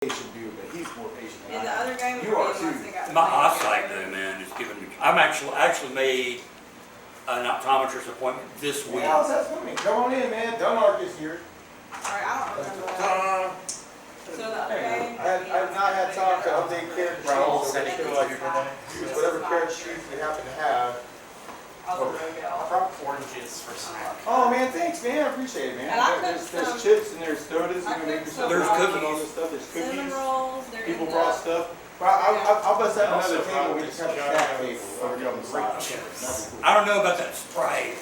patient dude, but he's more patient than In the I am. other game, You are too. My eyesight though, man, is giving me. I'm actually made an optometrist appointment this week. Yeah, how's that swimming? Come on in, man. Dunark is here. Alright, I don't remember that. So the other game. I've not had time to update character sheets, so I feel like use whatever character sheets we happen to have. I'll Brought oranges for snack. Oh man, thanks man, I appreciate it, man. And I There's cooked some- chips and there's sodas, I you know, cooked some there's cookies. all this stuff, there's cinnamon cookies. rolls. They're People in brought the, stuff. Well, I'll bust out Also another table, we brought just have a this snack jar of table over here on the side. Okay. That'd be cool. I don't know about that Sprite.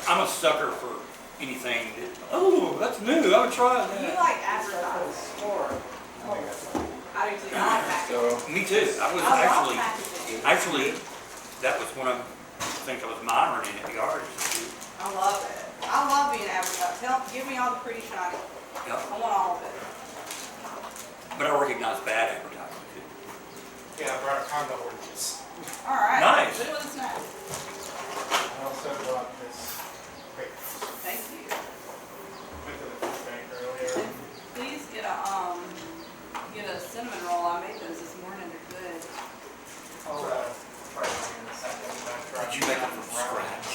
I'm a sucker for anything. Oh, that's new. I would try you that. like advertise or? I think that's fine. I do too. I like packaging. So, Me too. I was I love packaging. actually, that was one of the things I was minoring in at the art. I love it. I love being advertised. Give me all the pretty shiny. Yep. I want all of it. But I recognize bad advertising too. Yeah, I brought a condo oranges. Alright. Nice. Good with a snack. I also brought this. Wait, Thank you. went to the food bank earlier. And please get a cinnamon roll. I made those this morning. They're good. I'll try it in a second. Did you make them from scratch?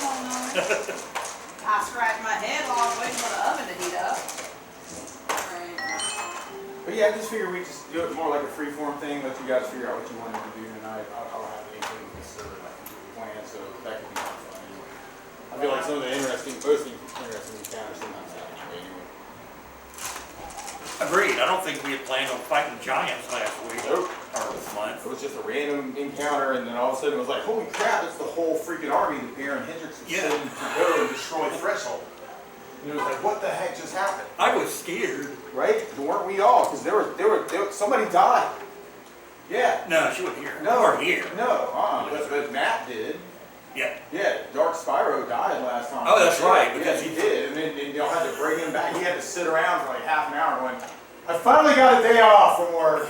Oh, no. I scratched my head while I was waiting for the oven to heat up. Right. but yeah, I just figured we just do it more like a freeform thing, let you guys figure out what you wanted to do tonight. I don't have anything necessarily like planned, so that could be fun. I feel like some of the most interesting encounters sometimes happen anyway. Agreed. I don't think we had planned on fighting giants last week. Nope. Or this month. It was just a random encounter, and then all of a sudden it was like, holy crap, it's the whole freaking army that Baron Hendricks is Yeah. sending to go and destroy Threshold. And it was like, what the heck just happened? I was scared. Right? Weren't we all? Because somebody died. Yeah. No, she wasn't here. No. You weren't here. No, but Matt did. Yeah. Yeah, Dark Spyro died last time. Oh, that's right, Yeah, because he he- did. And then y'all had to bring him back. He had to sit around for like half an hour going, I finally got a day off from work.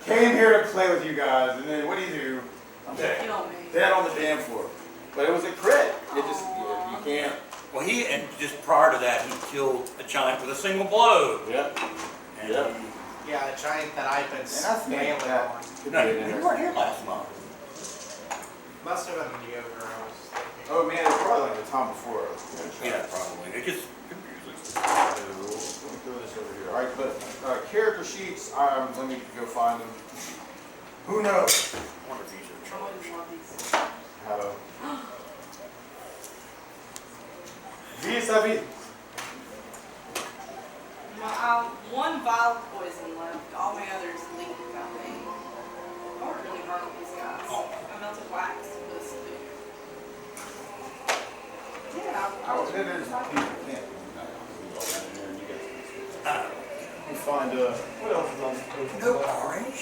Came here to play with you guys. And then what do? I'm dead. Kill me. Dead on the damn floor. But it was a crit. It just, you can't. Well, and just prior to that, he killed a giant with a single blow. Yep. And Yep. Yeah, a giant that I've been And that's wailing that on. could No, be an you interesting- weren't here last month. Must have been the over. I was thinking. Oh man, it's probably like the time before. Yeah, probably. It gets confusing. Let me throw this over here. Alright, but character sheets, let me go find them. Who knows I wonder if these are I always charged. love these. how to. Vis-a-vis. One vial of poison left. All my others leaked, I think. I worked really hard on these guys. Oh. I melted wax with this thing. Yeah, I Oh, was there is excited. people can't do that. I'll leave all that in there and you guys Uh, can find, what else is on the no orange?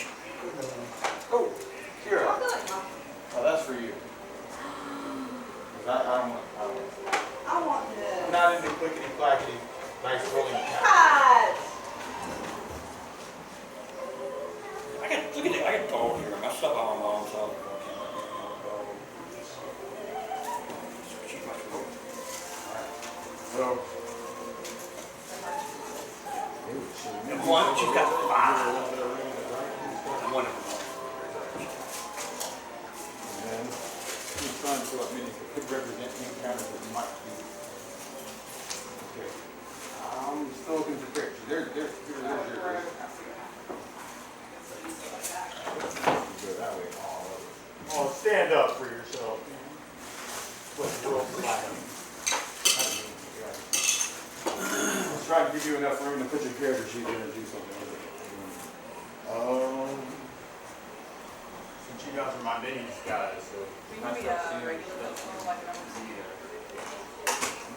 Oh, here. I feel like Oh, that's for you. 'Cause I don't want. I want this. I'm not into clickety clackety, nice rolling cat. God! Look at it. I got dog here. My stuff on my mom's house. So. And one, she's got 5. And one of them. And he's trying to fill up many that could represent encounters that might be. Okay. I'm still looking for pictures. There. Go that way. Oh, stand up for yourself. What the world I was trying to give you enough room to put your character sheet in and do something with it. Since you guys are my minis guys, so. We can be a regular one, like an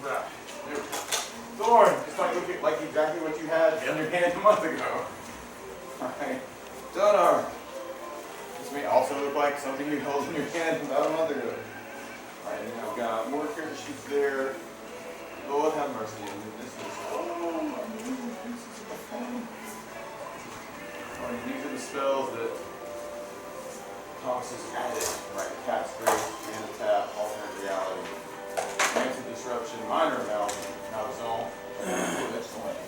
Right. There we go. Thorn, it's like exactly what you had in your hand a month ago. Alright. Donar. This may also look like something you held in your hand about a month ago. Alright, and then I've got more character sheets there. Lord have mercy. And then this is, these are the spells that Thomas has added. Right, Cat's Grace, Mana Tap, Alternate Reality, Rancid Disruption, Minor Amalgam, Zone. Excellent.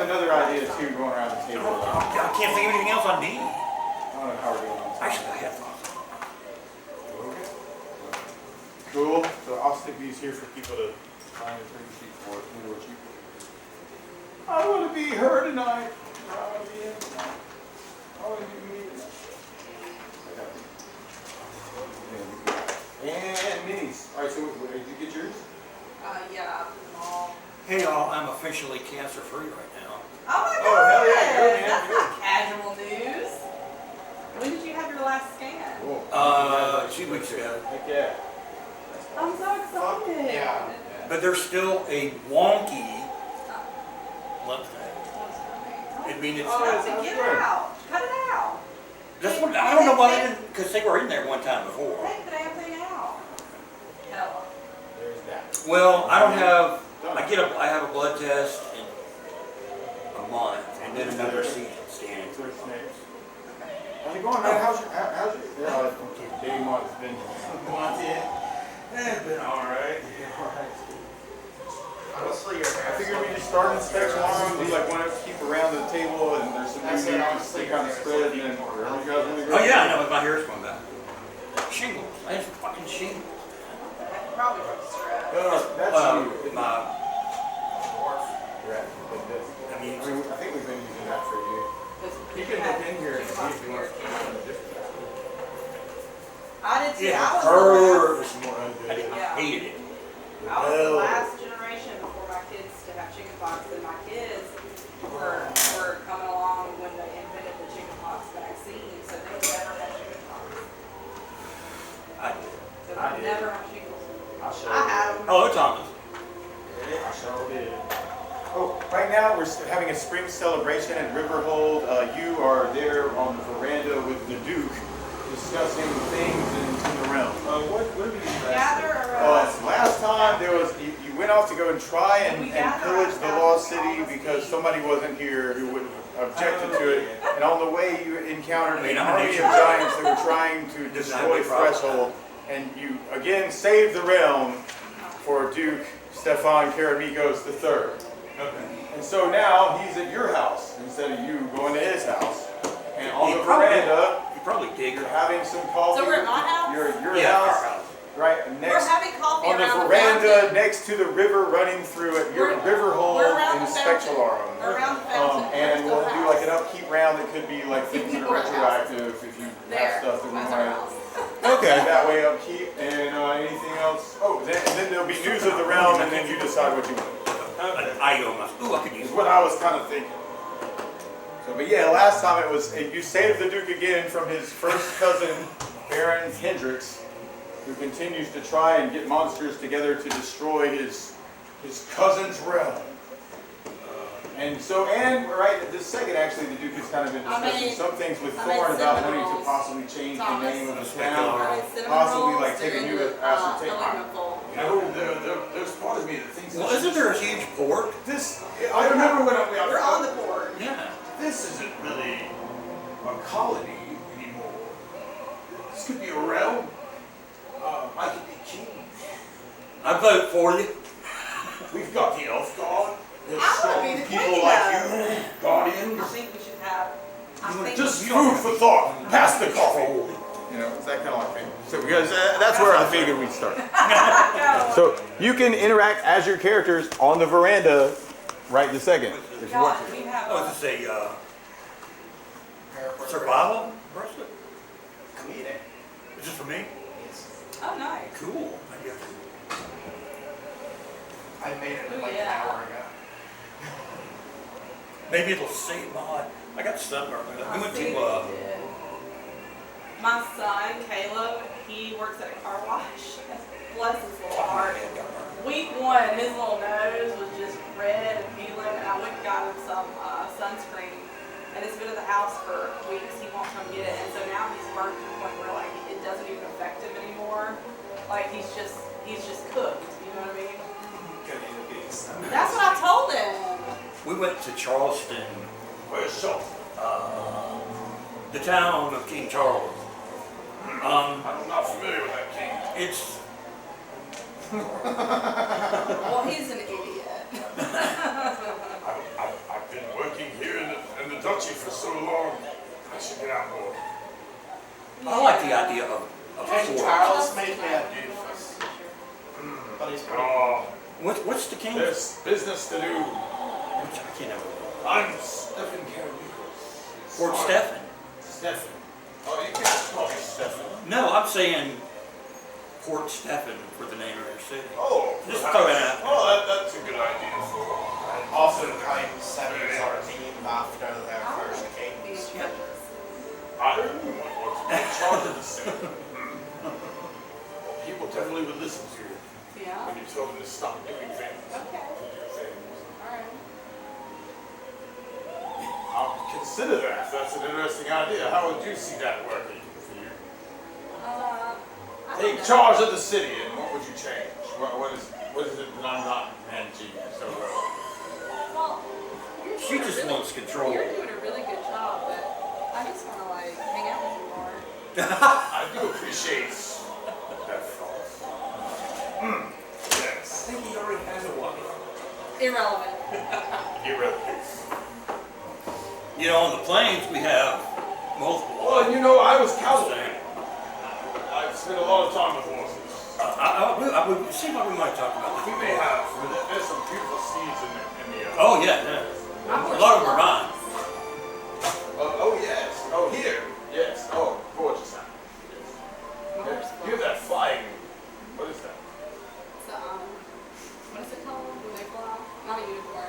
have another idea too going around the table. I can't think of anything else I need. I don't know how we're doing on time. Actually, I have thoughts. Okay. Cool. So I'll stick these here for people to find and take a sheet for it. You know what you. I want to be her tonight. I want to be in tonight. I want to be me tonight. I got it. And minis. All right. So did you get yours? Yeah, I put them all. Hey y'all, I'm officially cancer-free right now. Oh my Oh, god! hell yeah, good, man, That's good. not casual news. When did you have your last scan? Cool. 2 weeks ago. Heck yeah. I'm so excited. Yeah. But there's still a wonky lump thing. I mean, it's, Oh, Stop sounds it, get good. it out. Cut it out. that's what, I don't know why they didn't, because they were in there one time before. Take the damn thing out. Hell. There's that. Well, I don't have, I have a blood test in a month and then another CT scan. How's it going, man? How's your dating month's been? It's been alright. Honestly, your I hair. figured we just start inspection on, do like one keep around the table, and there's some That's new it, news, honestly, stick on the spread, and then wherever you guys want to go. Oh yeah, I know, my hair's going back. Shingles, I have fucking shingles. Probably from stress. No, that's you. My, Right, like this. I mean, I think we've been using that for you. You can look in here and see if you want to see something different. I did too. yeah, I was her, It's more I ungulated. hated it. I was the last generation before my kids to have chickenpox, and my kids were coming along when they invented the chickenpox vaccine, so they never had chickenpox. I, So I they did. never had chickenpox. I sure I had them. hello Thomas. did. I sure did. Oh, right now we're having a spring celebration at Riverhold. You are there on the veranda with the Duke discussing things in the realm. What did we do Gather around. last time there was you went off to go and try and We gather pillage the ourselves lost for city honesty. because somebody wasn't here who would have objected to it. And on the way you encountered I mean, an I'm a army of nature- giants that were trying to This is not destroy a problem. Threshold. And you again saved the realm for Duke Stefan Karamikos III. Okay. And so now he's at your house instead of you going to his house. And on You the probably- veranda, You probably dig her. you're having some coffee. So we're at my house? Your Yeah, our house, house. right We're next having coffee on the around veranda the fountain. next to the river running through it. Your We're- river hole we're around in the fountain. Specularum. We're around the fountain. And We're we'll still do house. like an upkeep round that could be like things that are We're at house. retroactive if you There. have stuff that we That's our might. house. Okay, that way upkeep and anything else. Oh, then there'll be news of the realm and then you decide what you want. I almost, ooh, I could use Is what I was kind of thinking. So, but yeah, last time it was you saved the Duke again from his first cousin, Baron Hendricks, who continues to try and get monsters together to destroy his cousin's realm. And right at this second, actually, the Duke has kind of been discussing some things with I made Thorn about cinnamon wanting to rolls. possibly change the Thomas. name of the Cinnamon town. I made cinnamon Possibly rolls. like take a They're in new the, ascertain. aluminum foil. There's part of me that thinks Well, isn't there a huge port? this? I remember when We're on the board. Yeah. This isn't really a colony anymore. This could be a realm. I could be king. I vote for you. We've got the elf god. There's I wanna strong be the people king like now. you, I guardians. think we should have. I think Just food for thought. Pass the coffee. You know, it's that kind of like thing. So because that's where I figured we'd start. Go. So you can interact as your characters on the veranda right this second if you want God, to. we have Oh, is this a survival bracelet? Is this for me? Oh, nice. Cool. Maybe I can- I made it Ooh, like yeah. an hour ago. Maybe it'll save my life. I got sunburned. We went See to, what you did. My son, Caleb, he works at a car wash. Bless his little heart. Week one, his little nose was just red and peeling, and I went and got him some sunscreen. And it's been at the house for weeks. He won't come get it, and so now he's burnt to the point where like it doesn't even affect him anymore. Like he's just cooked. You know what I mean? That's what I told him. we went to Charleston. Where's Salt? The town of King Charles. I'm not familiar with that king. It's, Well, he's an idiot. I've been the duchy for so long. I should get out more. I like the idea of King four. Charles made me a doofus. But he's pretty Oh, What's the king? There's business to do. Which I can't remember. I'm Stephen Caramichael. Fort Stephen. Stephen. Oh, you can't call me Stephen. No, I'm saying Port Stephen for the name of their city. Oh, Just perhaps. throw it out. Oh, that's a good idea. oftentimes settings are named after their first kings. I don't know what's in charge of the city. Well, people definitely would listen to you Yeah. when you tell them to stop doing things. Okay. To do things. Alright. I'll consider that. That's an interesting idea. How would you see that working for you? I don't Take know. charge of the city, and what would you change? What is it that I'm not managing so well? Well, you're She doing a just really- wants control. You're doing a really good job, but I just want to like hang out with you more. I do appreciate that thought. Yes. I think he already has a wife. Irrelevant. Irrelevant. You know, on the plains we have multiple. Well, and you know, I was cowboy. Same. I've spent a lot of time with horses. It seems like we might talk about We that. may have. There's some beautiful steeds in the Oh yeah, yeah. A lot of them are mine. Oh yes. Oh here. Yes. Oh, gorgeous. Yes. You have that flying. What is that? So, what is it called when they fly? Not a unicorn.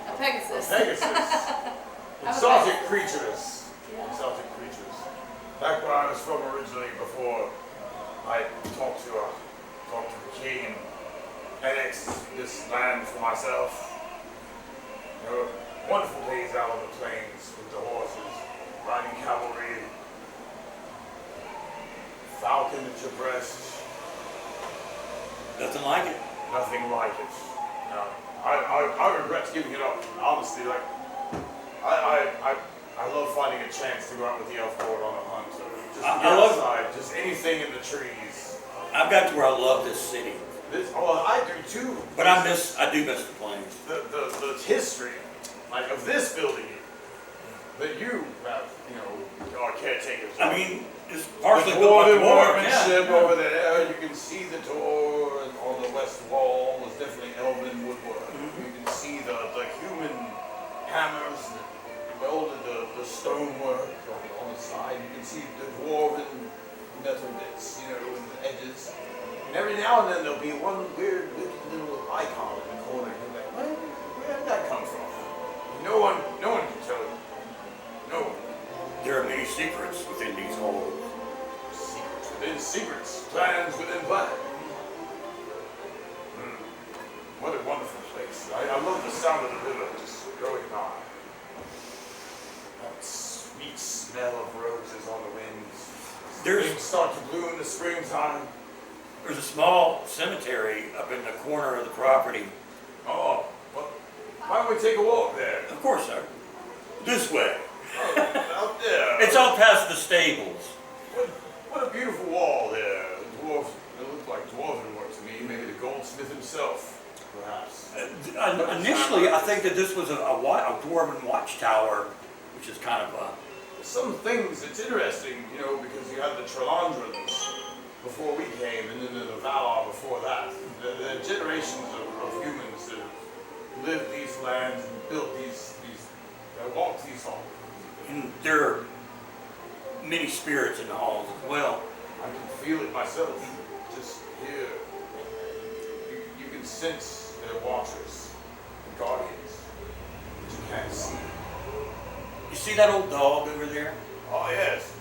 A Pegasus. Pegasus. Exotic creatures. Yeah. Exotic creatures. Back where I was from originally, before I talked to the king and annexed this land for myself. There were wonderful days out on the plains with the horses, riding cavalry, falcon at your breast. Nothing like it. Nothing like it. No, I regret giving it up. Honestly, like I love finding a chance to go out with the elf board on a hunt. Or just I get love- outside, just anything in the trees. I've got to where I love this city, I do too. but I do miss the plains. the history, like of this building that you have, are caretakers. I of. mean, it's The partially built by dwarven dwarves. workmanship Yeah. over there. You can see the door on the west wall was definitely elven woodwork. You can see the human hammers that welded the stonework on the side. You can see the dwarven metal bits, in the edges. And every now and then there'll be one weird little icon in the corner. You're like, where did that come from? No one can tell you. No one. There are many secrets within these halls. Secrets within secrets, plans within plans. What a wonderful place. I love the sound of the river just going by. That sweet smell of roses on the winds. Things start to bloom in the springtime. There's a small cemetery up in the corner of the property. Oh, well, why don't we take a walk there? Of course, sir. This way. Oh, out there. It's out past the stables. What a beautiful wall there. Dwarf, it looked like dwarven work to me. Maybe the goldsmith himself, perhaps. Initially, I think that this was a dwarven watchtower, which is kind of a... Some things, it's interesting, because you had the Trelandrons before we came, and then the Valar before that. The generations of humans that have lived these lands and built these walked these halls. And there are many spirits in the halls as well. I can feel it myself, just here. You can sense their watchers, the guardians, but you can't see. You see that old dog over there? Oh yes.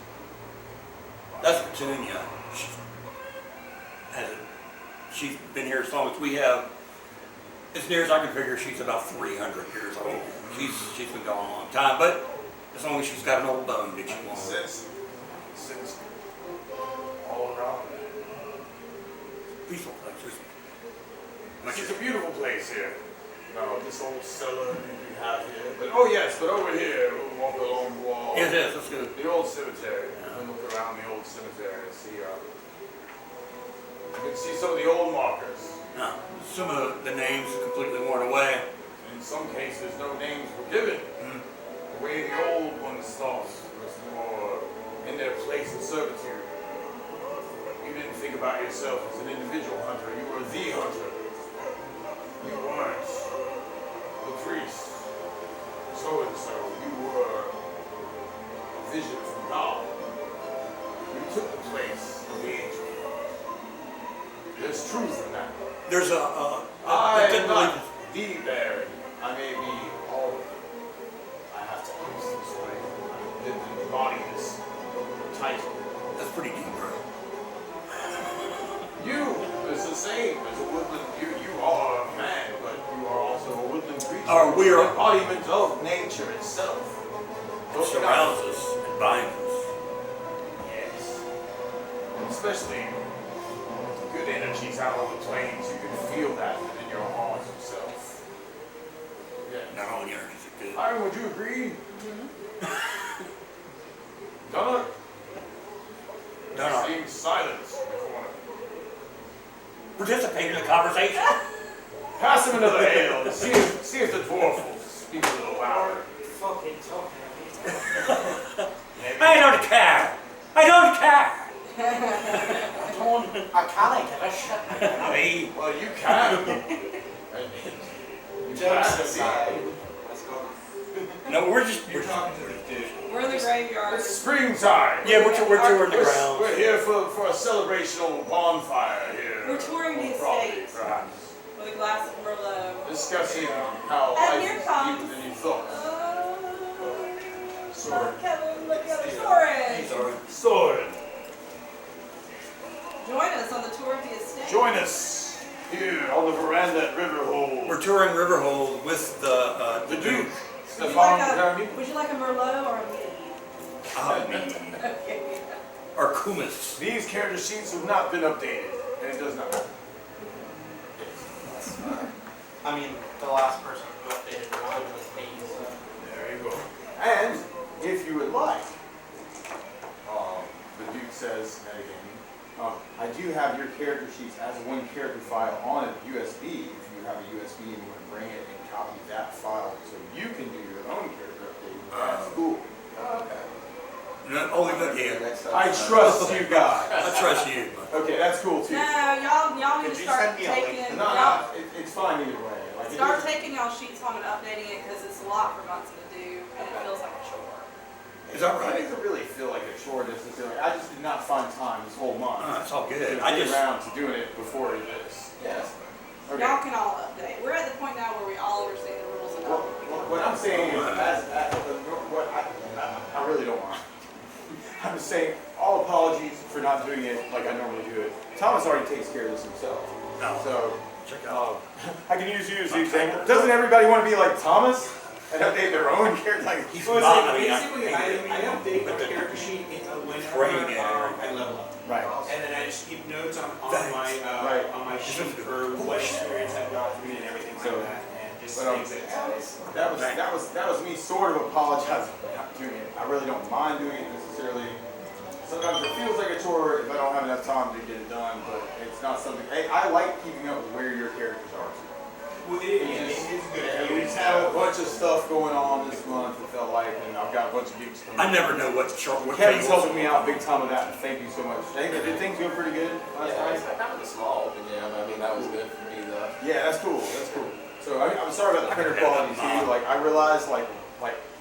That's Petunia. She's been here as long as we have. As near as I can figure, she's about 300 years old. She's been gone a long time, but as long as she's got an old bone that she wants. Sense all around. Peaceful place. It's a beautiful place here. No, this old cellar we have here. But over here, we'll walk along the wall. It is. Let's go. The old cemetery. And look around the old cemetery and see. You can see some of the old markers. Now, some of the names are completely worn away. In some cases, no names were given. The way the old ones thought was more in their place of servitude. You didn't think about yourself as an individual hunter. You were the hunter. You weren't the priest. So and so. You were a vision from God. You took the place of the angel. There's truth in that. There's I didn't am not believe the Baron. I may be all of them. I have to use this way. I didn't embody this title. that's pretty deep, bro. You is the same as a woodland. You are a man, but you are also a woodland creature. We are an embodiment of nature itself. It surrounds us and binds us. Yes. Especially good energies out on the plains. You can feel that within your heart yourself. Yes. Not all the energies are good. Byron, would you agree? Donna? Donna. Seems silence in the corner. Participate in the conversation. Pass him another ale and see if the dwarf will speak a little louder. Fucking talking. I don't care. I don't care. I can't give a shit. Hey, Well, you can. You Jokes can. aside, let's go. no, we're talking to the dude. We're in the graveyard. It's springtime. yeah, we're touring the We're grounds. here for a celebrational bonfire here. We're touring the Probably, estate perhaps. with a glass of Merlot. Discussing how And life here is comes- deeper than you thought. Look, Kevin, look at the Soren. Sorry. Sword. Join us on the tour of the estate. Join us here on the veranda at Riverhole. We're touring Riverhold with the The Duke. Would you, Stefan like Jeremy. would you like a Merlot or a mead? Okay. Our kumis. These character sheets have not been updated, and it does not matter. I mean, the last person who updated the one was me, so. There you go. And if you would like, the Duke says, I do have your character sheets as one character file on a USB. If you have a USB and you want to bring it and copy that file so you can do your own character updating, that's cool. Okay. No, only look here. I trust you guys. I trust you. Okay, that's cool too. No, y'all need Could to you start send me a link? taking, No, y'all it's fine either way. Like, it start doesn't- taking y'all sheets home and updating it because it's a lot for Munson to do and it feels like a chore. Is that It right? doesn't really feel like a chore necessarily. I just did not find time this whole month It's all to good. get I just around to doing it before this. Yes. Okay. Y'all can all update. We're at the point now where we all understand the rules and Well, what I'm saying is, I really don't mind. I'm just saying, all apologies for not doing it like I normally do it. Thomas already takes care of this himself. No. So, check out. I can use you as the example. Doesn't everybody want to be like Thomas and update their own character? Like, He's So it's not. like I mean, basically I update my character sheet Training whenever I level up. right. And then I just keep notes on Thanks. my Right. on my sheet for what experience I've got through and everything like So, that. And just but, things that That was me sort of apologizing for not doing it. I really don't mind doing it necessarily. Sometimes it feels like a chore if I don't have enough time to get it done, but it's not something. I like keeping up with where your characters are. well, it is good. Yeah, we just had a bunch of stuff going on this month. It felt like, and I've got a bunch of gigs coming. I never know what short. What Kevin's tables. helping me out big time with that. Thank you so much. Did things go pretty good last Yeah, night? that was a small open jam. I mean, that was good for me though. Yeah, that's cool. That's cool. So I'm sorry about the printer quality too. Like I realized like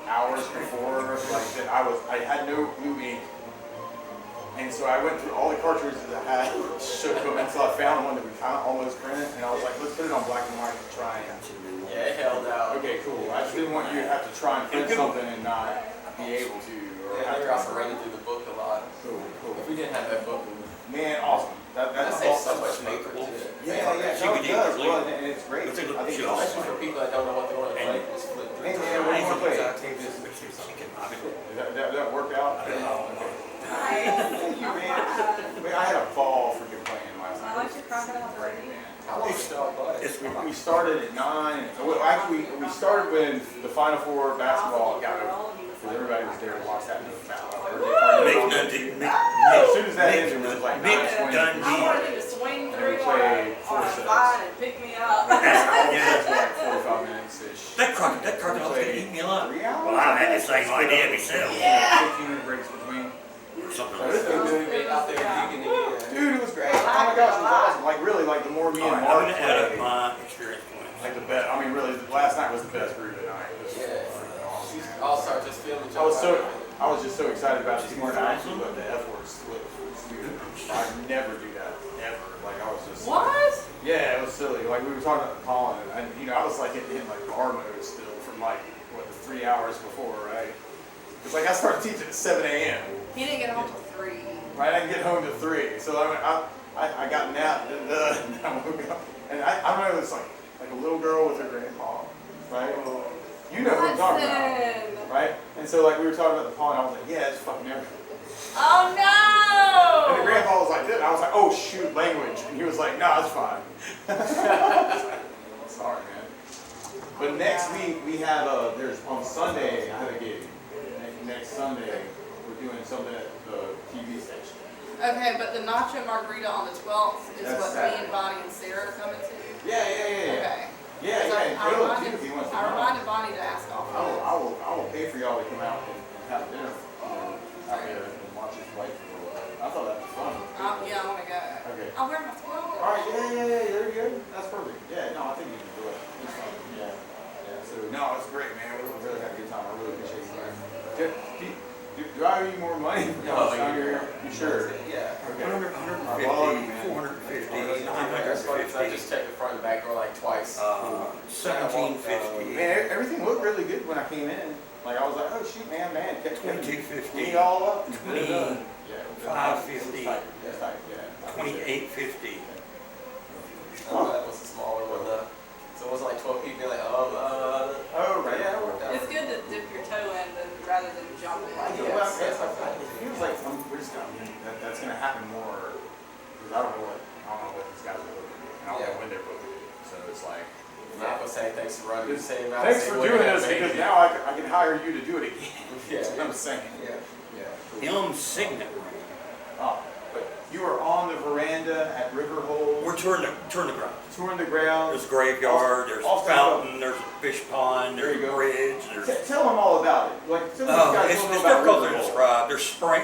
hours before like that I had no blue ink, and so I went through all the cartridges that I had, shook them until I found one that we kind of almost printed, and I was like, let's put it on black and white and try it. Yeah, it held out. Okay, cool. I just didn't want you to have to try and print something and not be able to. Or Yeah, have they to were also running through the book a lot. Cool, cool. If we didn't have that book, Man, awesome. that That's saves so awesome. much paper too. Yeah, yeah, She no, could it does. easily- Well, and it's great. I think it's Especially awesome. for people that don't know what they want to play, just flip through. Hey, man, what do you want to play? I That worked out? don't know. Okay. Nice. Thank you, man. Man, I had a ball freaking playing last I night. like your crocodile Great, Dundee. man. How long did y'all play? It's We started at 9. Well, actually, we started when the Final Four basketball got over. Because everybody was there to watch that move battle. Mick Dundee. As soon as that ended, it was like Mick 9:20. I Dundee. wanted you to swing through play on a four vine and pick me up. Yeah, it's like 45 minutes ish. That crocodile's gonna eat me alive. 3 hours? Well, I had this same idea myself. Yeah. 15-minute breaks between. Or something Oh, like that. Out there vegan again. Dude, it was great. Oh my gosh, it was awesome. Like really, like the more me All and right, I'm Mark gonna add up played, my experience points. like the best. I mean, really, last night was the best brew tonight. It was Yeah. freaking awesome. I'll start just feeling I was just so excited about this morning. I actually let the F word slip. I never do that ever. Like I was just. What? Yeah, it was silly. Like we were talking about Colin, and I was like in like bar mode still from like what the 3 hours before, right? It's like I started teaching at 7 a.m. He didn't get home till 3. Right, I didn't get home to 3, so I got napped and I woke up, and I don't know, it was like a little girl with her grandpa, right? You know what I'm talking about, Hudson. right? And so like we were talking about the pond, I was like, yeah, it's fucking everything. Oh no! And the grandpa was like this, and I was like, oh shoot, language, and he was like, nah, it's fine. Sorry, man. But next week we have there's on Sunday I have a gig. Next Sunday we're doing something at the TV station. Okay, but the nacho margarita on the 12th is That's what Saturday. me and Bonnie and Sarah are coming to. Yeah. Okay. Yeah, and Caleb too, if he wants to I come. reminded Bonnie to ask off. I will pay for y'all to come out and have dinner, out there and watch his wife for a little bit. I thought that was fun. Yeah, I want to go. Okay. I'll wear my 12. All right, yeah, there you go. That's perfect. Yeah, no, I think you can do it. It's fun. Yeah. So no, it's great, man. We really had a good time. I really appreciate you guys. Do I owe you more money for y'all down here? You sure? Yeah. Okay. 150, 450, I just checked the front and back door like twice. 1750. Man, everything looked really good when I came in. Like I was like, oh shoot, man, kept 2250. me all up. And 20, yeah, 550. That's tight, yeah. 2850. Oh, that was a smaller one. So it wasn't like 12 people like, Oh, right. yeah, it worked out. It's good to dip your toe in rather than jumping. Yeah, well, it feels like we're just that's gonna happen more because I don't know what these guys are looking at. I don't know when they're looking at. So it's like. Matt was saying thanks for running the same amount. Thanks for doing this because now I can hire you to do it again. Yeah. That's what I'm saying. Yeah. Elm Signet. Oh, but you are on the veranda at River Hole. We're touring the ground. Touring the ground. There's a graveyard, there's a Off- fountain, there's a fish pond, There there's you a go. bridge, there's... Tell them all about it. Like some of these guys It's don't know about difficult River to Hole. describe. There's spring.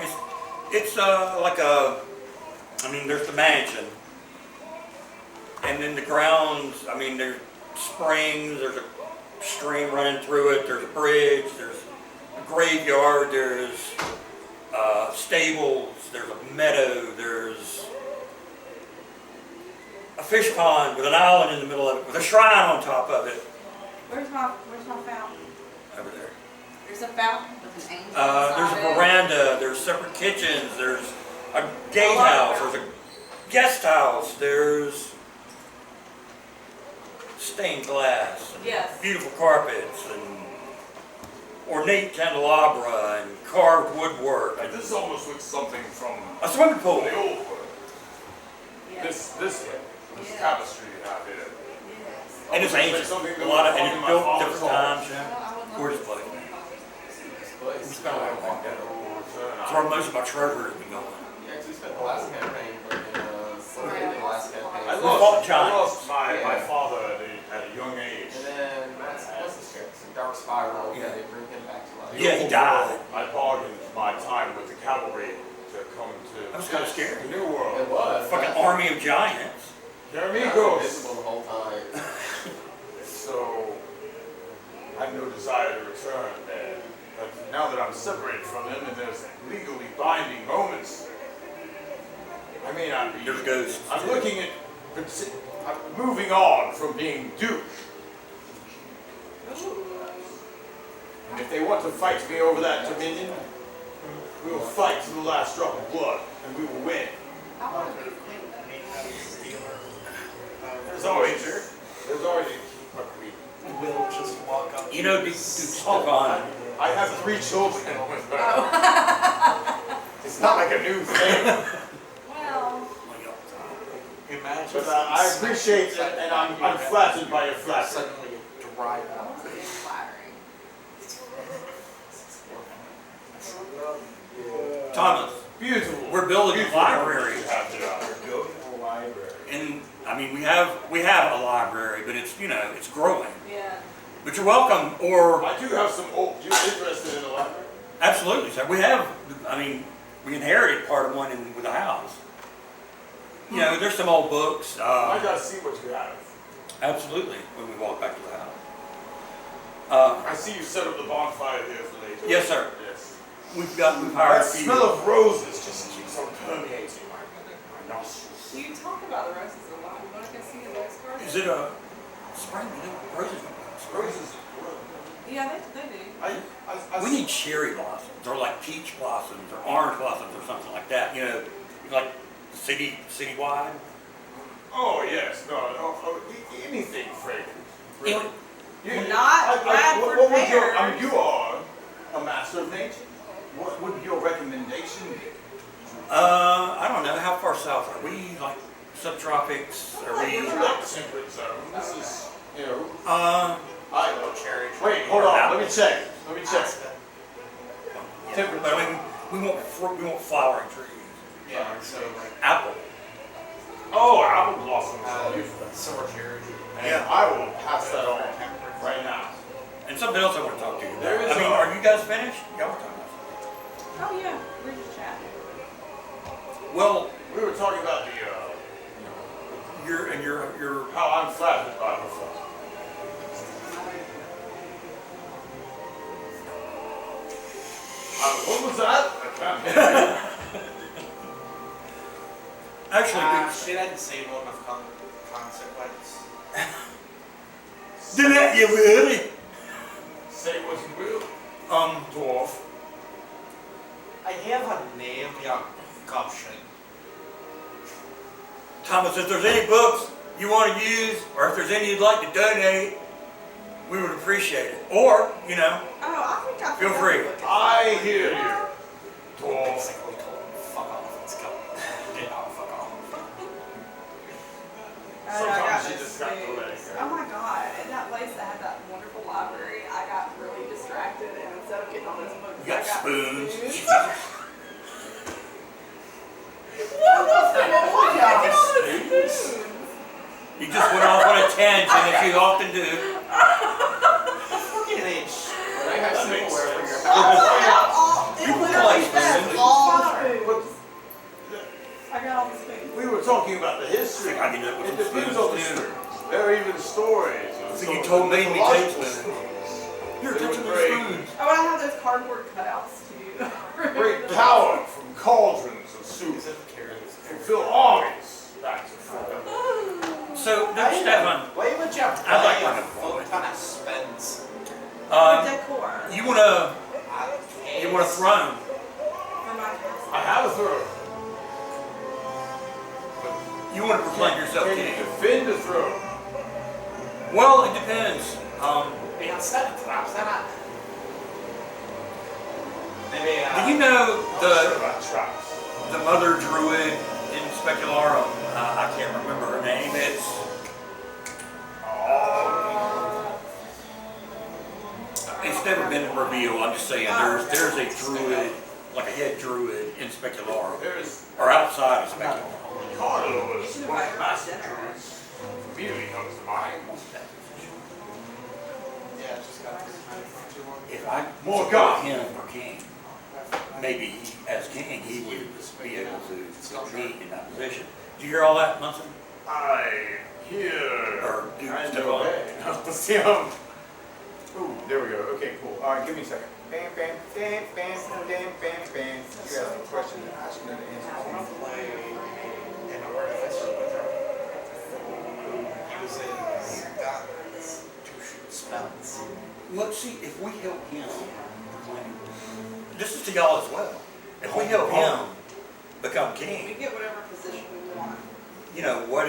It's like a. I mean, there's the mansion, and then the grounds. I mean, there's springs. There's a stream running through it. There's a bridge. There's a graveyard. There's stables. There's a meadow. There's a fish pond with an island in the middle of it, with a shrine on top of it. Where's my fountain? Over there. There's a fountain with an angel There's inside a it. veranda, there's separate kitchens, there's a gatehouse, I like there's a guest house, there's stained glass, and Yes. beautiful carpets, and ornate candelabra, and carved woodwork, Like, and this almost looks something from a swimming pool. the old world. Yes. This way, this Yeah. tapestry you have here. Yes. And it's Almost ancient, like something that a lot of, was and in it's my built father's different home. times, yeah. Gorgeous place. Place. We spent a lot of time there. Return. That's where most of my treasure has been going. Yeah, 'cause we spent the last campaign working, what did we do the last campaign? I We fought lost giants. my Yeah. father at a young age. And then Matt's, what's the script? Some dark spiral, Yeah. they bring him back to life. Yeah, he died. I bargained my time with the cavalry to come to That was kinda scary. the New World. It was. Fucking army of giants. I was Amigos. invisible the whole time. So I had no desire to return there. But now that I'm separated from them and there's legally binding moments, I may not be. There's ghosts. I'm looking at. I'm moving on from being Duke. And if they want to fight me over that dominion, we will fight to the last drop of blood, and we will win. I want to be queen. There's always a queen. Will just walk up. You know, Duke Stefan. I have 3 children. It's not like a new thing. Well, Imagine. But I appreciate it, and I'm flattered by your flattery. Suddenly drive out. it's flattering. Thomas, Beautiful. we're building a Beautiful library. you have there. Beautiful library. And I mean, we have a library, but it's, you know, it's growing. Yeah. But you're welcome, or I do have some old. You interested in the library? absolutely, sir. We have, I mean, we inherited part of one with the house. You know, there's some old books. I gotta see what you have. Absolutely, when we walk back to the house. I see you set up the bonfire there for later. Yes, sir. Yes. We've hired That a few. smell of roses just keeps on permeating my nostrils. You talk about the roses a lot. You want to go see the next card? Is it a spring? You know, roses. Roses. Yeah, they do. We need cherry blossoms, or like peach blossoms, or orange blossoms, or something like that. You know, like citywide. Oh yes, anything fragrant. Really. Not Bradford what would your, pears. I mean, you are a master of nature. What would your recommendation be? I don't know. How far south are we? Like subtropics? Are we? We're like temperate zone. This is, you know. Uh, I No cherry. wait. Hold on. Let me check. yeah, but I mean, we want flowering trees. Yeah, so like Apple. Oh, apple blossoms. Beautiful. silver cherry. And Yeah. I will pass that on right now. And something else I want to talk to you There about. is I mean, a- are you guys finished? Y'all were talking about Oh yeah, we're just chatting. something. Well, We were talking about the, your how I'm flattered by myself. What was that? I can't hear actually, She didn't disable enough consequence. did that you really? you. Say it wasn't real. Dwarf. I have a name, yeah, option. Thomas, if there's any books you want to use, or if there's any you'd like to donate, we would appreciate it. Or, you know, Oh, I think I feel free. I hear you, dwarf. Basically told him, fuck off, let's go. Get out, fuck off. Sometimes you just got to let it go. Oh my god, in that place that had that wonderful library, I got really distracted and instead of getting all those books, You got I got spoons. spoons. You just went off on a tangent, as you often do. Fucking H. I have That makes silverware for sense. your house. It You literally like says spoons. all spoons. But I got all the spoons. we were talking about the history. I can do it with It some depends spoons, on the too. stories. There are even stories. So you told me to take mythological spoons. stories. You're They were touching the great. spoons. Oh, and I have those cardboard cutouts too. Great power from cauldrons of soup. Is it carrots? Fulfill armies back to front. So, Dr. Stefan, Why would you have I'd like buy to- a full ton of spends? Decor you want a throne? for my house. I have a throne. You want to proclaim yourself Can you king? defend the throne? Well, it depends. Yeah, set it traps, that. Maybe, Do you know Sure about traps. the mother druid in Specularum? I can't remember her name. It's never been revealed. I'm just saying there's a druid, like a head druid in Specularum, There's or outside of Specularum. Carnival's You should one buy of her the master dinner. druids. Immediately comes to mind. Yeah, just got too long. If I More support God. him for king, maybe as king he would be able to be in that position. Do you hear all that, Munson? I hear. Or do I Stefan? know that. Let's see Ooh, there we go. Okay, cool. All right, give me a second. Bam, bam, bam, bam, bam, bam, bam. You asked a question, I should know the answer to. Play an artificer with her. Who uses guns to shoot spells. Look, see, if we help him, this is to y'all as well. If we help him become We king, get whatever position we want. you know what?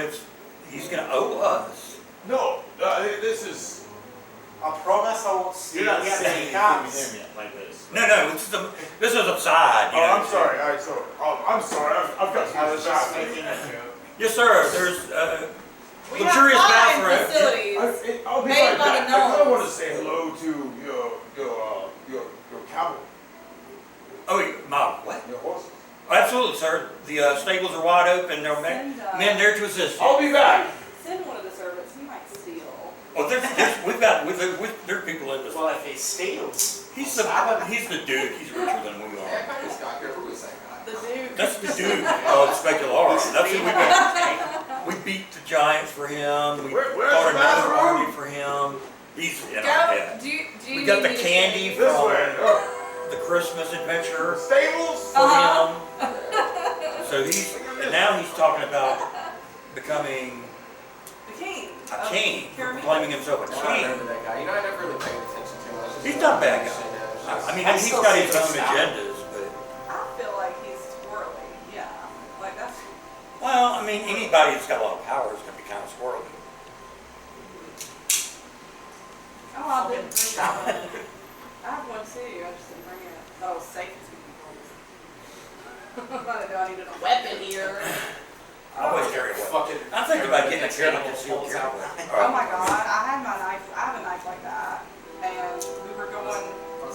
He's going to owe us. No, this is. I promise I won't see You're not any saying cops. anything to him yet like this. No, this is upside. You Oh, know. I'm sorry. All right, so I'm sorry. I've got to I was just making making a joke. Yes, sir. There's We luxurious have bathroom. facilities. I'll be Made right by back. the I kind of gnomes. want to say hello to your cavalry, Oh, my what? your horses. Absolutely, sir. The stables are wide open. There are Send, men there to assist you. I'll be back. Send one of the servants. He might steal. Well, there are people in this. Well, if he steals, He's the dude. He's richer than we Yeah, are. kind of got here. Who was that guy? The Duke. That's the dude of Specular. That's who we beat the Giants for him. We Where's fought the another bathroom? army for him. He's Go. yeah. Do you We got the need me to candy change? This from way. the Christmas adventure Stables? for Uh-huh. him. So now he's talking about becoming The king. a of king, Pyramid. claiming himself a I don't king. remember that guy. You know, I never really paid attention to much. He's not a bad guy. I mean, he's still got see his the own style. agendas, but I feel like he's twirly. Yeah. Like that's. well, I mean, anybody that's got a lot of power is going to be kind of squirrely. Oh, I didn't bring that one. I have one too. I just didn't bring it. Oh, safety. I didn't know I needed a weapon here. I always carry a weapon. fucking. I'm thinking about getting a everybody carry gets concealed pulls carry out. weapon. Oh my god, I had my knife. I have a knife like that, and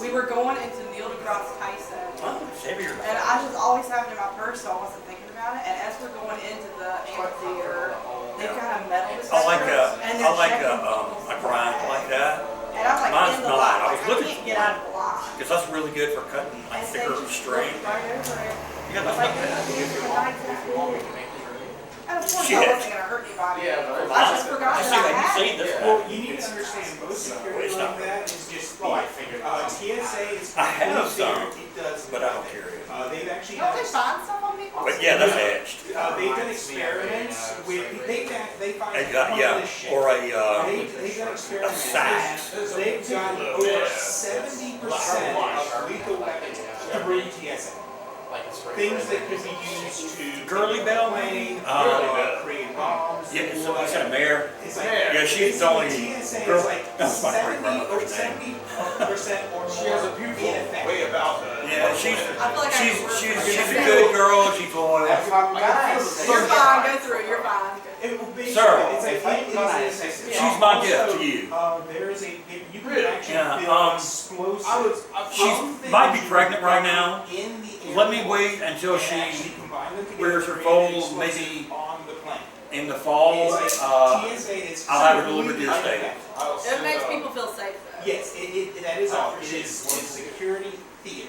we were going into Neil deGrasse Tyson, Oh, save your and I just always have it in my purse, so I wasn't thinking about it. And as we're going into the amphitheater, they've got a metal detector, I like and they're checking a people's grind bags. like that And I'm like Mine's in the not. line, I was like, looking I can't for get one. out of the line. because that's really good for cutting like And they thicker just string. looked right over it. Yeah, that's Like, not bad. the knife that big. And of course, Shit. I wasn't gonna hurt anybody. Yeah, but I just forgot Just that see, I like you had see it. this Well, one. you need to understand, most security It's like not- that is just Well, I speed. figured. TSA is I have completely some, different. It does but I don't nothing. carry it. They've actually Don't they done, find stuff on people? But yeah, that's edged. they've done experiments with, they find They got, one yeah, of this shit. or They've done experiments. sax. They've got over 70% of lethal weapons through TSA. Like it's straight Things red. that could be used to Girly Bell, plane, Girly Bell. create bombs. Yeah, or so you said a mayor. It's like, Yeah, she's basically only TSA girl. is like That's my great 70 or grandmother's name. 70% or more. She has a beautiful way about her. Yeah, she's I feel like she's a good girl. She's loyal. If I'm gonna You're fine, go through, you're fine. It will be. Sir, it's like, if I'm it gonna is a- assist you. She's my also, gift to you. There is a, you can Really? actually Yeah, build explosives. She's might be pregnant right now. In the Let me airport wait until and she actually combine them together rears her to foal, create an explosive maybe on the plane. in the fall. It's like TSA, it's I'll have her delivered to your completely state. uneffective. It makes people feel safe though. Yes, that is all. Oh, It shit. is security theater.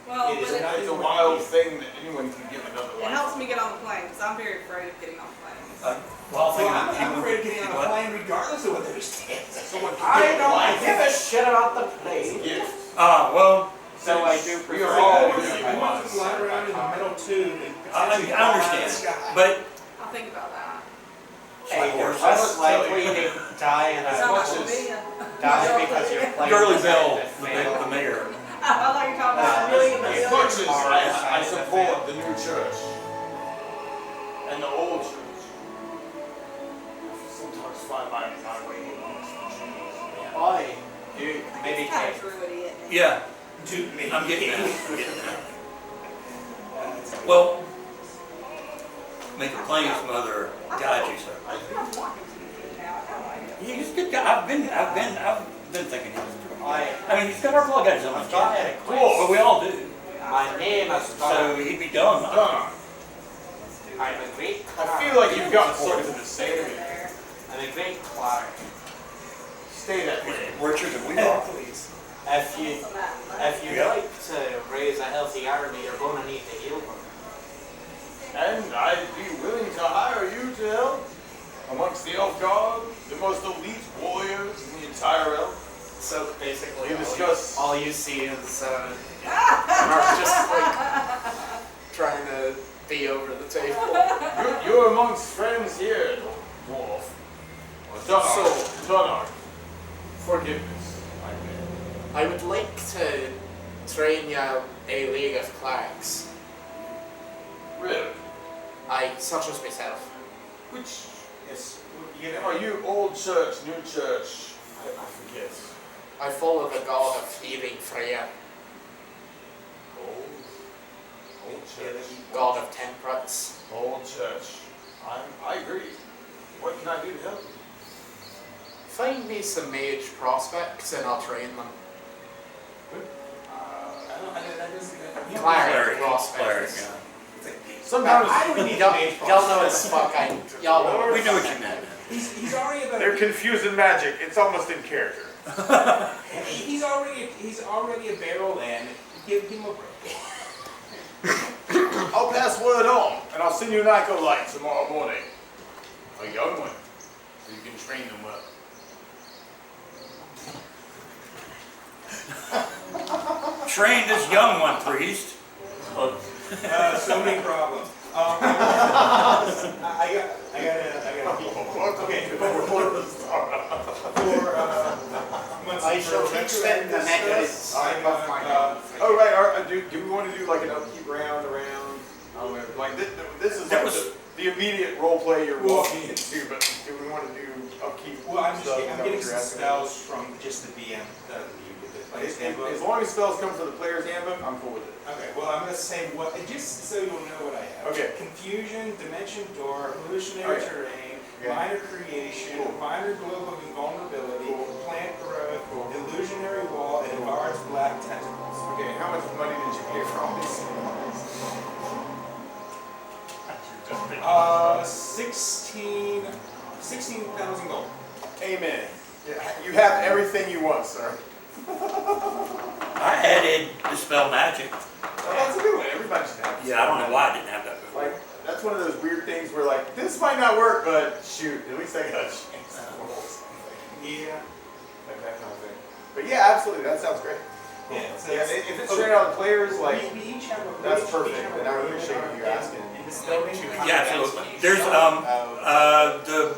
Well, It is but not- It's a wild thing that anyone can give another it one. helps me get on the plane, because I'm very afraid of getting on planes. Well, I'm afraid of getting on a plane regardless of what those stands. Someone can I give a don't life give a shit about the plane. gift. well, So I do We prefer are all that. really I want to fly around in the metal tube and I potentially fall out of the understand, sky. but I'll think about that. Hey, you're Horse. less likely to die in It's a not much like as- me. die because your plane Girly decided Bell, to fail. the mayor. I thought you were talking about a million. As much as I support the new church and the old church, I sometimes find my way amongst the trees. Boy, dude, maybe It's kind take. of druidy, isn't it? Yeah, Dude, maybe. I'm getting that. I'm getting that. Well, make your planes mother guide you, sir. I'm walking to you now. I like it. He's a good guy. I've been thinking he was pretty good. I I mean, he's got our blood guys on I've his got kid. it. Well, we all do. My name is So Don. he'd be done. Done. I'm a great I clerk. feel like you've got something to Get say. in there. I'm a great clerk. Stay that way. Richer than we are. Please. If you Some of that. if you'd Yeah. like to raise a healthy army, you're gonna need to heal them. And I'd be willing to hire you to help amongst the elf guard, the most elite warriors in the entire elf. So basically, We discuss. all you see is Mark just like trying to be over the table. You're amongst friends here, dwarf. Donark. Forgiveness, I mean. I would like to train you a league of clerks. Really? Such as myself. Which, yes, are you old church, new church? I forget. I follow the god of thieving Freya, Old church. god of temperance. Old church. I agree. What can I do to help you? Find me some mage prospects and I'll train them. Cleric Cleric, prospects. yeah. Sometimes I would need Y'all a mage y'all know process. as fuck. Y'all know. We know what you meant. He's already about. They're confusing magic. It's almost in character. He's already a barrel in. Give him a break. I'll pass word on, and I'll send you an acolyte tomorrow morning. A young one, so you can train them well. Train this young one, priest. So many problems. I got. Okay. I shall extend the necklace. Oh right, do we want to do like an upkeep round around? Like this is That like was- the immediate role play you're walking into, but do we want to do upkeep? Well, I'm stuff? getting Is some that what you're asking? spells from just the DM, the player's handbook. As long as spells come from the player's handbook, I'm cool with it. Okay, well, I'm gonna say what, just so you'll know what I have. Okay. Confusion, dimension door, hallucinatory Okay. terrain, Okay. minor creation, Cool. minor globe of invulnerability, Cool. plant growth, Cool. illusionary wall, and enlarged black tentacles. Okay, how much money did you pay for all these? 16,000 gold. Amen. Yeah, you have everything you want, sir. I added Dispel Magic. Oh, that's a good one. Everybody should have. Yeah, I don't know why I didn't have that before. Like, that's one of those weird things where like, this might not work, but shoot, at least I got a chance to roll something. Yeah. Like that kind of thing. But yeah, absolutely, that sounds great. Yeah, so Yeah, if it's straight out of the players, like, we each have a that's each perfect, have a and I room appreciate you asking. in this building. Yeah, absolutely. There's the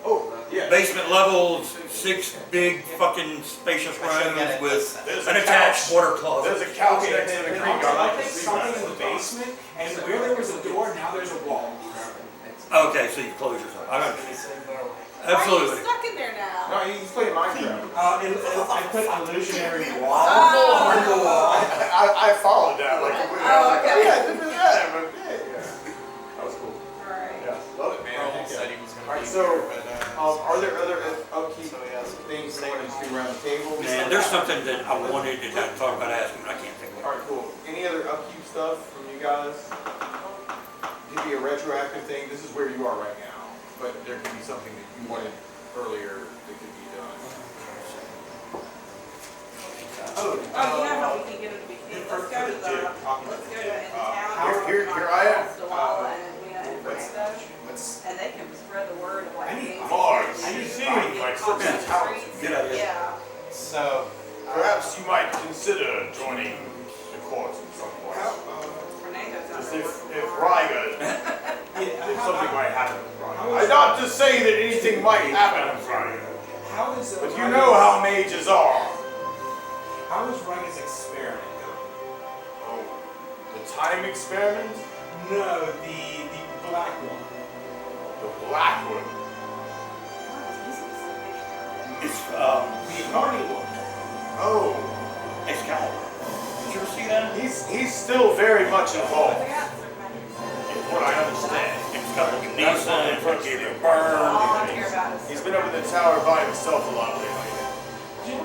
Oh, yeah. basement level, 6 big fucking spacious rooms with There's an a attached couch. water closet. There's a couch Okay, next to the then creek. I'll take something in the basement, and where there was a door, now there's a wall. Okay, so you close yourself. I understand. Why are you Absolutely. stuck in there now? No, he's playing Minecraft. I put illusionary wall. Oh. I followed that. Like, Oh, okay. Yeah, didn't do that, but yeah. That was cool. Alright. Yeah, love it, man. Earl Heck yeah. said he was gonna Alright, be so, here, but are there other upkeep so he has things we want to do around the table? Man, there's something that I wanted and I thought about asking, but I can't think of it. Alright, cool. Any other upkeep stuff from you guys? Could be a retroactive thing. This is where you are right now, but there could be something that you wanted earlier that could be done. Oh, you know how we can get it to be clean? Let's go to the, in town. Here I am. Stawalla and Edwina and Fernando, Let's, and they can spread the word of like. I need- things. Mars, I you need seem five. like such a talented. Good idea. Yeah. so Perhaps you might consider joining the court at some point. Fernando's not Just really if working Ryga, if something might happen with Ryga. Not to say that anything might happen with Ryga, how is but you know how mages are. How is Ryga's experiment going? Oh, the time experiment? No, the black one. The black one. It's, The Arnie one. Oh, Excalibur. Did you ever see that? he's still very much involved, Yeah. from what I understand. It's got like That's not Munson, the first it's thing. burned. All I care about is. He's been up in the tower by himself a lot lately.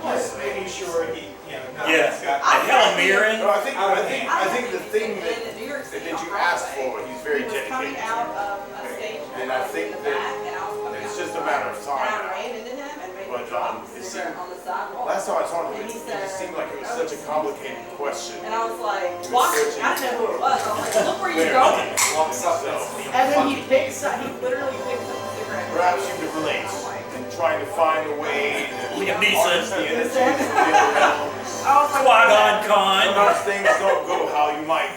Just making sure he, Yeah. he's got. And Helen Mirren. No, I think the thing that New York City that on you asked Broadway. for, he's very He was coming dedicated out to. of a stage And I think in the that back, and I was coming it's out just the a matter of front, time and I now. ran into him and made But, him drop it his seemed- cigarette on the sidewalk. Last time I talked to him, And he it said, just seemed like it was such a complicated question. And I was like, He was watch, searching. I didn't know who it was. I was like, look where you're There. going. walks up and And then he literally picks up the cigarette. Perhaps you could relate in trying to find a way to Liam Neeson. harness the energies of the other realms. I was like, Qui-Gon Con. Sometimes things don't go how you might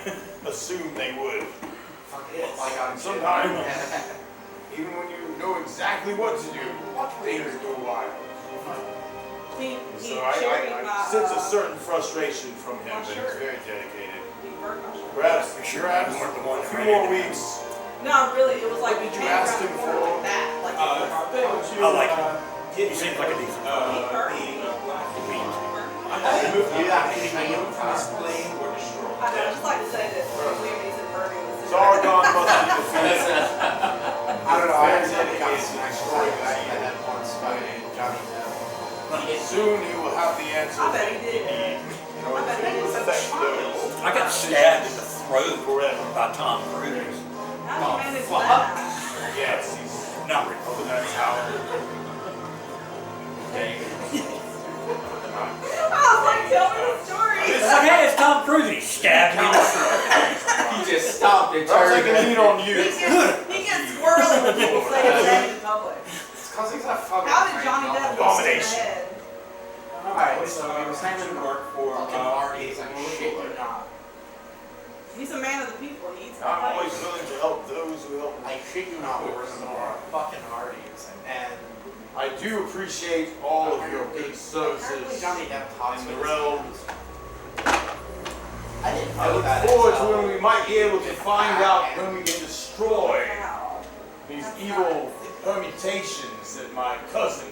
assume they would. like on Sometimes, even when you know exactly what to do, things go wild. he So cherried I my, sense a certain frustration from him, my but he's shirt. very dedicated. he burnt my shirt. Perhaps, Sure, perhaps you weren't the one a that few ran more into him. weeks. No, really, it was like What did we you came ask around him the corner for? like that. Like How it was would you, I like him. get He seems like a decent the black explain or destroy. I know, just like to say that Liam Neeson burning the cigarette. Sargon must be defeated. I don't know, I said it got some story that I had once by Johnny Depp. Soon he will have the answers I bet that he he did. needs in I order bet he to was so affect smart. those. I got stabbed in the throat by Tom Cruise. How did you manage that? Yes, he's Not really. Oh, that's how. Oh, like, tell me the story. It's like, hey, it's Tom Cruise. He stabbed me in the throat. He just stopped and Sounds like turned. a need on He you. gets squirrely when people say his name in public. It's because he's a fucking How did Johnny Depp get Abomination. in the head? Alright, so he was having to work for, Fucking Hardee's, a I'm illegal shitting. job. He's a man of the people. He eats I'm always pies. willing to help those who help me. I shit you not, we're in the fucking Hardee's. And I do appreciate all of your good apparently services Johnny Depp taught in me the this. realms. I didn't I know look that. forward to until- when we might be able to find out when we can destroy Wow. these That's evil permutations that my cousin,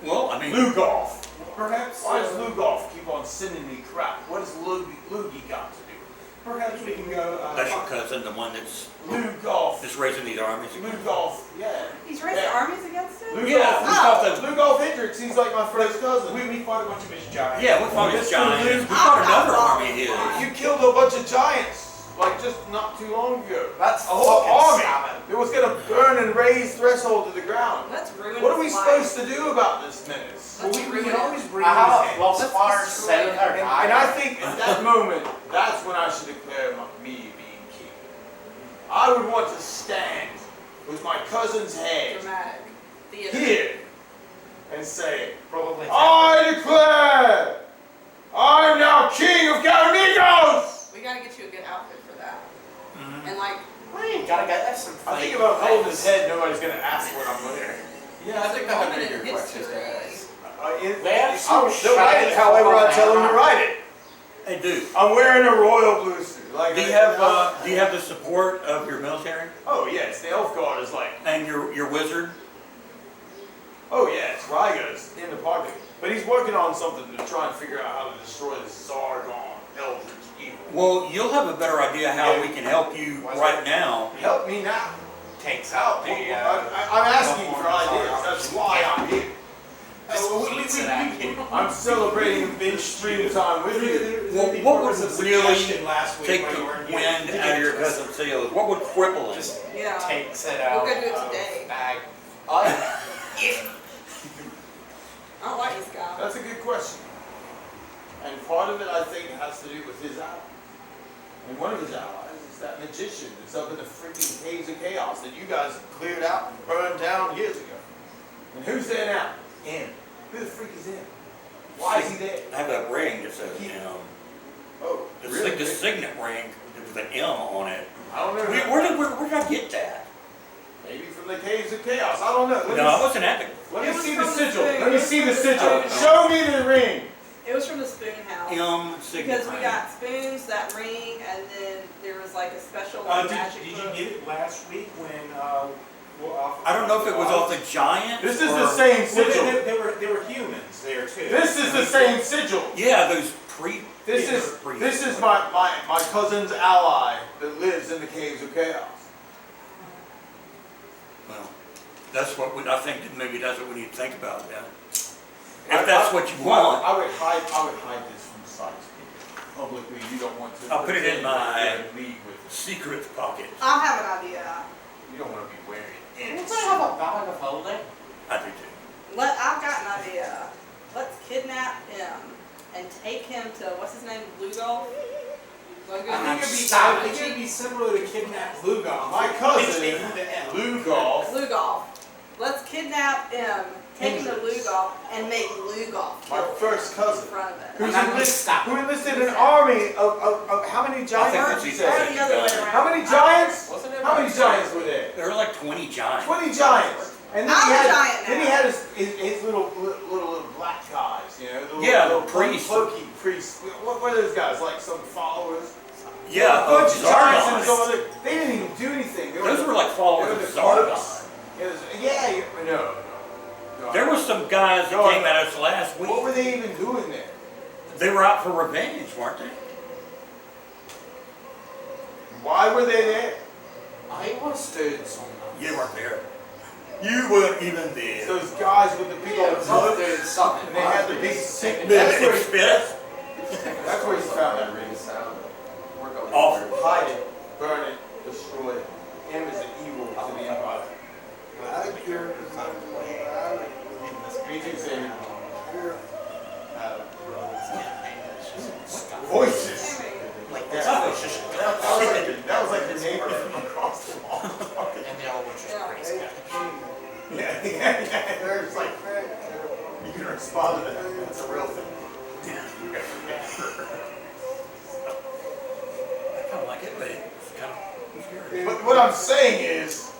Well, I mean, Lugoff. Perhaps, Why does Lugoff keep on sending me crap? What has Loogie got to do? perhaps we can go, that's your cousin, the one that's Lugoff. raising these armies. Lugoff, yeah. He's raised Yeah. armies against him? Lugoff, Yeah, we thought that. Lugoff Hendricks, he's like my first cousin. we fought a bunch of his giants. Yeah, we fought his giants. We fought another army of his. You killed a bunch of giants, like just not too long ago. That's A whole fucking army. salmon. It was gonna burn and raise Threshold to the ground. Let's ruin What are we his supposed life. to do about this menace? Well, we can always bring I have his a well head. far destroy seven it. or And I think at that moment, that's when I should declare me being king. I would want to stand with my cousin's head Dramatic. Theater. here and say, probably. I declare I'm now king of Calamigos! We gotta get you a good outfit for that. Mhm. And like, You gotta get that some. I think if I'm holding his head, nobody's gonna ask what I'm wearing. Yeah, I think that would be a good Women in question to history. ask. They have some They'll write it however I tell them to write it. Hey, dude, I'm wearing a royal blue suit. Like, do you have the support of your military Oh yes, the elf guard is like, and your wizard? oh yes, Ryga's in the pocket. But he's working on something to try and figure out how to destroy this Zargon eldritch evil. Well, you'll have a better idea how we can help you right now. Help me now. Takes out the. I'm asking for ideas. That's why I'm here. I'm celebrating binge stream time with you. Well, what would really last week take when the you weren't here wind to out get of your to cousin Seals? What would cripple him? Just yeah. takes it out. We're gonna do it of today. the Bag. I don't like this guy. That's a good question. And part of it, I think, has to do with his ally. And one of his allies is that magician that's up in the freaking caves of chaos that you guys cleared out and burned down years ago. And who's there now? Him. Who the freak is him? Why is he there? I have a ring that says Oh, it's really? like the signet ring with an M on it. I don't know. Where did I get that? Maybe from the caves of chaos. I don't know. Let No, me I wasn't at the. Let It me was see the from the sigil. spoon. Let me see the sigil. Spoon. Show me the ring. It was from the Spoon House. Signet Because we ring. got spoons, that ring, and then there was like a special Did magic you book. get it last week when, I don't know if it was off the giant. This is the same Well, sigil. there were humans there too. This is the same sigil. Yeah, those pre. This yeah, is pre- this is my cousin's ally that lives in the caves of chaos. Well, that's what I think. That maybe that's what we need to think about. Yeah. If that's what you want, I would hide this from sight publicly. You don't want to. I'll put it in pretend that my- you're in league with. secret pocket. I have an idea. You don't want to be wearing it. Don't they have a bag of holding? I do too. I've got an idea. Let's kidnap him and take him to, what's his name, Lugal? I think it'd be similar to kidnap Lugoff. My cousin, Take him to hell. Lugoff. Lugal. Let's kidnap him, take him to Hendrix. Lugal, and make Lugal My kill him first in cousin. front of it. Who I'm enlisted an army of how many I think giants? that's You easy. Or said? the other way around. How many giants? Wasn't it? How many giants were there? There were like 20 giants. 20 giants. And then I'm he a had, giant then he now. had his little black guys, you know, the little, Yeah, the little priests. cloaky priests. What were those guys? Like some followers? Yeah, a bunch of giants and Zargon. some other. They didn't even do anything. They Those were like they followers were of the Zargon. cloaks. No. There were some guys that No, came at us last week. What were they even doing there? They were out for revenge, weren't they? Why were they there? I was doing something. You weren't there. You weren't even there. Those guys with the big I old was cloaks, doing something. and they had the big stick. That's where That's where he found that ring. We're going. Awful. Hide it, burn it, destroy it. Him is an evil to the empire. yeah, there's like, you can respond to that. That's a real thing. I kind of like it, but it's kind of scary. But what I'm saying is,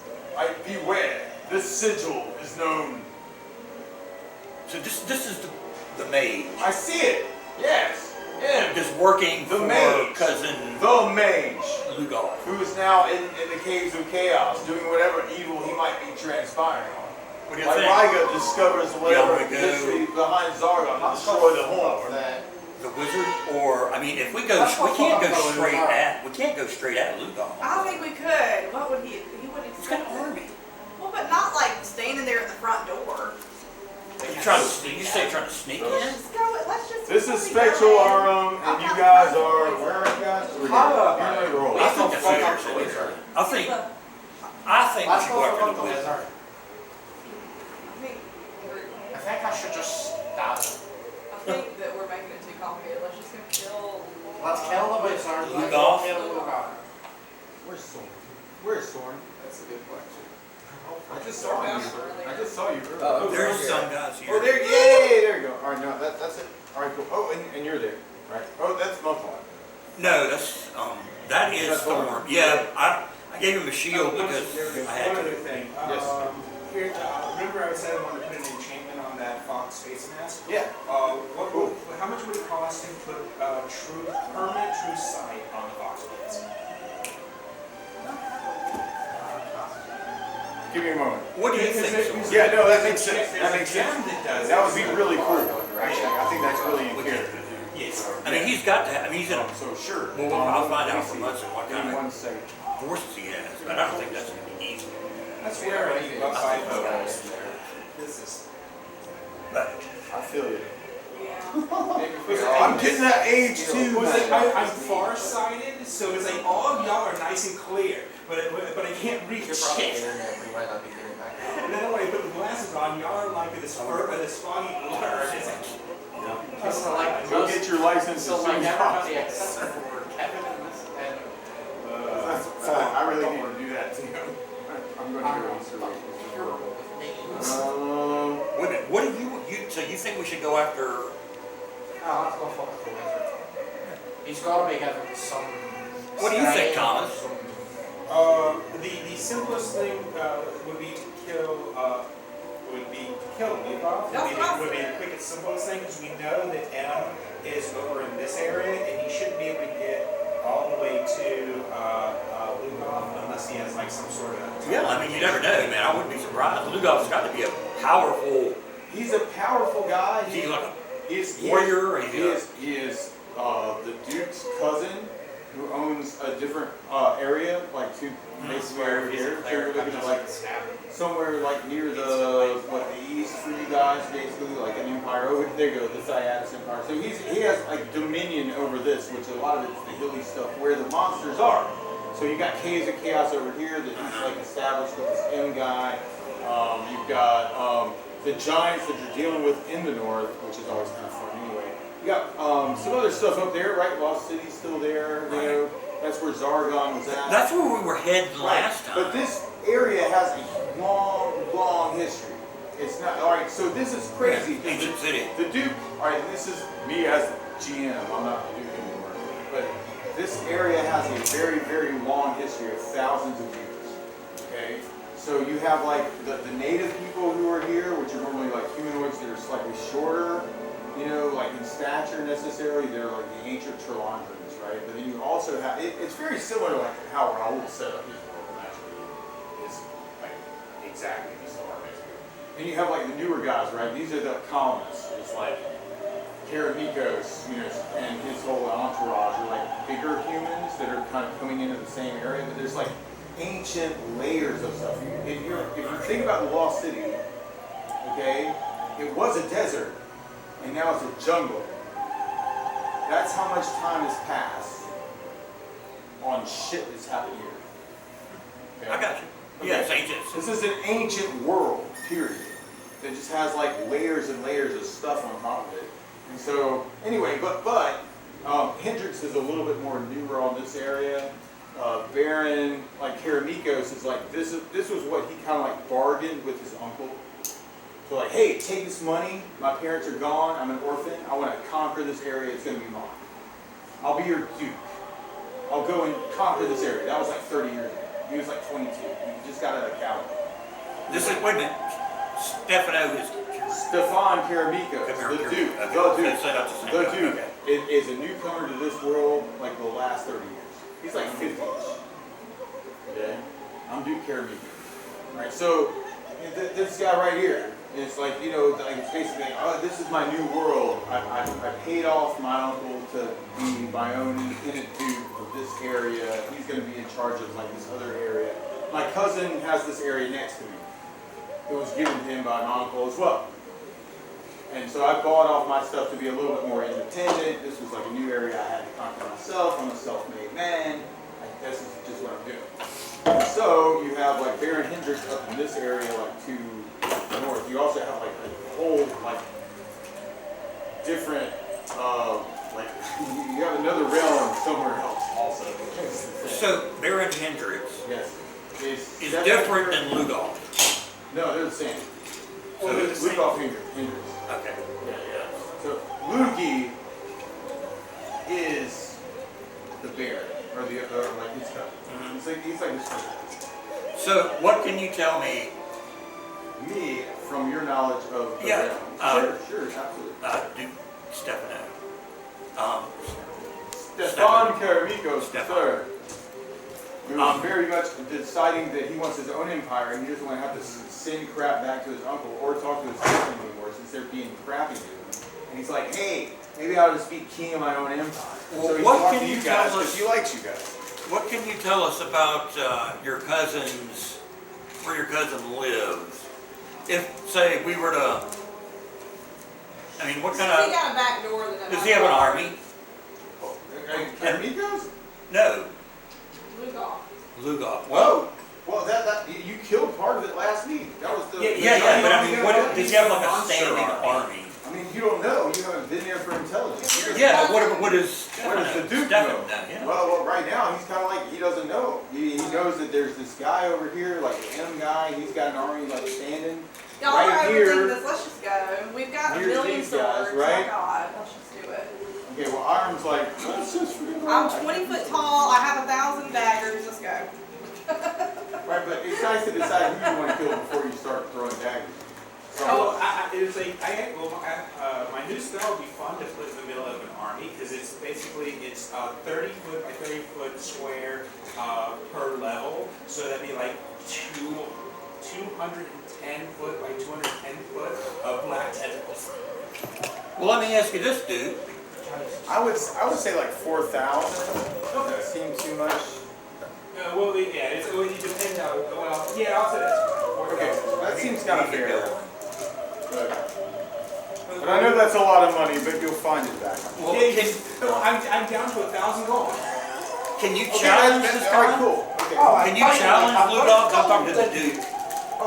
beware. This sigil is known. So this is the mage. I see it. Yes. Him. Just working The for mage. cousin The mage. Lugoff. Who is now in the caves of chaos, doing whatever evil he might be transpiring on. What do you Like think? Micah discovers whatever Yeah, we go. history behind Zargon to destroy the horn. The wizard, or I mean, if we go, That's we what can't go Lugoff straight is. at. We can't go straight at Lugoff. I don't think we could. What would he? He wouldn't He's got accept an it. army. Well, but not like standing there at the front door. You trying to sneak? You say trying to sneak in? Let's go. Let's just. This is go Spectral in. Arum, and you guys are, where are you guys? We're here. How You're the roll. I think that's fuck fair. up the wizard. I think we Let's should go go fuck after up the the wizard. wizard. I I think I should just stab him. think that we're making it too complicated. Let's just go kill. Let's kill the wizard. Let's Lugoff. kill Lugoff. Where's Soren? Where's Soren? That's a good question. I just saw you. I just saw you earlier. Oh, There's some guys here. Oh, there, yay, there you go. All right, no, that's it. All right, cool. Oh, and you're there, right? Oh, that's Mufflon. No, that is That's Thorn. Thorn. Yeah, I gave him a shield because There's I had one to. other thing. Yes. Here, remember I said I wanted to put an enchantment on that fox face mask? Yeah. How much would it cost to put permanent true sight on the fox face? Give me a moment. What do you think? Thorn? Yeah, no, that makes sense. There's That a makes gem sense. that does That it. would be really cool. Actually, I think that's really We in can't character. Yes. I mean, he's got to. I mean, he's in a So sure. Well, I'll find out from Munson what Give me kind of 1 second. forces he has, but I don't think that's going to be easy. That's where I need to I think photos. This is But I feel you. Yeah. maybe if we I'm getting that age too. Well, it's man. like I'm farsighted, so it's like all of y'all are nice and clear, but I can't reach You're probably shit. internet, but you might not be getting back. And then when I put the glasses on, y'all are like this foggy blur. It's like, So like Go get your license as So soon like as everybody possible. except for Kevin and this and I really need to do that too. I'm going to go Easter fucking week. terrible with names. wait a minute, what do you? So you think we should go after? Oh, let's go fuck up the wizard. He's gotta be having some. What do you think, Thomas? the simplest thing would be to kill Lugoff. That's what I Would be the quickest, simplest thing because we know that M is over in this area and he shouldn't be able to get all the way to Lugoff unless he has like some sort of. Yeah, I mean, you never know, man. I wouldn't be surprised. Lugoff's got to be a powerful. He's a powerful guy. He's like a He's warrior. He is the Duke's cousin who owns a different area, like basically over here. So you're looking at like somewhere like near the east for you guys, basically like an empire over there. You go the Sciatis Empire. So he has like dominion over this, which a lot of it's the hilly stuff where the monsters are. So you got Caves of Chaos over here that he's like established with this M guy. You've got the giants that you're dealing with in the north, which is always kind of fun anyway. You got some other stuff up there, right? Lost City's still there, you know. That's where Zargon was at. That's where we were heading last time. But this area has a long history. It's not, alright, so this is crazy. Yeah, ancient city. The Duke, alright, this is me as GM, I'm not the Duke anymore. But this area has a very long history of thousands of years, okay? So you have like the native people who are here, which are normally like humanoids that are slightly shorter, you know, like in stature necessarily. They're like the ancient Trelondrins, right? But then you also have, it's very similar to like how Raoul set up his world actually. It's like exactly the star basically. Then you have like the newer guys, right? These are the colonists. It's like Karamikos, you know, and his whole entourage are like bigger humans that are kind of coming into the same area, but there's like ancient layers of stuff. If you think about the Lost City, okay, it was a desert, and now it's a jungle. That's how much time has passed on shit that's happened here. Okay? I got you. Yeah, it's ancient. This is an ancient world, period, that just has like layers and layers of stuff on top of it. And so, anyway, but Hendrix is a little bit more newer on this area. Baron, like Karamikos, is like this was what he kind of like bargained with his uncle So like, hey, take this money. My parents are gone. I'm an orphan. I want to conquer this area. It's going to be mine. I'll be your duke. I'll go and conquer this area. That was like 30 years ago. He was like 22. He just got out of Cali. This is, wait a minute, Stefano is, Stefan Karamikos, the duke. The duke is a newcomer to this world like the last 30 years. He's like 50. Okay? I'm Duke Karamikos. Right? So, this guy right here, it's like, you know, like it's basically, oh, this is my new world. I paid off my uncle to be my own independent duke of this area. He's going to be in charge of like this other area. My cousin has this area next to me. It was given to him by my uncle as well. And so I bought off my stuff to be a little bit more independent. This was like a new area I had to conquer myself. I'm a self-made man. This is just what I'm doing. And so you have like Baron Hendricks up in this area, like to the north. You also have like a whole like different, like you have another realm somewhere else also. so Baron Hendricks Yes. is different than Ludolf. No, they're the same. So Well, they're the same. Ludolf Hendricks. Okay. Yeah. So Lugi is the bear, or like his cousin. He's like his cousin. So what can you tell me, Me, from your knowledge of the Yeah, realm. Sure, absolutely. Duke Stefano? Stefan Karamikos Stefan. III. He was very much deciding that he wants his own empire and he doesn't want to have to send crap back to his uncle or talk to his cousin anymore since they're being crappy to him. And he's like, hey, maybe I'll just be king of my own empire. Well, so he's what talking can to you guys tell us- because he likes you guys. What can you tell us about your cousin's, where your cousin lives? If, say, we were to, I mean, what kind He of, got a back door that does he have an army? Karamikos? No, Ludolf. Ludolf. Whoa! Well, you killed part of it last week. That was the. Yeah, but I mean, what, does he have like a standing army? I mean, you don't know. You haven't been there for intelligence. Yeah, but what is What does the Duke Stefano know? then, yeah. Well, right now he's kind of like he doesn't know. He knows that there's this guy over here, like the M guy. He's got an army like standing. Y'all Right are here. overthinking this. Let's just go. We've got a Here's million these guys, swords. right? Oh God, let's just do it. Okay, well, Iron's like, let's just I'm 20 foot tall. I have 1,000 daggers. Let's go. Right, but it's nice to decide who you want to kill before you start throwing daggers. So, Well, it was like my new spell would be fun to put in the middle of an army because it's basically 30 foot by 30 foot square per level, so that'd be like 210 foot by 210 foot of black tentacles. Well, let me ask you this, dude. I would say like 4,000. That seems too much. Well, yeah, it depends how. Well, yeah, I'll say that. Okay, that seems kind of We can fair. go. But I know that's a lot of money, but you'll find it back. Well, I'm down to 1,000 gold. can you Okay, challenge that's this all right, guy? cool. Okay. Can you challenge Ludolf? I'm talking to the dude.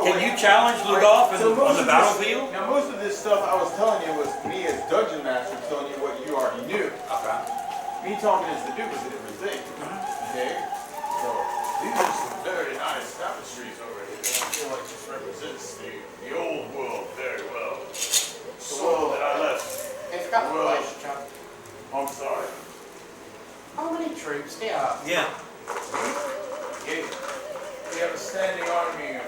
Can you challenge Ludolf on the battlefield? Now, most of this stuff I was telling you was me as Dungeon Master telling you what you already knew. Okay. Me talking as the Duke was a different thing. Okay? So, These are some very nice tapestries over here. I feel like this represents the old world very well. The world that I left. Hey, forgot the Well, question, John. I'm sorry. How many troops do you have? Yeah. We have a standing army of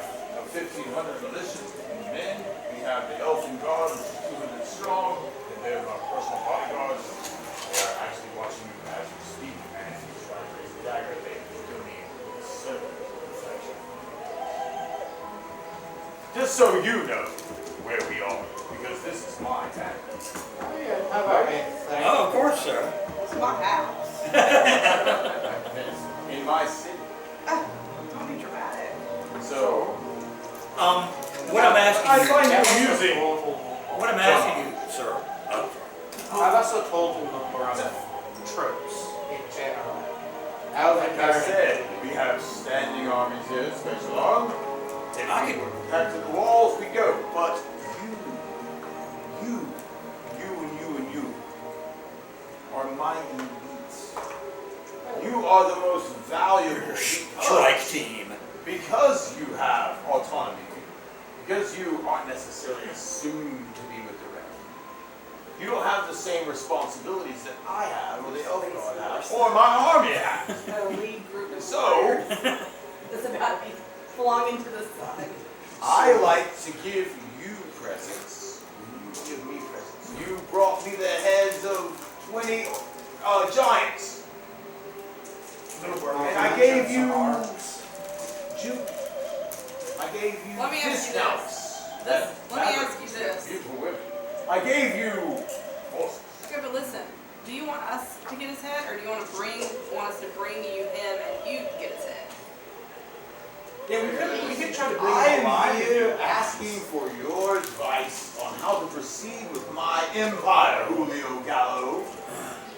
1,500 militia men. We have the Elfin Guard, which is 200 strong, and they're my personal bodyguards. They are actually watching you as you speak, and if you try to raise the dagger, they do me certain perfection. Just so you know where we are, because this is my town. Oh, yeah. How about me? Oh, of course, sir. It's my house. in my city. Don't be dramatic. So, What I'm asking I you, find it amusing. what I'm asking you, sir. Oh, I've also told him the number of troops in general. Like I said, we have standing armies here, special arm. If I we can- back to the walls, we go. But you are my elites. You are the most valuable strike team. because you have autonomy. because you aren't necessarily assumed to be with the realm, you don't have the same responsibilities that I have, or the elf guard has, or my army has. Elite group of So, it's about to be flung into the side. I like to give you presents. You give me presents. You brought me the heads of 20 giants. And I gave you juke. I gave you Let me ask you discounts. Let me at ask you taverns. this. Beautiful women. I gave you horses. Okay, but listen. Do you want us to get his head, or do you want us to bring you him and you get his head? Yeah, we could try to bring I him alive. am here asking for your advice on how to proceed with my empire, Julio Gallo.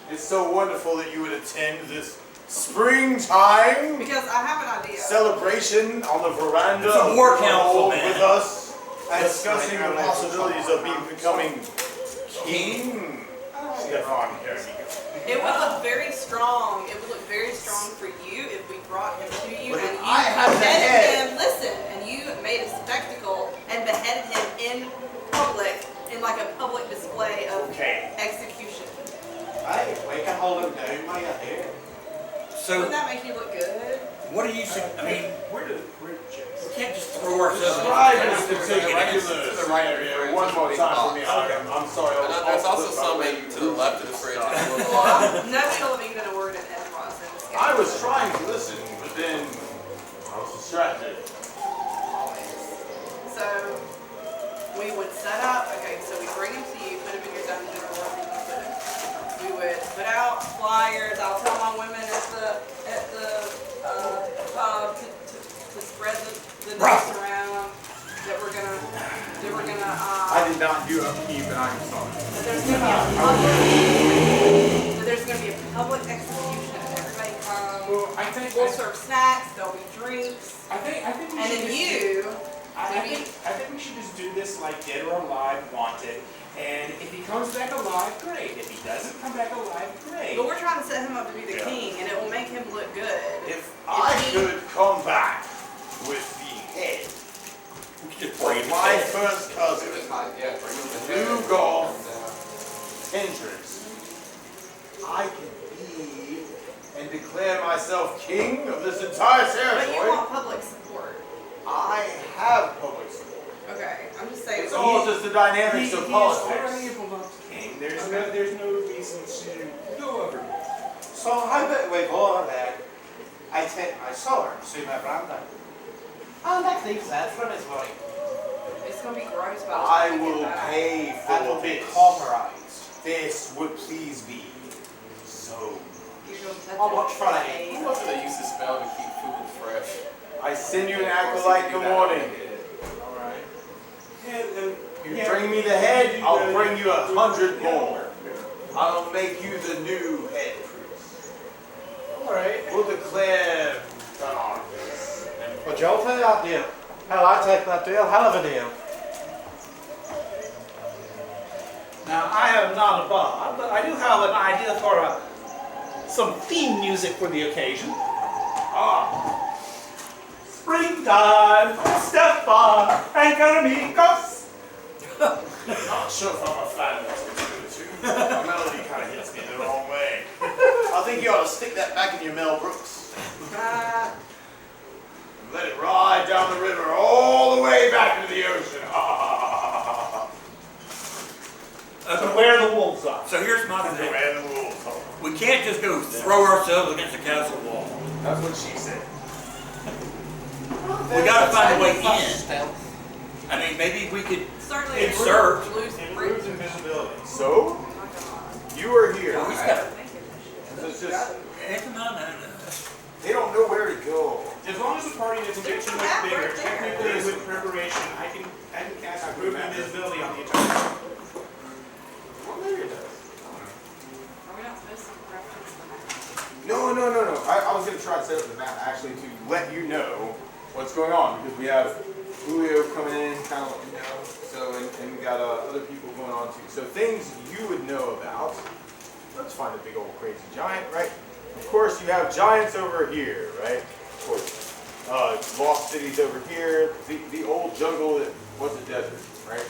It's so wonderful that you would attend this springtime Because I have an idea. celebration on the veranda It's a of war your council, home man. with us, discussing the possibilities of becoming king. Stefan, here you go. It would look very strong. It would look very strong for you if we brought him to you But and you I have the beheaded head. him. Listen, and you made a spectacle and beheaded him in public, in like a public display of Okay. execution. Hey, we can hold him down while you're here. So, Wouldn't that make you look good? what do you say? I mean, Where do chips? we can't just throw ourselves in Try the just to take it Right, into to the the right of the area fridge one is more a big time for box. me. I'm sorry. And there's also something to the left of the fridge. That's a little off. No ill of even a word in Edward's in this game. I was trying to listen, but then I was distracted. So we would set up, okay, so we bring him to you, put him in your dungeon or wherever you put him. We would put out flyers. I'll tell my women to spread the news around that we're gonna I did not do upkeep and I'm sorry. that there's gonna be a public execution. Everybody come. Well, I think We'll serve snacks. There'll be drinks. I think we And should then just you, I think we should just do this like Dead or Alive Wanted. And if he comes back alive, great. If he doesn't come back alive, great. but we're trying to set him up to be the Yeah. king, and it will make him look good. If I could come back with the head we could just bring of him my in. first cousin, Yeah, bring him the head. New Golf Hendrix, I can be and declare myself king of this entire But you territory. want public support. I have public support. Okay, I'm just saying. It's all just the dynamics He of is already a politics. beloved king. There's no reason to go over. So how about we go over there? I take my sword, see my brother. I'll make these head from his body. It's gonna be gross, but I will pay That for will be this. cauterized. This would please be so. How much for that? I love that they use this spell to keep food fresh. I send you an acolyte in the morning. Alright. You bring me the head, I'll bring you 100 more. I'll make you the new head priest. Alright. We'll declare the armies. Well, Joe, take that deal. Hell, I take that deal. Hell of a deal. Now, I am not a bard, but I do have an idea for some theme music for the occasion. Ah, Springtime, Stefan, and Caramicos. not sure if I'm a fan of this particular tune. The melody kind of hits me the wrong way. I think you ought to stick that back in your Mel Brooks. Let it ride down the river all the way back into the ocean. To where the wolves are. So here's my The thing. red wolves. We can't just go throw ourselves against the castle wall. That's what she said. We gotta find a way in. Stealth. I mean, maybe we could Certainly insert. loose Improves invisibility. So, you are here. Well, he's got It's just, they don't know where to go. As long as the party doesn't get too much bigger, technically with preparation, I can cast improved invisibility on the entire. Well, maybe it does. Are we not supposed to reference the map? No. I was going to try to set up the map actually to let you know what's going on because we have Julio coming in, kind of let you know. So, and we got other people going on too. So things you would know about. Let's find a big old crazy giant, right? Of course, you have giants over here, right? Of course. Lost cities over here. The old jungle that was a desert, right?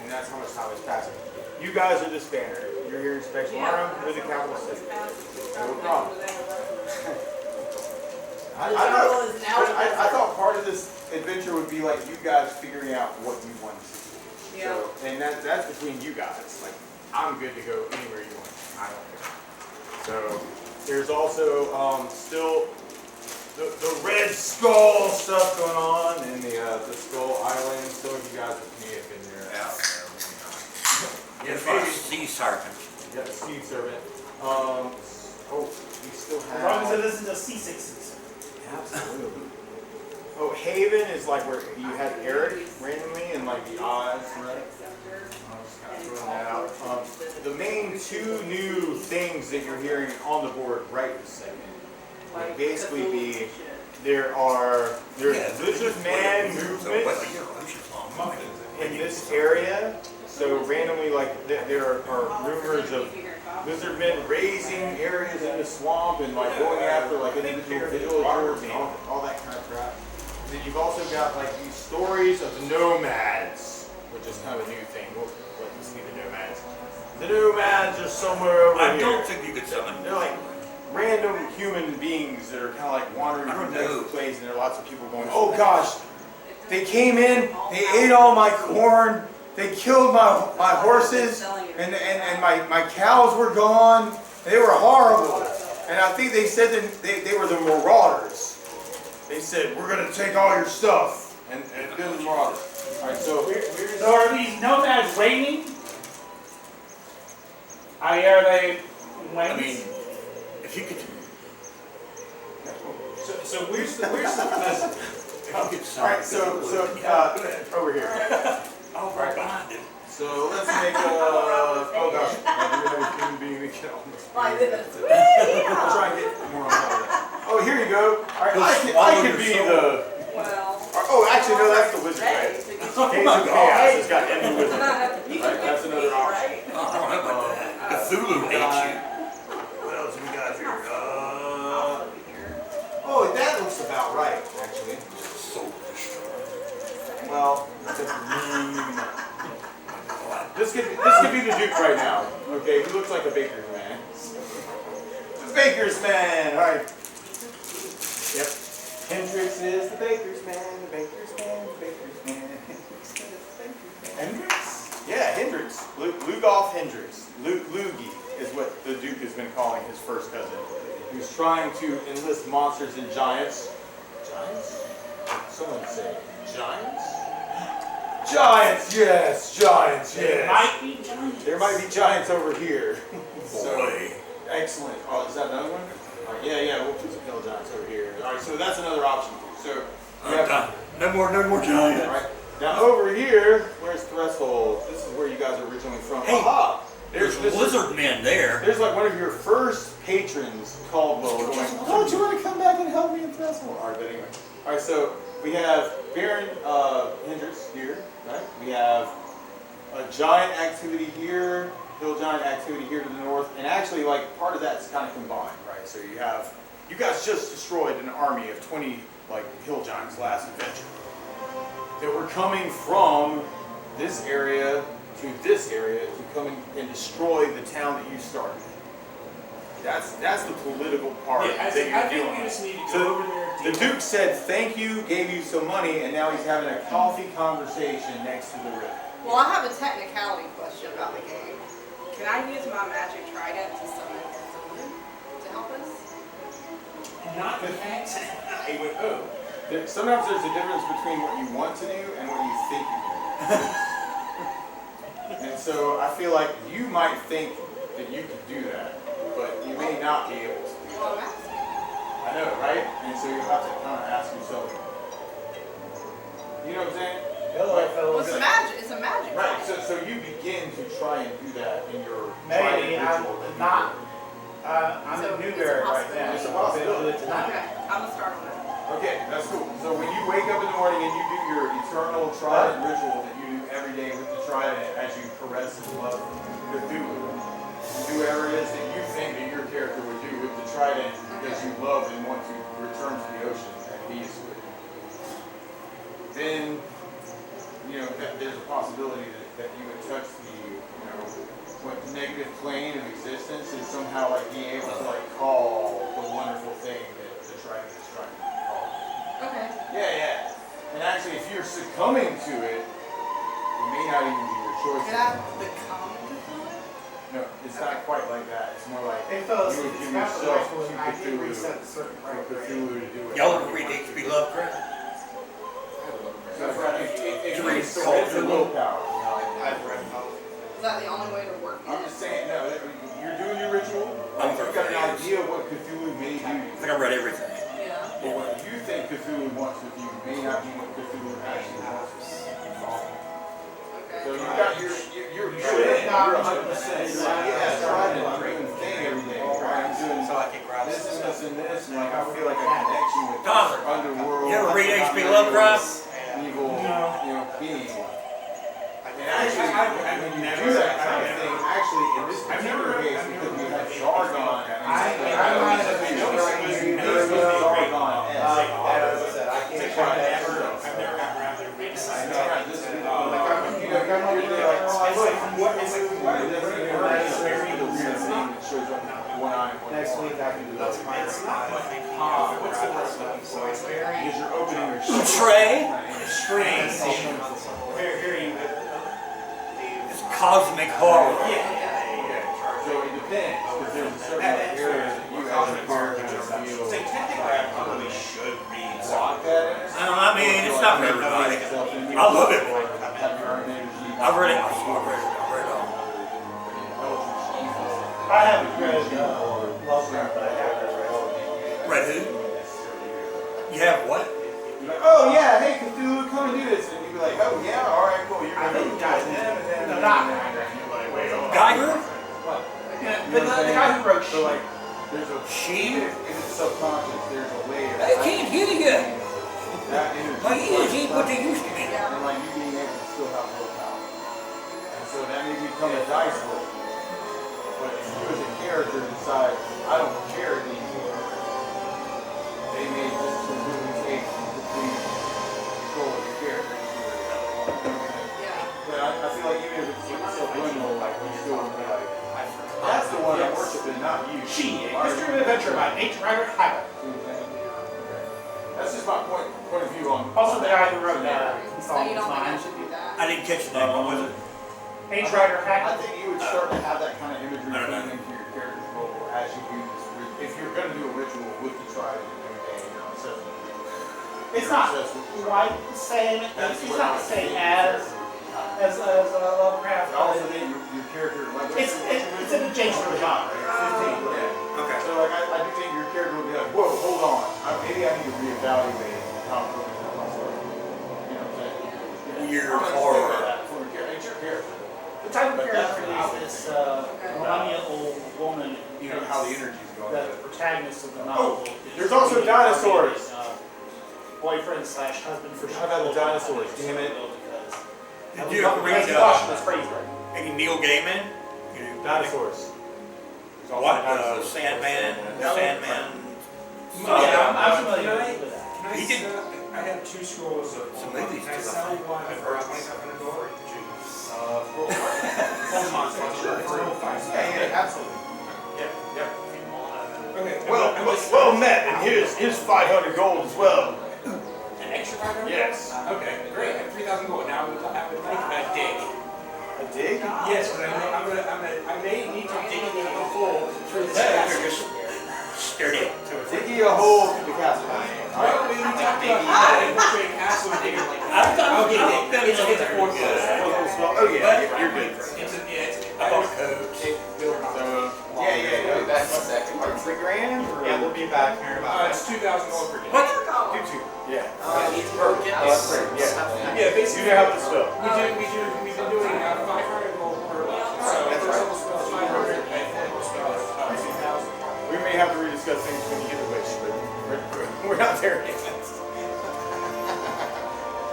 And that's how much time is passing. You guys are the standard. You're here in Special Arm. We're the capital city. No problem. I thought part of this adventure would be like you guys figuring out what you want to see. Yeah. So, and that's between you guys. Like, I'm good to go anywhere you want. I don't care. So, there's also still the Red Skull stuff going on in the Skull Island. Some of you guys may have been there. Out there many times. Yes, my sea serpent. Yeah, the Sea Servant. We still have. As long as it isn't just C6s. Absolutely. Oh, Haven is like where you had Eric randomly and like the odds, right? I'm just kind of throwing that out. The main two new things that you're hearing on the board right this second would basically be there's Lizard Man movement in this area. So randomly, like there are rumors of lizard men raising areas in the swamp and like going after like individual villagers and all that kind of crap. And then you've also got like these stories of nomads, which is kind of a new thing. We'll let you see the nomads. The nomads are somewhere over here. I don't think you could summon. They're like random human beings that are kind of like wandering from place to place, and there are lots of people going, "Oh gosh, they came in, they ate all my corn. They killed my horses, and my cows were gone. They were horrible. And I think they said that they were the marauders. They said, we're going to take all your stuff. And they're the marauders. All right, so So are these nomads waiting? Are they waiting? I mean, if you could. So where's the pleasant? all right, so over here. Oh, right behind him. So let's make oh gosh, I do have a human being that can almost. Like this. I'll try and get more on top of that. Oh, here you go. All right, I can be the. Well. Oh, actually, no, that's the wizard, right? Oh my God. Has got any wizard. Right, that's another option. Oh, I don't know about that. Cthulhu hates you. What else we got here? Oh, that looks about right, actually. Soul destroyed. Well, this could be the Duke right now. Okay, he looks like a baker's man. The baker's man. All right. Yep. Hendrix is the baker's man. The baker's man. The baker's man. Hendrix? Yeah, Hendrix. Lugoff Hendrix. Loogie is what the Duke has been calling his first cousin. He was trying to enlist monsters and giants. Giants? Someone say giants? Giants, yes, giants, yes. There might be giants over here. So, excellent. Oh, is that another one? All right, yeah, we'll put some hill giants over here. All right, so that's another option. So, you have, no more giants. all right. Now over here, where's Threshold? This is where you guys are originally from. Hey, Aha! There's lizard men there. There's like one of your first patrons, Caldwell, going, don't you want to come back and help me in Threshold? All right, but anyway. All right, so we have Baron Hendrix here, right? We have a giant activity here, hill giant activity here to the north, and actually, like, part of that's kind of combined, right? So you guys just destroyed an army of 20, like, hill giants last adventure. That were coming from this area to this area to come and destroy the town that you started. That's the political part that you're dealing with. So the Duke said thank you, gave you some money, and now he's having a coffee conversation next to the river. Well, I have a technicality question about the game. Can I use my magic trident to summon Cthulhu to help us? Not the facts. Hey, wait, oh. Sometimes there's a difference between what you want to do and what you think you can do. And so I feel like you might think that you could do that, but you may not be able to do Well, I'm that. asking. I know, right? And so you'll have to kind of ask yourself, you know what I'm saying? Hello, Well, it's a magic. It's a magic. Right, trident. so you begin to try and do that in your Maybe trident I'm ritual. not. I'm So in it's Newberry a right now. It's a So I'll do possibility. it tonight. Okay, I'm gonna start on that. Okay, that's cool. So when you wake up in the morning and you do your eternal trident ritual that you do every day with the trident as you caress and love Cthulhu, do whatever it is that you think that your character would do with the trident because you love and want to return to the ocean at peace with somehow like being able to like call the wonderful thing that the dragon is trying to call. Okay. Yeah. And actually, if you're succumbing to it, it may not even be your choice. Could I become Cthulhu? No, it's not quite like that. It's more like Hey fellas, you would it's give about the yourself rifle to and I did Cthulhu reset the circuit for breaker. Cthulhu to do it. Y'all ever read H.P. Lovecraft? So if You you read still Call of have the Cthulhu? willpower. I've read those. Is that the only way to work I'm it? just saying, no, you're doing your ritual. I'm You've got an idea of what Cthulhu may do. I think I read everything. Yeah. But what you think Cthulhu wants with you may not be what Cthulhu actually wants with you. So Okay. you got you're in. You're 100%. Yeah, trying to do the thing every day. Right? I'm doing So I can grab this some and stuff. this and this, and like I feel like a connection with Tom, this underworld. You ever read H.P. Lovecraft? Evil, being. And actually, I've when you never- do that kind of I've thing, never- actually, in this I've never- particular case, I've never because we read have H.P. jargon, Lovecraft. and I stuff, might have it's been very very jargon. As I said, I can't try that. I've never gotten around to reading I it. know, right, this is, Like I'm really like, It's like what is it? What it is doesn't it? even matter. It's the weird thing that shows up one eye and one next paw. week I can do that. It's not like what's the word I'm looking for? It's very Because you're opening your Trey? strange. Very It's cosmic horror. So it depends, because there's a certain area that you as a character feel So technically, I probably should read block that in. I mean, it's not for everybody. I love it. Have your own energy. I've read it. I read it all. I haven't read Lovecraft, but I have read. Read who? You have what? You're like, oh yeah, hey Cthulhu, come and do this. And you'd be like, oh yeah, alright, cool. You're I gonna think do guys, them, and then no, not you're like, wait, hold on. Geiger? The guy who wrote So like, there's a She? if it's subconscious, there's a layer. I can't hear you. That energy. My ears ain't what they used to be. And like you being able to still have willpower. And so that may become a dice roll. But if you as a character decide, I don't care anymore, they may just completely take complete control of your character. Yeah. But I feel like even if it's subliminal, like we still would be like, that's the one I worship and not you. She, a Christian adventure by H. Rider Haggard. That's just my point of view on. Also the guy who wrote So you don't think I Installment should do that? I didn't catch the name. What was it? H. Rider I Haggard. think you would start to have that kind of imagery I don't know. coming into your character's role as you do this. If you're going to do a ritual with the tribe and you're obsessed with it. It's not quite the same. It's not the same as Lovecraft. But also then your character, like, It's an adjacent genre. 15, yeah. Okay. So like I do think your character will be like, whoa, hold on. Maybe I need to reevaluate how I'm looking at myself. You know what I'm saying? Weird I'm gonna horror. stick with that for your character. It's your character. The type of character is this millennial-old woman. You know how the energy's going. The protagonist of the novel. there's also dinosaurs. Boyfriend / husband for How about the dinosaurs? Damn it. Did you ever read That's crazy. any Neil Gaiman? You know, Dinosaurs. What? Sandman? Sandman? Yeah, I'm familiar with that. Can I He did- I have 2 scrolls of Some movies Can I too, sell I think. one for $2,500? Yeah, absolutely. Okay. Well met, and here's 500 gold as well. An extra 500? Yes. Okay, great. I have 3,000 gold. Now I would like a dig. A dig? Yes, but I may need to dig it in full for this castle. Sturdy. Diggy a hole to the castle. Well, we need to dig it in a castle and dig it like that. I've Okay, done it's a fourth level. Oh yeah, you're good. It's I bought coats. We'll be back in a second. $3,000? Yeah, we'll be back here in about. It's $2,000 per day. What? Yeah. It's broken. Yeah, basically. You know how this spell. We've been doing 500 gold per lesson. So first level spell is 500, and fourth spell is 2,000. We may have to rediscuss things when you get a wish, but we're not there yet.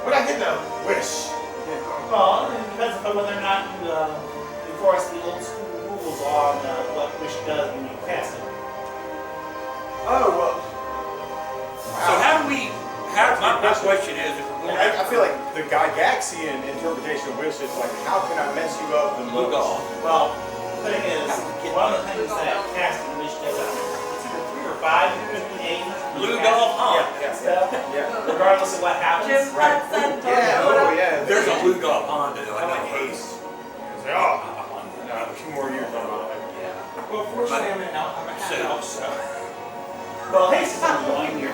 When I get the wish. Well, it depends upon whether or not you enforce the old school rules on what wish does when you cast it. Oh well. So how do we, my question is, if we're going I feel like the Gygaxian interpretation of wish is like, how can I mess you up the most? Look off. Well, thing is, one of the things that casting initiatives out there, it's either 3 or 5, you can be 8. Blue golf hunt. Stuff, Yeah. regardless of what happens. Jim Hudson. Yeah, oh yeah. There's a blue golf pond though. I know Haste. Say, oh, no, 2 more years on my life. Well, fortunately, I'm a half elf, so. Well, Haste is only 1 year.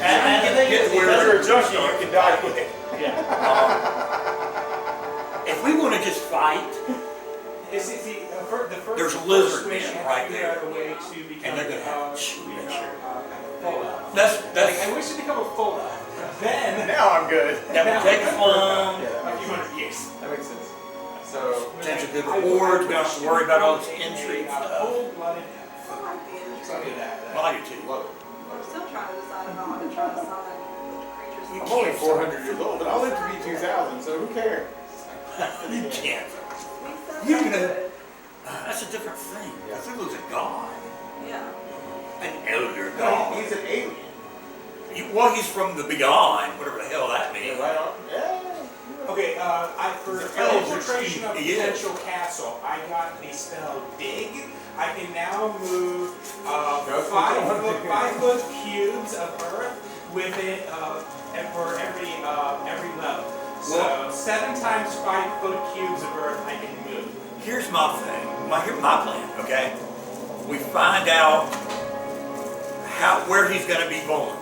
And the thing is, If you're a junkie, you can die quick. yeah. If we want to just fight, It's the first. There's the lizard first mission men has to right figure there. out a way to become And they're gonna have to shoot you that know, shit. full elf. that's I wish to become a full elf. Then, Now I'm good. that would take us long. a few hundred years. That makes sense. So, Potential good rewards. We don't have to worry about all this intrigue stuff. Cold-blooded I elf. like the energy. So do that. Well, I do too. love it. I'm still trying to decide if I want to try to summon creatures. I'm only 400 years old, but I'll live to be 2000, so who cares? You can't. We sound You so know- good. That's a different thing. Cthulhu's a god. Yeah. An elder No, god. he's an alien. Well, he's from the beyond, whatever the hell that Yeah, means. right on. Yeah. Okay, for He's a infiltration of He is. potential castle, I got the spell dig. I can now move That's 5 foot cubes of earth with it for every level. So Well- 7 times 5 foot cubes of earth I can move. Here's my thing. Here's my plan, okay? We find out where he's going to be born.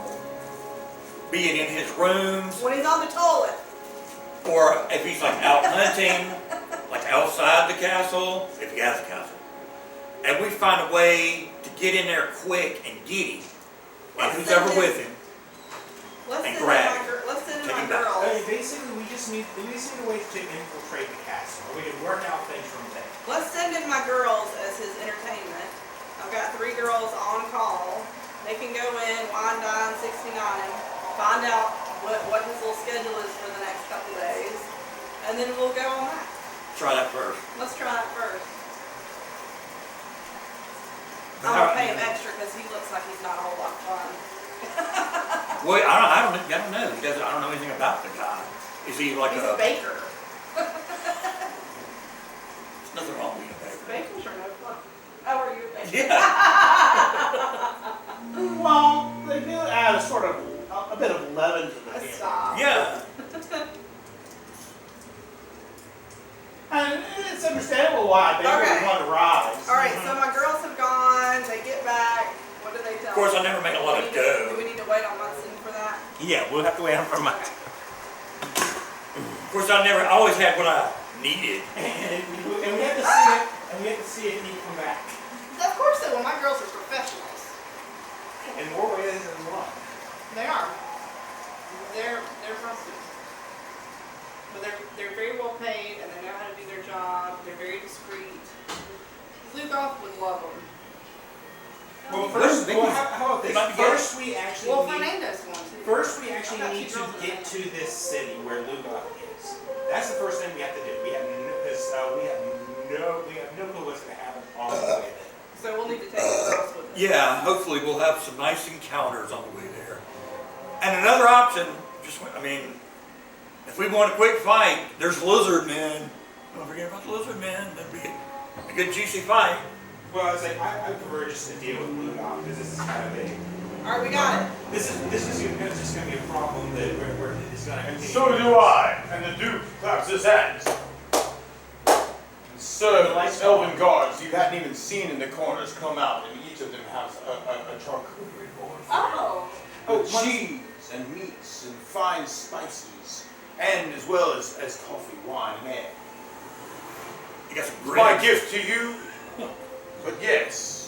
Be it in his rooms, When he's on the toilet. or if he's like out hunting, like outside the castle, if he has a castle. And we find a way to get in there quick and get him. And who's ever with him. Let's And send in grab my, it. let's send in Take my him back. girls. Basically, we just need a way to infiltrate the castle. We can work out things from there. Let's send in my girls as his entertainment. I've got 3 girls on call. They can go in, wine, dine, 69, find out what his little schedule is for the next couple days, and then we'll go on that. Try that first. Let's try it first. But I'm how- gonna pay him extra because he looks like he's not a whole lot of fun. Well, I don't know. I don't know anything about the guy. Is he like He's a baker. There's nothing wrong with being a baker. Bakers are no fun. Oh, are you a baker? Yeah. Well, they do add a bit of leaven to the thing. Stop. Yeah. And it's understandable why bakers Okay. want to rise. All right, so my girls have gone. They get back. What do they tell Of course, me? I never make a lot of Do dough. we need to wait on Munson for that? Yeah, we'll have to wait on for my. Of course, I always had what I needed. And we have to see it. And we have to see it and he come back. Of course they will. My girls are professionals. In more ways than one. They are. They're hustlers. But they're very well paid and they know how to do their job. They're very discreet. Lugoff would love them. Well, first, how about this? Might be good. First, we actually Well, need. Fernando's one too. First, we actually I've got need 2 to girls in get there. to this city where Lugoff is. That's the first thing we have to do. We have no clue what's going to happen on the way there. So we'll need to take the girls with us. Yeah, hopefully we'll have some nice encounters on the way there. And another option, if we want a quick fight, there's lizard men. Don't forget about the lizard men. That'd be a good juicy fight. Well, I prefer just to deal with Lugoff because this is kind of a. All right, we got it. This is just going to be a problem that it's going to And continue. so do I. And the Duke claps his hands. Sir, like elven guards you hadn't even seen in the corners come out, and each of them has a charcuterie board. Oh. With cheese and meats and fine spices, and as well as coffee, wine, and egg. You got some My grits. gift to you, but yes.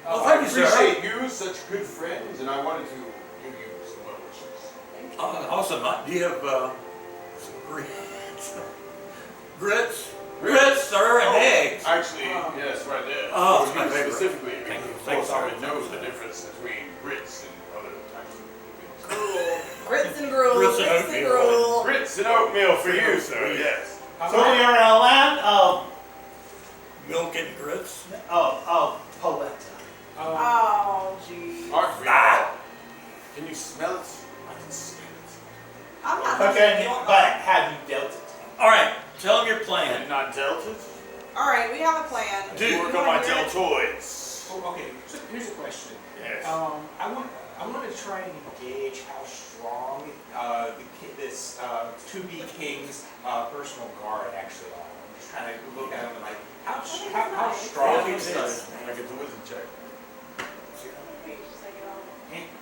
Oh, I thank you, sir. appreciate you, such good friends, and I wanted to give you some well wishes. Awesome. Do you have some grits? Grits, sir, and eggs. Actually, yes, right there. Oh, For it's my you favorite. Specifically, Thank you. because of Thank course you, I sir. would know the difference between grits and other types of things. Gruel. Grits and gruel. Grits and Grits and oatmeal. gruel. Grits and oatmeal for you, sir, yes. How's So that? we are in a land of Milk and grits. polenta. Oh, gee. Aren't we all? Can you smell it? I can smell it. I'm not Okay, you want but mine. have you dealt it? All right, tell them your plan. intelligence? Alright, we have a plan. Do work on my Deltoids. Oh, okay, so here's a question. Yes. I want to try and gauge how strong this to-be king's personal guard actually are. I'm just trying to look at them and like, how strong is this? I get the wisdom check.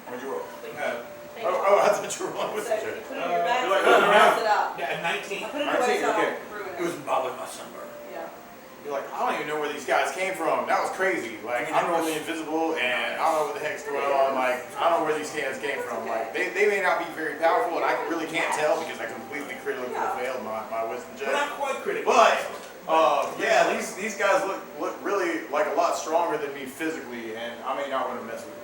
What'd you roll? Oh, I thought you were rolling wisdom check. Put it in your bag, You're like, so you oh, can no. mess it up. Yeah, 19. I put it away so I okay. don't ruin It was bothering my sunburn. Yeah. You're like, I don't even know where these guys came from. That was crazy. Like, I'm normally invisible, and I don't know what the heck's going on. Like, I don't know where these guys came from. Like, they may not be very powerful, and I really can't tell because I completely critically failed my wisdom check. But not quite critical. But yeah, these guys look really like a lot stronger than me physically, and I may not want to mess with them.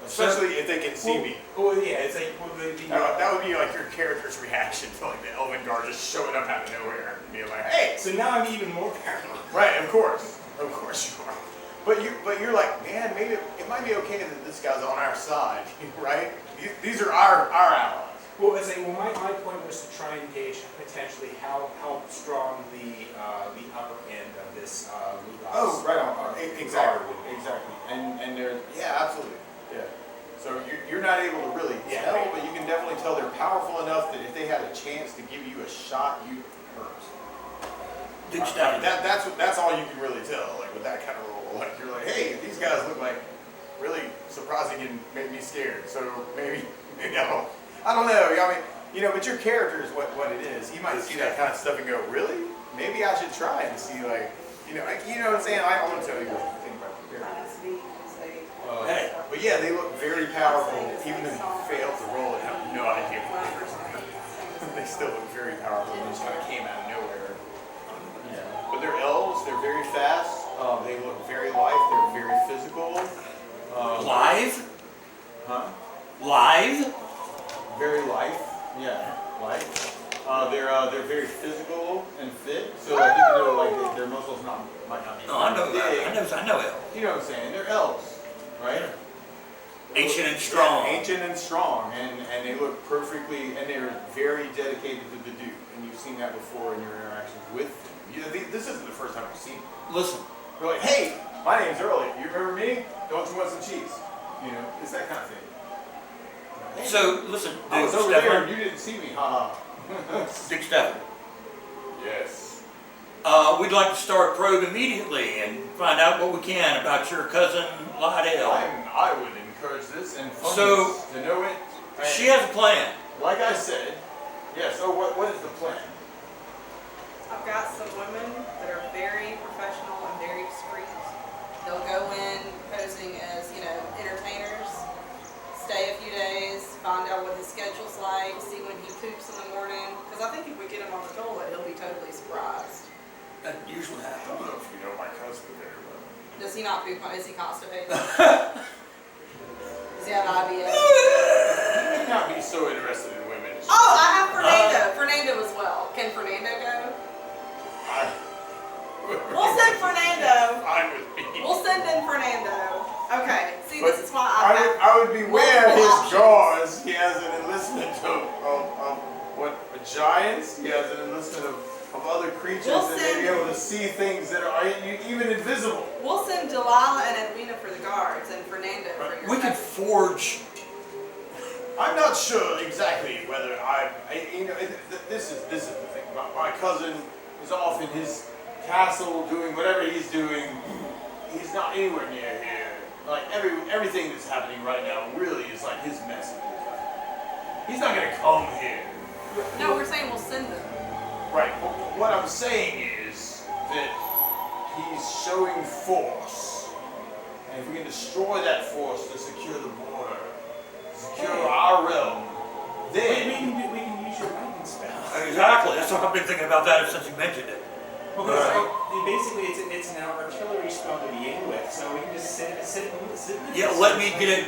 Especially if they can see me. Well, yeah, it's like That would be like your character's reaction to like the Elven Guard just showing up out of nowhere and being like, hey! So now I'm even more paranoid. Right, of course you are. But you're like, man, maybe it might be okay that this guy's on our side, right? These are our allies. Well, my point was to try and gauge potentially how strong the upper end of this Lugas. Oh, right on. Exactly. And they're absolutely. Yeah. So you're not able to really tell, but you can definitely tell they're powerful enough that if they had a chance to give you a shot, you hurt. That's all you can really tell, like with that kind of role. Like you're like, hey, these guys look like really surprising and make me scared. So maybe I don't know. I mean, but your character is what it is. You might see that kind of stuff and go, really? Maybe I should try and see like, you know what I'm saying? I don't want to tell you what to think about your character. But yeah, they look very powerful, even though you failed to roll it. I have no idea what they were. They still look very powerful. They just kind of came out of nowhere. Yeah. But they're elves. They're very fast. They look very lithe. They're very physical. Live? Huh? Live? Very lithe. Yeah, lithe. They're very physical and fit. So like even though like their muscles might not be. No, I know big, that. I know it. You know what I'm saying? They're elves. Right? Ancient and strong. Yeah, ancient and strong, and they look perfectly, and they're very dedicated to the Duke, and you've seen that before in your interactions with them. This isn't the first time you've seen them. Listen. They're like, hey, my name's Early. You remember me? Don't you want some cheese? It's that kind of thing. Hey, So, listen, I was Duke over there Stefan. and you didn't see me, haha. Duke Stefan. Yes. We'd like to start a probe immediately and find out what we can about your cousin Lydell. I would encourage this and fund So, this to know it. She has a plan. Like I said, so what is the plan? I've got some women that are very professional and very discreet. They'll go in posing as, entertainers, stay a few days, find out what his schedule's like, see when he poops in the morning. Because I think if we get him on the toilet, he'll be totally surprised. That usually I happens. don't know if you know my cousin very well. Does he not poop? Is he constipated? Does he have IBS? You may not be so interested in women. Oh, I have Fernando. Fernando as well. Can Fernando go? We'll send Fernando. Fine with me. We'll send in Fernando. Okay. See, But this is why I would beware multiple his options. jaws. He has an enlistment of giants. He has an enlistment of other creatures We'll that may send- be able to see things that are even invisible. We'll send Delilah and Edwina for the guards and Fernando for your We could cousin. forge. I'm not sure exactly whether this is the thing. My cousin is off in his castle doing whatever he's doing. He's not anywhere near here. Like everything that's happening right now really is like his message. He's not gonna come here. No, we're saying we'll send them. Right. What I'm saying is that he's showing force, and if we can destroy that force to secure the border, secure our realm, then We can use your lightning spell. Exactly. That's what I've been thinking about that since you mentioned it. Well, basically, it's an artillery spell to begin with, so we can just sit Yeah, let me get it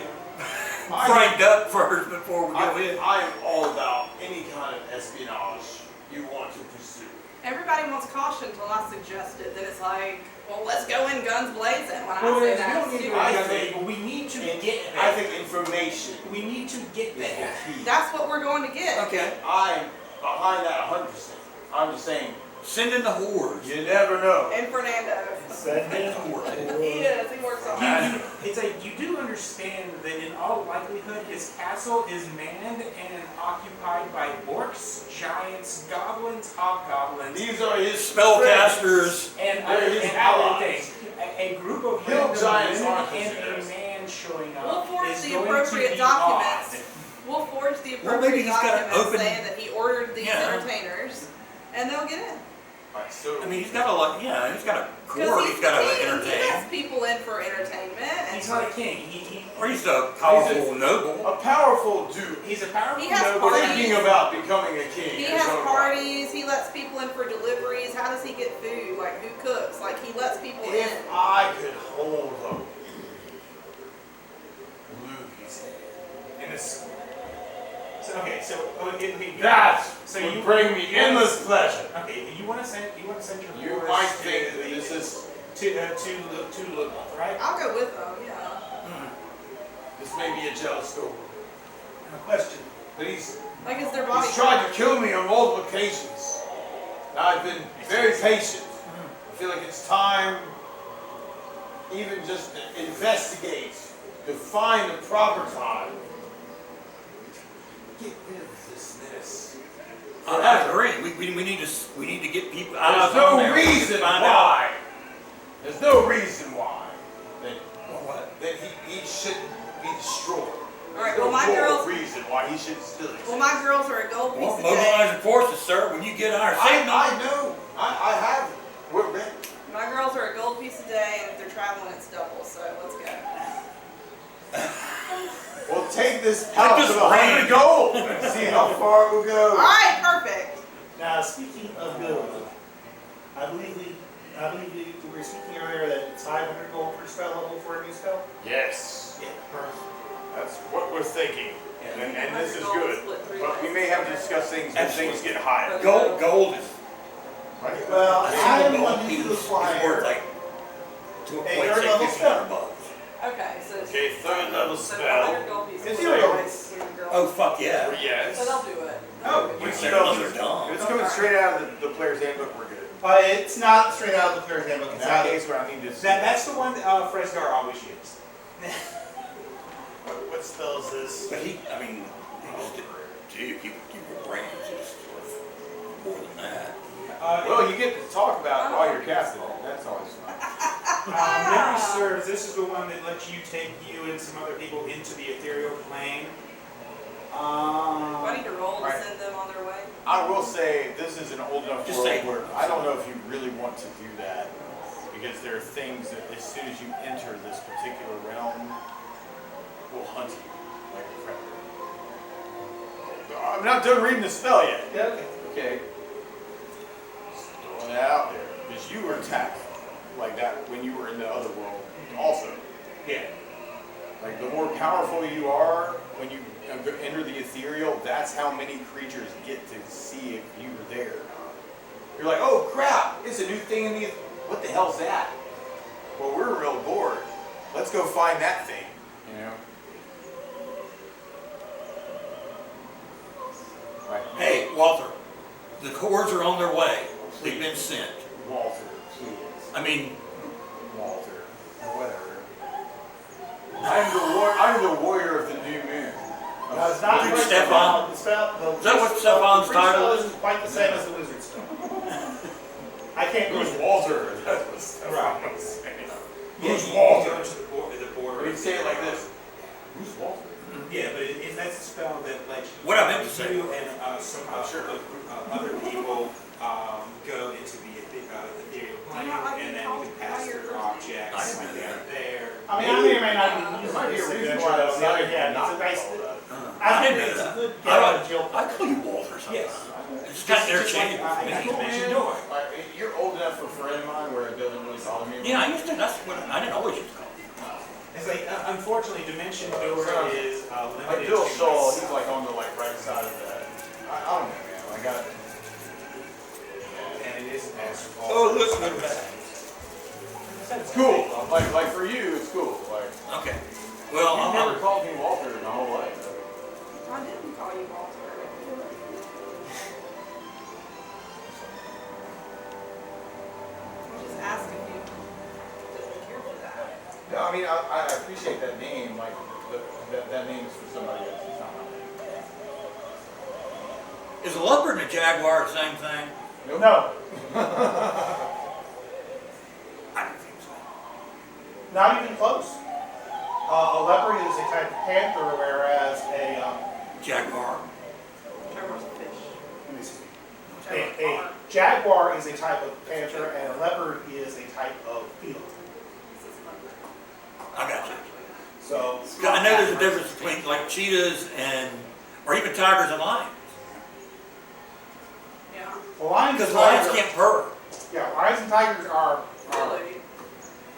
framed up first before we go in. I am all about any kind of espionage you want to pursue. Everybody wants caution until I suggest it. Then it's like, well, let's go in guns blazing. When Well, I say we that, don't it's need stupid. to, we need to get there. I think information We need to get is there. the key. That's what we're going to get. Okay. I'm behind that 100%. I'm just saying, Send in the whores. You never know. And Fernando. Send in He is. He works on that. It's like you do understand that in all likelihood his castle is manned and occupied by orcs, giants, goblins, hobgoblins, These are his Spellcasters. and They're other, his and other allies. things. A group of Hill random giants women aren't and a possessed. man showing We'll up forge is the going appropriate to be documents. odd. We'll forge the Well, maybe appropriate he's gotta documents open- saying that he ordered these Yeah. entertainers, and they'll get in. Alright, so I mean, he's got a lot. Yeah, he's got a Because court. he's He's got the to king. He entertain. lets people in for entertainment. And He's not a king. He Or he's a powerful noble. a powerful dude he's a powerful He has noble. parties. thinking about becoming a king. he in his has own right. parties. He lets people in for deliveries. How does he get food? Like, who cooks? Like, he lets people in. If I could hold up Luke's hand in a So, okay, so that so would you bring me endless pleasure. Okay, you want to send your You force might to think that the- this is to Ludlow, right? I'll go with them, yeah. this may be a jealous story, No question. but he's Like, is their body? tried to kill me on multiple occasions. And I've been very patient. I feel like it's time, even just to investigate, to find the proper time. Get rid of this mess. I agree. We need to get people out There's of no there. reason Find out. why. There's no reason why What? that he shouldn't be destroyed. All right, There's well, no my moral girls- reason why he should still exist. Well, my girls are a gold piece Well, a day. mobilize your forces, sir. When you get our signal. I know. I have. We're ready. My girls are a gold piece a day, and if they're traveling, it's double. So let's go. We'll take this house this to 100 ring. gold and see how far we'll All go. right, perfect. Now, speaking of gold, I believe we were speaking earlier that it's 500 gold per spell level for a new spell. Yes. Yeah. That's what we're thinking. And this is 100 gold good. split three But we ways. may have to discuss things when things get higher. Gold is. Right? Well, a I single am gold going to piece do a is worth flyer. like to Hey, equate third say level $1,500. Okay, so Okay, third level so spell. 100 gold pieces. It's for zero. boys, for girls. Oh fuck yeah! Yes. So they'll do it. Oh, They'll do you it. spell They're dumb. If it's coming straight out of the player's handbook, we're good. It's not straight out of the player's handbook. In It's that out of case, where I need to. That's the one Fresgar always used. what spell is this? But I mean, you keep your brains is worth more than that. Well, you get to talk about it while you're casting it. That's always fun. Memory serves. This is the one that lets you take you and some other people into the ethereal plane. Do I need to roll to Right. send them on their way? I will say this is an old enough Just world say- where I don't know if you really want to do that because there are things that as soon as you enter this particular realm will hunt you like a predator. I'm not done reading the spell yet. Yeah, okay. Okay. Just throwing it out there because you were attacked like that when you were in the other world also. Yeah. Like the more powerful you are when you enter the ethereal, that's how many creatures get to see if you were there or not. You're like, oh crap, it's a new thing in the. What the hell's that? Well, we're real bored. Let's go find that thing. You know. Right. Hey, Walter, the cores are on their way. They've been sent. Walter, please. I mean, Walter, whatever. I'm the warrior of the new moon. No, it's not Dude, quite Stefan. the spell. Is that what Stefan's title is? Isn't quite the same as the wizard spell. I can't Who's read it. Walter? That's what Stefan was saying. Who's You Walter? go to the border. We'd say it like this. Who's Walter? Yeah, but that's a spell that lets you. What I meant to say. You and some Sure. other people go into the ethereal plane, and then you can pass through objects I didn't like know that that. there. I mean, I may or may not be There using might be this a reason signature, why but on the other hand, not it's a nice. all that. I I think didn't it's know a good that. get out of jail. I call you Walter sometimes. Yes. It's kind of Just like interchangeable. I got to for me. mention Noah. You're old enough for a friend of mine where it doesn't really bother me. Yeah, I used to. That's what I didn't always used to call you. It's like, unfortunately, Dimension Door is Like limited Bill to Shaw, he's like on the right side of that. I don't know, man. I got it. and it is master. Oh, look, look at that. It's cool. Like for you, it's cool. Like Okay. Well, you I'm never called me Walter my whole life. I didn't call you Walter. appreciate that name, like, that name is for somebody else, it's not mine. Is a leopard and a jaguar the same thing? Nope. No, I don't think so. not even close. A leopard is a type of panther, whereas Jaguar. Jaguar's a fish. let me see. Jaguar. A jaguar is a type of panther, and a leopard is a type of feline. I got you. So, I know there's a difference between like cheetahs and, or even tigers and lions. Yeah. well, lions Because and lions tigers, can't purr. yeah, lions and tigers are, Really?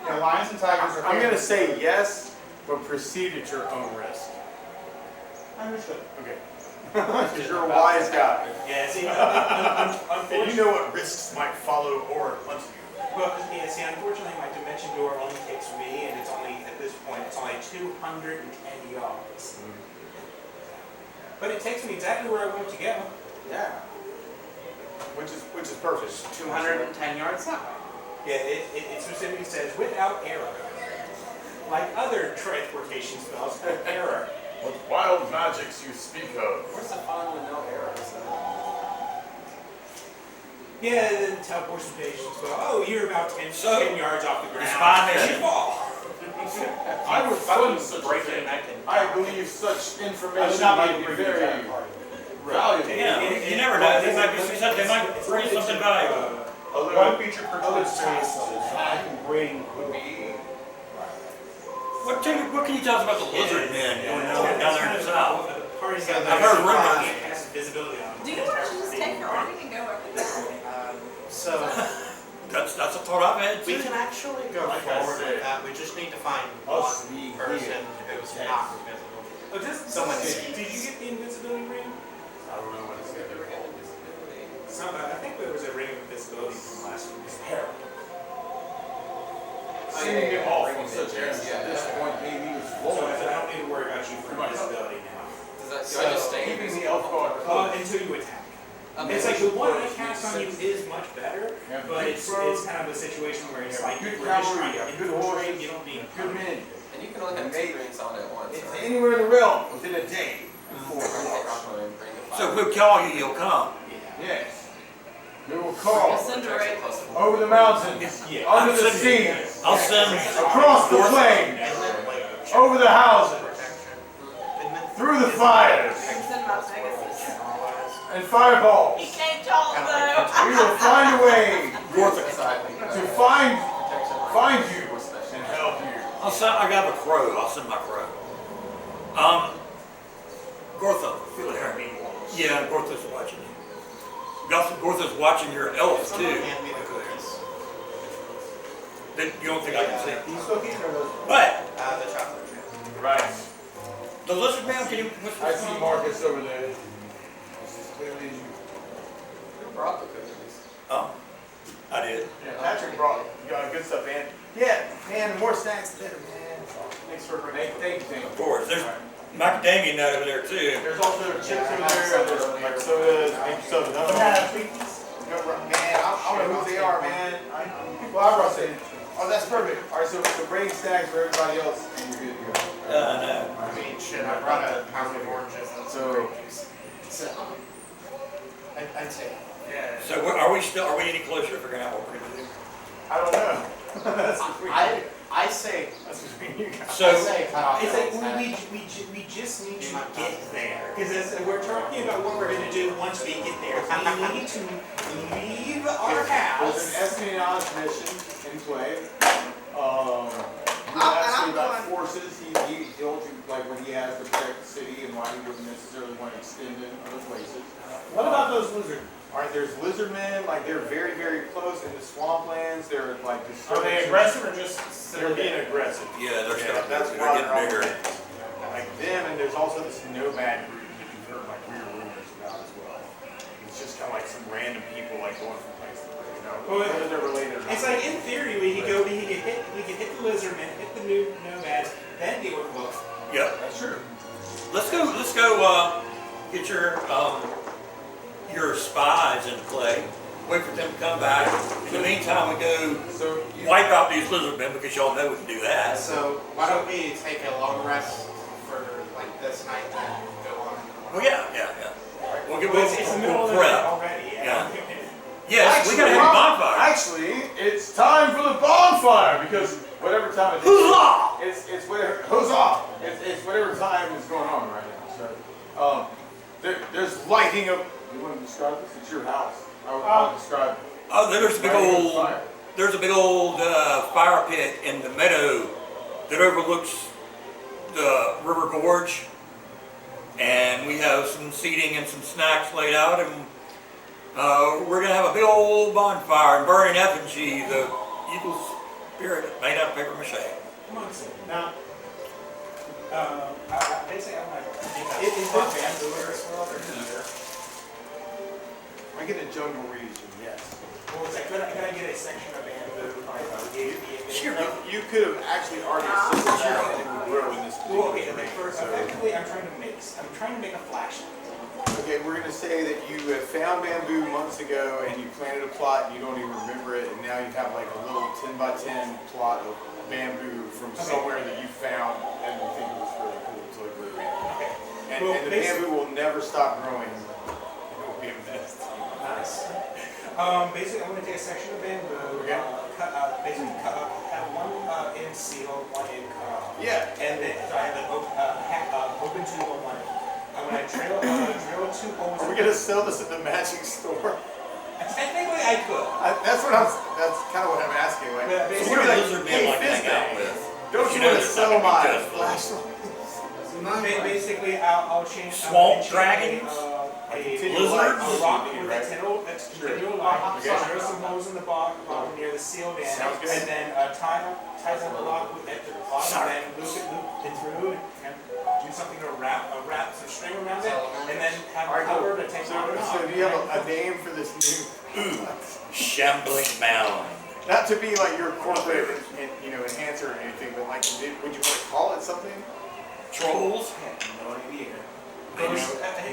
yeah, lions and tigers are. I'm gonna say yes, but proceed at your own risk. Understood. Okay. Because you're a wise guy. Yeah, see, And you unfortunately, know what risks might follow or punch you. well, yeah, see, unfortunately, my dimension door only takes me, and it's only, at this point, it's only 210 yards. But it takes me exactly where I want to go. Yeah. Which is perfect. 210 yards that way. Yeah, it specifically says without error. Like other transportation spells, error. What wild magics you speak of? Where's the fun with no arrows? Yeah, the teleportation spell. Oh, you're about 10 yards off the ground. spy You mission. fall. I would fund such a break it thing. and I can. I believe such I would information not might like to be bring you very that part. valuable. Yeah, you never know. They might bring something valuable. One feature participates I can bring would be. What can you tell us about the lizard men doing down there in the south? I've heard rumors. Visibility on. Do you want to just take your army and go over there? So That's a thought I've had we too. can actually go Like I forward said, with that. We just need to find us one we person here. who's not invisible. Oh, just Someone did you get the invisibility ring? I don't know what it's going to do. I think there was a ring of invisibility from last week's Harold. Sending him off on such errands at this point maybe was So I said, I vulnerable. don't need to worry about you for invisibility now. Do I just stay Keeping invisible? the elf guard close. Until you attack. Okay. It's like the one I cast on you is much better, Yeah, but good it's throws. kind of a situation where it's like Good we're just cavalry, trying to good infiltrate, horses, you don't need good men. And you can only have 2 rings on at once, It's right? anywhere in the realm within a day. Before Take it off my ring, bring the So if fire. we call you, you'll come. Yes. We will call Incinerate. over the mountains, Yeah. under the I'll sea, I'll send. across the plain, over the houses, through the fires, Send my Pegasus. and fireballs. He can't talk though. We will find a way Exactly. to find you More special. and help you. I got a crow. I'll send my crow. Gortha. Yeah, Gortha's watching you. Gortha's watching your elf Someone too. hand me the cookies. Then you don't think I can see. These cookies are those. But The chocolate chip. Right. the lizard man, can you? I see Marcus over there. Just as clearly as you. Who brought the cookies? Oh, I did. Yeah, Patrick brought good stuff, man. Yeah, man, the more snacks, the better, man. Thanks for thank you. Of course. There's macadamia nut over there too. There's also chips over there, there's like sodas, maybe soda. No, man, I don't know who they are, man. Well, I brought some. Oh, that's perfect. All right, so bring snacks for everybody else, and you're good to go. No. I mean, shit, I brought a pound of oranges and some So- grape juice. So, I'd say. Yeah. So are we any closer to figuring out what we're gonna do? I don't know. That's between I say. that's between you guys. So I say cut off. It's the like head. we just need You to might get not. there. Because we're talking about what we're going to do once we get there. We need to leave our There's house. an espionage mission in play. and Asking I'm about going- forces, he'll do like when he has to protect the city and why he wouldn't necessarily want to extend in other places. What about those lizards? All right, there's lizard men, like they're very, very close in the swamplands. They're like Are they aggressive or just? They're being aggressive. yeah, they're Yeah, that's they're why getting they're all bigger. like them, and there's also this nomad group that you've heard like weird rumors about as well. It's just kind of like some random people like going from place to place. You know, Well, whether they're related or not. It's like in theory we could hit the lizardmen, hit the new nomads, then deal with both. Yep. That's true. Let's go. Get your spies into play. wait for them to come back. In the meantime, we go So wipe out these lizard men because y'all know we can do that. So why don't we take a long rest for like this night and then go on? Well, yeah. We'll get It's the middle of the prep. night already. Yeah. Yes, we gotta have a bonfire. Actually, it's time for the bonfire because whatever time it is, Huzzah! it's whatever huzzah! It's whatever time is going on right now. So, there's lighting up. You want to describe this? It's your house. I would describe. Oh, there's a big lighting up the old, fire. there's a big old fire pit in the meadow that overlooks the river gorge, and we have some seating and some snacks laid out, and we're gonna have a big old bonfire and burn in effigy the evil spirit made out of paper mache. Munson. Now, basically, I'm like, is there bamboo in this world or neither? I get a jungle region, yes. What was that? Could I get a section of bamboo? Sure. You could have actually already assembled that and it would grow in this Well, particular okay, terrain. first, So- effectively, I'm trying to make a flashlight. Okay, we're gonna say that you have found bamboo months ago and you planted a plot and you don't even remember it, and now you have like a little 10 by 10 plot of bamboo from somewhere that you found and you think it was really cool until it grew. Okay. And, Well, and the bamboo will never stop growing. It will be a mess. Nice. Basically, I'm going to take a section of bamboo, Okay. have one end sealed, one end cut off. Yeah. And then so I have an open tube on one end. I'm going to drill 2 holes. Are we gonna sell this at the magic store? Technically, I could. That's kind of what I'm asking. Like, Yeah, so basically, we're like, lizard men hey, like to hang out Fizbang, with. don't you You know want to there's sell not my gonna be just flashlight? Basically, I'll change. Swamp I'm gonna change dragons? A Continual Lizards? a rock with a continual light. Okay. Drill some holes in the bottom near the sealed end, Sounds good. and then tie down the lock at the bottom, and then loop it through, and do something to wrap some string around it, and then have All right, it cool. covered and take it So do you have a name for this new? Shambling mound. Not to be like your corporate, enhancer or anything, but like, would you want to call it something? Trolls? No idea.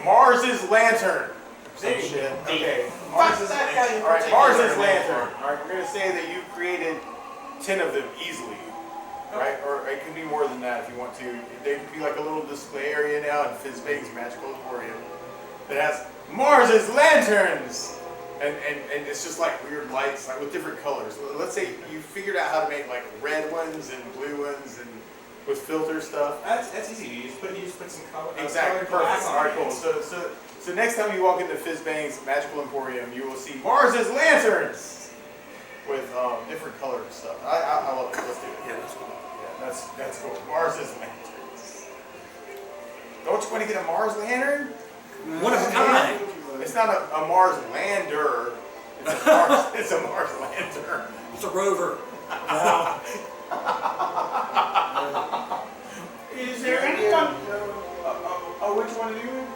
Mars's lantern. Some There you shit. go. Okay. Fuck that guy in All right, particular. Mars's lantern. All right, we're gonna say that you created 10 of them easily, right? Or it could be more than that if you want to. There could be like a little display area now in Fizbang's Magical Emporium that has Mars's lanterns. And it's just like weird lights, like with different colors. Let's say you figured out how to make like red ones and blue ones and with filter stuff. That's easy. You just put some color. Exactly, colored glass perfect. on All right, it. cool. So next time you walk into Fizbang's Magical Emporium, you will see Mars's lanterns with different colored stuff. I love it. Let's do it. Yeah, that's cool. Yeah, that's cool. Mars's lanterns. Don't you want to get a Mars lantern? One of a kind. It's not a Mars lander. It's a Mars lantern. It's a rover. Is there anyone? Which one do you?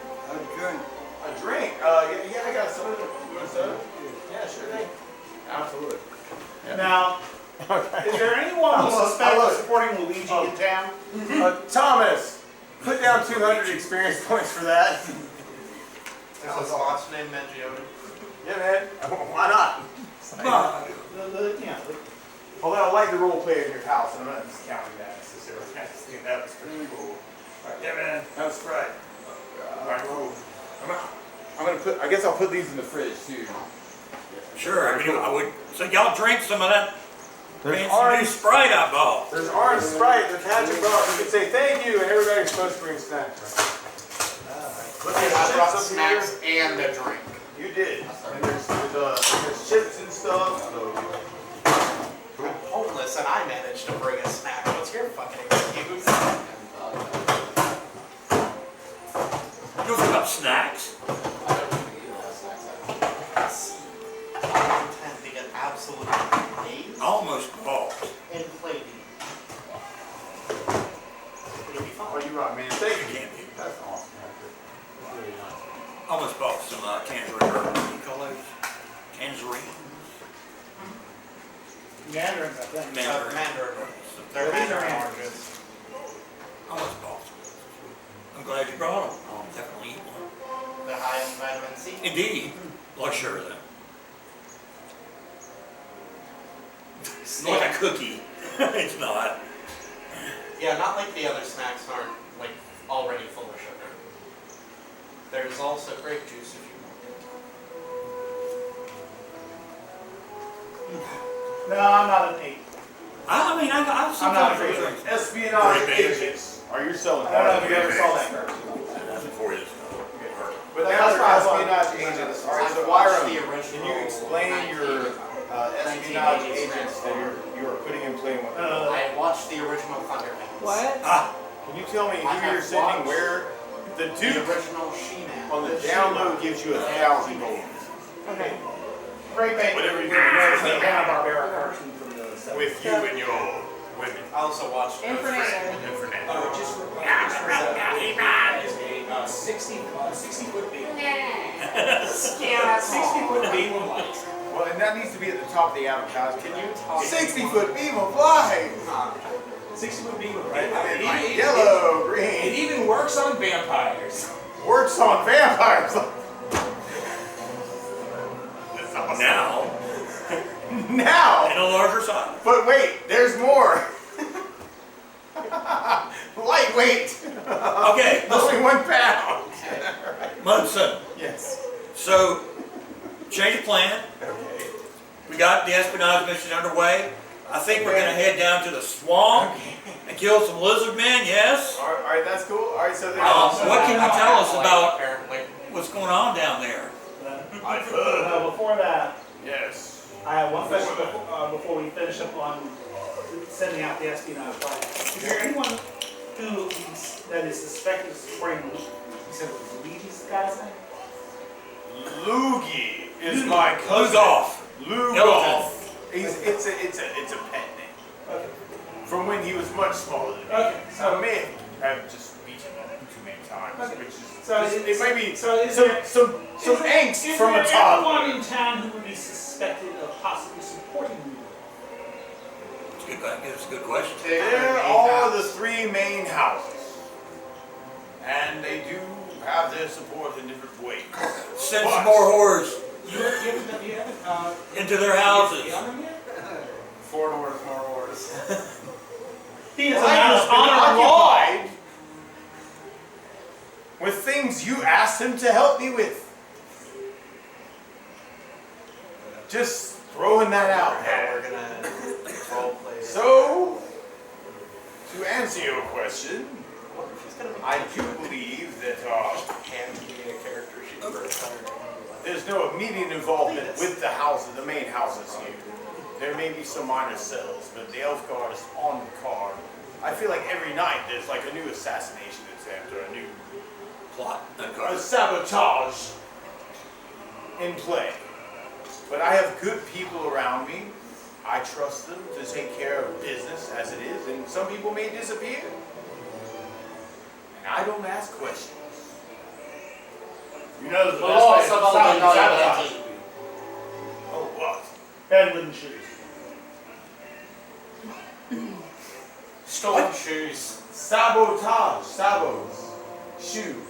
A drink. Yeah, I got soda. You want soda? Yeah, sure thing. Absolutely. Now, is there anyone who suspects supporting Luigi in town? Thomas, put down 200 experience points for that. This is a last name Mangiotti. Yeah, man. Why not? Although I like the role play in your house, and I'm not discounting that necessarily. I just think that was pretty cool. Yeah, man. That's right. All right, cool. I'm gonna put. I guess I'll put these in the fridge too. Sure, I mean, I would, so y'all drink some of that There's fancy new orange. Sprite I bought. There's orange Sprite. There's magic bar. You can say thank you, and everybody's supposed to bring snacks. Look at I brought chips up here. snacks and a drink. You did. And there's chips and stuff. So. I'm homeless and I managed to bring a snack. What's your fucking excuse? You don't think about snacks? I intend to get absolutely amazed I almost bought. and plated. It'll be Oh, fun. you right, man. Thank you. Can't be. That's awesome. That's really nice. Almost bought some tangerine, or what do you call those? Tangerine? Mandarins, I think. Mandarin. Mandarin. Some- They're These are Mandarin oranges. oranges. Almost bought some. I'm glad you brought them. I'll definitely eat one. They're high in vitamin C. Indeed. Well, sure then. cookie. It's not. Yeah, not like the other snacks aren't like already full of sugar. There's also grape juice if you want. No, I'm not an 8. I mean, I've I'm not sometimes afraid. things. Espionage Great agents. Are you selling I don't know part if you ever saw that cartoon. That's before this. But That's now they're why I bought- espionage agents. All right, I've so watched Wyram, the can original you explain your espionage 1980s agents that you're putting in play with? I watched the original Thundercats. What? Ah, Can you tell me I who have you're sending watched where? The The Duke original She-Man. on the download gives you 1,000 gold. Okay. Great bait. Whatever you do, It's a Hanna-Barbera cartoon from the 70s. with you and your women. I also watched Infernator. Oh, just for that is a 60-foot beam. 60-foot beam of light. Well, and that needs to be at the top of the advertisement. Can you talk? 60-foot beam of light. 60-foot beam of Right? light. Like yellow, It green. even works on vampires. Works on vampires. now, Now. in a larger size. But wait, there's more. Lightweight. Okay, Only 1 pound. Munson. Yes. So, change of plan. Okay. We got the espionage mission underway. I think we're gonna head down to the swamp and kill some lizard men, yes? All right, that's cool. All right, so then. What can you tell us about Apparently. what's going on down there? I've heard. Before that, Yes. I have one question before we finish up on sending out the espionage plan. Is there anyone who that is suspected of supporting? You said it was Luigi's guy's name. Loogie is my cousin. Lugoff. Lugoff. It's a pet name. Okay. From when he was much smaller than me. Okay. I may have just beaten him too many times, Okay. which is So it may be so is some there- angst Is from a there toddler. anyone in town who would be suspected of possibly supporting you? It's a good question. There are the 3 main houses, and they do have their support in different ways. Send But- some more horrors You haven't, into their houses. you haven't yet? 4 doors, more doors. He is Well, a man I've of been honor and law. occupied with things you asked him to help me with. Just throwing that out How there. we're gonna role play. So, to answer your question, She's gonna be I do believe that hand me a character sheet for a card. there's no immediate involvement with the houses, the main houses here. There may be some minor cells, but the elf guard is on the card. I feel like every night there's like a new assassination attempt or a new Plot. a sabotage in play. But I have good people around me. I trust them to take care of business as it is, and some people may disappear. And I don't ask questions. You know the best Oh, way to some other sabotage guy. people. Oh, what? Ben wooden shoes. Stolen shoes. Sabotage. Sabos. Shoes.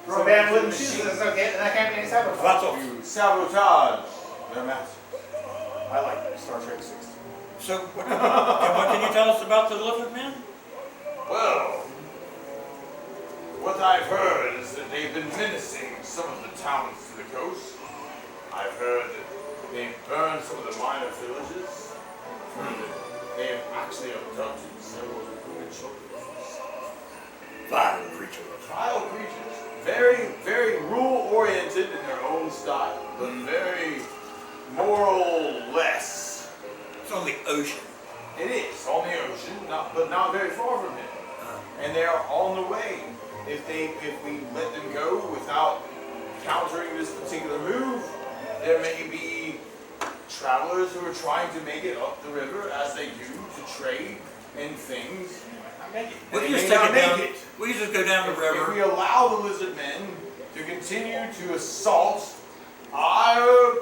So Ben wooden shoes. That's okay. That can't be any sabotage. Lots of. You sabotage their master. I like that. Star Trek 6. So, what can you tell us about the lizard men? Well, what I've heard is that they've been menacing some of the towns to the coast. I've heard that they've burned some of the minor villages. I've heard that they have actually abducted several women children. Vile creatures. Vile creatures. Very, very rule-oriented in their own style, but very moral-less. It's on the ocean. It is on the ocean, but not very far from it. And they are on the way. If we let them go without countering this particular move, there may be travelers who are trying to make it up the river as they do to trade in things. We They can just may take not it make down. it. We can just go down the If river. we allow the lizard men to continue to assault our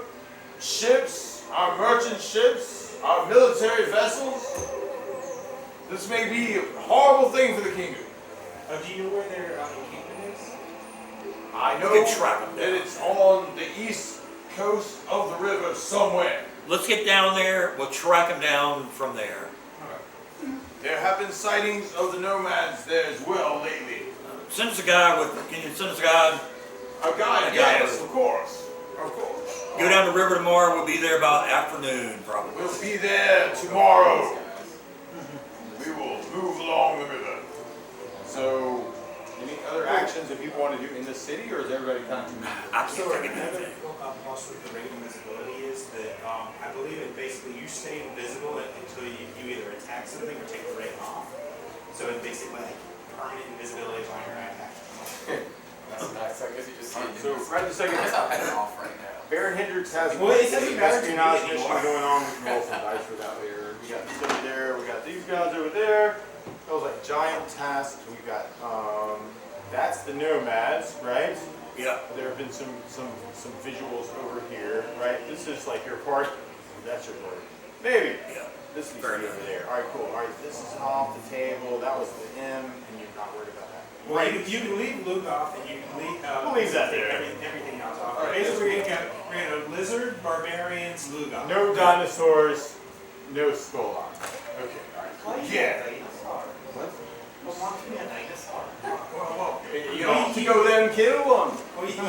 ships, our merchant ships, our military vessels, this may be a horrible thing for the kingdom. Do you know where their encampment is? I know We can track them that down. it's on the east coast of the river somewhere. Let's get down there. We'll track them down from there. There have been sightings of the nomads there as well lately. Send us a guy can you send us a guy? A guide, A yes, guide. of course. Of course. Go down the river tomorrow, we'll be there about afternoon probably. We'll be there tomorrow. We will move along the river. So, any other actions that people want to do in the city, or is everybody kind of? I can't So think of another anything. plus with the rate invisibility is that I believe it basically you stay invisible until you either attack something or take the rate off. So it's basically like permanent invisibility while you're attacking. That's nice. I guess you just see it. So, right in a second, I guess I'll head it off right now. Baron Hendricks has Well, it doesn't matter to me espionage mission anymore. going on. We can roll some dice for that later. We got this over there. We got these guys over there. Those like giant tasks. We got that's the nomads, right? Yeah. There have been some visuals over here, right? This is like your party. That's your party. Maybe. Yeah. This needs Fair to be enough. over there. All right, cool. All right, this is off the table. That was the M, and you're not worried about that. Well, you can leave Luke off, and you can leave. We'll leave that take there. Everything else off. All right, Basically, we're gonna go lizard, barbarians, Lugok. No dinosaurs, no skull on. Okay, all right. Yeah. What? Well, want to be a dinosaur. You don't have to go there and kill them. Well, you can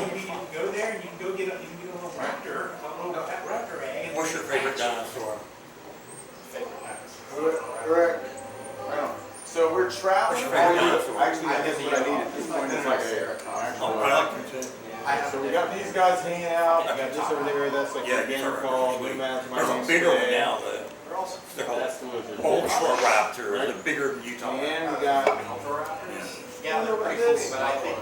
go there and you can go get a little raptor, a little raptor egg. What's your favorite dinosaur? Favorite dinosaur. Correct. Right on. So we're traveling. What's your favorite dinosaur? Actually, I guess what I need at this point is like Oh, I like them too. So we got these guys hanging out. We got this over there. That's like Yeah, the game these are called. sweet. Nomads. There's a bigger one now though. They're also They're called That's the lizard. Ultra Raptor, they're bigger than Utah. And we got. yeah, they're pretty cool, but I think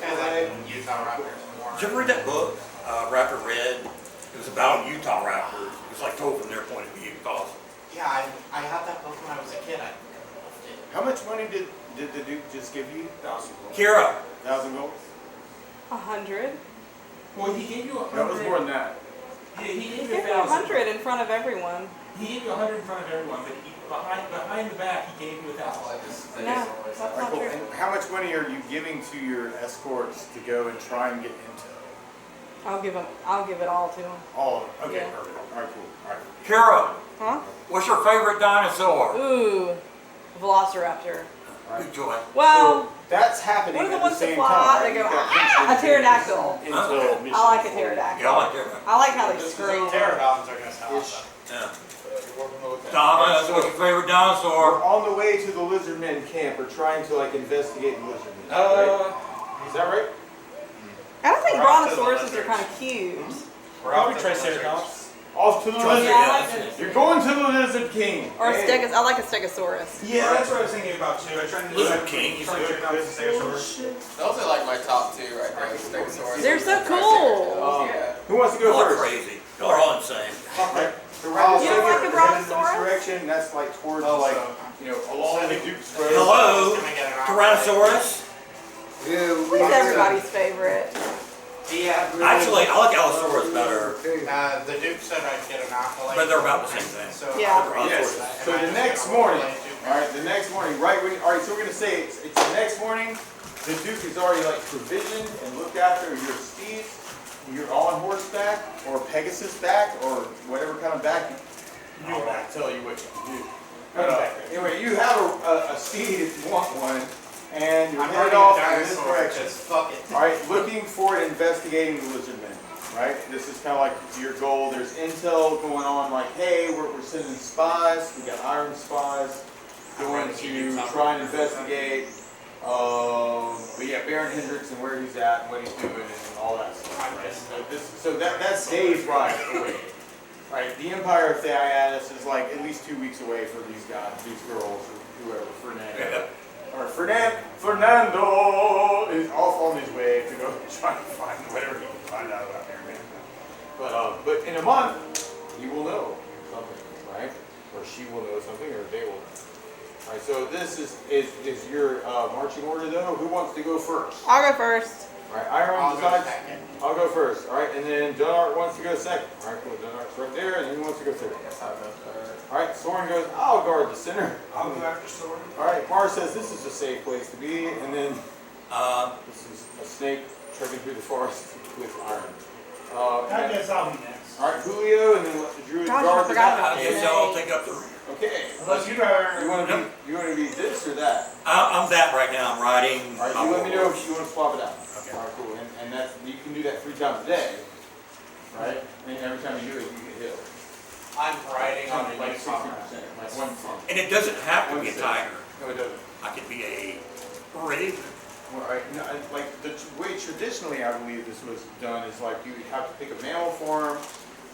I like Utah Raptors more. Did you ever read that book, Raptor Red? It was about Utah Raptors. It was like told from their point of view. It's awesome. Yeah, I had that book when I was a kid. I loved it. How much money did the Duke just give you? Kira, 1,000 gold? 100. Well, he gave you a No, it was more than that. He He gave gave you me 100 in front of everyone. He gave you 100 in front of everyone, but behind the back, he gave you 1,000. No, that's All right, not cool. true. And how much money are you giving to your escorts to go and try and get into? I'll give it all to him. All of it. Okay, Yeah. perfect. All right, cool. All right. Kira, Huh? what's your favorite dinosaur? Ooh, Velociraptor. Good joy. Well, That's happening what are the at ones the that same fly time. out? They You've go, got ah, a pterodactyl. Intel mission I like a for- pterodactyl. Yeah, I like that. I like how they scream. Pterodons are gonna sound Ish. awesome. Yeah. Donna, what's your favorite We're dinosaur? on the way to the lizardmen camp. We're trying to like investigate the lizardmen. Right? Is that right? I don't think We're off to the brontosauruses are lizards. kind of cute. We're off to the Triceratops. Off to the lizard. Yeah, I like those. You're going to the lizard king. Or a Hey. I like a stegosaurus. Yeah, that's what I was thinking about too. I tried to Lizard King, he's trying to good. figure out the stegosaurus. Those are like my top two right there. Stegosaurus. They're so cool. Yeah. Who wants to go Y'all are first? crazy. Y'all are all insane. Right. So we're You don't like heading a in brontosaurus? this direction. That's like towards like along the Duke's road. Hello, Tyrannosaurus. Who's everybody's favorite? Yeah. Actually, I like Allosaurus better, The Duke said I'd get an accolade. but they're about the same thing. So Yeah. Yes. So the next morning, all right, the next morning, right when, all right, so we're gonna say it's the next morning. The Duke is already like provisioned and looked after your steeds. You're on horseback or Pegasus back or whatever kind of back. You don't have to tell you what you do. Anyway, you have a steed if you want one, and you're I'm headed already off a in this dinosaur. direction. Just fuck it. All right, looking for and investigating the lizardmen. Right, this is kind of like your goal. There's intel going on, like, hey, we're sending spies. We got iron spies going to try and investigate. But yeah, Baron Hendricks and where he's at and what he's doing and all that stuff. So that's days ride away. Right, the Empire of Theatis is like at least 2 weeks away for these guys, these girls, or whoever, Fernando. Or Fernando is off on his way to go try to find whatever he can find out about there, man. But in a month, he will know something, right? Or she will know something, or they will know. All right, so this is your marching order, though. Who wants to go first? I'll go first. All right, Iron I'll go decides. second. I'll go first. All right, and then Dunart wants to go second. All right, cool. Dunart's right there, and he wants to go third. Yes, I'll go third. All right, Soren goes, I'll guard the center. I'll go after Soren. All right, Mars says this is a safe place to be, and then this is a snake trekking through the forest with iron. I guess I'll be next. All right, Julio, and then let the druid Gosh, I guard the forgot back. about I guess y'all take up the rear. Okay. Unless you'd You rather. want to be this or that? I'm that right now. I'm riding. All right. You let me know if you want to swap it out. Okay. All right. Cool. And that's you can do that 3 times a day, right? And every time you do it, you get hit. I'm riding on a Like new 60%, car. like 1%. And it doesn't have to be a 1/6. tiger. No, it doesn't. I could be a raven. Well, no, like the way traditionally I believe this was done is like you would have to pick a male form,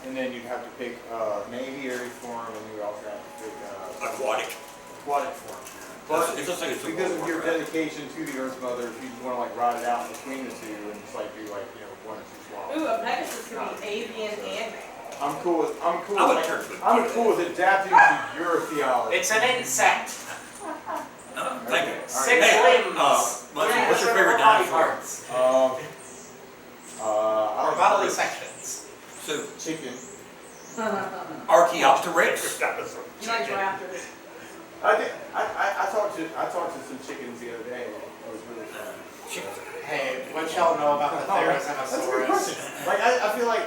and then you'd have to pick an aviary form, and you would also have to pick Aquatic. aquatic form. But It's just like it's a because of little your more, right? dedication to the Earth Mother, if you just want to like ride it out between the two and just like do like 1 or 2 swallows. Ooh, a Pegasus could be avian and male. I'm cool with I would turn to it. I'm cool with adapting to your theology. It's an insect. Thank you. Okay. Six Hey, limbs. Munson, what's your Three favorite body dinosaur? parts. Or bodily sections. So, Chicken. Archaeopteryx. You like raptors. I talked to some chickens the other day. It was really fun. Hey, what y'all know about the That's a good question. Therizinosaurus? Like I feel like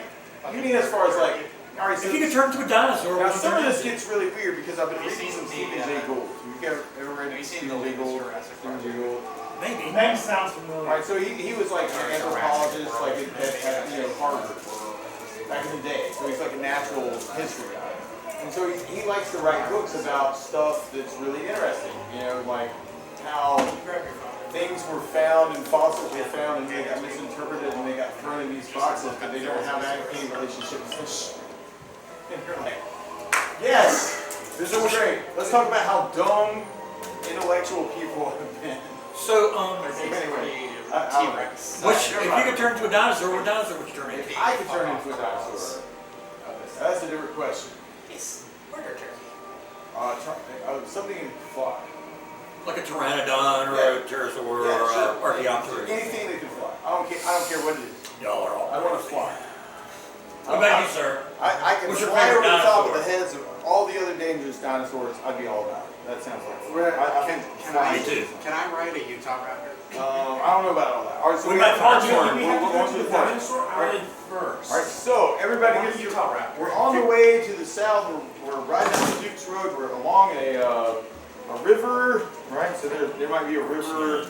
you mean as far as like all right. So If you could turn into a dinosaur, now what would you some of turn this into? gets really weird because I've been Have you reading some seen Stephen the, Jay Gould. You ever read have you seen Stephen the Jay Gould? Jurassic Stephen Park? Jay Gould. Maybe. Name sounds All familiar. right, so he was like an anthropologist, like at Harvard back in the day. So he's like a natural history guy, and so he likes to write books about stuff that's really interesting. You know, like how things were found and fossils were found and they got misinterpreted and they got thrown in these boxes, but they don't have any relationship with fish. And you're like, yes, this is great. Let's talk about how dumb intellectual people have been. So, Anyway, T-Rex. if you could turn into a dinosaur, what dinosaur would you turn into? I could turn into a dinosaur. That's a different question. It's murder turkey. Something in fly. Like a pteranodon or a pterosaur or a Archaeopteryx? Anything that can fly. I don't care what it is. Y'all are all I want to crazy. fly. What about you, sir? I can What's your fly over favorite the top of dinosaur? the heads of all the other dangerous dinosaurs. I'd be all about it. That sounds like fun. I can Can fly. Me too. Can I ride a Utah raptor? I don't know about all that. All right, so We we might got find part one. one. We have to We're go on to to the the part. dinosaur island first. All right, so everybody I want gets a Utah raptor. We're on the way to the south. We're riding down the Duke's Road. We're along a river, right? So there might be a river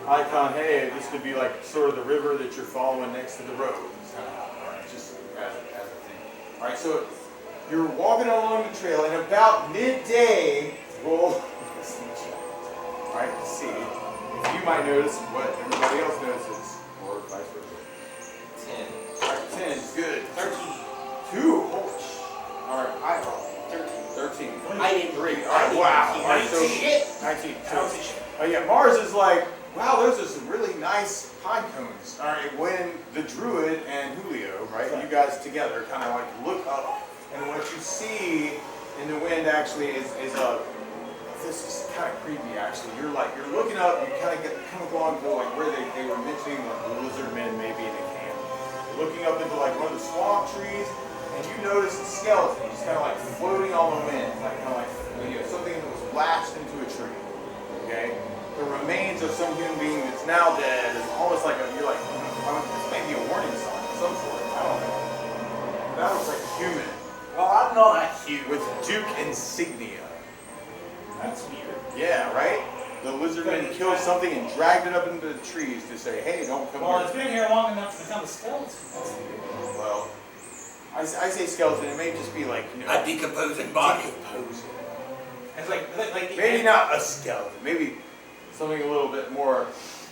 icon. Hey, this could be like sort of the river that you're following next to the road. It's kind of, all right, just as a thing. All right, so you're walking along the trail, and about midday, roll. All right, let's see if you might notice what everybody else notices, or vice versa. 10. All right, 10 is good. 13. 2. Holy sh. All right, I rolled 13. 13. I didn't 3. I All right, didn't wow. see All right, so 19. 19. So, yeah, Mars is like, wow, those are some really nice pine cones. All right, when the Druid and Julio, right, you guys together kind of like look up, and what you see in the wind actually is this is kind of creepy actually. You're looking up, you kind of go on to like where they were mentioning like the lizard men maybe in a camp. You're looking up into like one of the swamp trees, and you notice a skeleton just kind of like floating on the wind, like kind of like something that was lashed into a tree. Okay, the remains of some human being that's now dead is almost like you're like, this may be a warning sign of some sort. I don't know. That looks like a human Well, I'm not huge. with Duke insignia. That's weird. Yeah, right? The lizardman killed something and dragged it up into the trees to say, hey, don't come Well, it's here. been here long enough to become a skeleton. That's weird. Well, I say skeleton, it may just be like, A decomposing body. decomposing. It's like the Maybe not a skeleton, maybe something a little bit more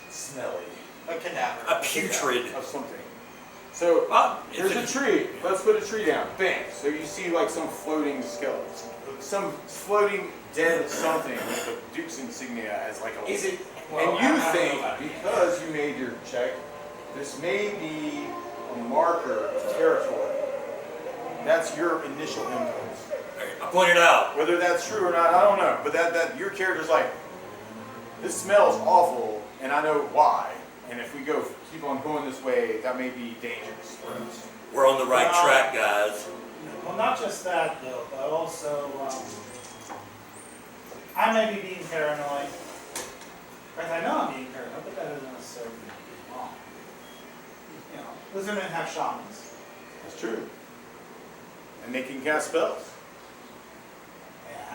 smelly A cadaver. A putrid. of something. So, there's a tree. Let's put a tree down. Bam. So you see like some floating skeleton, some floating dead something with the Duke's insignia as like a. Is it? And you I don't know think, about it. because you made your check, this may be a marker of territory. That's your initial impulse. I pointed out. Whether that's true or not, I don't know. But that your character's like, this smells awful, and I know why. And if we keep on going this way, that may be dangerous for us. We're on the right track, guys. Well, not just that though, but also I may be being paranoid. Right, I know I'm being paranoid, but that doesn't necessarily mean I'm wrong. You know, lizardmen have shamans. That's true. And they can cast spells.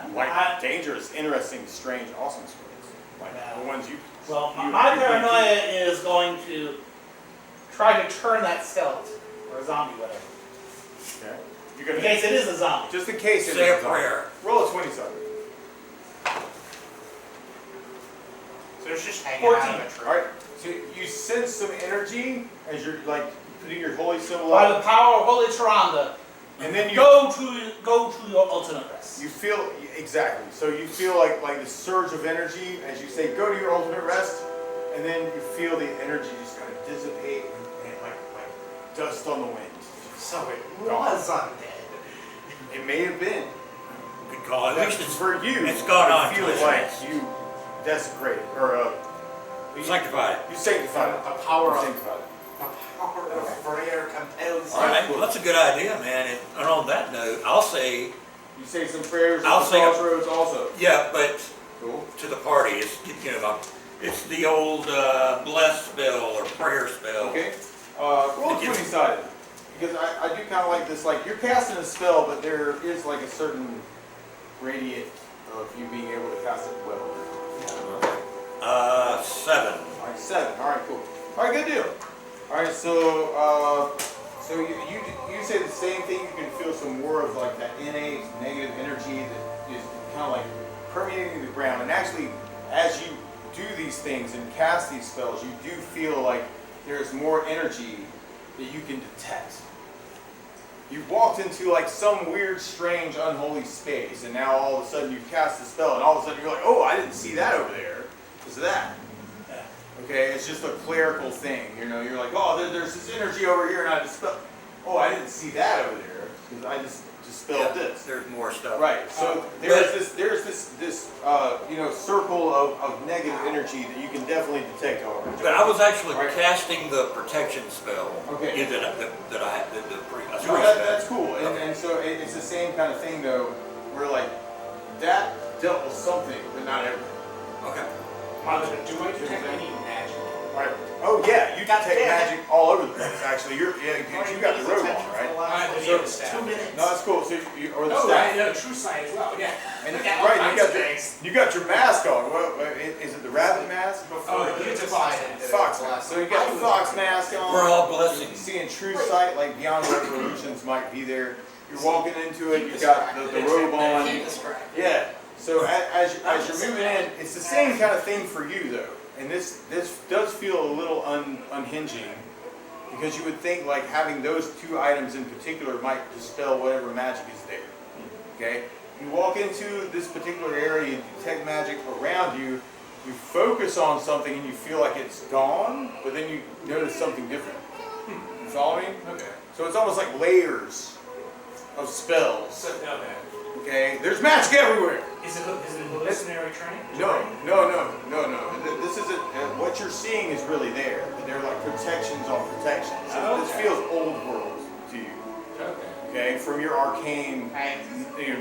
And like dangerous, interesting, strange, awesome spirits. Like the ones you. Well, you- my you- paranoia is going to try to turn that skeleton or a zombie, whatever. Okay. You're In gonna, case it is a zombie. just in case it Say a is zombie. prayer. Roll a 20-sided. So there's just Hanging out 14. of a tree. All right. So you sense some energy as you're like putting your holy symbol By the up, power of Holy Tyrande, and then you go to your ultimate rest. you feel exactly. So you feel like the surge of energy as you say, "Go to your ultimate rest," and then you feel the energy just kind of dissipate and like dust on the wind. So it was undead. It may have been. Good call. At least it's for you. it's gone on It to feels its like rest. you desecrated or Sanctified. you sanctified it. The power You of sanctified it. prayer compels. All right, well, that's a good idea, man. And on that note, I'll say, You say some prayers I'll at the say- crossroads also. yeah, but Cool. to the party, it's the old bless spell or prayer spell. Okay. Roll 20-sided. Because I do kind of like this, like you're casting a spell, but there is like a certain radius of you being able to cast it well. 7. All right, 7. All right, cool. All right, good deal. All right, so you say the same thing. You can feel some more of like that innate negative energy that is kind of like permeating the ground. And actually, as you do these things and cast these spells, you do feel like there's more energy that you can detect. You've walked into like some weird, strange, unholy space, and now all of a sudden you've cast a spell, and all of a sudden you're like, oh, I didn't see that over there. Because of that. Okay, it's just a clerical thing. You know, you're like, oh, there's this energy over here, and I just spelled. Oh, I didn't see that over there because I just spelled this. There's more stuff. Right. So there's this circle of negative energy that you can definitely detect over. But I was actually Right. casting the protection spell. Okay. Yeah, that I had the priest. No, that's cool. And so it's the same kind of thing though, where like that dealt with something, but not everything. Okay. Do I detect any magic? Right. Oh yeah, you Got detect the magic all over the place. Actually, you got the robe on, right? So, 2 minutes. No, that's cool. So or the no, staff. right, true sight as well, yeah. And Look at all right, kinds of you got your mask on. Well, is it the rabbit mask? Oh, You it's a decided fox. that Fox it was mask. So you got the fox mask on. We're all You blessings. see in true sight, like beyond revolutions might be there. You're walking into it. You got the robe on. Keep distracted. Yeah. So as you're moving in, it's the same kind of thing for you though. And this does feel a little unhinging because you would think like having those two items in particular might dispel whatever magic is there. Okay? You walk into this particular area, you detect magic around you, you focus on something and you feel like it's gone, but then you notice something different. You follow me? Okay. So it's almost like layers of spells. Okay. Okay? There's magic everywhere. Is it hallucinatory training? No. This isn't. What you're seeing is really there. They're like protections on protections. So this Okay. feels old world to you. Okay. Okay, from your arcane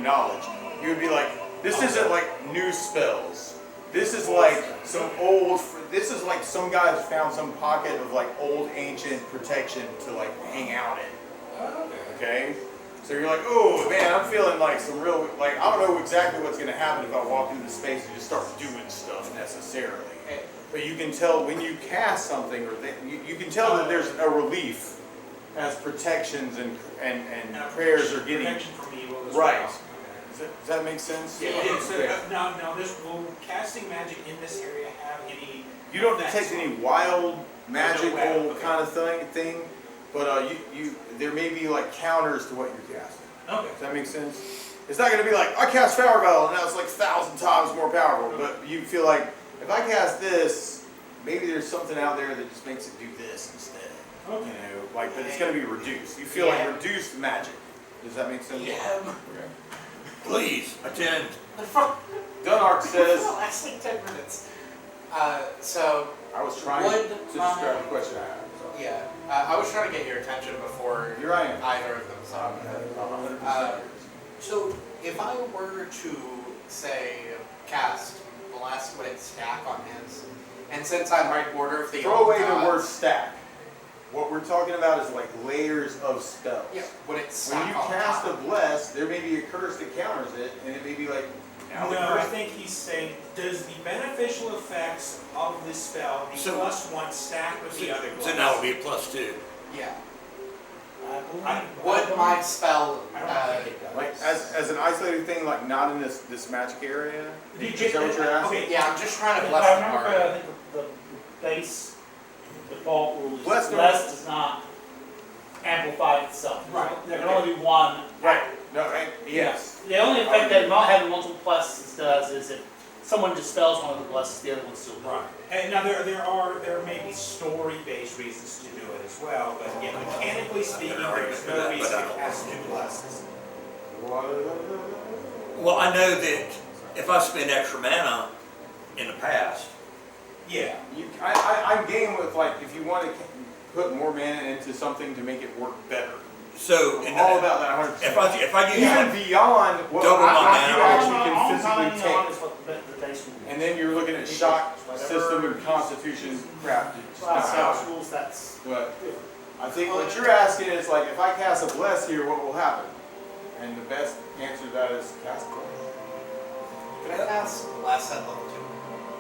knowledge, you would be like, this isn't like new spells. This is like some old. This is like some guys found some pocket of like old ancient protection to like hang out in. Okay. So you're like, oh man, I'm feeling like some real, like I don't know exactly what's going to happen if I walk into the space and just start doing stuff necessarily. But you can tell when you cast something, or you can tell that there's a relief as protections and prayers are getting. Protection from evil as Right. well. Does that make sense? Yeah, it is. So, Okay. now, will casting magic in this area have any? You don't detect any wild, magical Okay. kind of thing, but there may be like counters to what you're casting. Okay. Does that make sense? It's not going to be like, I cast Power Bell and now it's like 1,000 times more powerful, but you feel like, if I cast this, maybe there's something out there that just makes it do this instead. Okay. You know, like, but it's going to be reduced. You feel like reduced magic. Does that make sense? Yeah. Okay. Please attend. Dunark says, Last like 10 minutes. So, I was trying Would to my- describe the question I had. So. yeah, I was trying to get your attention before Here I am. either of them saw me. I'm 100%. So, if I were to, say, cast Bless with stack on his, and since I'm right border of the Throw away the gods, word stack. What we're talking about is like layers of spells. Yeah, would it When stack you on cast a top? bless, there may be a curse that counters it, and it may be like Now the No, I person- think he's saying, does the beneficial effects of this spell, the So- +1 stack with the other So gloves? now it'll be a +2. Yeah. I- Would my spell, I don't think it does. Like as an isolated thing, like not in this magic area. Did Is that what you're asking? Okay, yeah, I'm just trying to If bless I the remember party. correctly, I think the base default rule is Bless bless does not amplify itself. Right. There can only be one. Right. No. Right. Yes. The only effect that not having multiple blesses does is if someone dispels one of the blesses, the other one still does. Right. And now there may be story-based reasons to do it as well, but yeah, mechanically speaking, there's no reason to cast 2 blesses. Well, I know that if I spend extra mana in the past, Yeah. I'm game with like if you want to put more mana into something to make it work better. so I'm in all the, about that 100%. if I use Even my, beyond what Double my you mana. actually can On physically is take. what the base rule is. And then you're looking at shock system and constitution crap. House rules, that's But I think what you're asking is like, if I cast a bless here, what will happen? And the best answer to that is cast bless. Could I cast bless at level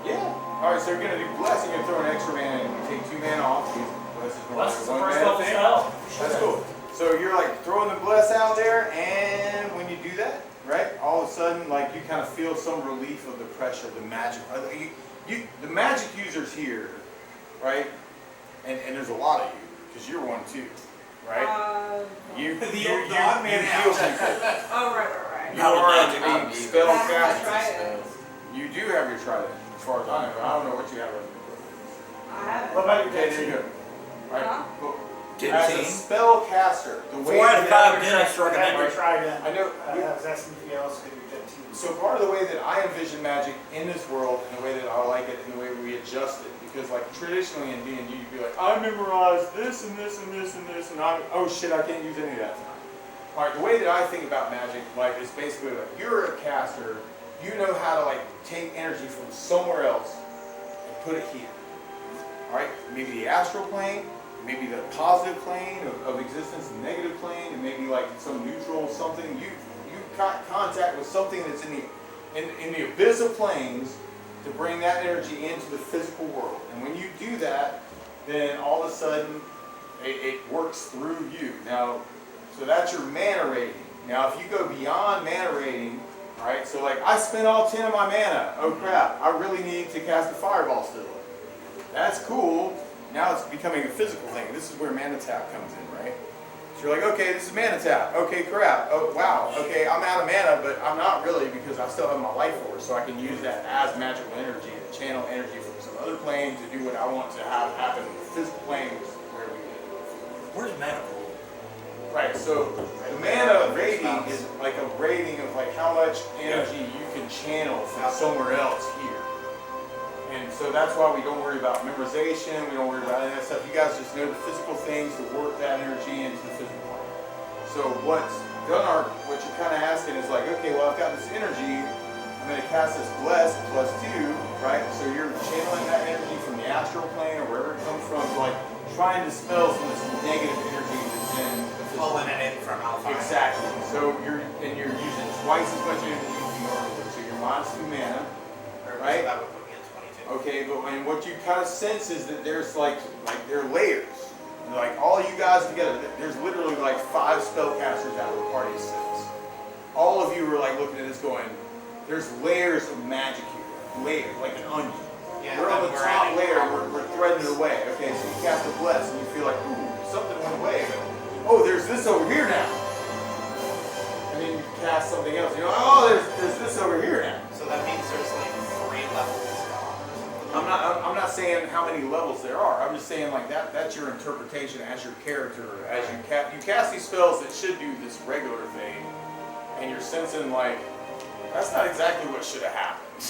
2? Yeah. All right, so you're gonna do bless. You're gonna throw an extra mana in. You take 2 mana off. Bless is bless is the normally first one level mana thing. spell. That's cool. So you're like throwing the bless out there, and when you do that, right, all of a sudden, like you kind of feel some relief of the pressure, the magic. The magic users here, right? And there's a lot of you, because you're one too, right? You The you odd man heal out. people. Oh, right. You Not a are magic. a spell That's caster. right. You do have your trident, as far as I know. I don't know what you have. I have What it. about your Okay, dex? there you go. Right. Huh? Well, 10 as a team. spell caster, the way 4 out of that 5 dentists I recommend never it. tried it. I know. I was asking if you also could do that too. So part of the way that I envision magic in this world, and the way that I like it, and the way we adjust it, because like traditionally in D&D, you'd be like, I memorized this and this and this and this, and oh shit, I can't use any of that tonight. All right, the way that I think about magic, like, is basically like, you're a caster, you know how to like take energy from somewhere else and put it here. All right, maybe the astral plane, maybe the positive plane of existence, the negative plane, and maybe like some neutral something. You got contact with something that's in the abyss of planes to bring that energy into the physical world. And when you do that, then all of a sudden it works through you. Now, so that's your mana rating. Now, if you go beyond mana rating, all right, so like I spent all 10 of my mana. Oh crap, I really need to cast a fireball still. That's cool. Now it's becoming a physical thing. This is where mana tap comes in, right? So you're like, okay, this is mana tap. Okay, crap. Oh, wow. Okay, I'm out of mana, but I'm not really because I still have my life force, so I can use that as magical energy to channel energy from some other plane to do what I want to have happen in the physical plane, which is where we live. Where's mana pool? Right, so the mana rating is like a rating of like how much energy you can channel from somewhere else here. And so that's why we don't worry about memorization, we don't worry about any of that stuff. You guys just know the physical things to work that energy into the physical plane. So what you're kind of asking is like, okay, well I've got this energy, I'm going to cast this bless +2, right? So you're channeling that energy from the astral plane or wherever it comes from, like trying to dispel some of this negative energy that's in the physical Pulling it in from alpha. Exactly. So you're using twice as much energy as you normally would. So you're -2 mana, right? That would put me at 22. Okay, but and what you kind of sense is that there's like there are layers. Like all you guys together, there's literally like 5 spellcasters out of the party of 6. All of you are like looking at this going, there's layers of magic here. Layers, like an onion. Yeah, We're on the we're top adding layer, powers. we're threading it away. Okay, so you cast a bless and you feel like, ooh, something went away. Oh, there's this over here now. And then you cast something else. You know, oh, there's this over here now. So that means there's like 3 levels gone. I'm not saying how many levels there are. I'm just saying like that's your interpretation as your character. As you cast these spells that should do this regular thing, and you're sensing like that's not exactly what should have happened.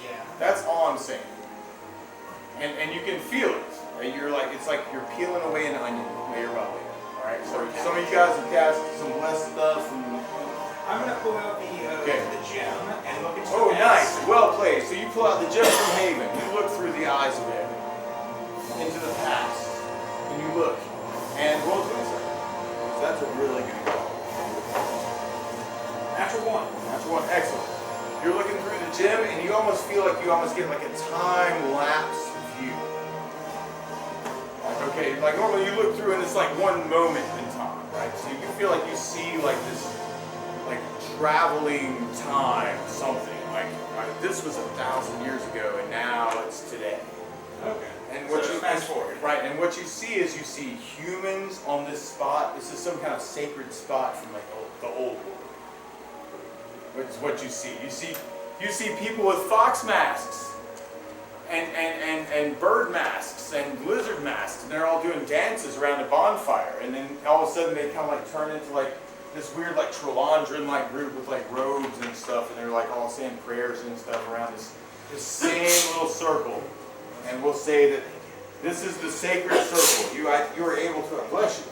Yeah. That's all I'm saying. And you can feel it. And you're like it's like you're peeling away an onion layer by layer. All right. So some of you guys have cast some less stuff. I'm gonna pull out the gem and look into Oh, the nice. maps. Well played. So you pull out the gem from Haven. You look through the eyes of it into the past, and you look, and roll 20 seconds. So that's a really good call. Natural 1. That's one. Excellent. You're looking through almost feel like you almost get like a time lapse view. Like, okay, like normally you look through and it's like one moment in time, right? So you feel like you see like this, like traveling time, something. Like this was 1,000 years ago and now it's today. Okay. And what So you fast forward. Right, and what you see is you see humans on this spot. This is some kind of sacred spot from like the old world. Which is what you see. You see people with fox masks and bird masks and lizard masks, and they're all doing dances around a bonfire. And then all of a sudden they kind of like turn into like this weird like Trolandran like group with like robes and stuff, and they're like all saying prayers and stuff around this same little circle. And we'll say that this is the sacred circle. You are able to, bless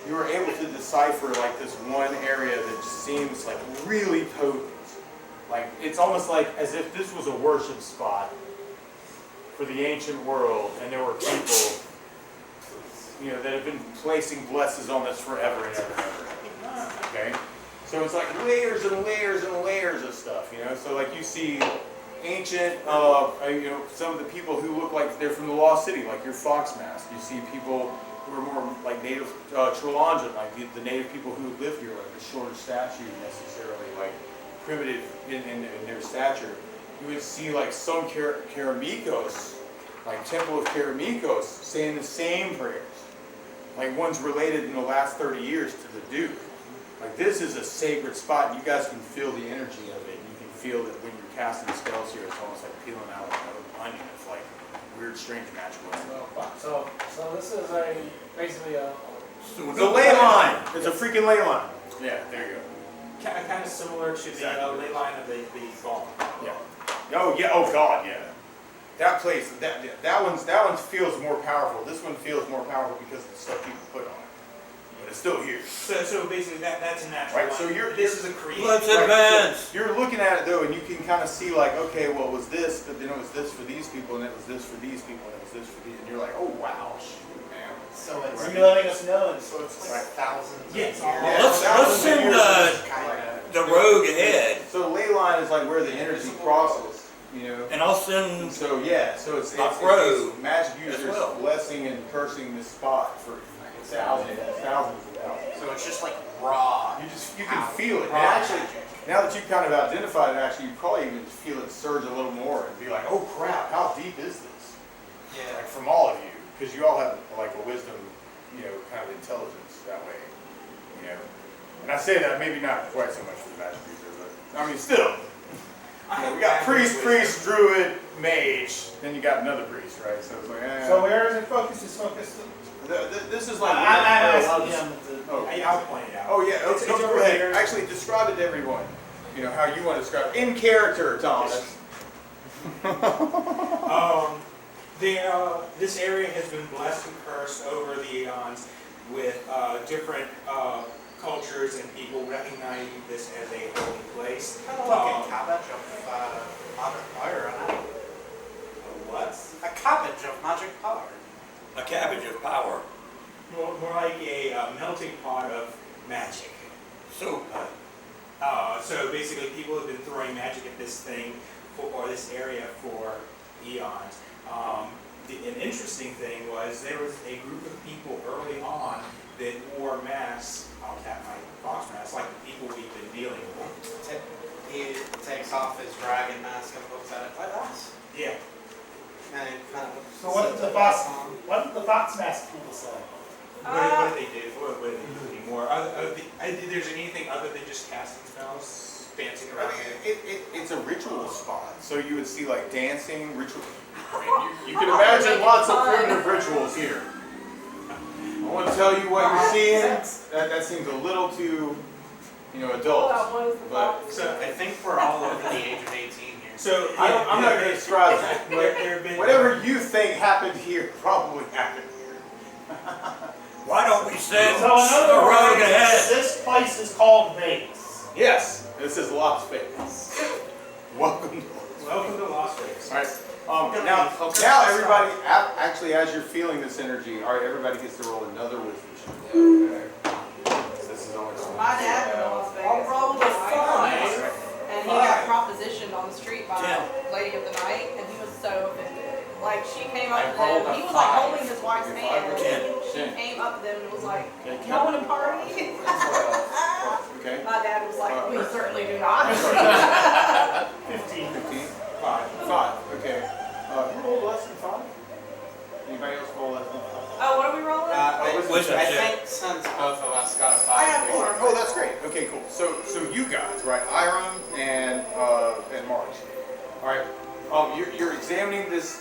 you, you are able to decipher like this one area that just seems like really potent. Like it's almost like as if this was a worship spot for the ancient world, and there were people, you know, that have been placing blessings on this forever and ever and ever. Okay, so it's like layers and layers and layers of stuff, you know. So like you see ancient, you know, some of the people who look like they're from the Lost City, like your fox mask. You see people who are more like native Trolandran, like the native people who live here, like the shorter stature necessarily, like primitive in their stature. You would see like some Keramikos, like Temple of Keramikos, saying the same prayers. Like one's related in the last 30 years to the Duke. Like this is a sacred spot, and you guys can feel the energy of it. You can feel that when you're casting spells here, it's almost like peeling out an onion. It's like weird, strange, magical. So this is basically a. It's a ley line. It's a freaking ley line. Yeah, there you go. Kind of similar to the ley line of the fall. Yeah. Oh yeah. Oh God, yeah. That place, that one feels more powerful. This one feels more powerful because of the stuff people put on it. But it's still here. So basically that's a natural Right. line. So This is a creation. Let's Right, advance. so you're looking at it though, and you can kind of see like, okay, well, it was this, but then it was this for these people, and it was this for these people, and it was this for these, and you're like, oh wow, shoot, man. So it's You're letting us know. so it's like Right. thousands of Yes. years. Let's send the rogue ahead, So the ley line is like where the energy crosses, you know. and I'll send. So yeah, so it's Rogue magic as users well. blessing and cursing this spot for thousands and thousands and thousands. So it's just like raw. You can feel it. And Raw actually, magic. now that you've kind of identified it, actually, you probably even feel it surge a little more and be like, oh crap, how deep is this? Yeah. Like from all of you, because you all have like a wisdom, you know, kind of intelligence that way, you know. And I say that maybe not quite so much for the magic user, but I mean still. You know, we got priest, druid, mage, then you got another priest, right? So it's like, So where is it focused? It's focused. this is like. I'll point it out. Oh yeah, It's go over ahead. here. Actually, describe it to everyone. You know how you want to describe it in character, Thomas. This area has been blessed and cursed over the eons with different cultures and people recognizing this as a holy place. Kind of like a cabbage of magic power, isn't it? What? A cabbage of magic power. A cabbage of power. More like a melting pot of magic. So, So basically, people have been throwing magic at this thing or this area for eons. An interesting thing was there was a group of people early on that wore masks. I'll tap my fox mask, like the people we've been dealing with. He takes off his dragon mask and looks at it like that. Yeah. And it kind of So what did the fox mask people say? What did they do? What did they do anymore? There's anything other than just casting spells, dancing I around? mean, it's a ritual spot, so you would see like dancing ritual. I mean, you can imagine lots of primitive rituals here. I want to tell you what you're seeing. That seems a little too, you know, adult. But So I think we're all over the age of 18 here. So I'm not going to describe that. There have been Whatever you think happened here probably happened here. why don't we send So in other the rogue words, ahead? this place is called Vegas. Yes, this is Las Vegas. Welcome to welcome to Las Vegas. All right. Now everybody, actually, as you're feeling this energy, all right, everybody gets to roll another wisdom check. Okay. This is always My dad went to Las Vegas. I rolled a 5, and he got propositioned on the street by Ten. a lady of the night, and he was so offended. Like, she came up I to rolled them, a he was like five. holding his wife's You're hand, five or and she ten? came up to them and was like, Okay, y'all want to party? Okay. My dad was like, we certainly do not. 15. 15. 5. Okay. Who rolled less than 5? Anybody else roll less than 5? Oh, what are we rolling? Wisdom I check. think since both of us got a 5. I have 4. Oh, that's great. Okay, cool. So you guys, right? Iram and Marge. All right. You're examining this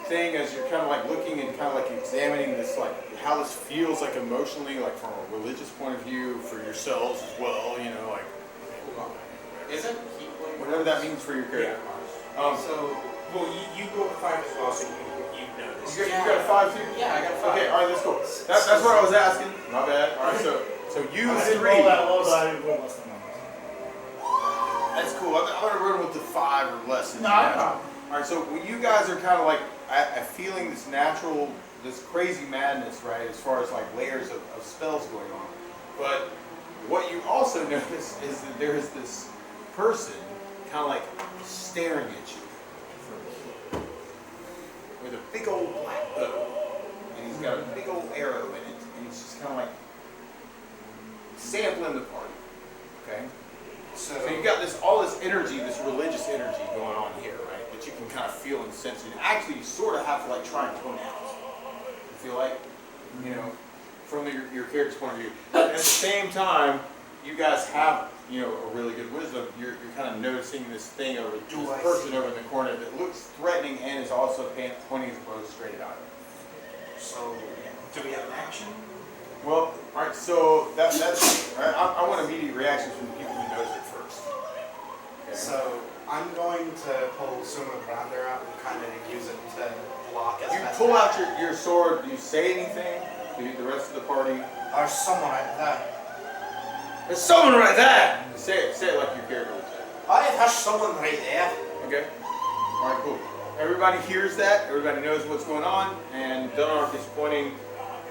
thing as you're kind of like looking and kind of like examining this, like how this feels like emotionally, like from a religious point of view for yourselves as well. You know, like Isn't he playing? whatever that means for your character. So, Well, you go with 5 as well, so you know this. You got a 5 too? yeah, I got a 5. Okay. All right. That's cool. That's what I was asking. My bad. All right. So you I didn't 3. roll that low, but I didn't roll less than that. That's cool. I'm gonna run with the 5 or less. No, no problem. All right, so when you guys are kind of like feeling this natural, this crazy madness, right, as far as like layers of spells going on. But what you also notice is that there is this person kind of like staring at you with a big old black bow, and he's got a big old arrow in it, and he's just kind of like sampling the party. Okay. So you got all this energy, this religious energy going on here, right? That you can kind of feel and sense. And actually, you sort of have to like try and tone out. You feel like, you know, from your character's point of view. At the same time, you guys have, you know, a really good wisdom. You're kind of noticing this thing over this person over in the corner that looks threatening and is also pointing his bow straight at him. So, do we have an action? Well, all right. So that's. All right, I want immediate reactions from the people who notice it first. Okay. So I'm going to pull Suma Brander out and kind of use it to block as You best pull I out can. your sword. Do you say anything to the rest of the party? Or someone like that. There's someone right there. Say it like your character would say. Oh, there's someone right there. Okay. All right, cool. Everybody hears that. Everybody knows what's going on, and Dunark is pointing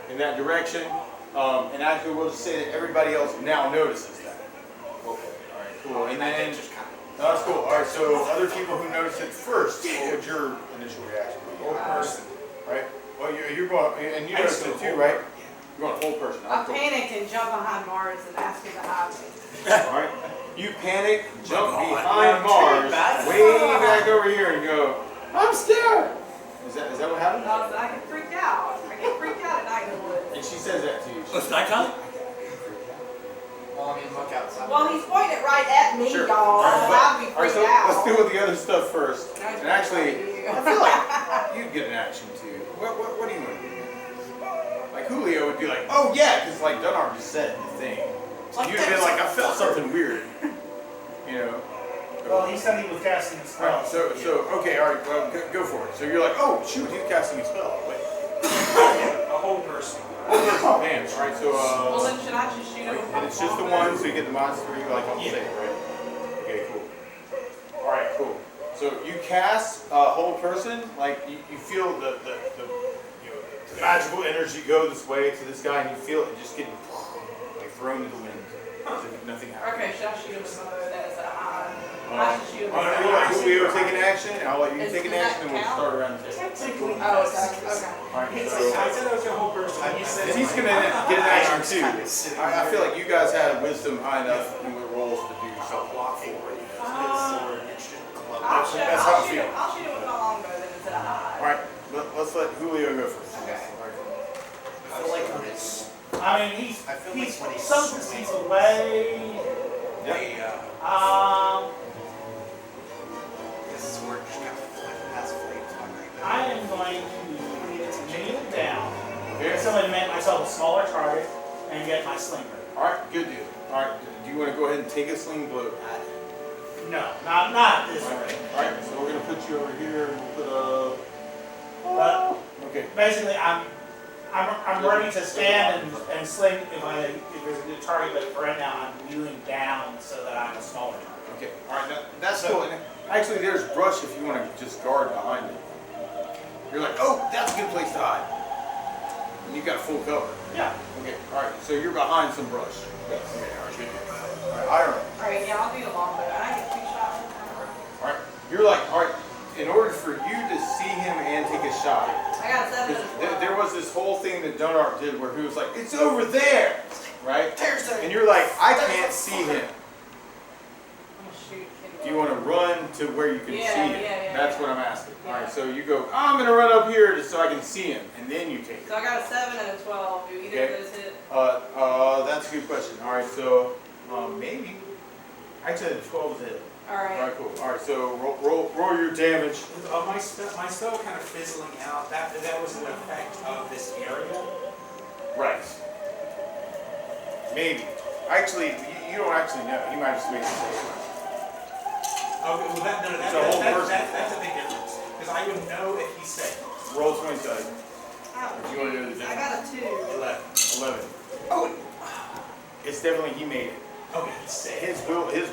in that direction. And actually, we'll just say that everybody else now notices that. Okay. All right. Cool. And then just kind of. that's cool. All right. So other people who noticed it first, what would your initial reaction be? Whole person. Right. Well, you're going, and you I noticed just it go too, whole right? You're going whole person. I Cool. panic and jump behind Mars and ask him to hide me. All right. You panic, jump Oh, behind Mars, way back over here, and go, "I'm scared." Is that what happened? I get freaked out. I get freaked out at night in the woods. And she says that to you. Oh, it's nighttime? Well, I mean, look outside. Well, he's pointing it right at me, Sure. y'all. All right, So but- I'd be all right, freaked so out. let's deal with the other stuff first. Now he's And actually, pointing I right feel like you'd get an action too. What do you want to do? Like Julio would be like, "Oh yeah," because like Dunark just said the thing. So Like you'd have been that. like, "I felt something weird," you know. Well, he said he was casting a All right, spell. so okay, all right, well, go for it. So you're like, "Oh shoot, he's casting a spell." Wait. A whole person. Oh man, all right, so Well, then should I just shoot him? and it's just the one, so you get the minus 3 like on the Yeah. save, right? Okay, cool. All right, cool. So you cast a whole person, like you feel the you know, the magical energy go this way to this guy, and you feel it just getting like thrown to the wind, as if nothing happened. Okay, should I shoot him with my bow? That is a high. I should shoot him All with right, my we'll let bow. Julio take an action, and I'll let you Does take an that action, and we'll count? start around the table. Technically, Oh, okay, okay. All right, I so said I was a whole person. You said he's gonna get an action too. I feel like you guys had wisdom high enough in the rolls to do something. Block for it. I'll shoot That's how I him feel. with my longbow then instead of high. All right, let's let Julio go first. Okay. I feel like when it's. I mean, he's I feel like when he's some distance away. This is where it just kind of has flames on right now. I am going to kneel down. Okay. Somebody make myself a smaller target and get my slinger. All right, good deal. All right, do you want to go ahead and take a sling blow? No, not this All way. right, all right, so we're gonna put you over here. We'll put But okay. basically, I'm ready to stand and sling if there's a good target. But for right now, I'm kneeling down so that I'm a smaller target. Okay, all right, that's cool. And actually, there's brush if you want to just guard behind it. You're like, oh, that's a good place to hide. And you got full cover. Yeah. Okay, all right, so you're behind some brush. Yes. Okay, all right, good deal. All right, Iron. Alright, yeah, I'll do the longbow. I get 2 shots. Alright, you're like, alright, in order for you to see him and take a shot, I got 7 as well. there was this whole thing that Donart did where he was like, it's over there! Right? Thursday. And you're like, I can't see him. Oh, shoot. Do you want to run to where you can Yeah, see him? yeah, That's yeah. what I'm asking. Yeah. Alright, so you go, I'm going to run up here just so I can see him, and then you take it. So I got a 7 and a 12. Do either Okay. of those hit? That's a good question. Alright, so, maybe. Actually, the 12 is it. Alright. Alright, cool. Alright, so roll your damage. My spell kind of fizzling out, that was an effect of this area. Right. Maybe. Actually, you don't actually know. You might just make a mistake. Okay, well It's a whole person. that's a big difference. Because I would know if he said Roll 20 sided. Oh, If you want to do the I got a 2. 11. 11. Oh, It's definitely he made it. okay, he said. His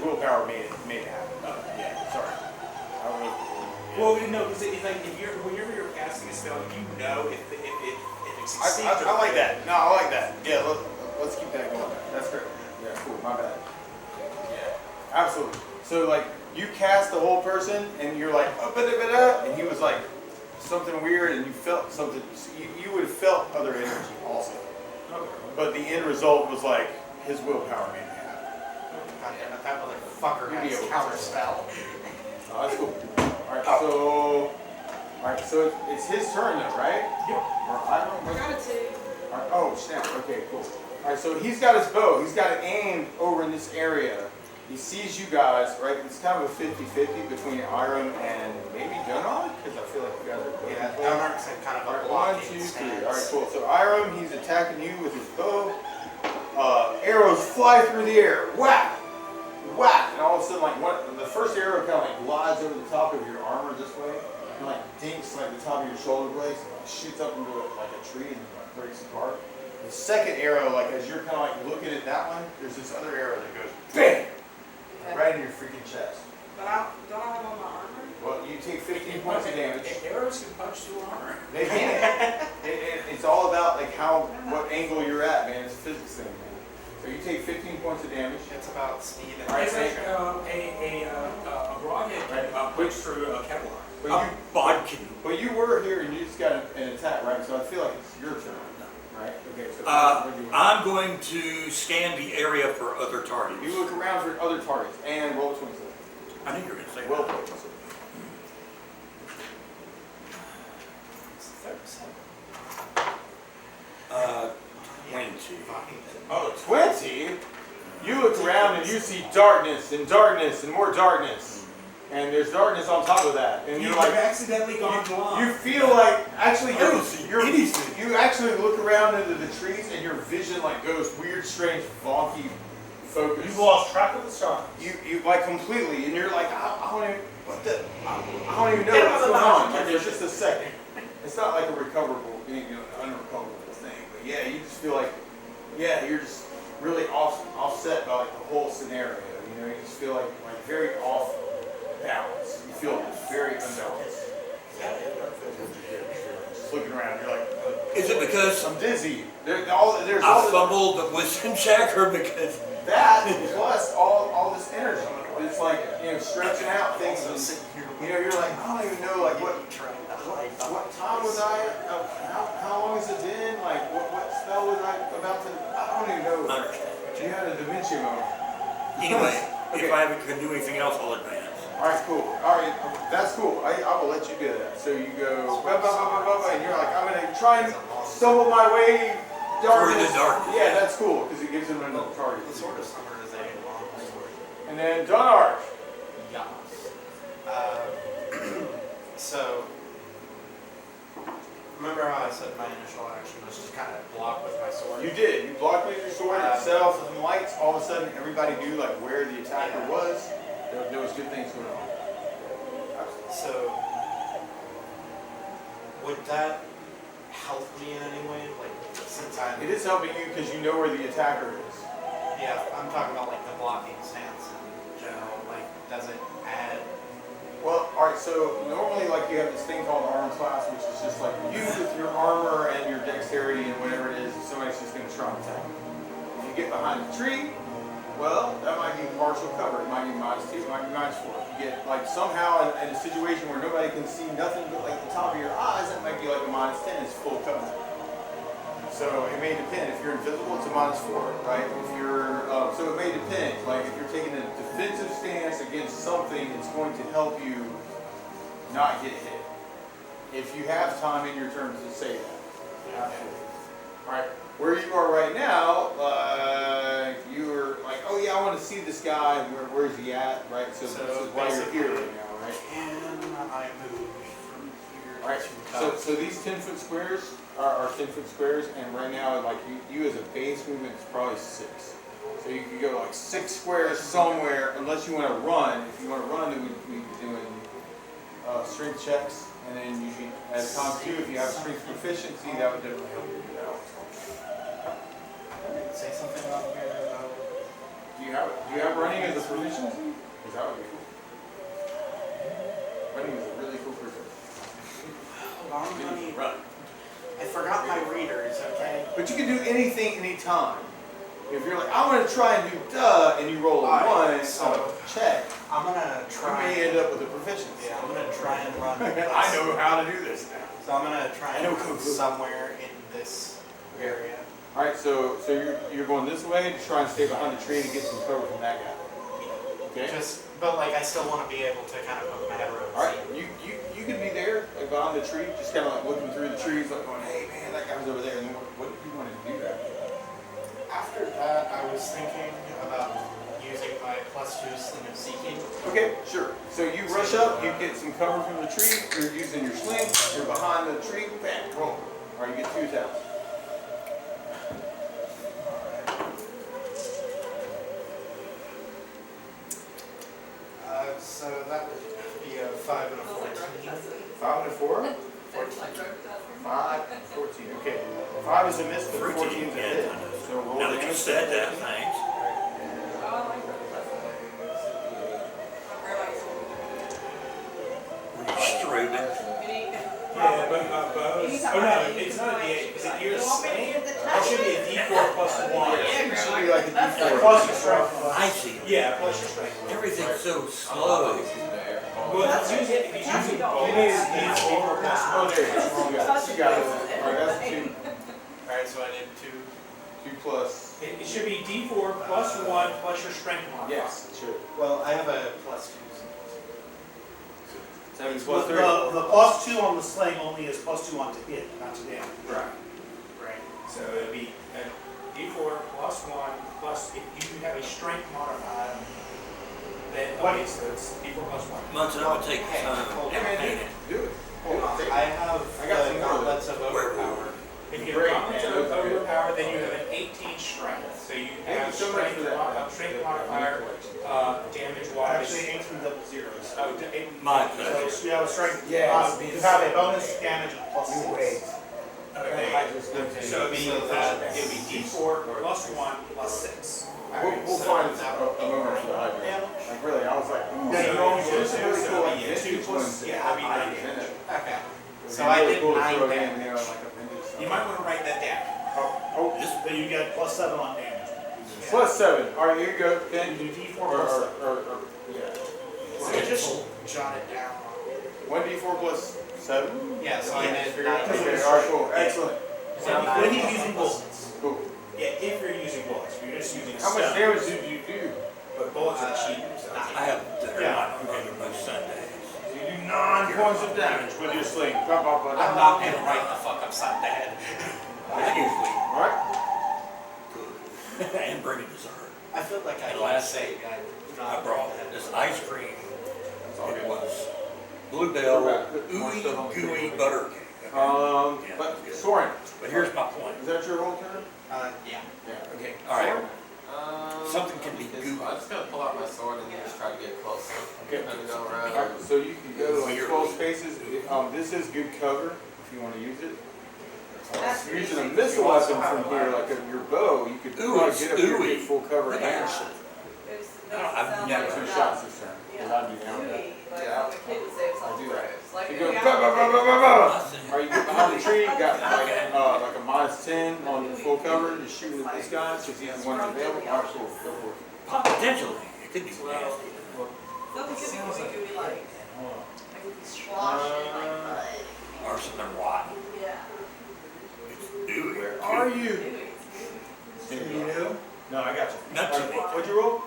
willpower made it happen. Oh, yeah. Sorry. I don't know. Well, no, because like whenever you're casting a spell, you know if it succeeds. I like that. No, I like that. Yeah, let's keep that going. That's great. Yeah, cool. My bad. Yeah, absolutely. So like you cast the whole person, and you're like, and he was like something weird, and you felt something. You would have felt other energy also. Okay. But the end result was like his willpower made it happen. God damn it, that motherfucker You'd be has able to counter spell. Oh, that's cool. Alright, so it's his turn though, right? Yep. Or I don't I know. got a 2. Alright, oh, snap. Okay, cool. Alright, so he's got his bow. He's got it aimed over in this area. He sees you guys, right? It's kind of a 50-50 between Iram and maybe Gunnar, because I feel like you guys are both. Yeah, Gunar's in kind of a Alright, 1, blocking 2, 3. stance. Alright, cool. So Iram, he's attacking you with his bow. Arrows fly through the air. Whack! Whack! And all of a sudden, like the first arrow kind of like glides over the top of your armor this way, and like dinks like the top of your shoulder blades, and like shoots up into like a tree and like breaks apart. The second arrow, like as you're kind of like looking at that one, there's this other arrow that goes bang right in your freaking chest. But don't I have on my armor? Well, you take 15 points of damage. Arrows can punch through armor. They can. It's all about like what angle you're at, man. It's a physics thing, man. So you take 15 points of damage. It's about speed and It's like precision. a broadhead can punch through a Kevlar. But Bodkin. But you were here and you just got an attack, right? So I feel like it's your turn, right? Okay. So what do you want? I'm going to scan the area for other targets. You look around for other targets and roll 27. I knew you were going to say Well that. played. Uh, 20. Oh, 20? You look around and you see darkness and darkness and more darkness. And there's darkness on top of that. And you're You've like, accidentally gone blind. you feel like, actually, You're you actually look around into the trees and your vision like goes weird, strange, wonky focus. You've lost track of the stars. You like completely, and you're like, I don't even, I don't even know what's going on. Like there's just a second. It's not like a recoverable, unrecoverable thing. But yeah, you just feel like, yeah, you're just really offset by like the whole scenario. You know, you just feel like very off balance. You feel very unbalanced. Just looking around, you're like, Is it because I'm dizzy. There's all I the fumbled with some checker because that plus all this energy. It's like, stretching out things. And, you're like, I don't even know like what time was I? How long has it been? Like what spell was I about to? I don't even know. You had a Da Vinci moment. anyway, Okay. if I can do anything else, I'll advance. All right, cool. All right, that's cool. I will let you do that. So you go, bah, bah, bah, bah, bah, bah, and you're like, I'm gonna try and stumble my way. Through the darkness. Yeah, that's cool because it gives them another target. The sword of summer is a long sword. And then Donarch. Yes. So, remember how I said my initial action was just kind of block with my sword? You did. You blocked with your sword. It set off some lights. All of a sudden, everybody knew like where the attacker was. There was good things going on. So, would that help me in any way? Like, since I'm... It is helping you because you know where the attacker is. Yeah, I'm talking about like the blocking stance in general. Like, does it add... Well, all right. So normally, like you have this thing called arm class, which is just like you with your armor and your dexterity and whatever it is. Somebody's just going to try and attack you. If you get behind the tree, Well, that might be partial cover. It might be -2, it might be -4. If you get like somehow in a situation where nobody can see nothing but like the top of your eyes, that might be like a -10. It's full cover. So it may depend. If you're invisible, it's a -4, right? If you're so it may depend. Like if you're taking a defensive stance against something, it's going to help you not get hit. If you have time in your turn to say that. Absolutely. All right. Where you are right now, you're like, oh yeah, I want to see this guy. Where's he at? Right. So this is why you're here right now, right? Can I move from here All right. to So these 10-foot squares are 10-foot squares, and right now, like you as a base movement is probably 6. So you could go like 6 squares somewhere, unless you want to run. If you want to run, then we'd be doing strength checks, and then you should, as times 2, if you have strength proficiency, that would definitely help you do that. say something about here about Do you have running as a proficiency? Because that would be cool. Running is a really cool proficiency. hold on, let me Run. I forgot my readers, okay? But you can do anything, anytime. If you're like, I want to try and do duh, and you roll a Alright, 1 so- on a check, I'm gonna you try may end up with a proficiency. Yeah, I'm gonna try and run I know how to do this now. So I'm gonna try I and know run Kung Fu. somewhere in this area. All right, so you're going this way to try and stay behind the tree to get some cover from that guy. Okay. But like I still wanna be able to kind of poke my head around. All right, you can be there, like behind the tree, just kind of like looking through the trees, like going, hey man, that guy's over there. And then what do you want to do after that? After that, I was thinking about using my +2 sling of seeking. Okay, sure. So you rush up, you get some cover from the tree, you're using your sling, you're behind the tree, bam, roll. All right, you get 2 attacks. So that would be a 5 and a 14. 5 and a 4? 5, 14. Okay. 5 is a miss, but 14 is a hit. So roll Now the that you damage. said that, thanks. Strubing. Yeah, but bows. Oh no, it's not a D8. Is it your sling? It should be a D4 plus 1. It should be like a D4. Plus your strength. I see. Yeah, plus your strength. Everything's so slow. Well, if he's using bows, he needs D4 plus 1. Oh, there you go. You got it. All right, that's 2. Alright, so I did 2. 2 plus. It should be D4 plus 1 plus your strength modifier. Yes, it should. Well, I have a +2. 7 plus 3. The +2 on the sling only is +2 on to hit, not to damage. Right. Right. So it'd be a D4 plus 1 plus, if you have a strength modifier, then, okay, so it's D4 plus 1. Munson, I'm gonna take time and paint it. Do it. Hold on, Take it. I have I got some the more. gauntlets of overpower. If you Great, have gauntlets man, of those are good. overpower, then you have an 18 strength. So you Thank have you so much strength, for that. strength modifier, damage wise. Actually, 8 double zeros. Oh, My So pleasure. you have a strength, Yes. you have a bonus damage of +6. okay. So it'd be D4 plus 1 plus 6. We'll find a moment for the hydrant. Like really, I was like, ooh, Yeah, you you know, know, this is really cool. Like, yeah, 2 vintage plus, ones that yeah, have that'd be hydrants 9 in it. Okay. It'd So be I really did cool to 9 throw it in, damage. you know, like a vintage You stuff. might want to write that down. Oh, Then you get +7 on damage. plus 7. All right, here you go, You Ken. do D4 Or, plus or, 7. or, yeah. So just jot it down. 1d4 plus 7? Yeah, so I did Figure 9 it out. Okay, damage. all right, cool. Excellent. When he's using bullets. Cool. Yeah, if you're using bullets, if you're just using How much stone, damage did you do? but bullets are cheap. I have not under my Sundays. You do 9 points of damage with your sling. I'm not gonna write the fuck upside the head. I usually All right. cook and bring a dessert. I feel like I And can last say I brought this ice cream. That's all It good. was Bluebell ooey gooey butter cake. Yeah, But it was good. Soren, But here's my point. is that your whole turn? Yeah. Yeah. Okay, all right. Um, Something can be this- goofy. I'm just gonna pull out my sword and just try to get closer. Okay. Kind of go All around. right, so you can go like Weird. 12 spaces. This is good cover if you want to use it. If you're using a missile weapon from here, like your bow, you could Ooh, probably it's get up here and ooey. get full cover Look and at shoot. that. I've Yeah, never 2 shots this turn. Because I'd be down with that. Yeah. The kid would say it's I'll do that. Like, You go, yeah. bah, bah, bah, bah, bah, bah. Nothing. Or you get behind the tree, you got Okay. like a -10 on full cover, just shooting at this guy, because he's the one available. All right, cool, go for it. Potentially, it could be nasty. Something could be gooey, like, maybe sloshing, like mud. Or something rotten. Yeah. It's ooey. Where are you? Gooey. You know? No, I got you. Not too Alright, what'd you roll?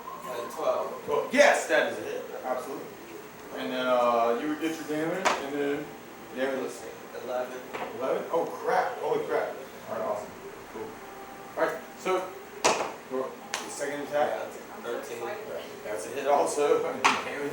12. Well, yes, that is it. Absolutely. And then you would get your damage, and then damage. Let's see. 11. 11? Oh crap! Holy crap! All right, awesome. Cool. All right, so the second attack. Yeah, 13. That's a hit also. Damage.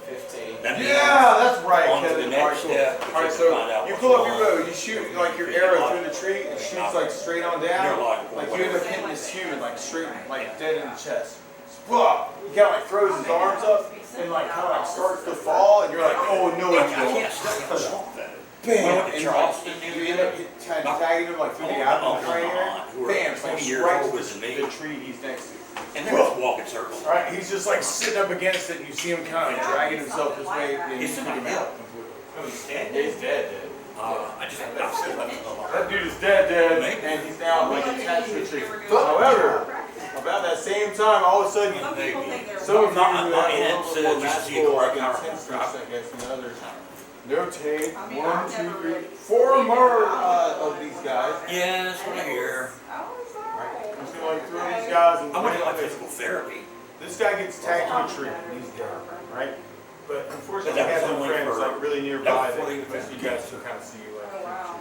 15. That means Yeah, that's right. on to the Kevin. next All right, cool. step, All right, to so find out you what's pull up going your on. bow, you shoot like your arrow through the tree, and shoots like straight on down. Neurological, Like you end up whatever. hitting this human like straight, like dead in the chest. Whoa! He kind of like throws his arms up and like kind of like starts to fall, and you're like, oh no, I it's can't going. stop the swamp that. Bam! Well, And Charleston, like, you end up tagging him like through the apple right here. who are Bam! 20 Like years strikes older than me. the tree he's next to. And they're just walking circles. All right, he's just like sitting up against it, and you see him kind of dragging himself this way, and you He's took still him dead. out completely. Oh, he's dead? Yeah, he's dead. I just That dude is dead, and he's now like attached to a tree. However, about that same time, all of a sudden, Some people think they're. some of you Not- who not have a in, little so bit more just see magical, a like power intense drop. I guess, than others. Notate I mean, 1, I've 2, never 3, really 4 seen more it. of these guys. Yeah, that's what I hear. I was alright. I'm just gonna like throw these guys and I went to like physical therapy. this guy gets tagged to a tree. He's dead, right? But unfortunately, But he that has was no only friends for- like really that nearby was that for the most of you guys can kind of see you like Oh, wow.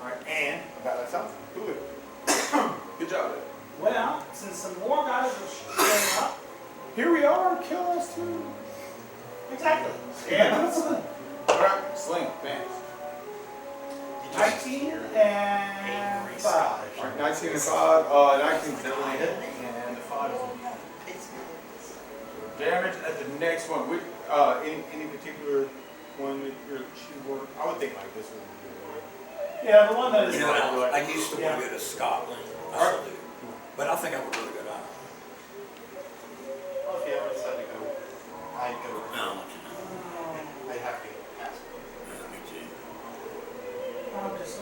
All right, and about that time, Julio. Good job. Ed. Well, since some more guys are showing up, Here we are. Kill us too. exactly. Yeah, that's good. All right, sling, bam. 19 and 5. All right, 19 and 5. 19 is definitely a hit, and the 5 is damage at the next one. Which, any particular one that you're shooting for? I would think like this one would be good. Yeah, the one that is. You know, I used to want to go to Scotland. I still do. But I think I would really go to Ireland. Well, if you ever decide to go, I'd go. No, I'll let you know. I'd have to get a passport. Yeah, me too. I'm just-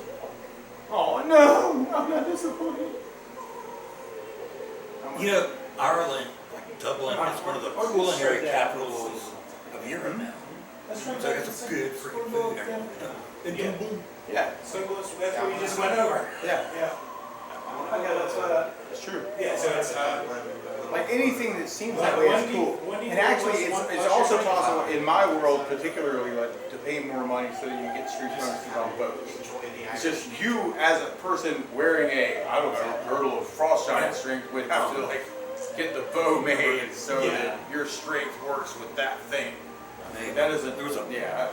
Oh no, I'm not disappointed. You know, Ireland, like Dublin, is one of the culinary capitals of Europe now. Let's So try I got some good freaking food there. Yeah. Yeah, So that's what we just went over. yeah, Yeah. Okay, that's it's true. Yeah, so it's, Like anything that seems that way is cool. And actually, it's also possible in my world, particularly, like to pay more money so that you get street bonuses on boats. It's just you as a person wearing a, I don't know, girdle of frost giant strength would have to like get the bow made so that your strength works with that thing. That isn't. There was a Yeah.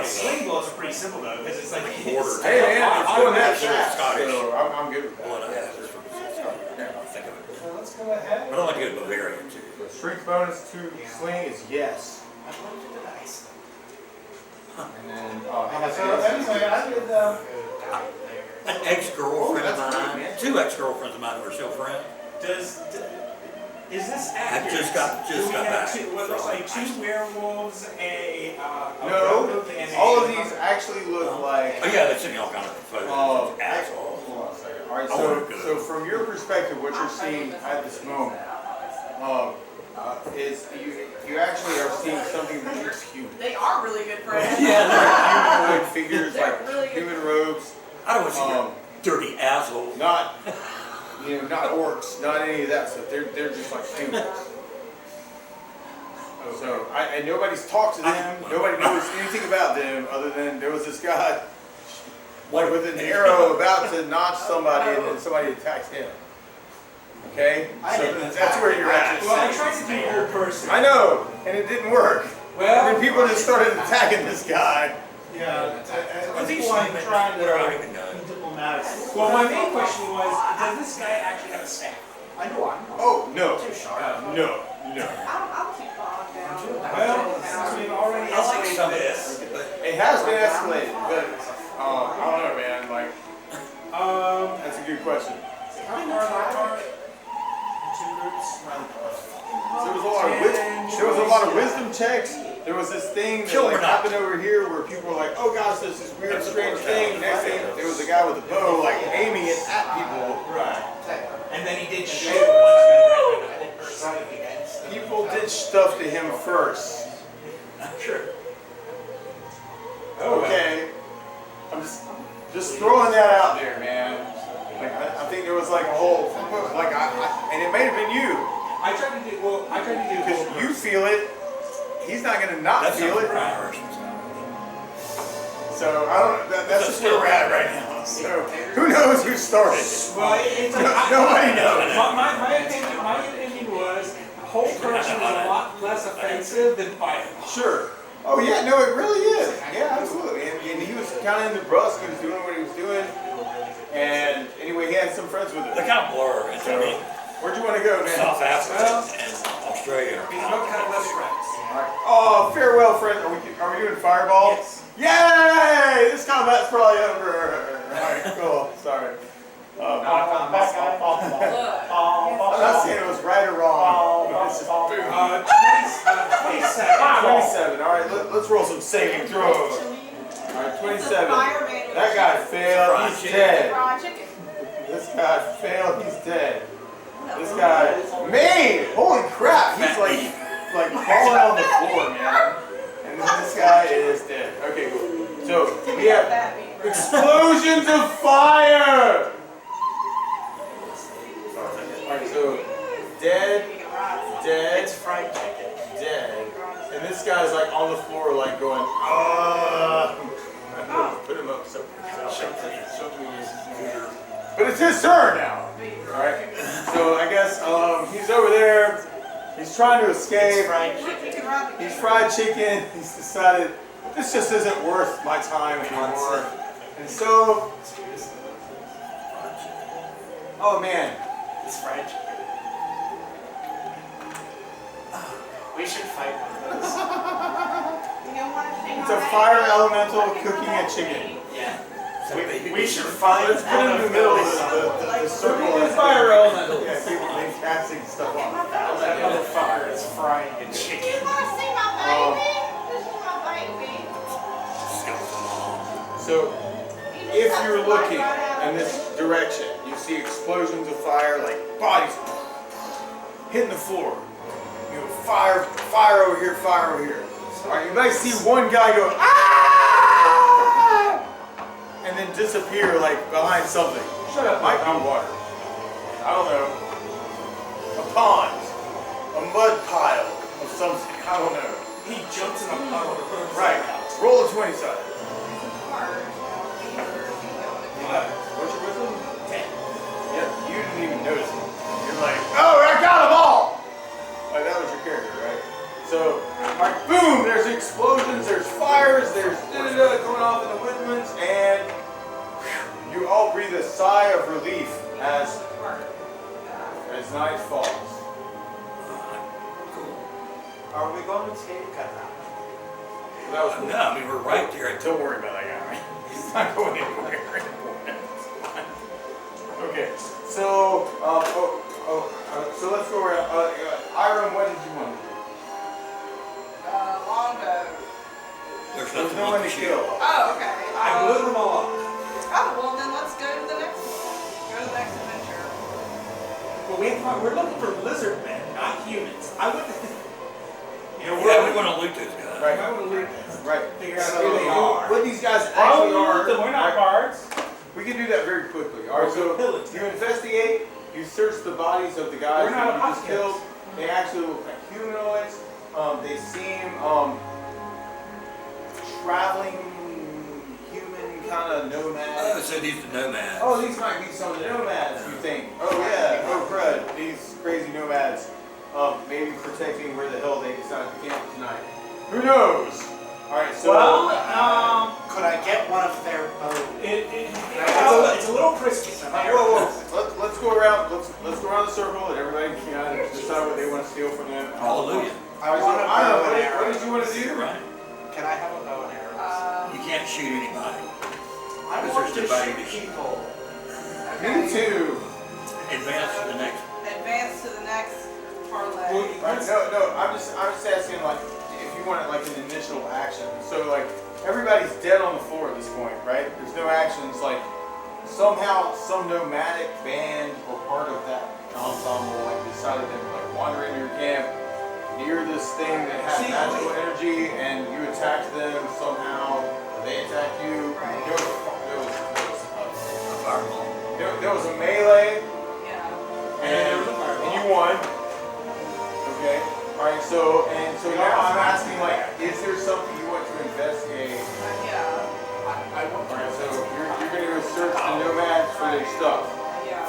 sling blows are pretty simple though, because it's like. Border. Hey man, it's going that Sure, fast, Scottish. so I'm good with Blood I that. have is from Scotland. I think of it. So let's go ahead. But I like to go to Bavaria too. The strength bonus to sling is yes. I'm going to the dice. And then So anyway, I did. An ex-girlfriend of mine, 2 ex-girlfriends of mine who are still friends. Is this I accurate? just got Do we have back. what looks like 2 werewolves, a No, rogue, and a- all of these actually look like. Oh yeah, they sent me all kinds of photos. Assholes. Hold on a second. All right, I wanna go. so from your perspective, what you're seeing at this moment is you actually are seeing something that looks human. They are really good friends. Yeah, Like humanoid figures, They're like really good. human robes, I don't want to see your dirty asshole. not not orcs, not any of that stuff. They're just like humans. So and nobody's talked to them. Nobody knows anything about them other than there was this guy like with an arrow about to notch somebody and then somebody attacks him. Okay? So that's where you're at. Well, I tried to be a whole person. I know, and it didn't work. Well, And then people just started attacking this guy. Yeah. Are At these this point, humans? trying What are to even done? be diplomatic. well, my main question was, does this guy actually have a staff? I know I'm Oh, no. too sharp. No. I'll keep Bob down. Well, since we've already I like some escalated of this, this, but It has been escalated, but I don't know, man. Like, that's a good question. how far apart the 2 groups? There was a lot of wisdom checks. There was this thing that Kill like or not. happened over here where people were like, "Oh gosh, there's this weird, strange thing." Next thing, there was a guy with a bow like aiming it at people. Right. Hey, And then he did shoot one. stuff to him first. Sure. Oh, Okay. I'm just throwing that out there, man. Like I think there was like a whole and it may have been you I tried to do because you feel it. He's not gonna not That's feel it. Irish. So I don't. That's just where we're at right now. So who knows who started? Well, it's Nobody knows. My opinion was whole person is a lot less offensive than fire. Sure. Oh yeah, no, it really is. Yeah, absolutely. And he was kind of in the brusque. He was doing what he was doing. And anyway, he had some friends with him. They kind of blur. It's, I mean, Where'd you want to go, man? South Africa and Australia are He's kind no of kind of less friends. All right. Oh, farewell, friend. Are we doing Fireball? Yes. Yay! This combat's probably over. All right, cool. Sorry. I'm not saying it was right or wrong. It's just boom. 27. 27. All right, let's roll some saving throws. All right, 27. That guy failed. He's dead. Fried chicken. This guy failed. He's dead. This guy, man, holy crap! He's like falling on the floor, man. And this guy is dead. Okay, cool. So we have explosions of fire. Alright, so dead, It's fried chicken. dead, and this guy's like on the floor, like going, Put him up. So but it's his turn now. All right. So I guess he's over there. He's trying to escape. He's fried chicken. He's decided this just isn't worth my time anymore. And so, oh man, It's fried chicken. We should fight one of those. it's a fire elemental cooking a chicken. Yeah. We should find Let's put it in the middle of the circle. Fire elemental. Yeah, people make casting stuff on. that motherfucker is frying a chicken. So, if you're looking in this direction, you see explosions of fire, like bodies hitting the floor. You know, fire over here, fire over here. All right, you might see one guy go, ah! And then disappear like behind something. Shut up. Might be water. I don't know. A pond. A mud pile of some sort. I don't know. He jumps in a puddle to put himself Right. out. Roll a 20 side. What's your wisdom? 10. Yeah, you didn't even notice it. You're like, oh, I got them all! Like, that was your character, right? So, like, boom, there's explosions, there's fires, there's da-da-da going off in the woodlands, and you all breathe a sigh of relief as night falls. Are we going to take a nap? That was cool. No, I mean, we're right there. Don't worry about that guy. He's not going anywhere. Okay, so so let's go around. Iram, what did you want to do? Longbow. There's There's nothing no one to to kill. Oh, okay. I blew them all up. Oh, well then let's go to the next one. Go to the next adventure. But we're looking for lizard men, not humans. I would. You know, Yeah, we want to loot those guys. Right. I want to loot. Right. Figure out So who they are. what these guys Oh, actually are. we're not bards. We can do that very quickly. All right, so you investigate, you search the bodies of the guys We're not that you just apocalypse. killed. They actually look like humanoids. They seem traveling human kind of Oh, nomads. so these are nomads. Oh, these might be some of the nomads, you think. Oh yeah, oh crud, these crazy nomads. Maybe protecting where the hell they decide to camp tonight. Who knows? All right, so. Could I get one of their bows? It's a little crispy. Whoa. Let's go around. Let's go around the circle and everybody can decide what they want to steal from them. Hallelujah. I want a bow and arrow. What did you want to do? Right. Can I have a bow and arrow? You can't shoot anybody. I Because want to there's nobody shoot to shoot. people. Me too. Advance to the next. Advance to the next parlay. Right, no. I'm just asking like if you want like an initial action. So like everybody's dead on the floor at this point, right? There's no actions. Like somehow some nomadic band or part of that ensemble like decided to like wander into your camp. You you're this thing that has magical energy, and you attack them somehow, or they attack you. Right. There was a melee, Yeah. and you won. Okay. All right. So now I'm asking, like, is there something you want to investigate? Yeah. All right. So you're gonna go search the nomads for their stuff. Yeah.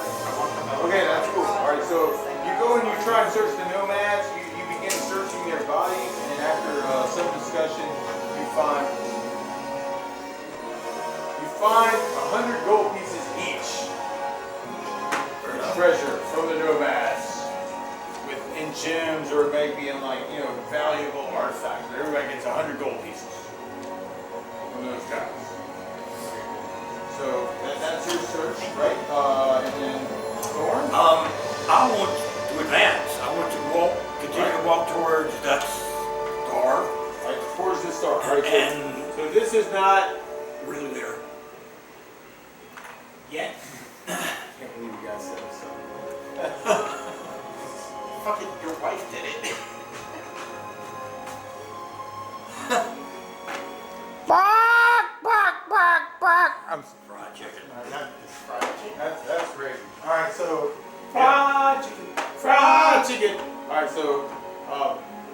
Okay, that's cool. All right. So you go and you try and search the nomads. You begin searching their bodies, and after some discussion, you find 100 gold pieces each. Treasure from the nomads, in gems, or maybe in, like, valuable artifacts. But everybody gets 100 gold pieces from those guys. So that's your search, right? And then Thorn. I want to advance. I want to continue to walk towards that star. Right, towards the star. Right. And So this is not. really there. Yet. Can't believe you guys said so. Fucking your wife did it. I'm Fried chicken. that's crazy. All right, so Fried chicken. fried chicken. All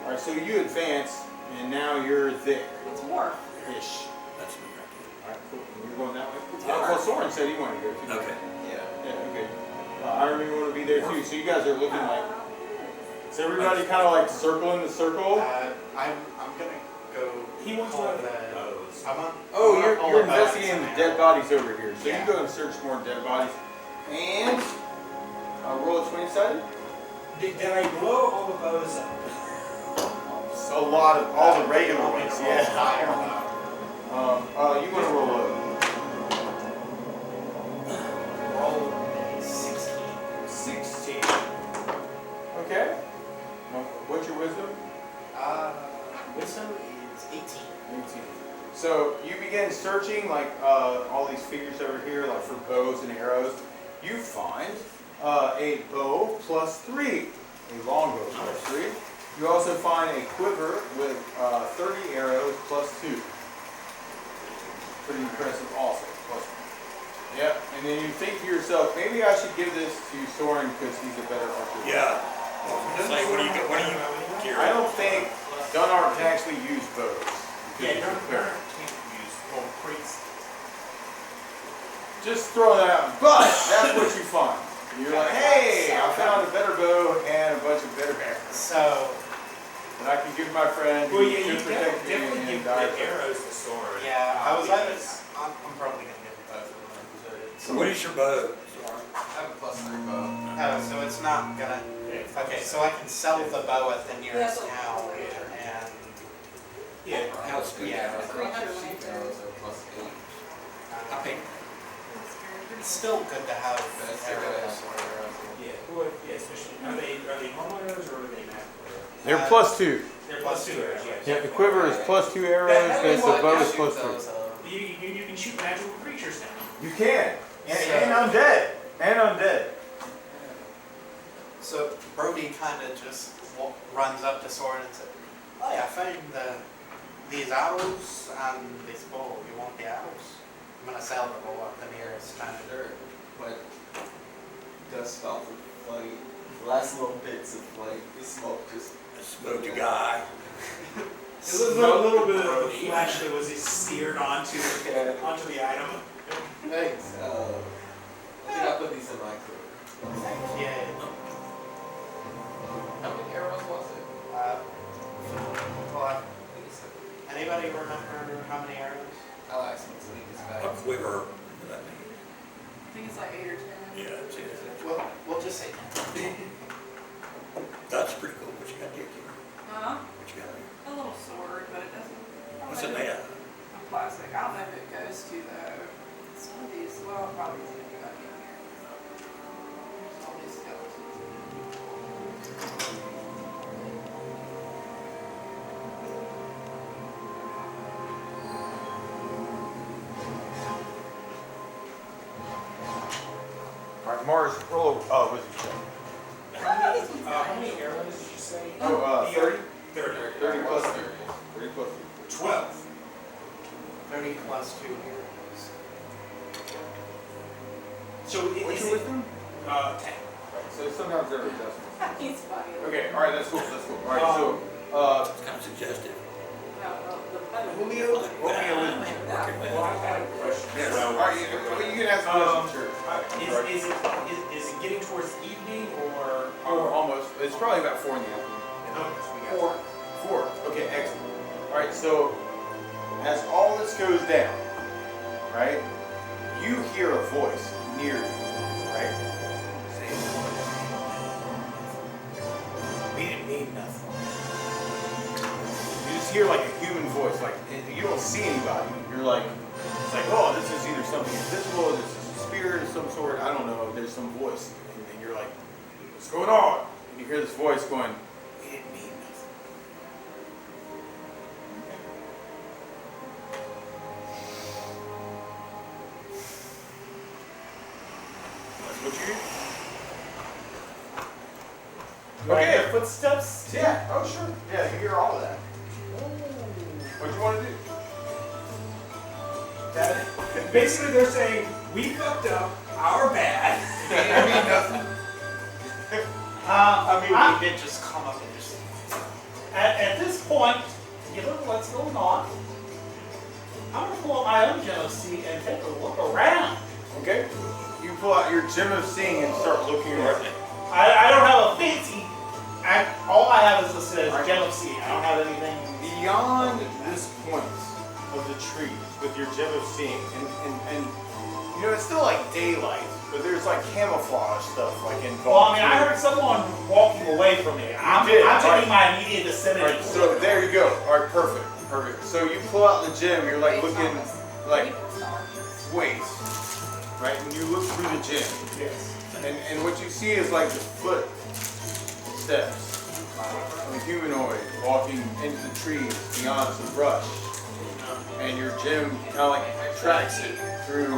right, so you advance, and now you're there. It's war. Ish. That's me right All right, cool. You're going that way. Yeah. Well, Soren said he wanted to go too. there. Okay. Yeah. Yeah. Okay. I really want to be there too. So you guys are looking like. Is everybody kind of like circling the circle? I'm gonna go. He wants pull one of the. those. I want. Oh, I wanna pull you're the bow investigating the and dead bodies over here. So Yeah. you go and search more dead bodies. And roll a 20-sided. Did I blow all the bows up? A lot of all the regular ones. roll Yeah. higher though. You want to roll a Roll a 16. 16. Okay. What's your wisdom? Wisdom is 18. 18. So you begin searching, like, all these figures over here, like, for bows and arrows. You find a bow +3, a longbow +3. You also find a quiver with 30 arrows +2. Pretty impressive also. Yep. And then you think to yourself, maybe I should give this to Soren because he's a better archer. Yeah. Say, what do you Gary? I don't think Dunnar can actually use bows. Yeah, Because you're he's a cleric. can't use old priest. Just throw that out. But that's what you find. You're like, hey, I found a better bow and a bunch of better arrows. So, And I can give my friend Well, who yeah, you can protect me definitely and give die the for- arrows to sword. yeah, I was like, because- I'm probably gonna give it both of them. So what is your bow? I have a +3 bow. Oh, so it's not gonna. Okay, so I can sell the bow at the nearest town and. Yeah. How's good? Yeah. Arrows are +8. I think. It's still good to have But I still gotta have arrows. more arrows. Yeah. Well, yeah, especially are they normal arrows or are they magic arrows? They're +2. They're +2 arrows. Yeah, the quiver is +2 arrows, That and is the what bow I is shoot +3. those, You can shoot magical creatures now. You can. And So- undead. And undead. So Brody kind of just runs up to Soren and says, "Oh yeah, I found these arrows and this bow. You want the arrows? I'm gonna sell the bow at the nearest town." Sure, but dust off of flight, last little bits of flight, the smoke just. Smoked a guy. It was a little bit of the flesh that was seared onto the item. Thanks. I think I put these in my crew. Yeah. How many arrows was it? Well, anybody remember how many arrows? I'll ask him to leave his A bag. quiver. What does that mean? I think it's like 8 or 10. Yeah, that's it. Well, we'll just say 10. That's pretty cool. What you got there, Gary? Huh? What you got there? A little sword, but it doesn't. What's it made out of? Plastic. I don't know if it goes to though. Some of these, well, probably is gonna be like in here. There's all these skeletons. Alright, Mars, roll. Oh, what's it say? How many arrows did you say? Oh, 30? 30. 30 plus 30. 30 plus 12. 30 plus 2 heroes. So What's is your it, wisdom? 10. So sometimes there are adjustments. He's funny. Okay, alright, that's cool, that's cool. Alright, so, It's kind of suggestive. Julio, what can you Well, I had a question. Yes. So, Alright, you can ask a question, sure. Sorry. is it getting towards evening or? Or almost, it's probably about 4 in the afternoon. Okay, so we got 4. Okay, excellent. Alright, so as all this goes down, right, you hear a voice near you, right? We didn't mean nothing. You just hear like a human voice, like you don't see anybody. You're like, it's like, oh, this is either something invisible, this is a spirit of some sort, I don't know, there's some voice. And you're like, what's going on? And you hear this voice going, we didn't mean nothing. That's what you hear? Do I hear footsteps? Yeah, oh sure. Yeah, you hear all of that. What do you want to do? Basically, they're saying we fucked up. Our bad. I mean nothing. I mean, we did just come up and just. At this point, given what's going on, I'm going to pull out my own jealousy and take a look around. Okay. You pull out your gem of seeing and start looking around. I don't have a fancy. All I have is listed as gem of seeing. I don't have anything. Beyond this point of the trees with your gem of seeing, and you know, it's still like daylight, but there's like camouflage stuff like involved. Well, I mean, I heard someone walking away from me. I'm taking my immediate vicinity. Alright, so there you go. Alright, perfect. Perfect. So you pull out the gem, you're like looking, like, wait. Right? And you look through the gem. Yes. And what you see is like the foot steps of a humanoid walking into the trees beyond some brush. And your gem kind of like tracks it through.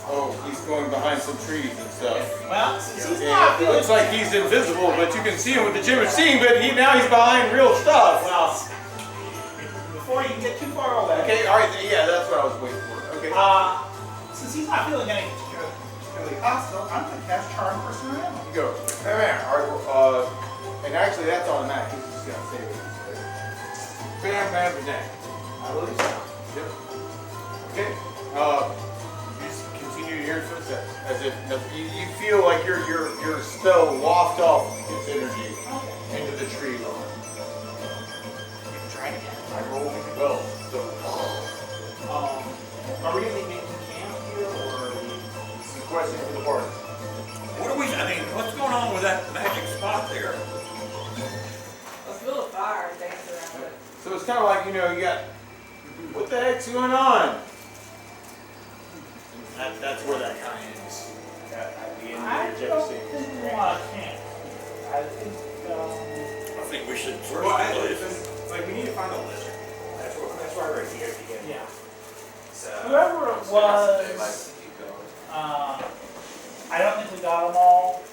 Oh, he's going behind some trees and stuff. Well, since he's Yeah, not it feeling. looks like he's invisible, but you can see him with the gem of seeing, but now he's behind real stuff. Well, before you can get too far away. Okay, alright, yeah, that's what I was waiting for. Okay. Since he's not feeling any particularly hostile, I'm going to cast Charm Person Animal. You go. Hey man, alright, and actually that's automatic. He's just gonna save it. Bam, bam, bam. I believe so. Yep. Okay. You just continue to hear footsteps as if you feel like your spell waft off its energy into the tree line. You can try it again. I rolled well. So Are we going to be making camp here, or are we? this is a question for the party. What are we, I mean, what's going on with that magic spot there? Let's build a fire and dance around it. So it's kind of like, you know, you got, what the heck's going on? That's where that kind of ends. At the end I of your don't jealousy. think we want to camp. I think, I think we should search Well, the place. it's like we need to find a lizard. That's why we're here to get. yeah. So, Whoever it was, I don't think we got them all,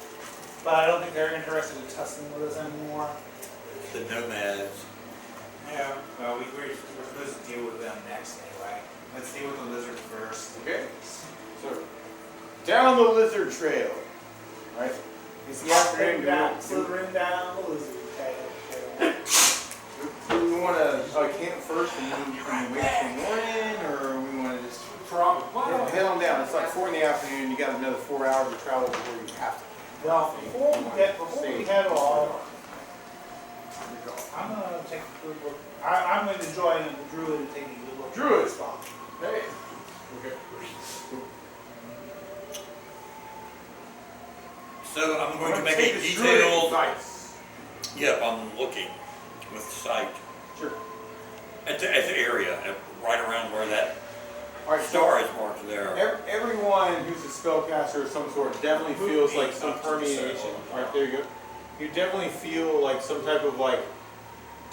but I don't think they're interested in tussling with us anymore. The nomads. yeah. Well, we're supposed to deal with them next anyway. Let's deal with the lizard first. Okay. So, down the lizard trail, right? It's the afternoon. Slithering down the lizard trail. Do we want to camp first and then wait till morning, or we want to just head on down? It's like 4 in the afternoon. You got another 4 hours of travel before you have to. Well, before we head off, I'm going to take a good look. I'm going to join the druid and take a good look. Druid spot. Hey. Okay. So I'm going to make take a the druid detailed, advice. yep, I'm looking with sight Sure. at the area, right around where that All right. star is marked there. Everyone who's a spellcaster of some sort definitely feels like some permeation. Right there you go. You definitely feel like some type of like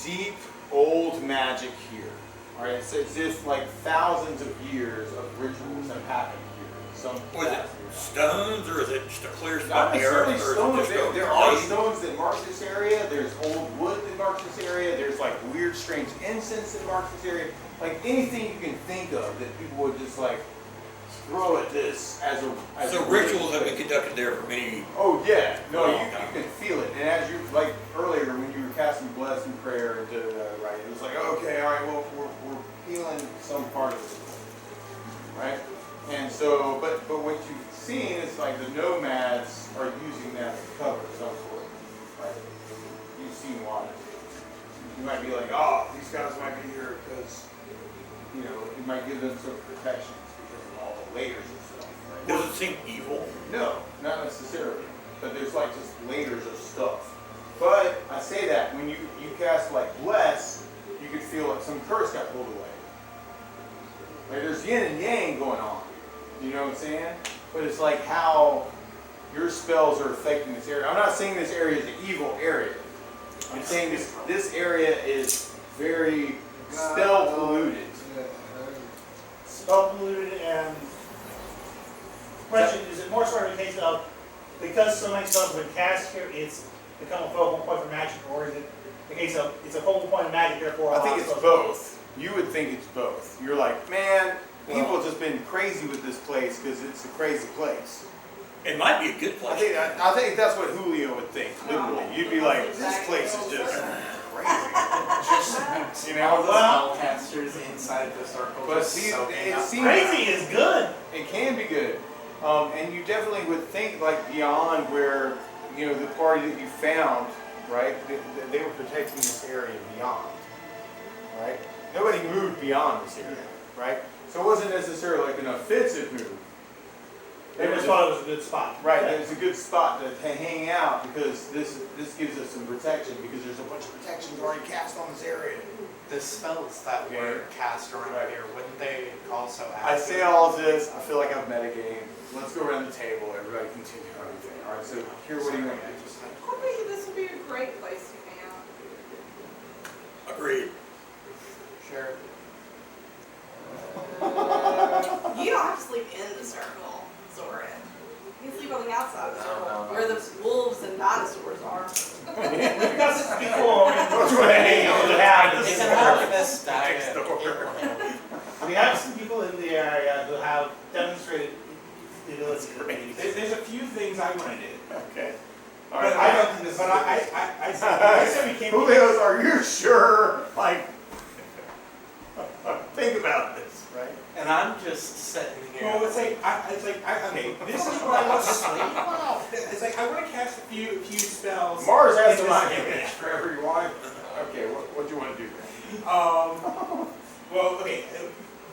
deep old magic here. All right, it's as if like thousands of years of rituals have happened here. some. Was it stones or is it just a clear Not spot in the necessarily earth? Or stones. is it just There a are clay? stones that mark this area. There's old wood that marks this area. There's like weird, strange incense that marks this area. Like anything you can think of that people would just like throw at this as a. So rituals have been conducted there for many. Oh yeah, no, Long you time. can feel it. And as you like earlier when you were casting blessing prayer and right, it was like okay, all right, well we're healing some part of it, right? And so, but what you've seen is like the nomads are using that to cover some sort, right? You've seen why. You might be like, oh, these guys might be here because, you know, it might give them some protections because of all the layers and stuff. Right? Does it seem evil? No, not necessarily. But there's like just layers of stuff. But I say that when you cast like bless, you could feel like some curse got pulled away. Like there's yin and yang going on. You know what I'm saying? But it's like how your spells are affecting this area. I'm not saying this area is an evil area. I'm saying this area is very spell polluted. Spell polluted and question, is it more sort of a case of because so many spells have been cast here, it's become a focal point for magic, or is it the case of it's a focal point of magic, therefore I think it's both. You would think it's both. You're like, man, people have just been crazy with this place because it's a crazy place. It might be a good place. I think that's what Julio would think, literally. You'd be like, this place is just crazy. You All know? the spellcasters inside the circle. But just see, soaking it up. seems Crazy is good. it can be good. And you definitely would think like beyond where, you know, the party that you found, right? They were protecting this area beyond, right? Nobody moved beyond this area, right? So it wasn't necessarily like an offensive move. They just thought it was a good spot. Right, it's a good spot to hang out because this gives us some protection because there's a bunch of protections already cast on this area. The spells that were cast around Right. here, wouldn't they also I add? say all of this, I feel like I've metagamed. Let's go around the table, everybody continue on everything. All right, so here, what do you want to do? I think this would be a great place to camp. Agreed. Sure. You don't have to sleep in the circle, Zoran. You can sleep on the outside of the circle, where the wolves and dinosaurs are. We've got this before. It's an alchemist diet. We have some people in the area who have demonstrated the ability to read. There's a few things I want to do. Okay. All But right. I don't think this. But I said we can't. Julio's, are you sure? Like, think about this, right? And I'm just sitting here. Well, okay, this is what I want to sleep. It's like I want to cast a few spells. Mars has in some this area. image for everyone. Okay, what do you want to do then? Well, okay.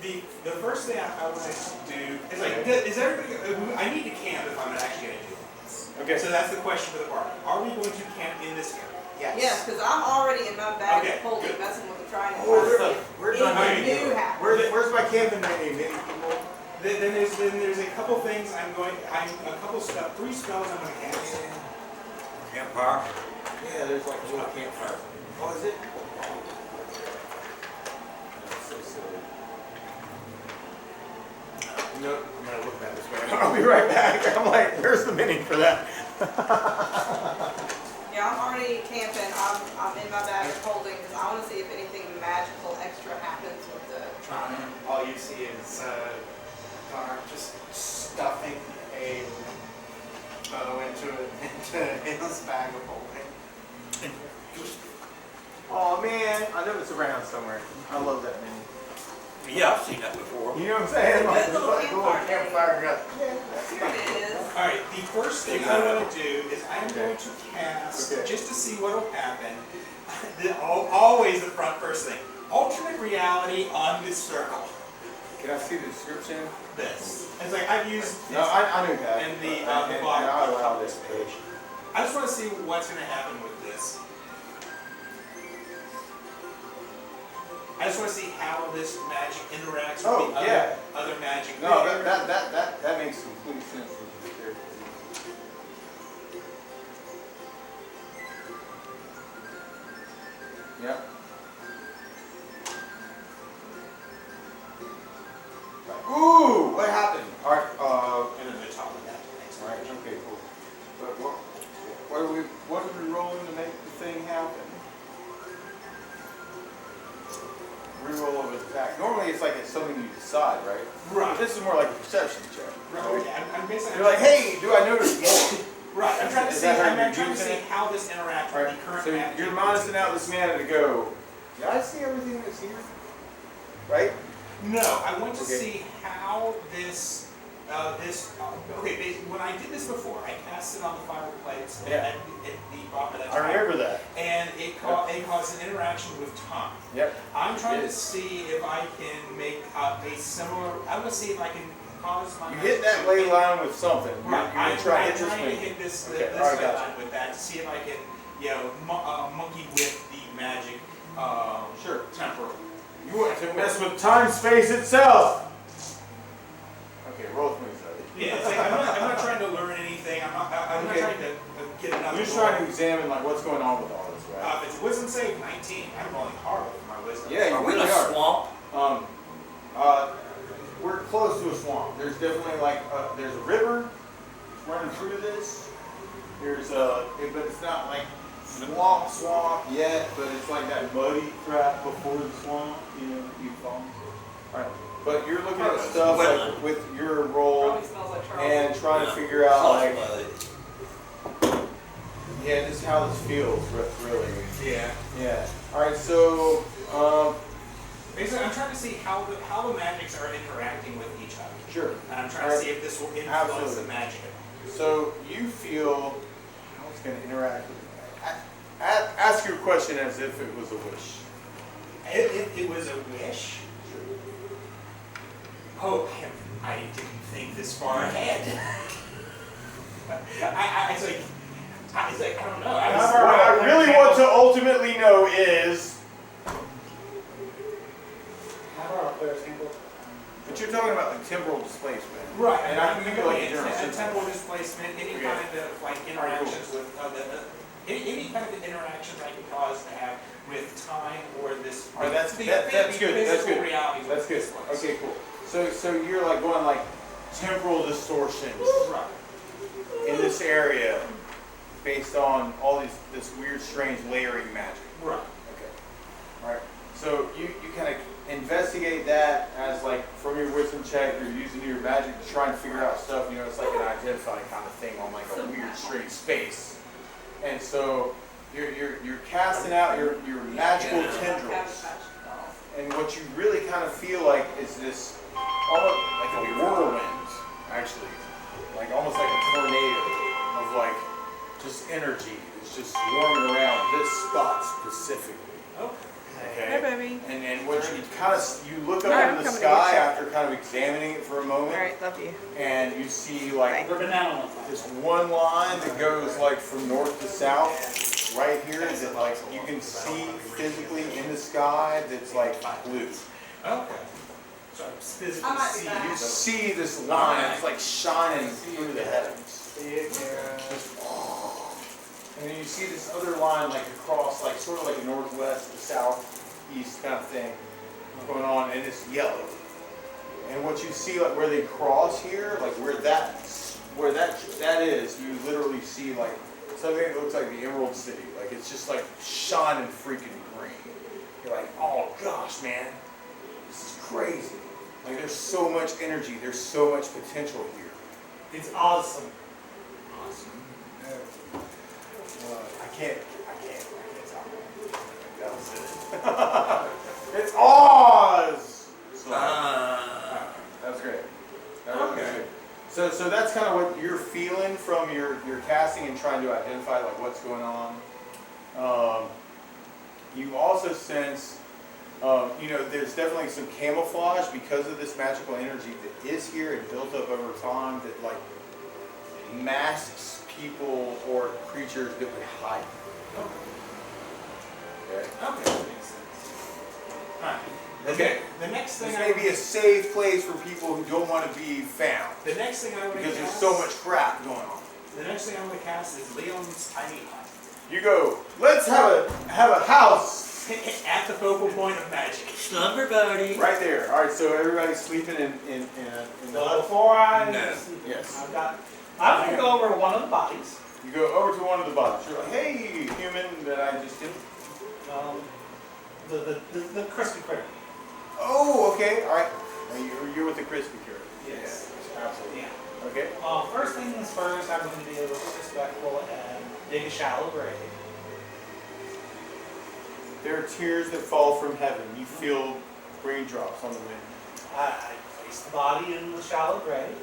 The first thing I want to do is like, is everybody? I need to camp if I'm actually going to do this. Okay. So that's the question for the party. Are we going to camp in this area? Yes, because I'm already in my bag Okay, of holding, good. messing with the trident. Where's If my you do happen. Where's my camping menu, people? Then there's a couple things three spells I'm going to cast. Campfire. Yeah, there's like a little campfire. Oh, is it? That's so silly. Nope, I'm gonna look at it this way. I'll be right back. I'm like, where's the menu for that? Yeah, I'm already camping. I'm in my bag of holding because I want to see if anything magical extra happens with the trident. All you see is Connor just stuffing a bow into his bag of holding. Oh man, I know it's around somewhere. I love that menu. Yeah, I've seen that before. You know what I'm saying? Like, Good little like a little campfire gun. Here it is. All right, the first thing I want to do is I'm going to cast, just to see what will happen, always the first thing, alternate reality on this circle. Can I see the description? This. It's like I've used No, I knew that. in the And bottom I of allow this this page. I just want to see what's going to happen with this. I just want to see how this magic interacts with Oh, the yeah. other magic. No, there. that makes complete sense with this character. Yep. Ooh, what happened? All right, what are we rolling to make the thing happen? Reroll of attack. Normally it's like it's something you decide, right? Right. This is more like a perception check. Right. Okay. I'm basically. You're like, hey, do I notice more? Right. I'm trying to Is see. that how I'm you're trying to using see it? how this interacts All with right. the current So magic. you're minusing out this mana to go. Did I see everything that's here? Right? No, I want to Okay. see how this, when I did this before, I cast it on the fire plates Yeah. at the bottom of that I remember that. and it caused an interaction with time. Yep. I'm trying to Yes. see if I can make a similar, I'm going to see if I can cause my... You hit that ley line with something. Right, You're gonna try to hit this I'm trying to one. hit this, Okay, this all right, ley gotcha. line with that to see if I can, monkey with the magic Sure. temporal. You want to mess with time space itself. Okay, roll with me, Yeah, it's like, I'm not trying to learn anything. I'm not Okay. trying to get another. You're just trying to examine like what's going on with all this, right? If it's wisdom save 19, I'm rolling horrible for my wisdom. Yeah, you Are we in really a are. swamp? We're close to a swamp. There's definitely like there's a river running through this. There's but it's not like swamp yet, but it's like that muddy crap before the swamp. You know, you follow. All right, but you're looking at stuff like with your roll Probably smells like Charles. and trying to figure out like, yeah, just how this feels really. Yeah. Yeah. All right, so. Basically, I'm trying to see how the magics are interacting with each other. Sure. And I'm trying to see if this will influence Absolutely. the magic. So you feel how it's going to interact with ask your question as if it was a wish. If it was a wish. Oh, I didn't think this far ahead. It's like, I don't know. What I really want to ultimately know is, How are our players handled? but you're talking about like temporal displacement. Right, And I can give you like a general a sense. temporal displacement, any Okay. kind of like interactions with any kind of interactions I can cause to have with time or this. All right, that's the good. That's physical good. realities That's of good. this place. Okay, cool. So you're like going like temporal distortions Right. in this area based on all this weird, strange layering magic. Right. Okay. All right. So you kind of investigate that as like from your wisdom check, you're using your magic to try and figure out stuff. You know, it's like an identifying kind of thing on like a weird, strange space. And so you're casting out your magical tendrils. And what you really kind of feel like is this almost like a whirlwind, actually, like almost like a tornado of like just energy. It's just swarming around this spot specifically. Okay. Hey, baby. And what you kind of you look up All right, into I'm the coming to sky get you. after kind of examining it for a moment, All right, love you. and you see like We're banana ones. this one line that goes like from north to south, right here, that like you can see physically in the sky that's like blue. Okay. So I'm physically I might be seeing back. You it. see this line, it's like shining through the heavens. And then you see this other line like across, like sort of like a northwest to southeast kind of thing going on, and it's yellow. And what you see, like where they cross here, like where that is, you literally see like something that looks like the Emerald City. Like it's just like shining freaking green. You're like, oh gosh, man, this is crazy. Like there's so much energy, there's so much potential here. It's awesome. I can't talk about it. It's Oz! So, that was great. That was Okay. good. So that's kind of what you're feeling from your casting and trying to identify like what's going on. You also sense, there's definitely some camouflage because of this magical energy that is here and built up over time that like masks people or creatures that would hide. Okay. Okay, that makes sense. Alright. Okay. The next thing This may be a safe place for people who don't want to be found the next thing I want to because cast, there's so much crap going on. The next thing I want to cast is Leon's tiny hut. You go, let's have a house At the focal point of magic. Slumber party. right there. All right, so everybody's sleeping in the So hut. before I, No. Yes. I'm gonna go over one of the bodies. You go over to one of the buttons. You're like, hey, human that I just did. The crispy critter. Oh, okay, all right. Now you're with the crispy critter. Yes. Yeah, absolutely. Yeah. Okay. First things first, I'm going to be a little respectful and dig a shallow grave. There are tears that fall from heaven. You feel raindrops on the wind. I place the body in the shallow grave.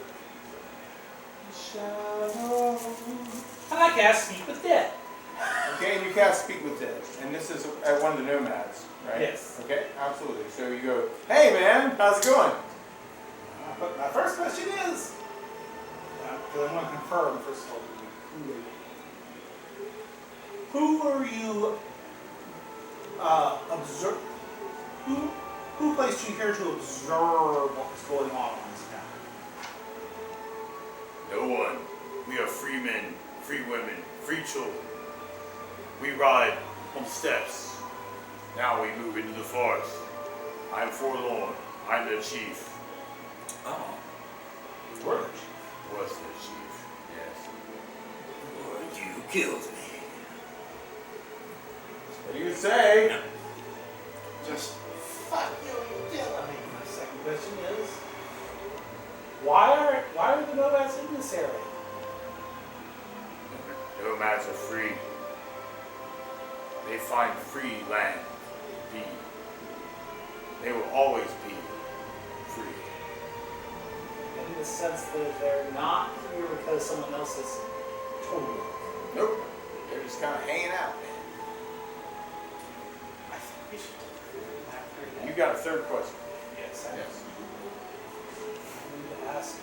Shallow. And I cast Speak with Dead. Okay, and you cast Speak with Dead. And this is at one of the nomads, right? Yes. Okay, absolutely. So you go, hey man, how's it going? But my first question is, because I want to confirm first of all, who are you observe? Who placed you here to observe what's going on this town? No one. We are free men, free women, free children. We ride on the steppes. Now we move into the forest. I'm forlorn. I'm their chief. Oh. Were Was their chief? Yes. Lord, you killed me. What do you say? Just fuck you, you did. I mean, my second question is, why are the nomads in this area? Nomads are free. They find free land to be. They will always be free. In the sense that they're not here because someone else has told them. Nope. They're just kind of hanging out, man. I think we should. You got a third question. Yes, I Yes. need to ask.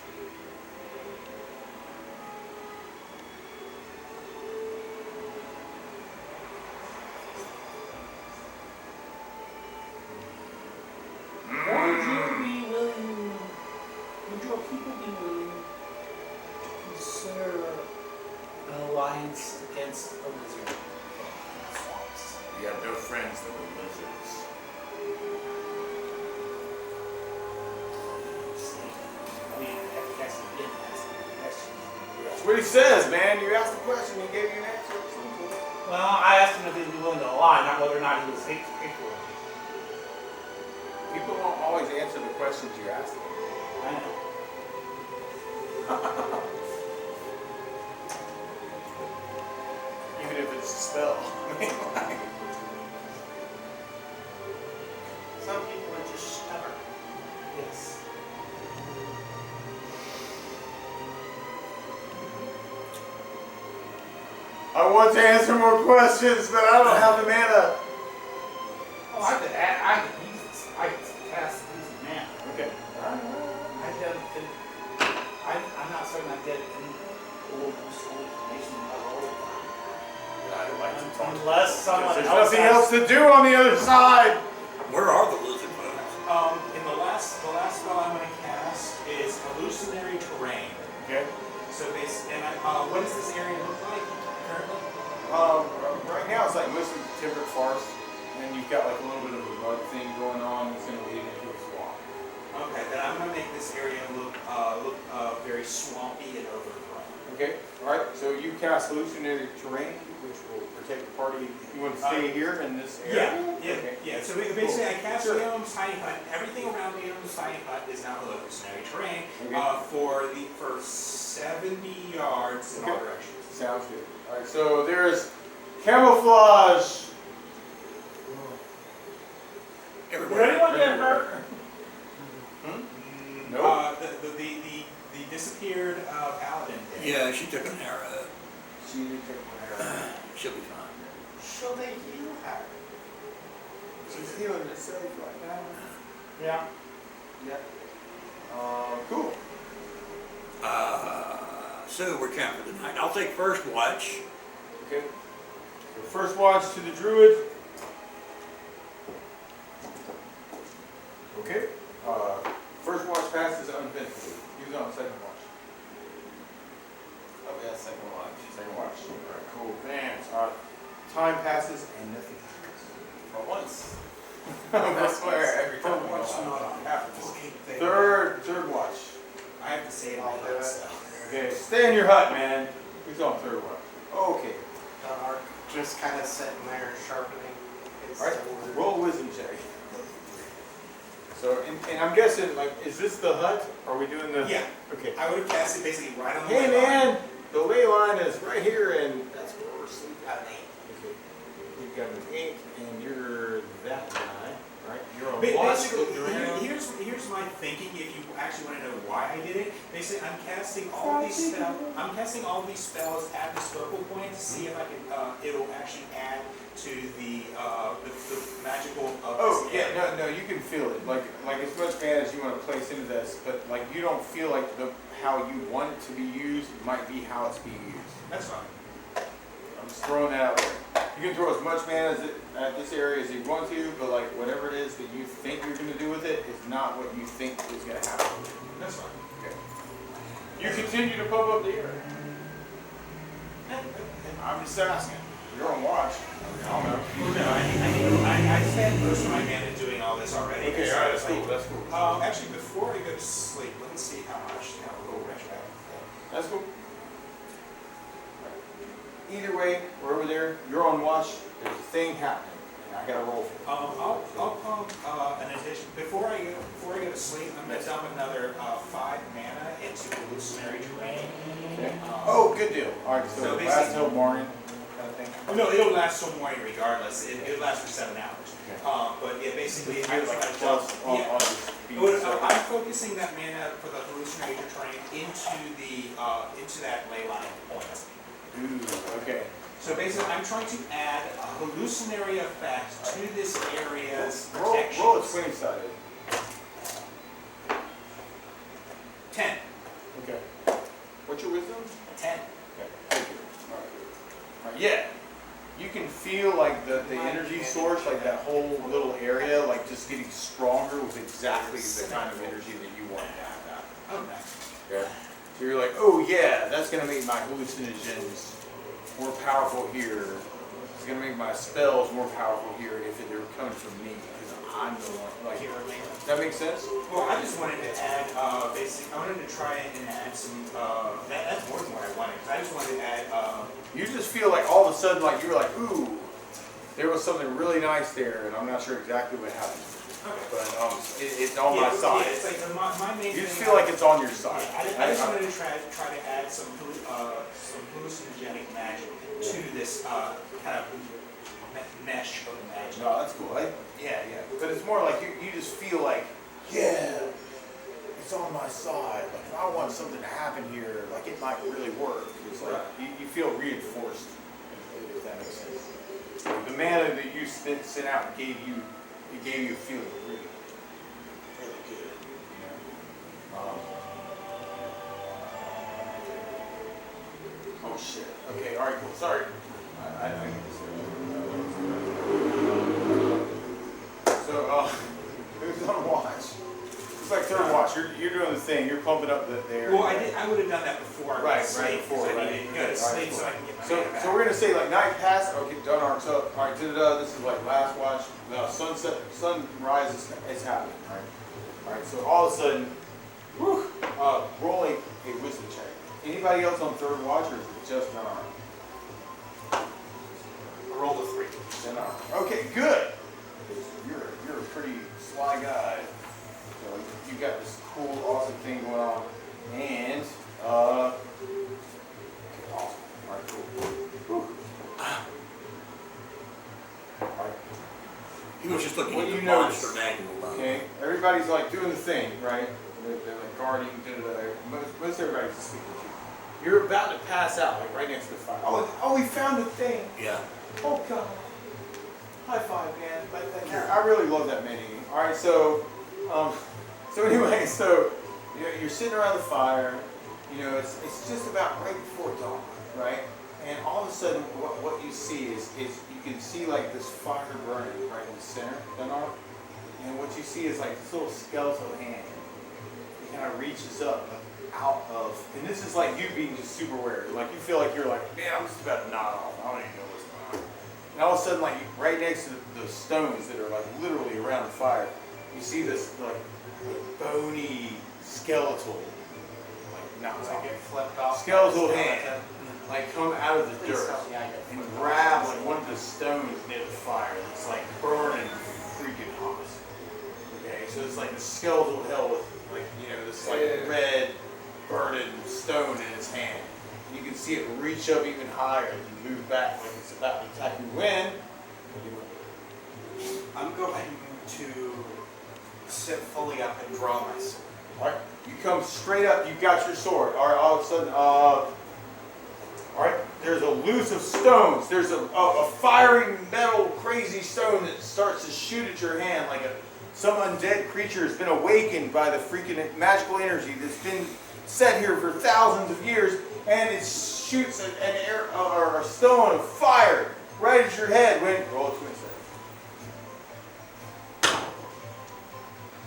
Would your people be willing to consider an alliance against the lizard swamps? We have no friends that are lizards. I mean, I guess I didn't ask the question. That's what he says, man. You asked the question, he gave you an answer. Well, I asked him if he'd be willing to ally, not whether or not he was hateful. People don't always answer the questions you ask them. I know. Even if it's a spell. Some people are just stubborn. Yes. I want to answer more questions, but I don't have the mana. Oh, I could use this. I could cast this man. Okay. I'm not certain I get any old useful information about old. I'd like to talk. Unless someone There's else nothing has- else to do on the other side. Where are the lizard folks? In the last spell I'm going to cast is illusionary terrain. Okay. So what does this area look like currently? Right now it's like mostly timbered forest, and you've got like a little bit of a mud thing going on that's going to lead into a swamp. Okay, then I'm going to make this area look very swampy and overgrown. Okay. All right. So you cast hallucinatory terrain, which will protect the party. You want to stay here in this area? Okay. Yeah. So basically, I cast Sure. Leon's tiny hut. Everything around Leon's tiny hut is now illusionary terrain Okay. for 70 yards in all Okay. directions. Sounds good. All right. So there's camouflage. Did Everywhere. anyone get hurt? Nope. The disappeared paladin. did. Yeah, she took an arrow. She took my arrow. She'll be fine. Should they heal her? She's healing herself right now. Yeah. Yeah. Cool. So we're camping tonight. I'll take first watch. Okay. So first watch to the druid. Okay. First watch passes uneventfully. He was on the second watch. Oh, yeah, second watch. Second watch. All right. Cool. Thanks. Time passes and nothing happens. For once. I I swear, every time we go What's out. not happens? Third watch. I have to say it all I'll do it. that. Okay. Stay in your hut, man. Who's on third watch? just kind of sitting there sharpening his All right, sword. roll a wisdom check. So, and I'm guessing, like, is this the hut? Are we doing the? Yeah. Okay. I would have cast it basically right on the Hey ley line. man, the ley line is right here, and that's where we're sleeping. Got an 8. Okay. You've got an 8, and you're that guy, right? You're on Ba- watch. Basically, looking around. here's my thinking. If you actually want to know why I did it, basically I'm casting all these spells. I'm casting all these spells at this focal point to see if I can. It'll actually add to the magical. Of Oh this yeah, area. no, you can feel it. Like as much mana as you want to place into this, but like you don't feel like how you want it to be used might be how it's being used. That's fine. I'm just throwing that out there. You can throw as much mana at this area as you want to, but like whatever it is that you think you're going to do with it is not what you think is going to happen. That's fine. Okay. You continue to pump up the air. I'm just asking. You're on watch. I don't know. Well, no, I spent most of my mana doing all this already. Okay, so all right, I that's was cool. like, That's cool. Actually, before I go to sleep, let me see how much. We'll go retro back. That's cool. Either way, we're over there. You're on watch. There's a thing happening, and I got to roll for it. I'll pump an addition before I go to sleep. I'm gonna dump another 5 mana into hallucinatory terrain. Okay. Oh, good deal. All right, so So last basically- till morning kind of thing. Oh, no, it'll last till morning regardless. It'll last for 7 hours. Okay. But yeah, basically, I It's was like like, a plus on yeah. your speed. I'm focusing that mana for the hallucinatory terrain into that ley line point. Ooh, okay. So basically, I'm trying to add a hallucinatory effect to this area's Roll protection. a 20-sided. 10. Okay. What's your wisdom? 10. Okay. Thank you. All right. Yeah. You can feel like the energy source, like that whole little area, like just getting stronger with exactly the kind of energy that you want to have. Oh, nice. Okay. So you're like, oh yeah, that's gonna make my hallucinogens more powerful here. It's gonna make my spells more powerful here if they're coming from me, because I'm the one. Like, does that make sense? Well, I just wanted to add, I wanted to try and add some, that's more than what I wanted, because I just wanted to add, You just feel like all of a sudden, like you were like, ooh, there was something really nice there, and I'm not sure exactly what happened. okay. But it's on my Yeah, side. it's like my main You just thing- feel like it's on your side. I just wanted to try to add some hallucinogenic magic to this kind of mesh of magic. No, that's cool. Yeah. But it's more like you just feel like, yeah, it's on my side. Like if I want something to happen here, like it might really work. It's like you feel reinforced, if that makes sense. Like, the mana that you sent out gave you a feeling really good. You know? Oh shit. Okay. All right. Cool. Sorry. I So, who's on watch? It's like third watch. You're doing the thing. You're pumping up the air. Well, I would have done that before. I went to sleep, before, because I right. needed to go to sleep so I can get my So, mana back. so we're gonna say like night passed. Okay, done. All right. So, all right. This is like last watch. Sunrise is happening. All right. All right. So all of a sudden, whew, roll a wisdom check. Anybody else on third watch, or is it just Dunarm? I rolled a 3. Dunarm. Okay, good. You're a pretty sly guy. So you got this cool, awesome thing going on, and okay, awesome. All right, cool. Whew. All right. He was just looking What at do the you notice? monster manual. Okay, everybody's like doing the thing, right? They're like guarding, most everybody's asleep with you. You're about to pass out, like right next to the fire. Oh, we found the thing. Yeah. Oh God. High five, man. Like, I really love that menu. All right, so anyway, so you're sitting around the fire. You know, it's just about right before dawn, right? And all of a sudden, what you see is you can see like this fire burning right in the center, and what you see is like this little skeletal hand. It kind of reaches up out of, and this is like you being just super aware. Like you feel like you're like, man, I'm just about to nod off. I don't even know what's going on. And all of a sudden, like right next to the stones that are like literally around the fire, you see this like bony skeletal, like not It's like it flipped off. skeletal the hand. skeleton. like come out of the Please dirt tell me I get and food. grab like one of the stones near the fire that's like burning freaking hot. Okay, so it's like a skeletal hell with like, you know, this like red burning stone in his hand. You can see it reach up even higher and move back like it's about to attack you. When? What do you want? I'm going to sit fully up and draw my sword. Alright, you come straight up, you got your sword. Alright, all of a sudden, alright, there's a loose of stones. There's a firing metal crazy stone that starts to shoot at your hand like some undead creature has been awakened by the freaking magical energy that's been set here for thousands of years, and it shoots an air or a stone of fire right at your head. When roll a twin set.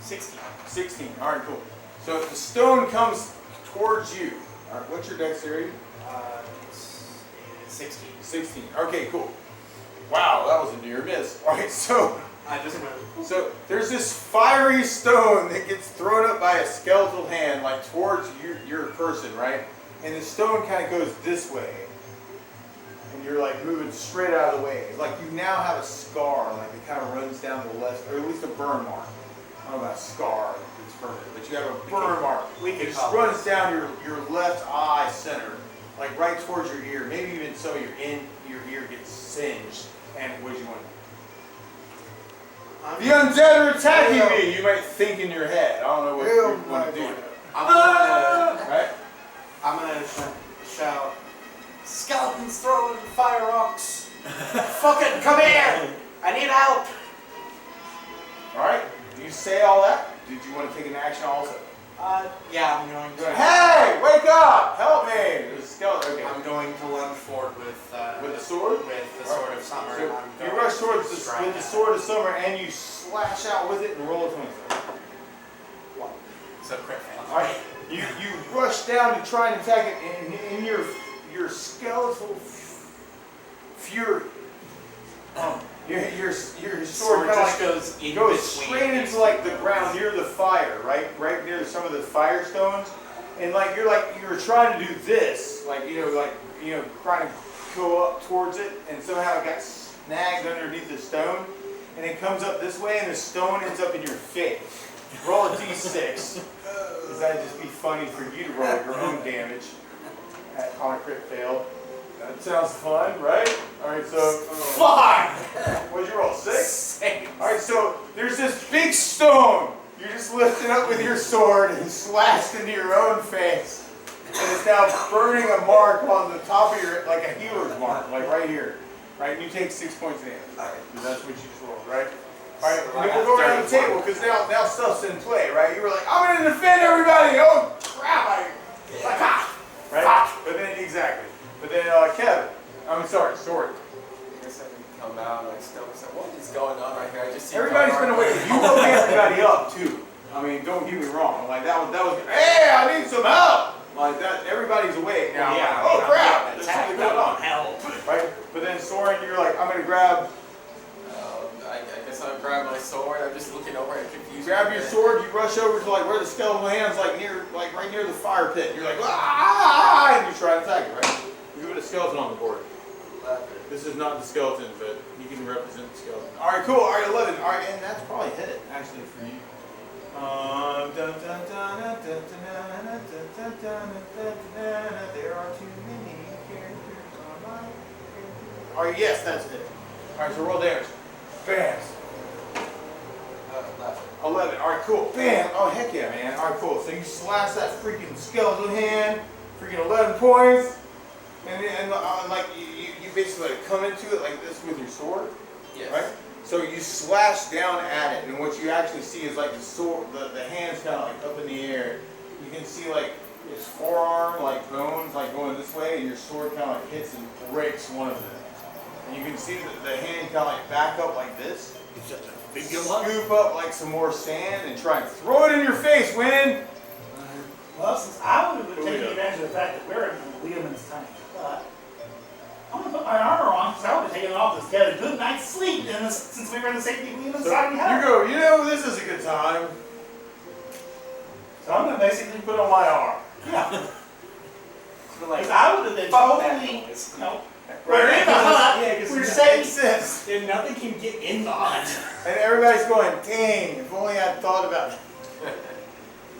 16. 16. Alright, cool. So if the stone comes towards you, alright, what's your dexterity? It's 16. 16. Okay, cool. Wow, that was a near miss. Alright, so I just moved. So there's this fiery stone that gets thrown up by a skeletal hand, like towards your person, right? And the stone kind of goes this way, and you're like moving straight out of the way. Like you now have a scar, like it kind of runs down the left, or at least a burn mark. I don't know about a scar, it's permanent, but you have a burn mark. It just runs down your left eye center, like right towards your ear. Maybe even so your ear gets singed. And what do you want? The undead are attacking me! You might think in your head. I don't know what you want to do. Right? I'm gonna shout, skeletons throwing fire rocks. Fucking come here! I need help! Alright, you say all that? Did you want to take an action also? Yeah, I'm going to. Hey! Wake up! Help me! There's a skeleton. Okay. I'm going to lunge forward with the sword? With the sword of summer. So you rush towards with the sword of summer and you slash out with it and roll a 20. So crit fail. Alright, you rush down to try and attack it, and in your skeletal fury, your sword kind of just goes straight into like the ground near the fire, right near some of the fire stones, and you're trying to do this, trying to go up towards it, and somehow it got snagged underneath the stone, and it comes up this way, and the stone ends up in your face. Roll a d6. Because that'd just be funny for you to roll your own damage on a crit fail. That sounds fun, right? Alright, so 5! What'd you roll? 6? Alright, so there's this big stone. You just lifted up with your sword and slashed into your own face. And it's now burning a mark on the top of your, like a healer's mark, like right here. Right? You take 6 points of damage. Because that's what you just rolled, right? Alright, we'll go around the table because now stuff's in play, right? You were like, I'm going to defend everybody! Oh, crap! Right? But then, exactly. But then, Kevin, sorry, Sword. I guess I can come out and like still say, what is going on right here? I just see Everybody's been away. You woke everybody up, too. I mean, don't get me wrong. Like, that was, hey, I need some help! Like, that, everybody's awake now. Yeah, like, oh, crap! There's attack, something going on. help. Right? But then, Soren, you're like, I'm going to grab... I guess I'll grab my sword. I'm just looking over and confused. You grab your sword, you rush over to like where the skeletal hand's like right near the fire pit. You're like, ah! And you try to attack it, right? You put a skeleton on the board. This is not the skeleton, but you can represent the skeleton. Alright, cool. Alright, 11. Alright, and that's probably hit, actually, for you. There are too many characters on my character. Alright, yes, that's it. Alright, so roll damage. Bam. 11. Alright, cool. Bam. Oh, heck yeah, man. Alright, cool. So you slash that freaking skeleton hand, freaking 11 points, and like you basically like come into it like this with your sword. Yes. Right? So you slash down at it, and what you actually see is like the sword, the hand's kind of like up in the air. You can see like its forearm, like bones, like going this way, and your sword kind of like hits and breaks one of them. And you can see the hand kind of like back up like this. Scoop up like some more sand and try and throw it in your face, Win. Well, since I would have been taking advantage of the fact that we're in Leoman's tiny hut, I'm going to put my armor on because I would have taken it off to get a good night's sleep since we were in the safety of Leoman's tiny hut. You go, this is a good time. So I'm going to basically put on my armor. Yeah. We're like, Because I would have been fuck that totally, noise. you know, we're in the hut, Yeah, 'cause we're it safe. Makes sense. Then nothing can get in the hut. And everybody's going, dang, if only I'd thought about it.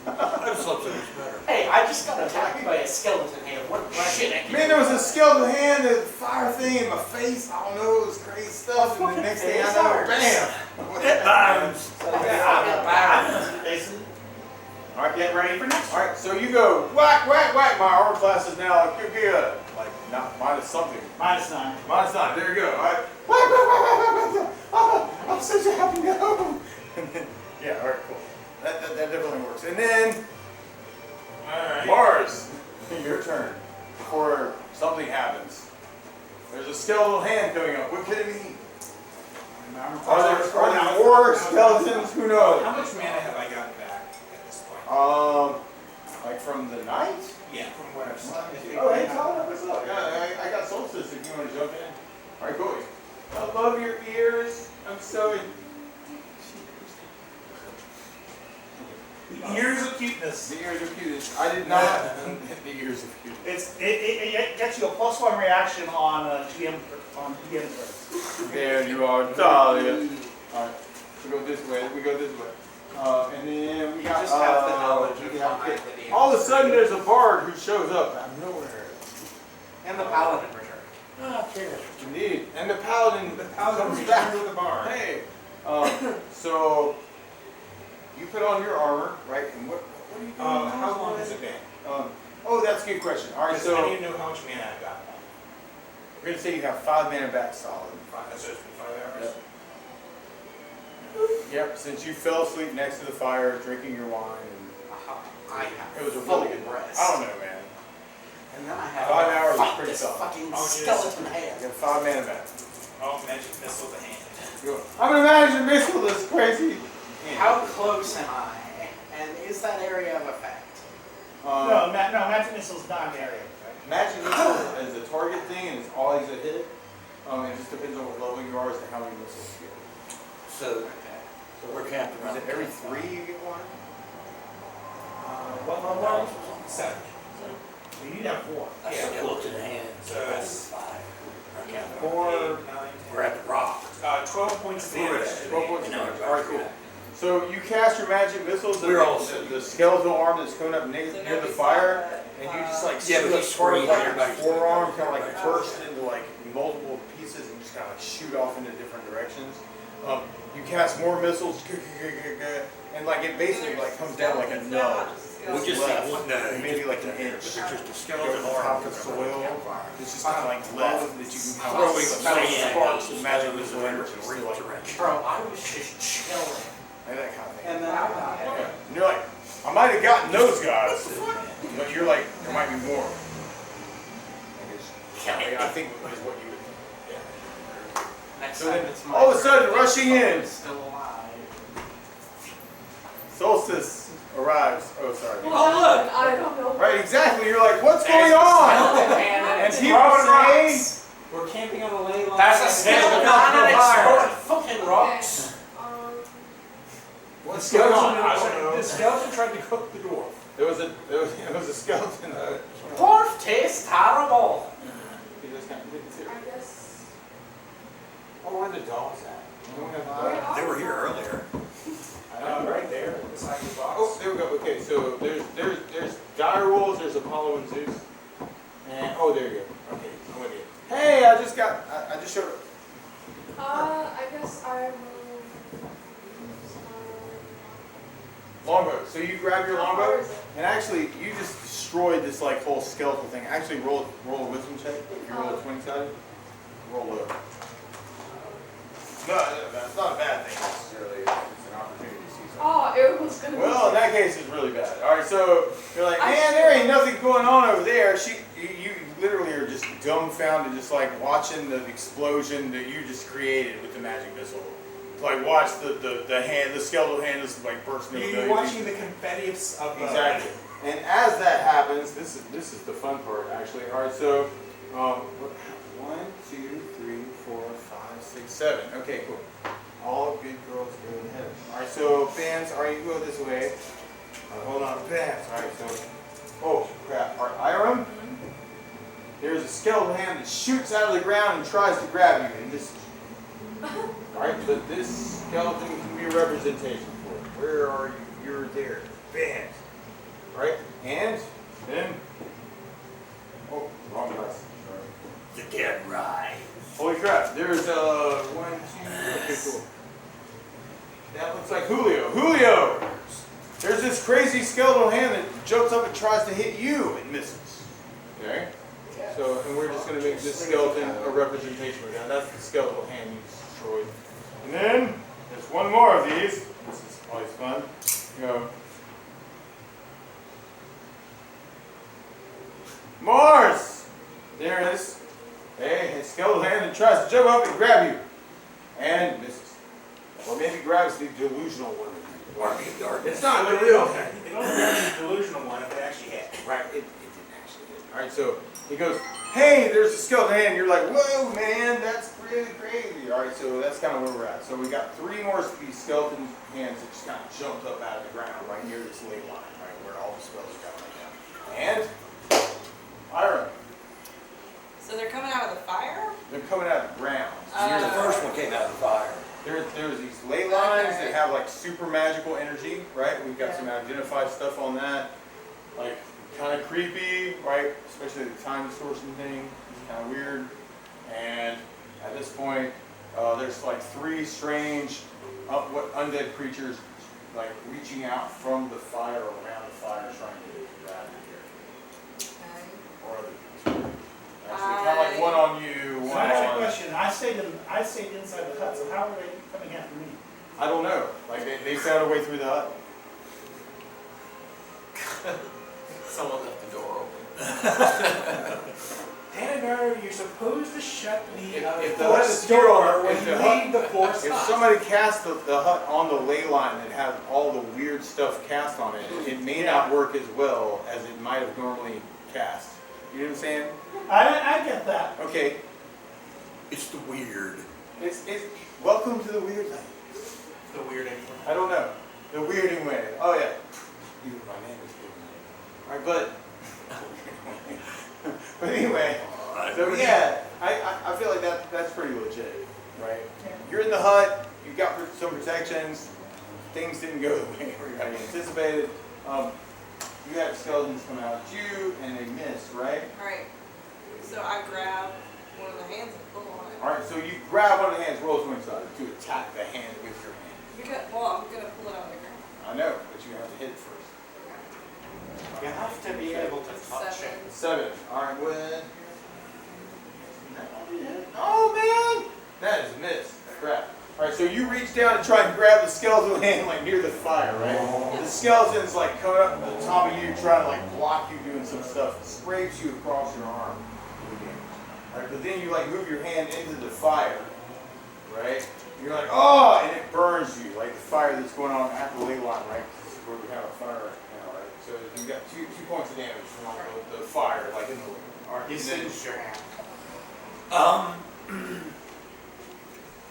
I'd have slept so much better. Hey, I just got attacked by a skeleton hand. What shit? I can Man, there was a skeleton hand, a fire thing in my face. I don't know, it was crazy stuff. And the next thing I know, bam! It burns. Basically, All right, get ready for next all right. So you go whack, whack, whack. My armor class is now like good, like not minus something. -9. Minus 9. There you go. All right. Whack, whack, whack, whack, whack, whack. Oh, I'm such a happy no. And then, yeah. All right. Cool. That definitely works. And then Alright. Mars, your turn. Before something happens, there's a skeletal hand coming up. What could it be? Are there more skeletons? Who knows? How much mana have I gotten back at this point? Like from the night? Yeah, from what I've seen. Oh, hey, Tyler, what's up? Yeah, I got Solstice if you want to jump in. All right, cool. I love your ears. I'm so. The ears of cuteness. The ears are cutest. I did not. The ears of cutest. It gets you a +1 reaction on GM turns. There you are, Talia. All right, we go this way. We go this way. And then we got. Just have the knowledge of we got- my video. all of a sudden, there's a bard who shows up out of nowhere. And the paladin return. Indeed, and the paladin. The paladin comes returned back. with the bar. Hey, so you put on your armor, right? And what are you doing? How long has it been? Oh, that's a good question. All right, Because I so need to know how much mana I've got. we're gonna say you have 5 mana back solid. So it's been 5 hours? Yep. Since you fell asleep next to the fire, drinking your wine, and I have it was a full really good rest. I don't know, man. And then I have 5 hours is fight pretty this solid. fucking Oh, yes. skeleton You hand. have 5 mana back. Oh, magic missile to hand. Good. I'm gonna manage your missile. This crazy. How close am I? And is that area of effect? No, magic missile's not an area. Magic missile is a target thing, and it's always a hit. It just depends on what level you are as to how many missiles you get. So we're camping Is around. it every 3 you get one? Well, 7. you need to have 4. That's Yeah. so close to the hand. So it's 5. I count 4, 4. 9, 10. Grab the rock. 12 points of damage. 12 points of No, damage. All right, cool. So you cast your magic missiles. We're all the skeletal arm that's coming up near the fire, and you just like Yeah, but shoot he's up part of screaming, like your everybody's forearm, like- kind of like burst into like multiple pieces, and just kind of like shoot off into different directions. You cast more missiles, and like it basically like comes down like a nub. We just left, see one. No, maybe like an inch. It's just a Go skeleton on arm. top of soil. It's just kind of like left that you can kind of Throwing metal sand. sparks of magic missile energy. Still like Bro, I was just chilling. that kind of thing. And then I got it. And you're like, I might have gotten those guys, but you're like, there might be more. I think is what you would think. Next So time then, it's my all of a sudden, turn, rushing this in. fucker's still alive. Solstice arrives. Oh, sorry. I don't know. Right, exactly. You're like, what's going There's a on? skeleton hand And and it's people throwing say, rocks. We're camping on the ley line. That's a skeleton hand and it's throwing fucking rocks. what's going on? I don't know. The skeleton tried to cook the dwarf. There was a skeleton. Dwarf tastes terrible. He just kind of did it too. I guess. Oh, where are the dogs at? They were here earlier. Right there, beside the box. Oh, there we go. Okay, so there's dire wolves, there's Apollo and Zeus. And oh, there you go. Okay, I'm with you. Hey, I just showed up. I guess I will. Longbow. So you grab your How far longbow, is it? and actually you just destroyed this like whole skeletal thing. Actually, roll a wisdom check. If you roll a 20-sided, roll low. No, that's not a bad thing necessarily. It's an opportunity to see something. Oh, it was gonna Well, in that case, it's really bad. All right, so you're like, man, there ain't nothing going on over there. You literally are just dumbfounded, just like watching the explosion that you just created with the magic missile. Like watch the skeletal hand is like bursting. into a You're million watching the confetti of Exactly. And as that happens, this is the fun part actually. All right, so 1, 2, 3, 4, 5, 6, 7. Okay, cool. All good girls go in heaven. All right, so Vance, all right, you go this way. Hold on, Vance. All right, so oh crap. All right, Iram, there's a skeletal hand that shoots out of the ground and tries to grab you and misses you. Alright, so this skeleton can be a representation for it. Where are you? You're there. Bam! Right? And then, oh, wrong dice. The dead rise. Holy crap, there's 1, 2, okay, cool. That looks like Julio. Julio! There's this crazy skeletal hand that jumps up and tries to hit you and misses. Okay? So, and we're just going to make this skeleton a representation of that. That's the skeletal hand you destroyed. And then, there's one more of these. This is always fun. You go. Mars! There it is. Hey, a skeletal hand that tries to jump up and grab you. And misses. Or maybe grabs the delusional one. Army of Darkness. It's not the real thing. It only grabs the delusional one if it actually hit. Right, it didn't actually hit. Alright, so he goes, hey, there's a skeleton hand. You're like, whoa, man, that's really crazy. Alright, so that's kind of where we're at. So we got 3 more of these skeleton hands that just kind of jumped up out of the ground right near this ley line, right, where all the spells are going right now. And, Ira, So they're coming out of the fire? they're coming out of the ground. Here's the first one came out of the fire. There's these ley lines that have like super magical energy, right? We've got some identified stuff on that. Like kind of creepy, right? Especially the time distortion thing. It's kind of weird. And at this point, there's like 3 strange undead creatures like reaching out from the fire, around the fire, trying to grab you here. Or other actually, kind of like one on you, So one I ask you a on... question. I stayed inside the hut, so how are they coming after me? I don't know. Like they found a way through the hut. Someone left the door open. Danagar, you're supposed to shut the If the hut is force still door on, when if you the hut- leave the force If hut. somebody cast the hut on the ley line that has all the weird stuff cast on it, it may not work as well as it might have normally cast. You know what I'm saying? I get that. Okay. It's the weird. It's welcome to the weird land. The weird anyway. I don't know. The weirding way. Oh yeah. Even my name is weird. Alright, but anyway. So yeah, I feel like that's pretty legit, right? You're in the hut, you've got some protections, things didn't go the way you anticipated. You had skeletons come out at you and they missed, right? Alright. So I grab one of the hands and pull on it. Alright, so you grab one of the hands, roll to inside to attack the hand with your hand. Well, I'm gonna pull it out of the ground. I know, but you have to hit it first. You have to be able to touch it. 7. 7. Alright, with... Oh man! That is a miss. Crap. Alright, so you reach down and try and grab the skeletal hand like near the fire, right? The skeleton's like coming up to the top of you, trying to like block you doing some stuff. It scrapes you across your arm. Alright, but then you like move your hand into the fire, right? You're like, oh! And it burns you, like the fire that's going on at the ley line, right? This is where we have a fire right now, right? So you got two points of damage from the fire, like in the arm. You singed your hand.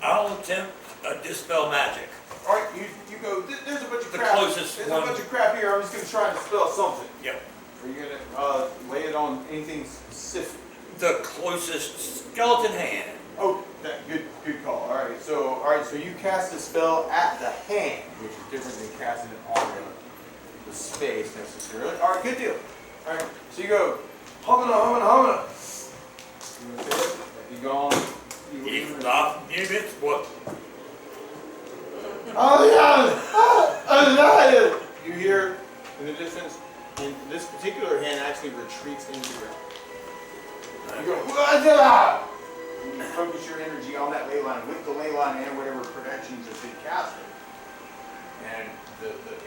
I'll attempt a dispel magic. Alright, you go, there's a bunch of The crap. closest There's one. a bunch of crap here, I'm just going to try and dispel something. Yep. Are you going to lay it on anything specific? The closest skeleton hand. Oh, good call. Alright, so you cast a spell at the hand, which is different than casting it on the space necessarily. Alright, good deal. Alright, so you go, humana. You want to say it? You go on. Even off units, what? You hear in the distance, and this particular hand actually retreats into the ground. You go, "Wah-da!" And you focus your energy on that ley line with the ley line and whatever protections have been casted. And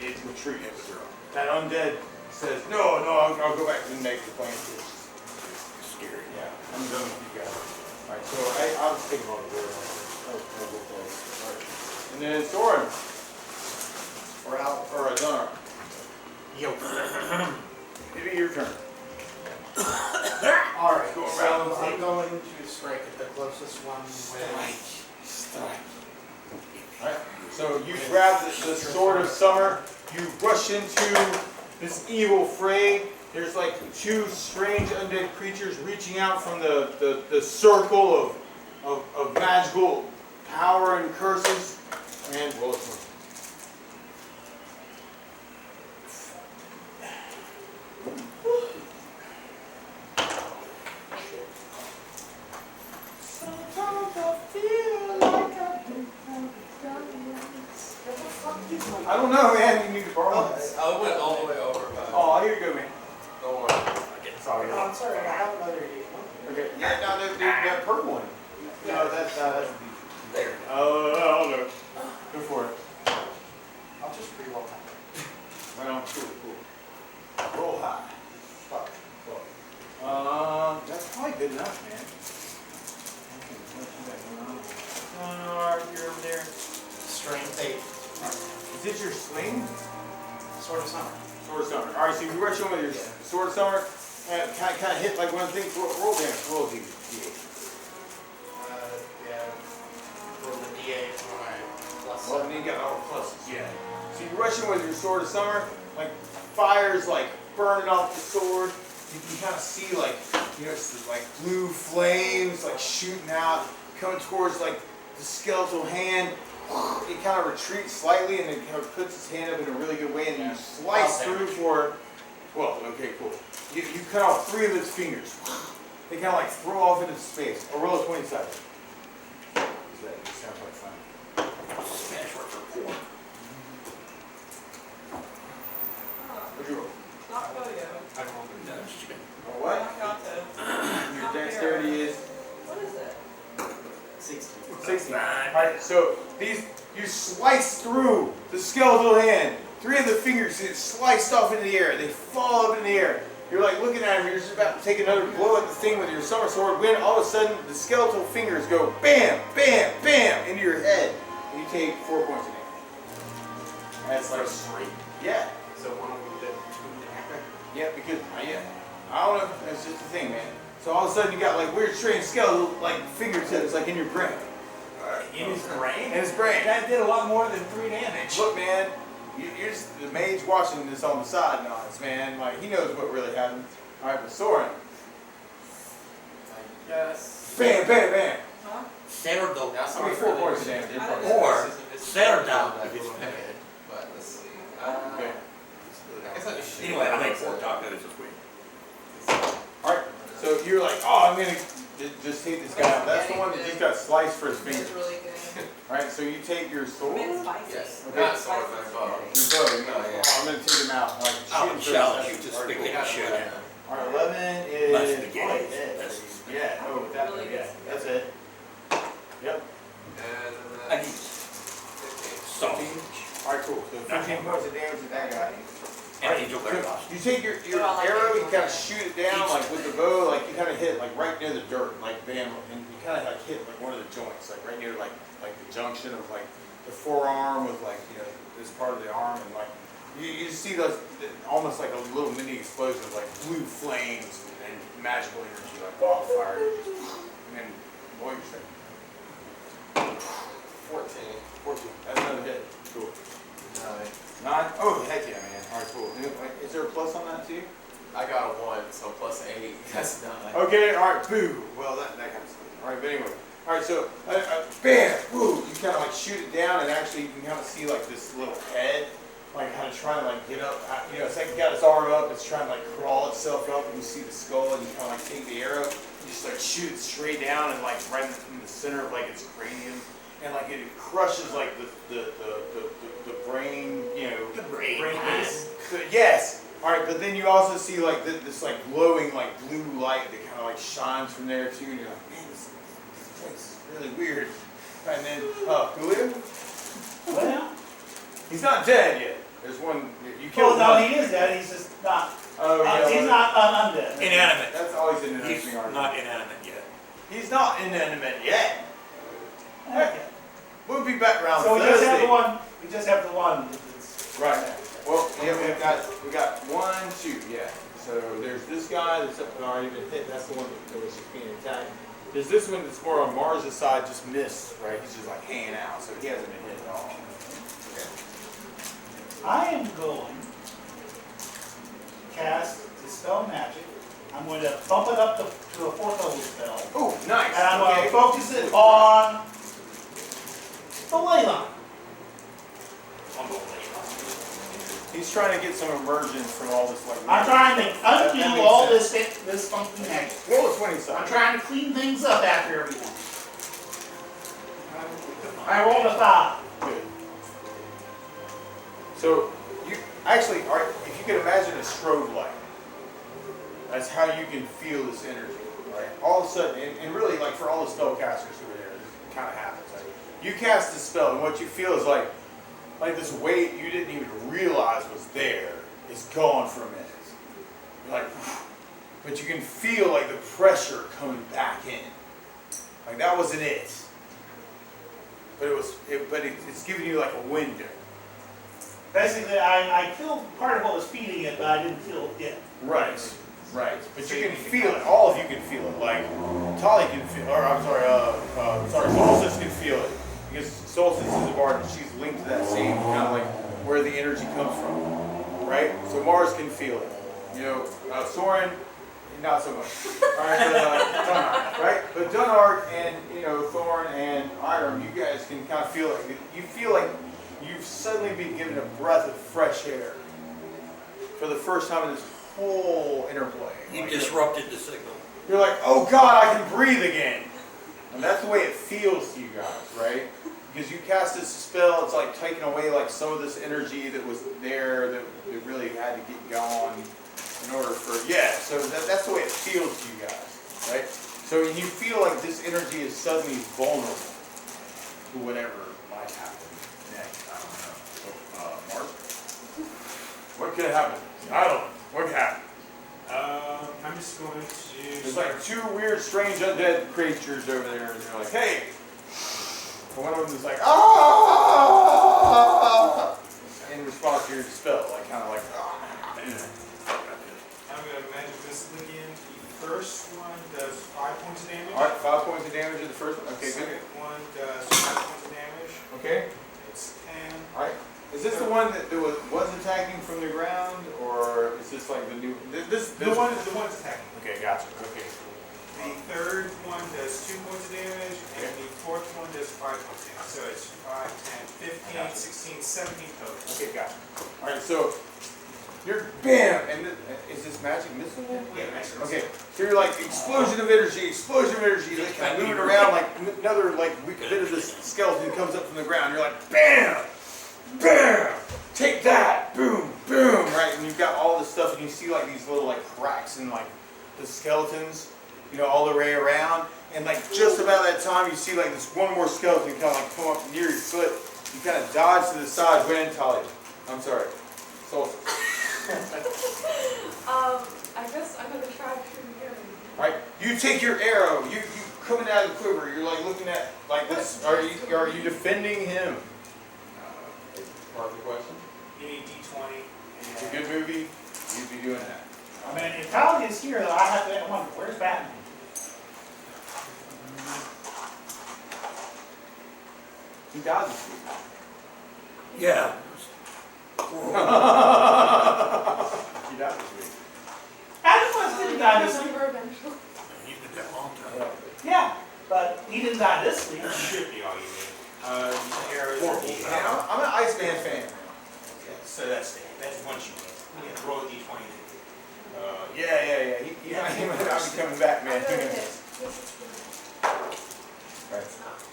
it retreats. That undead says, no, I'll go back and make the plan. Scary. Yeah, I'm done with you guys. Alright, so I'll just take them on the board. Alright. And then Soren. Or Al, or Gunnar. Yo. Maybe your turn. Alright, Go so around. I'm going to strike at the closest one with... Alright, so you grab the sword of summer, you rush into this evil fray, there's like two strange undead creatures reaching out from the circle of magical power and curses. And roll it for me. I don't know, man. You need to borrow this. I went all the way over, but Oh, here you go, man. don't worry. Sorry. Oh, I'm sorry, I have another idea. Okay. Yeah, no, that purple one. No, that's There. I don't know. Go for it. I'll just re-roll that. Well, cool. Roll high. Fuck. That's probably good enough, man. You're over there. Strength 8. Is it your sling? Sword of Summer. Sword of Summer. Alright, so you rush in with your Sword of Summer, and kind of hit like one of the things. Roll damage. Roll D8. Yeah. Roll the D8 for my plus Well, 7. then you got all pluses. Yeah. So you rush in with your Sword of Summer, like fire's like burning off the sword. You can kind of see like, it's like blue flames like shooting out, coming towards like the skeletal hand. It kind of retreats slightly and then kind of puts its hand up in a really good way, and you slice through for 12. Okay, cool. You cut off 3 of its fingers. They kind of like throw off into space. Or roll a 20-sided. That sounds like fun. Spanish word for pork. What'd you roll? Not rodeo. I rolled No, it's chicken. Or what? Not gato. Your dexterity is What is it? 16. Alright, so you slice through the skeletal hand. 3 of the fingers get sliced off into the air. They fall up in the air. You're like looking at them, you're just about to take another blow at the thing with your summer sword, when all of a sudden the skeletal fingers go bam, bam, bam into your head. And you take 4 points of damage. That's like 3. Yeah. So one of them did 2 damage. Yeah, because, I don't know, that's just the thing, man. So all of a sudden you got like weird strange skeletal like fingertips like in your brain. In his brain? In his brain. That did a lot more than 3 damage. Look, man, you're just the mage watching this on the side nods, man. Like, he knows what really happened. All right, but Soren. Yes. Bam, bam, bam. Huh? Sourdough. That's I mean, 4 points of damage. I didn't know. Or Settle down that if it's little heavy. head, but let's see. Okay. I guess I just should. Anyway, I made 4 tacos this week. All right, so you're like, oh, I'm going to just take this guy out. That's the one that just got sliced for his It's fingers. really good. All right, so you take your sword, It's your spicy. Yes. Okay. Not sword, but bow. bow. You go, Oh, yeah. oh, I'm going to take him out. Like, I would shoot him challenge you first. to All right, speak cool. in shoot. All right, 11 is. Much spaghetti. That's, yeah, no, that, Really yeah, good. that's it. Yep. And I then need 15. sausage. All right, cool. So 15 points of damage to that guy. And angel bear So sausage. you take your arrow, you kind of shoot it down like with the bow, like you kind of hit like right near the dirt, like bam, and you kind of like hit like one of the joints, like right near like the junction of like the forearm with like this part of the arm, and like you see those almost like a little mini explosion of like blue flames and magical energy like wildfire, and then what you say? 14. 14. That's another hit. Cool. 9. 9? Oh heck yeah, man. All right, cool. Is there a plus on that too? I got a 1, so plus 8. That's 9. Okay, all right, boo. Well, that kind of stuff. All right, but anyway. All right, so bam, boo. You kind of like shoot it down, and actually you can kind of see like this little head, like kind of trying to like get up. It's like it got its arm up. It's trying to like crawl itself up, and you see the skull, and you kind of like take the arrow, you just like shoot it straight down, and like right in the center of like its cranium, and like it crushes like the brain, The brain. piece. Yes. All right, but then you also see like this like glowing like blue light that kind of like shines from there too, and you're like, man, this place is really weird. And then, Julio, Well, he's not dead yet. There's one you oh killed. no, one. he is dead. He's just not. Oh yeah. He's not undead. Inanimate. That's always an He's interesting argument. not inanimate yet. He's not inanimate yet. Okay. We'll be back around So we just have Thursday. the one. We just have the one. That's Right. Well, yeah, we got 1, 2, yeah. So there's this guy that's already been hit. That's the one that was just being attacked. There's this one that's more on Mars' side, just missed, right? He's just like hanging out, so he hasn't been hit at all. I am going to cast dispel magic. I'm going to bump it up to a fourth level spell. Oh, nice. And I'm going Okay. to focus it on the ley line. He's trying to get some emergence from all this like. I'm trying to That undo makes all sense. this funky magic. Roll a 20 side. I'm trying to clean things up after everything. I rolled a 5. Good. So you actually, all right, if you could imagine a strobe light, that's how you can feel this energy, right? All of a sudden, and really like for all the spellcasters who are there, this kind of happens. Like, you cast a spell, and what you feel is like this weight you didn't even realize was there is gone for a minute. You're like, but you can feel like the pressure coming back in. Like that wasn't it. But it's giving you like a window. Basically, I killed part of what was feeding it, but I didn't kill it. Right. But you can feel it. All of you can feel it. Like Tali can feel, or I'm sorry, Solstice can feel it because Solstice is a bard and she's linked to that same kind of like where the energy comes from, right? So Mars can feel it. You know, Soren, not so much. All right, Dunark, right? But Dunark and Thorn and Iram, you guys can kind of feel it. You feel like you've suddenly been given a breath of fresh air for the first time in this whole interplay. You Like, disrupted the signal. you're like, oh God, I can breathe again. And that's the way it feels to you guys, right? Because you cast this spell, it's like taking away like some of this energy that was there that really had to get going in order for, so that's the way it feels to you guys, right? So you feel like this energy is suddenly vulnerable to whatever might happen next. I don't know. So, Mark? What could happen? I don't know. What could happen? I'm just going to. There's like two weird, strange, undead creatures over there, and they're like, hey! And one of them is like, ah! In response to your spell, like kind of like, ah! I'm going to magic missile again. The first one does 5 points of damage. Alright, 5 points of damage in the first one. Okay, The good. second one does 5 points of damage. Okay. It's 10. Alright. Is this the one that was attacking from the ground, or is this like the new? This The one's attacking. Okay, gotcha. Okay. The third one does 2 points of damage, and the fourth one does 5 points of damage. So it's 5, 10, 15, 16, 17 total. Okay, gotcha. Alright, so you're bam, and is this magic missile? Yeah, magic missile. Okay, so you're like explosion of energy, like kind of moving around like another like bit of this skeleton comes up from the ground. You're like bam, bam, take that, boom, boom, right? And you've got all this stuff, and you see like these little like cracks in like the skeletons, all the way around. And like just about that time, you see like this one more skeleton kind of like come up near your foot. You kind of dodge to the side. Go ahead and Tali. I'm sorry, Solstice. I guess I'm gonna try shooting him. Right? You take your arrow. You coming out of the quiver. You're like looking at like this. Are you defending him? Part of the question. You need D20. It's a good movie. You'd be doing that. I mean, if Tali is here, though, I have to wonder, where's Batman? He dodges you. Yeah. He dodges you. Adam West didn't die this week. Eventually. You did that a long time. Yeah, but he didn't die this week. That should be all you need. The arrows Man, are D20. I'm an Iceman fan. So that's once you need. You can roll a D20. Yeah. He might not be coming back, man. Right.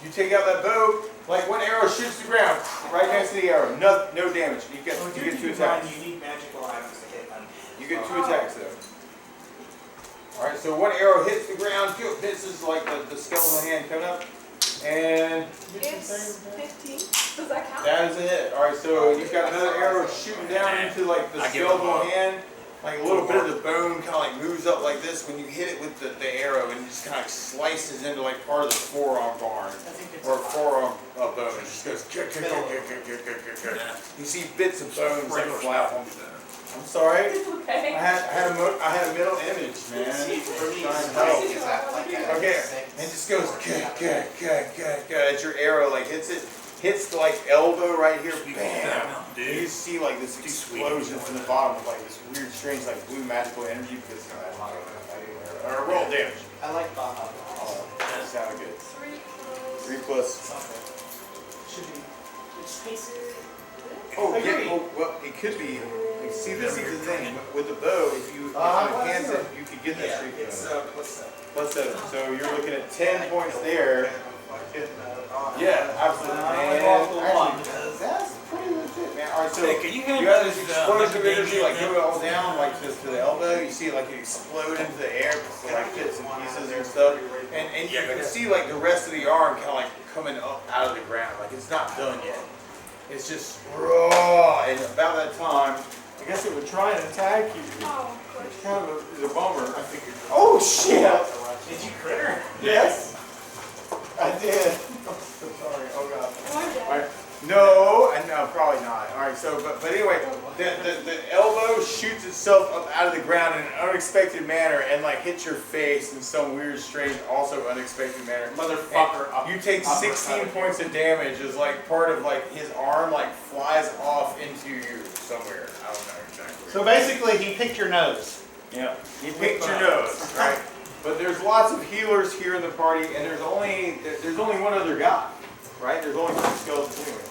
You take out that bow, like one arrow shoots the ground, right next to the arrow. No damage. You get 2 attacks. You need magical items to hit them. You get 2 attacks though. Alright, so one arrow hits the ground, pisses like the skeletal hand coming up, and It's 15. Does that count? that is a hit. Alright, so you've got another arrow shooting down into like the I give it a skeletal mark. hand. Like a little bit of the bone kind of like moves up like this when you hit it with the arrow, and it just kind of slices into like part of the forearm barn. Or forearm bone. It just goes kick. You see bits of bones like flap. I'm sorry. Okay. I had a middle image, man. For me, Trying to help. is that like a Okay, six? and it just goes, as your arrow like hits it, hits the like elbow right here, Sweet bam. Mountain Dew. And you see like this explosion from the bottom of like this weird, strange like blue magical energy because or roll damage. I like Baja. That sounded good. 3 plus. Should be. Which case? Oh, I yeah. agree. Oh, well, it could be. Like, see, this is the thing with the bow. If you enhance it, you could get that Yeah, streak it's bonus. plus 7. Plus 7. So you're looking at 10 points there. Yeah. Yeah, absolutely. I Man, rolled the one. actually, that's pretty legit, man. All right, so Hey, can you hand you have those, this explosion of Mr. energy, Danger like again? go all down, like to the elbow. You see it like it explode into the air, like bits and pieces and stuff. And you can see like the rest of the arm kind of like coming up out of the ground, like it's not done yet. It's just raw. And about that time, I guess it would try and attack you. It's kind of a bummer. I think. Oh shit! Did you crit her? Yes, I did. I'm so sorry. Oh god. All right. No, probably not. All right. So, but anyway, the elbow shoots itself up out of the ground in an unexpected manner and like hits your face in some weird, strange, also unexpected manner. Motherfucker. And you take 16 points of damage as like part of like his arm like flies off into you somewhere. I don't know exactly. So basically, he picked your nose. Yeah, he picked your nose, right? But there's lots of healers here in the party, and there's only one other guy, right? There's only 2 skeletons anyway.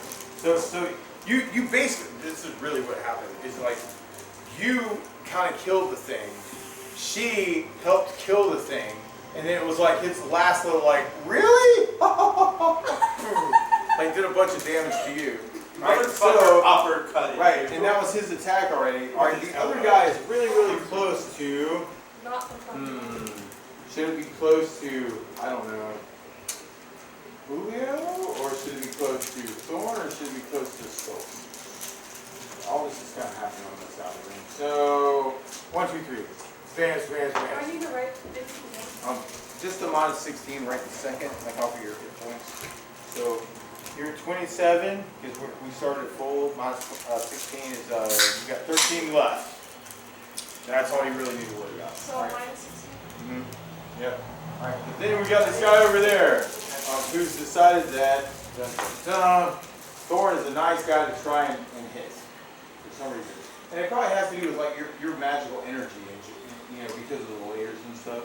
So you basically, this is really what happened. Is like you kind of killed the thing. She helped kill the thing, and then it was like his last little like really, like did a bunch of damage to you. Right? Motherfucker uppercut. Right, and that was his attack already. All right, the other guy is really, really close to. Not the fun. Should it be close to, I don't know, Julio? Or should it be close to Thorn? Or should it be close to Soul? All this is kind of happening on this side of the ring. So, 1, 2, 3. Advance. Do I need to write this? Just a minus 16 right this second, like off of your hit points. So, you're at 27, because we started at full. Minus 16 is, you got 13 left. That's all you really need to worry about. So All right. minus 16. Yep. All right. But then we got this guy over there, who's decided that Thorn is a nice guy to try and hit for some reason, and it probably has to do with like your magical energy, and you know, because of the layers and stuff.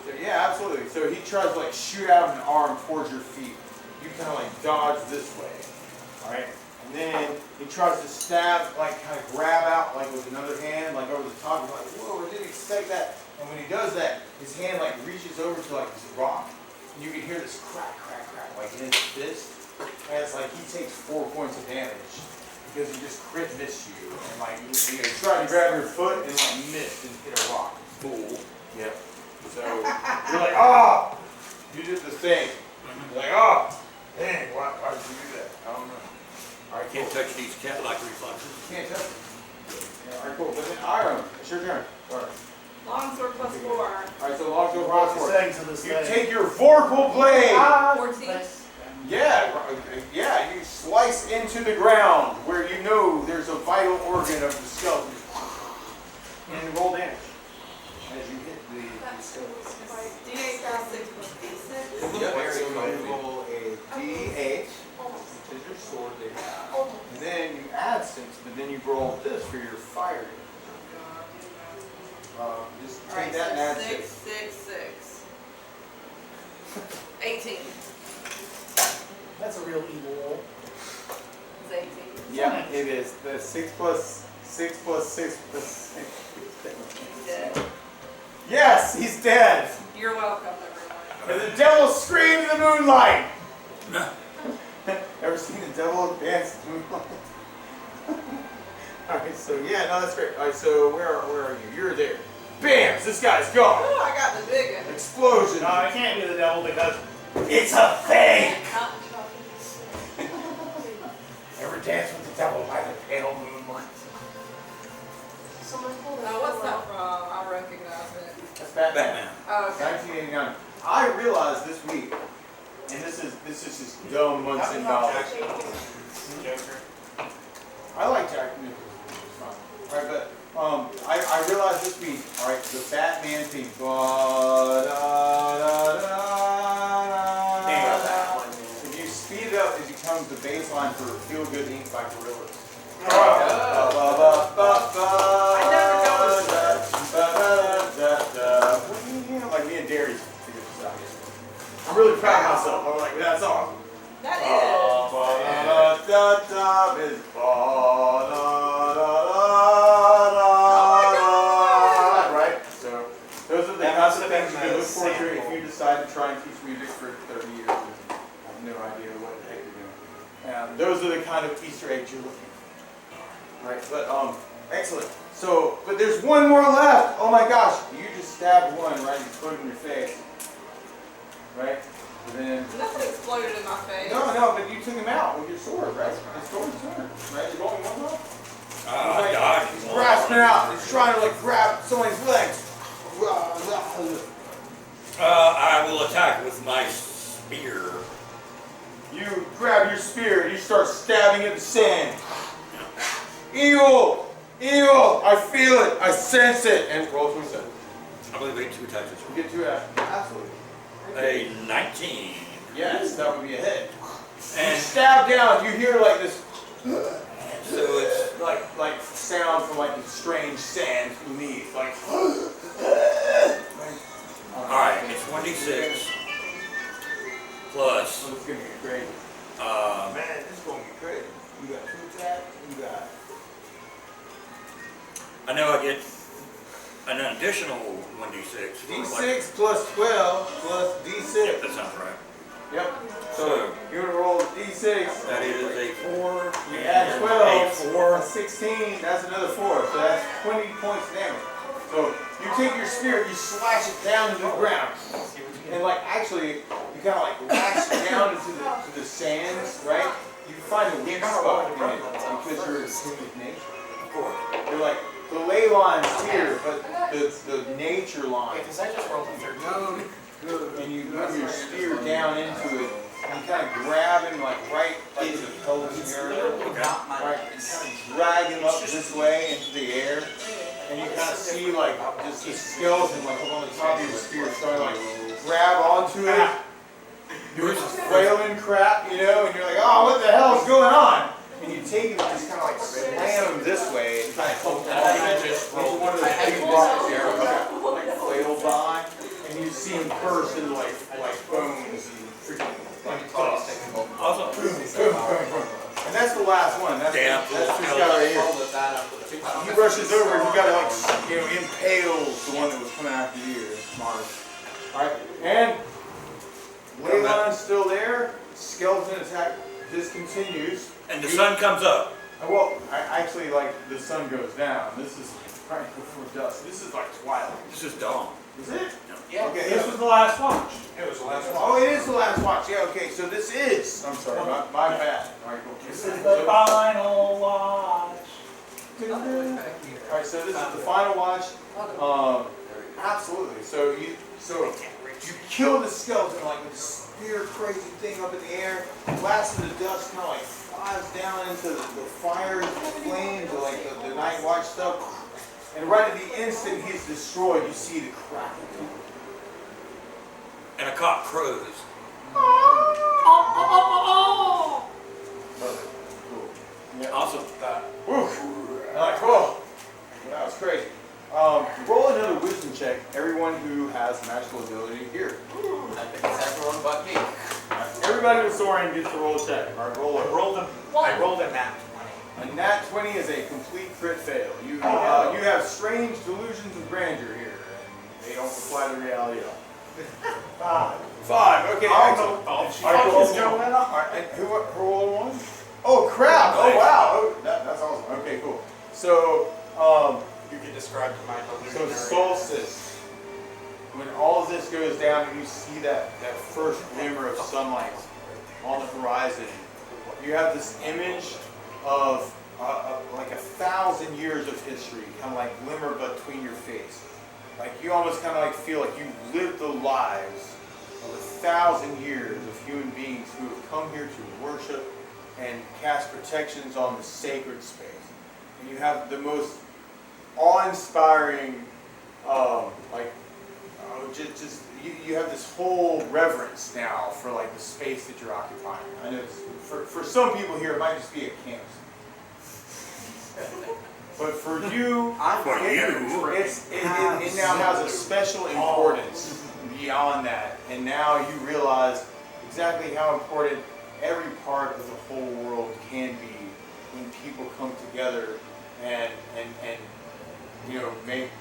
So, yeah, absolutely. So he tries to like shoot out an arm towards your feet. You kind of like dodge this way, all right? And then he tries to stab, like kind of grab out like with another hand, like over the top. You're like, whoa, I didn't expect that. And when he does that, his hand like reaches over to like this rock, and you can hear this crack, like in his fist. And it's like he takes 4 points of damage because he just crit missed you, and like you tried to grab your foot and like missed and hit a rock. Fool. Yep. So you're like, ah, you did the thing. You're like, ah, dang, why did you do that? I don't know. All right, Can't touch these cat-like reflexes. You can't touch it. Yeah, all right, cool. But then Iron, it's your turn. All right. Longsword plus 4. All right, so long What's he sword. saying to this You thing? take your vorpal blade. 14. Yeah, you slice into the ground where you know there's a vital organ of the skeleton. And roll damage as you hit the skeleton. D8 plus 6 plus D6. Yep, so you roll a D8, which is your sword there. And then you add 6, but then you roll this for your fire. Just take Alright, that and add so 6. 6. 18. That's a real evil roll. It's 18. Yeah, it is. The 6 plus 6 plus 6 plus 6. Dead. Yes, he's dead. You're welcome, everyone. And the devil screamed in the moonlight. Ever seen the devil dance in the moonlight? Alright, so yeah, no, that's great. Alright, so where are you? You're there. Bam! This guy's gone. Oh, I got the big one. Explosion. No, it can't be the devil because it's a fake. Ever dance with the devil by the pale moonlight? Oh, what's that from? I recognize it. That's Batman. Oh, okay. 1989. I realized this week, and this is just dumb Munson knowledge. Joker. I like Jack Nicholson. It's fun. All right, but I realized this week, all right, the Batman theme. If you speed it up as you count becomes the baseline for Feel Good Inc. by Gorillaz. Like me and Darius figured this out. I'm really proud of myself. I'm like, that's awesome. That is. Right? So those are the kinds of things you can look forward to if you decide to try and teach music for 30 years and have no idea what the heck you're doing. And those are the kind of Easter eggs you're looking for. Right? But excellent. So, but there's one more left. Oh my gosh, you just stabbed one right and exploded in your face. Right? And then Nothing exploded in my face. no, but you took him out with your sword, right? The sword's turned, right? You're going one way. He's grasping out. He's trying to like grab somebody's legs. I will attack with my spear. You grab your spear and you start stabbing at the sand. Evil! Evil! I feel it. I sense it. And roll 27. I believe I get 2 attacks. You get 2 out. Absolutely. A 19. Yes, that would be a hit. And And you stab down. You hear like this, so it's like sound from like this strange sand beneath. Like. alright, it's 1d6 plus Oh, it's gonna get great. uh, Man, this is gonna get crazy. You got 2 attacks. You got. I know I get an additional 1d6 for like, D6 plus 12 plus D6. yep, that sounds right. Yep. So So you're gonna roll D6. that is a 4 You and add 12. a 4. That's 16. That's another 4. So that's 20 points of damage. So you take your spear, you slash it down into the ground, and like actually, you kind of like lash it down into the sands, right? You find a weak spot in it because you're in tune with nature. Of course. You're like the ley line's here, but the nature line. Because I just rolled a 13. And you move your spear down into it, and you kind of grab him like right into the pelvis area, right, and kind of drag him up this way into the air, and you kind of see like just the skeleton like up on the top of your spear starting like grab onto it, doing some flailing crap, you know, and you're like, oh, what the hell is going on? And you take him and just kind of like slam him this way and kind of come into one of those big rocks here, like flail by. And you see him burst into like bones and freaking like dust. Awesome. Boom, boom, boom, boom. And that's the last one. That's Damn. this guy right here. He rushes over and you gotta like impales the one that was coming after you. Mars. Alright. And ley line's still there. Skeleton attack discontinues. And the sun comes up. Well, I actually like the sun goes down. This is right before dusk. This is like twilight. This is dawn. Is it? Yeah. Okay. This was the last watch. It was the last one. Oh, it is the last watch. Yeah, okay, so this is. I'm sorry, my bad. All right, cool. This is the final watch. Alright, so this is the final watch. Absolutely. So you kill the skeleton like with this spear crazy thing up in the air. Blast of the dust kind of like flies down into the fires, the flames, or like the night watch stuff. And right at the instant he's destroyed, you see the crack. And a cock crows. Perfect. Cool. Yeah. Awesome. Woo. I'm like, whoa. That was crazy. Roll another wisdom check. Everyone who has magical ability here. I think it's everyone but me. Everybody with Soren gets to roll a check. All right, roll it. I rolled a nat 20. A nat 20 is a complete crit fail. You have strange delusions of grandeur here, and they don't apply to reality at all. 5. Okay, excellent. All right, cool. All right, and who rolled 1? Oh crap! Oh wow! Oh, that's awesome. Okay, cool. So You can describe to my So illusionary. solstice, when all of this goes down and you see that first glimmer of sunlight on the horizon, you have this image of like 1,000 years of history kind of like glimmer between your face. Like you almost kind of like feel like you lived the lives of 1,000 years of human beings who have come here to worship and cast protections on the sacred space. And you have the most awe-inspiring, you have this whole reverence now for like the space that you're occupying. I know it's for some people here, it might just be a camp. But for you, it now has a special importance beyond that. And now you realize exactly how important every part of the whole world can be when people come together and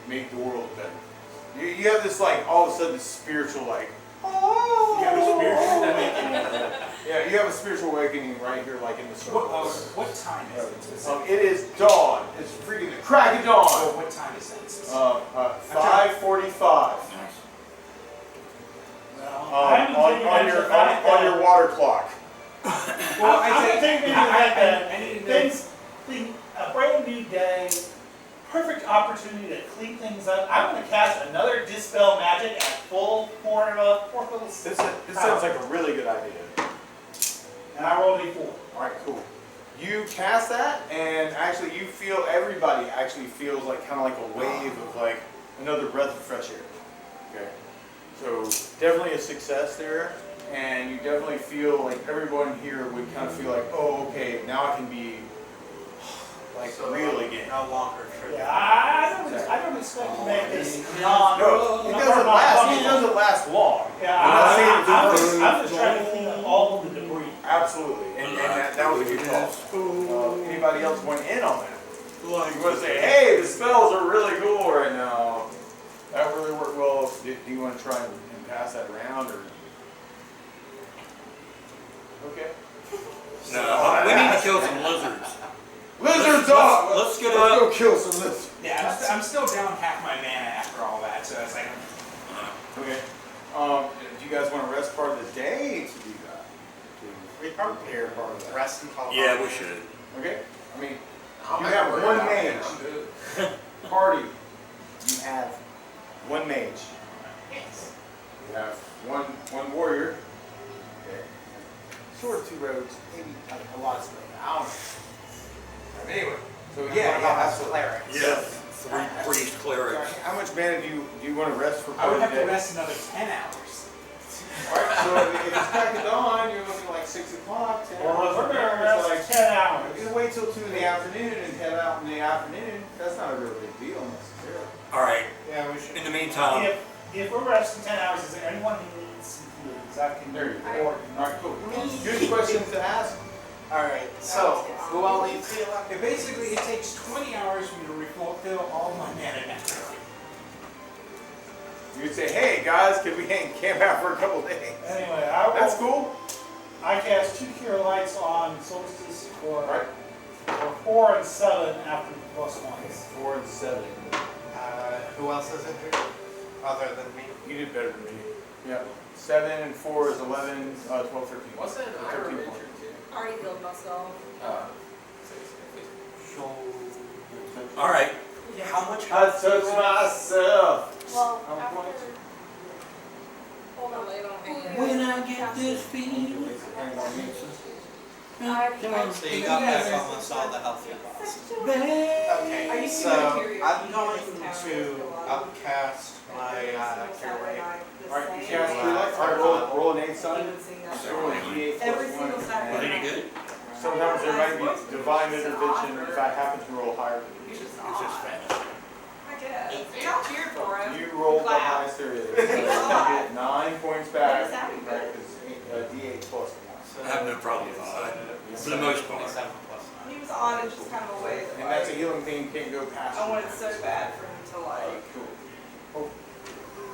make the world better. You have this like all of a sudden this spiritual like You have a spiritual awakening. yeah, you have a spiritual awakening right here like in the circle. What time is it? It is dawn. It's freaking the crack of dawn. Oh, what time is that? 5:45. Well, On your water clock. Well, I'm taking I things, a brand new day, perfect opportunity to clean things up. I'm going to cast another Dispel Magic at full four levels. This sounds like a really good idea. And I rolled a 4. All right, cool. You cast that, and actually, you feel everybody actually feels like kind of like a wave of like another breath of fresh air. Okay, so definitely a success there, and you definitely feel like everyone here would kind of feel like, oh, okay, now I can be like real again. No longer true. Yeah, I don't expect to make this non. No, it doesn't last. It doesn't last long. Yeah, I'm just trying to clean up all of the debris. Absolutely, and that was a good call. Anybody else want in on that? You want to say, hey, the spells are really cool right now. That really worked well. Do you want to try and pass that around, or? Okay. No, we need to kill some lizards. Lizards up! Let's get Let's up. go kill some lizards. Yeah, I'm still down half my mana after all that, so it's like. Okay. Do you guys want to rest part of the day to do that? We probably Prepare part of that. rest until Yeah, we should. Okay. I mean, I'm you not have worried one about it. mage. I'm good. Party. You have one mage. You have one warrior. Okay. Sort of 2 rogues, maybe a lot of stuff. I don't know. Anyway, so yeah, absolutely. Yes. 3 priest clerics. How much mana do you want to rest for I would part of have the to day? rest another 10 hours. Alright, so if it's crack of dawn, you're looking like 6 o'clock, 10 Well, hours. we're going to It's rest 10 hours. you can wait till 2 in the afternoon and head out in the afternoon. That's not a real big deal necessarily. All right. Yeah, we should. In the meantime, If we're resting 10 hours, is there anyone who needs some fluids? I can There you go. Alright, cool. Good questions to ask. Alright, so, who all needs? Basically, it takes 20 hours for me to refill all my mana naturally. You'd say, hey guys, could we camp out for a couple days? Anyway, That's cool. I cast 2 cure lights on solstice for Alright, 4 and 7 after +1s. 4 and 7. Who else is injured? Other than me? You did better than me. Yeah. 7 and 4 is 11, 12, 13. What's that? 13 points. Already healed myself. all right. How much? I took myself. Well, How after. much? Hold on, wait on hand. When I get this feeling. So you got back almost all the health you lost. Are Okay, you so superior? I'm going to upcast my cure rate. Alright, you cast your life. Alright, roll an 8 side. Roll a D8 Every plus single 1. Saturday. Was And any good? sometimes there might be divine intervention if I happen to roll higher than you. It's just fast. I guess. Y'all cheered for him. You rolled the Clap. highest there is. So you get 9 points back. What does that mean? Right, because D8 plus 1. I have no problem with that. For the most part. 27 plus 9. He was on it just kind of a way that And that's a like, healing thing you can't go past. I wanted so bad for him to Alright, like cool.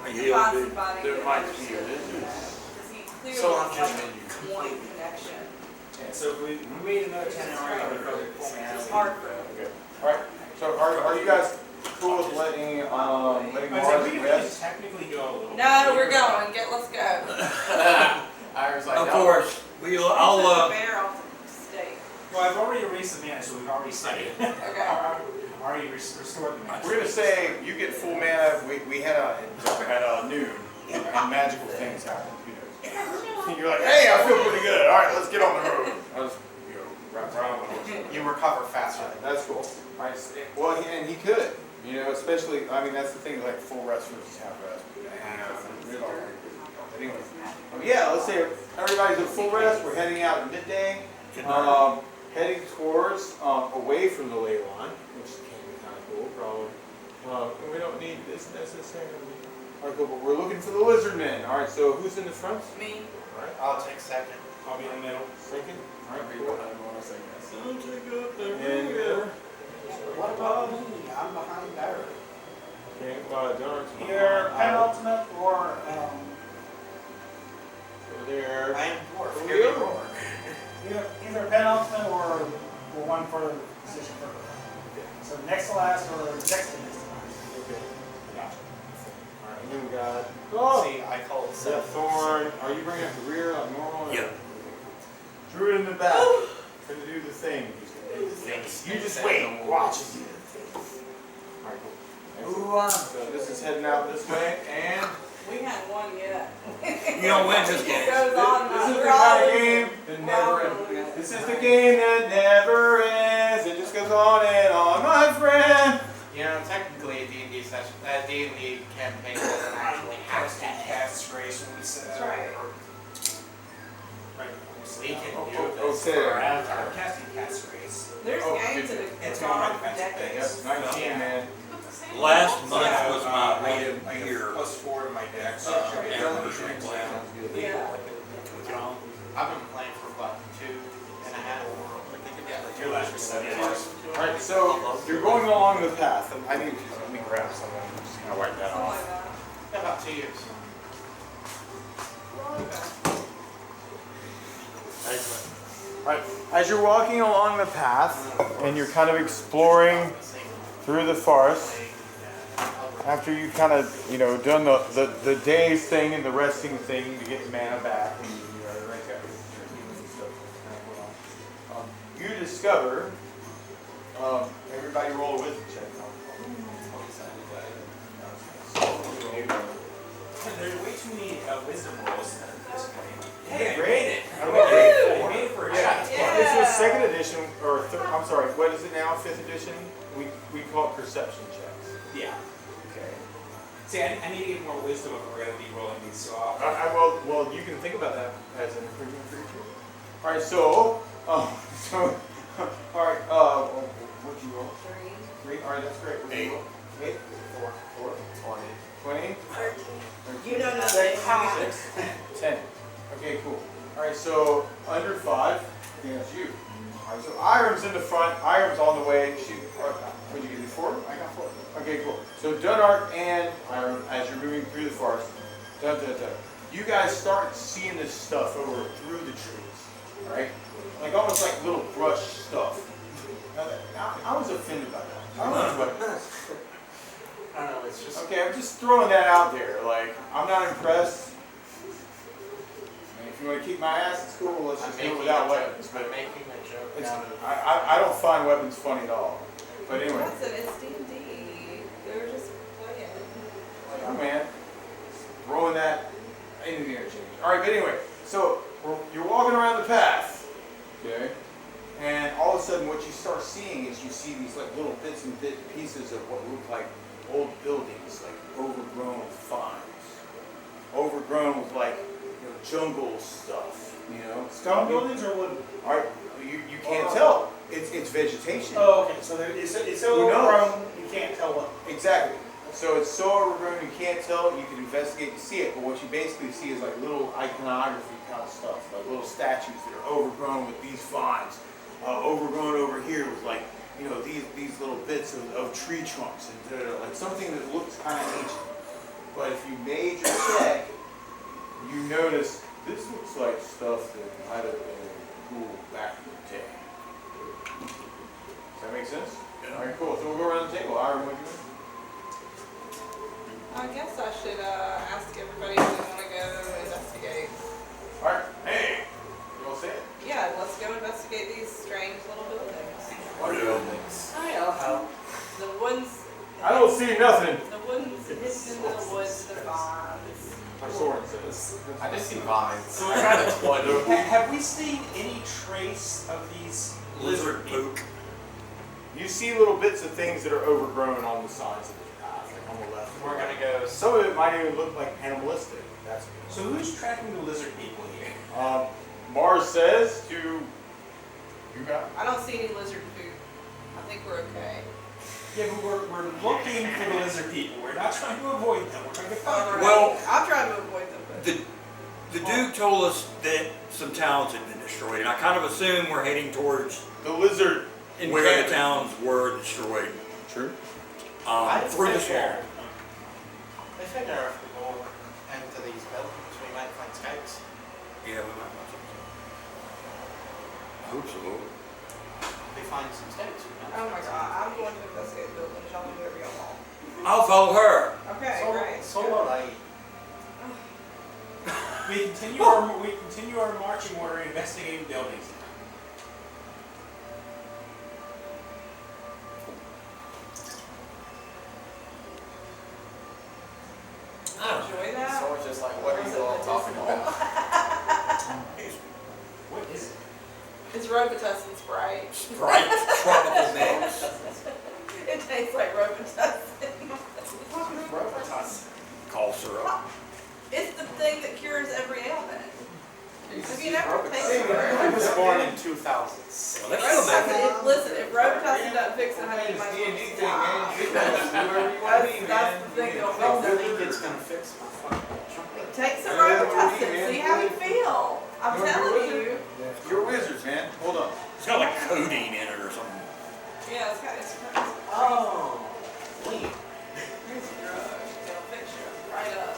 Are you find healed, dude? somebody There that might be a understood. lizard. Because he clearly So I'm was just like one connection. Yeah, so if we wait another 10 hours, I'll recover full mana. It's hard for him. Okay. Alright, so are you guys cool with letting I was like, Mars we could rest? technically go a little. No, we're going. Let's go. I was like, Of no. course. I'll, Bear off the steak. Well, I've already erased the mana, so we've already studied. Okay. Already restored the mana. We're gonna say you get full mana. We had at noon, and magical things happen. Who knows? And you're like, hey, I feel pretty good. All right, let's get on the road. I'll just wrap around with it. You recover faster. That's cool. All right, well, and he could. Especially. I mean, that's the thing. Like full rest versus half rest. Anyway, yeah. Let's say everybody's at full rest. We're heading out at midday. Heading towards, away from the ley line, which can be kind of cool, probably. And we don't need this necessarily. Alright, cool, but we're looking for the lizard men. Alright, so who's in the front? Me. Alright, I'll take second. I'll be in the middle. second. I'll Alright, be cool. behind one second. Don't take up the And, rear. What about me? I'm behind Barrett. okay, Darren's Either penultimate or, over there. I am dwarf. Who Here we are you? roar. either penultimate or one for position for. So next to last or next to next to last. Okay. Alright, and then we got, oh! See, I call it Yeah, seven. Thorn. Are you bringing up the rear like normal? or- Yeah. Drew in the back. Gonna do the thing. You just wait. Watch it. Alright, cool. So this is heading out this way, and We had one yet. You don't win this It game. goes on. this is the We're all kind of losing. game that never We're all ends. losing. This is the game that never ends. It just goes on and on, my friend. You know, technically a D&D session, that D&D campaign doesn't actually have to Cast race when we set That's up. right. Right. We can Oh, do oh, this okay. forever. I'm casting cast race. There's Oh, games that it's have gone on going for on decades. Yep, 19, man. Last So month I have, was my I get year. +4 to my dex. Anniversary plan. Yeah. John. I've been playing for about 2.5. Your last was 7 years. Alright, so you're going along the path. And I need to let me grab something. I'm just gonna wipe that Oh my off. God. About 2 years. Right. As you're walking along the path and you're kind of exploring through the forest, after you kind of, done the day's thing and the resting thing to get the mana back, and you discover, everybody roll a wisdom check. There's way too many wisdom rolls in this game. Hey, rate it. I made it for a shot. This was second edition, or I'm sorry, what is it now? 5th edition? We call it perception checks. Yeah. Okay. See, I need to get more wisdom if we're going to be rolling these so often. Well, you can think about that as an improvement for your trip. All right, all right, what'd you roll? 3. All right, that's great. What'd you roll? 8. 4. 20. You don't know the half. 10. Okay, cool. All right, so under 5, that's you. All right, so Iram's in the front. Iram's on the way. What'd you get? 4? I got 4. Okay, cool. So Dunark and Iram, as you're moving through the forest, you guys start seeing this stuff over through the trees, all right? Like almost like little brush stuff. Now, I was offended by that. I don't know what. I don't know, it's just. Okay, I'm just throwing that out there. Like, I'm not impressed. And if you want to keep my ass, it's cool. Let's just do it without weapons. But making a joke It's, out of. I don't find weapons funny at all. But anyway, Listen, it's D&D. They're just playing. oh man, throwing that into the interchange. All right, but anyway, so you're walking around the path, okay? And all of a sudden, what you start seeing is you see these like little bits and pieces of what look like old buildings, like overgrown with vines, overgrown with like jungle stuff, Stone buildings or wooden? All right, you can't tell. It's vegetation. Oh, okay, so it's so Who knows? overgrown, you can't tell what. Exactly. So it's so overgrown you can't tell. You can investigate to see it, but what you basically see is like little iconography kind of stuff, like little statues that are overgrown with these vines. Overgrown over here with like these little bits of tree trunks and like something that looks kind of ancient. But if you made your check, you notice this looks like stuff that might have been cool back in the day. Does that make sense? Yeah. All right, cool. So we'll go around the table. Ira, what do you think? I guess I should ask everybody if they want to go investigate. All right. Hey, you all say it. Yeah, let's go investigate these strange little buildings. What buildings? I'll help. The ones. I don't see nothing. The ones hidden in the woods, the vines. Our sword says. I just see vines. So we're trying to have we seen any trace of these Lizard poop. You see little bits of things that are overgrown on the sides of the path, like on the left. We're gonna go. Some of it might even look like animalistic. That's So who's tracking the lizard people here? Mars says to You got it. I don't see any lizard poop. I think we're okay. Yeah, but we're looking for the lizard people. We're not trying to avoid them. We're trying to find them. Well- I'm trying to avoid them, but. The Duke told us that some towns had been destroyed, and I kind of assume we're heading towards The lizard where the encampment. towns were destroyed. True. Through the swamp. I figure if we go into these buildings, we might find scouts. Yeah, we might find something. I hope so. If we find some scouts, we might Oh my find god, I'm going to investigate the buildings. Y'all do whatever y'all want. I'll follow her. Okay, great. So will I. We continue our marching order investigating buildings. Enjoy that. So it's just like, what are you all talking about? What is it? It's Robitussin Sprite. Sprite tropical mix. It tastes like Robitussin. Cough syrup. It's the thing that cures every ailment. Have you never I tasted it? was born in 2006. Well, they still make it. Listen, if Robitussin doesn't fix it, honey, you might D&D as well thing, stop. man. Do whatever you want to be, That's man. the thing that'll No, fix really, it. it's gonna fix my fucking chocolate. Take some Yeah, Robitussin, man. see how you feel. I'm You're a telling wizard. you. You're wizards, man. Hold on. It's got like codeine in it or something. Yeah, it's got, it's Oh, wait. Here's a drug. It'll fix you right up.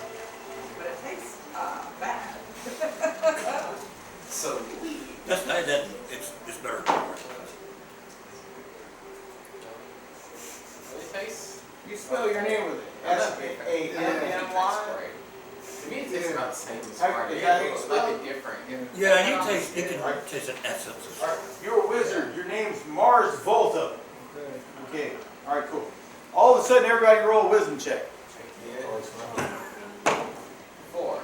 But it tastes bad. So, It's better. really tastes? You spell your name with it. S-A-M-M-Y. To me, it tastes about the same as Is Sprite. It's that a little how you slightly different. Yeah, you can taste an essence or All right, something. you're a wizard. Your name's Mars Volta. Okay. All right, cool. All of a sudden, everybody roll a wisdom check. Yeah. 4.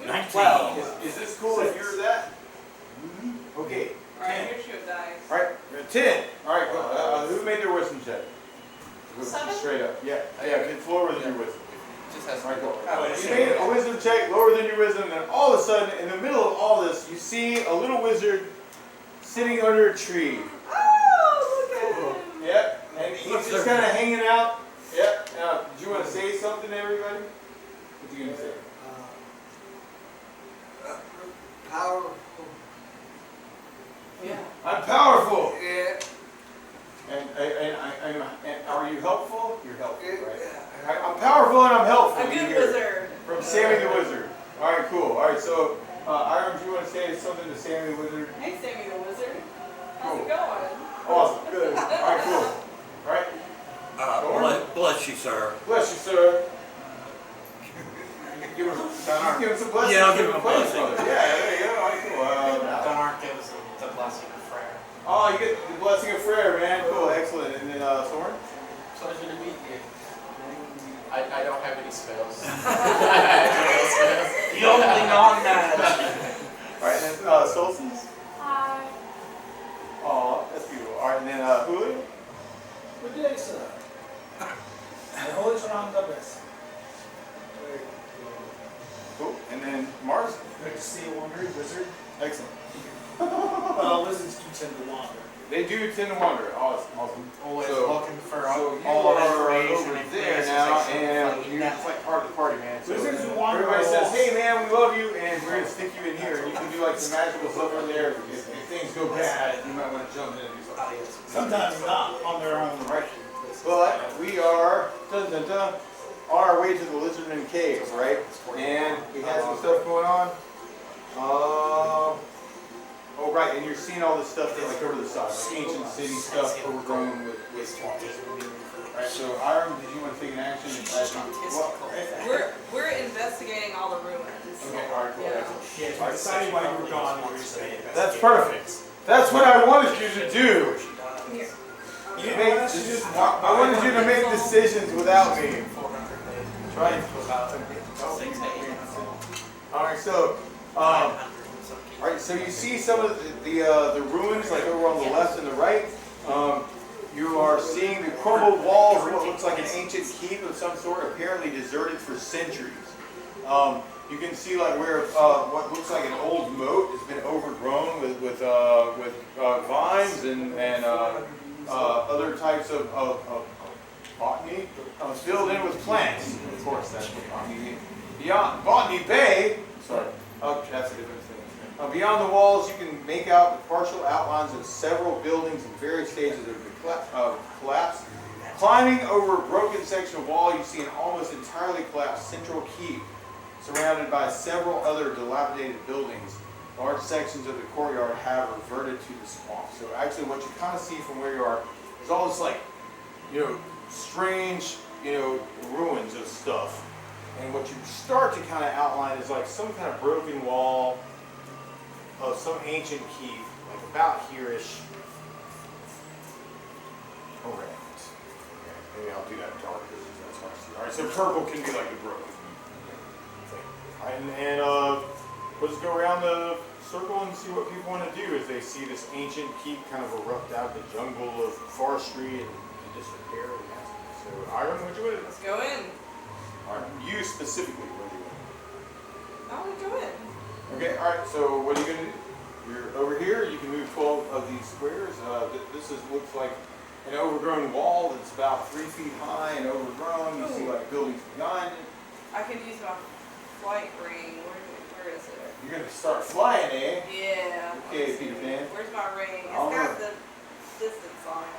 19. Wow. Is this cool if you're that? Okay. Alright, here's your dice. All right. 10. All right. Cool. Who made their wisdom check? Seven? Straight up. Yeah. Yeah. It's lower than your wisdom. Just has All right, cool. Oh, it's You made a wisdom check lower than your wisdom, and then all of a sudden, in the middle of all this, you see a little wizard sitting under a tree. Oh, look at him. Yep. And he's just kind of hanging out. Yep. Now, do you want to say something to everybody? What you gonna say? powerful. Yeah. I'm powerful. Yeah. And are you helpful? You're helpful, right? I'm powerful and I'm helpful. A good You hear? wizard. From Sammy the Wizard. All right, cool. All right, so Iron, do you want to say something to Sammy the Wizard? Hey, Sammy the Wizard. How's Cool. it going? Awesome, good. All right, cool. All right, Bless you, sir. bless you, sir. Give him some blessings. Yeah, I'll give him a Bless blessing. brother. Yeah, there you go. All right, cool. Donark gives the blessing of prayer. Oh, you get the blessing of prayer, man. Cool, excellent. And then Soren? Pleasure to meet you. I don't have any spells. The only non-magic. All right, and then Solstice? Hi. Aw, that's beautiful. All right, and then Julio? Good day, sir. I always round the best. Cool. And then Mars? Good to see a wandering wizard. Excellent. Wizards do tend to wander. They do tend to wander. Awesome. Awesome. Always So- looking for So you all are information over and there places now, they should and find you're that. like part of the party, man. So Wizards who wander everybody are says, lost. "Hey, man, we love you, and we're gonna stick you in here, and you can do like some magical stuff over there. If things go bad, you might want to jump in and do something." Sometimes not on their own. Right. But we are on our way to the Lizardman Cave, right? And we had some stuff going on. Oh, right, and you're seeing all this stuff that, like over the side, like ancient city stuff overgrown with swamps. Right, so Iron, did you want to take an action? We're investigating all the ruins. Okay, all right, cool. Yeah. Excellent. Yeah, so I decided while you were gone, we were just going to investigate. That's perfect. That's what I wanted you to do. Here. You didn't want us to just walk by. I wanted you to make decisions without me. 400 Trying to about 6 to 8 months. All right, so, all right, so you see some of the ruins, like over on the left and the right. You are seeing the crumbled walls of what looks like an ancient keep of some sort, apparently deserted for centuries. You can see like where what looks like an old moat has been overgrown with types of botany filled in with plants. Of course, that's what botany means. Beyond Botany Bay, sorry, that's a different thing. Beyond the walls, you can make out the partial outlines of several buildings in various stages of collapse. Climbing over a broken section of wall, you see an almost entirely collapsed central keep, surrounded by several other dilapidated buildings. Large sections of the courtyard have reverted to the swamp. So actually what you kind of see from where you are is all this like, strange, ruins of stuff. And what you start to kind of outline is like some kind of broken wall of some ancient keep, like about here-ish. Okay. Maybe I'll do that dark because that's hard to see. All right, so purple can be like the broken. All right, and we'll just go around the circle and see what people want to do as they see this ancient keep kind of erupt out of the jungle of forestry and disrepair. So, Iron, what you want to do? Let's go in. All right, you specifically, what do you want? I want to go in. Okay, all right, so what are you going to do? You're over here, you can move 12 of these squares. This looks like an overgrown wall that's about 3 feet high and overgrown. You see like buildings behind it. I can use my flight ring. Where is it? You're going to start flying, eh? Yeah. Okay, Peter Pan. Where's my ring? It's I'll got look. the distance on it.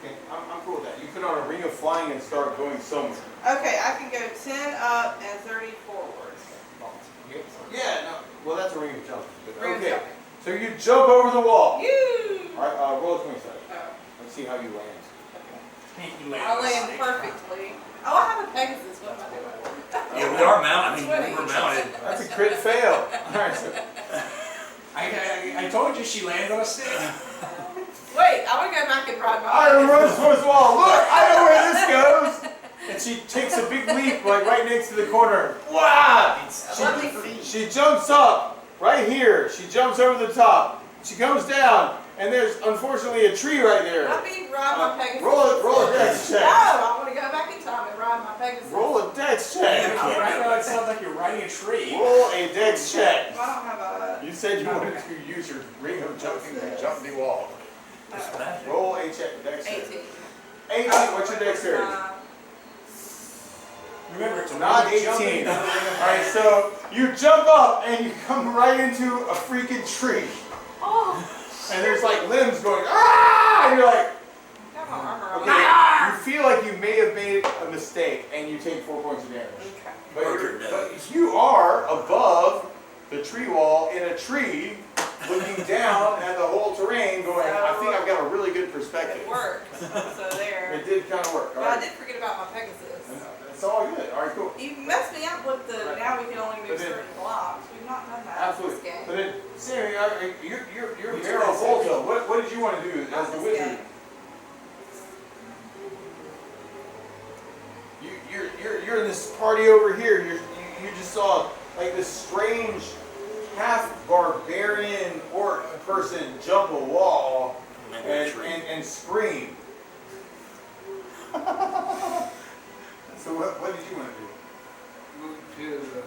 Okay, I'm cool with that. You put on a ring of flying and start going somewhere. Okay, I can go 10 up and 30 forward. Yeah, no, well that's a ring of jumping. Ring of Okay, jumping. so you jump over the wall. You. All right, roll a 20 side. Oh. Let's see how you land. I land perfectly. Oh, I have a Pegasus. What am I doing? Yeah, we are mounted. I mean, we're mounted. That's a crit fail. All right, so I told you she lands on a stick. Wait, I want to go back and ride my Iron runs towards the wall. Look, I know where this goes. And she takes a big leap, like right next to the corner. Wow! She jumps up right here. She jumps over the top. She comes down, and there's unfortunately a tree right there. I mean, ride my Pegasus. Roll a dex check. No, I want to go back in time and ride my Pegasus. Roll a dex check. Right now it sounds like you're riding a tree. Roll a dex check. Well, I don't have a... You said you wanted to use your ring of jumping to jump the wall. Roll a check. Dex check. 18. 18. What's your dexterity? Remember, it's a Not ring of 18. jumping. Alright, so you jump up and you come right into a freaking tree. Oh, And there's like limbs going, ah! And you're like, got my armor on. okay, you feel like you may have made a mistake and you take 4 points of damage. Okay. But you are above the tree wall in a tree, looking down at the whole terrain going, I think I've got a really good perspective. It worked. So there. It did kind of work. But I did forget about my Pegasus. It's all good. All right, cool. You messed me up with the, Right. now we can only move But then- certain blocks. We've not done that Absolutely. in this game. But then, Sammy, you're Mero Volta. What did you want to do Not as the this wizard? game. You're in this party over here. You just saw like this strange half barbarian orc person jump a wall and scream. So what did you want to do? Move to the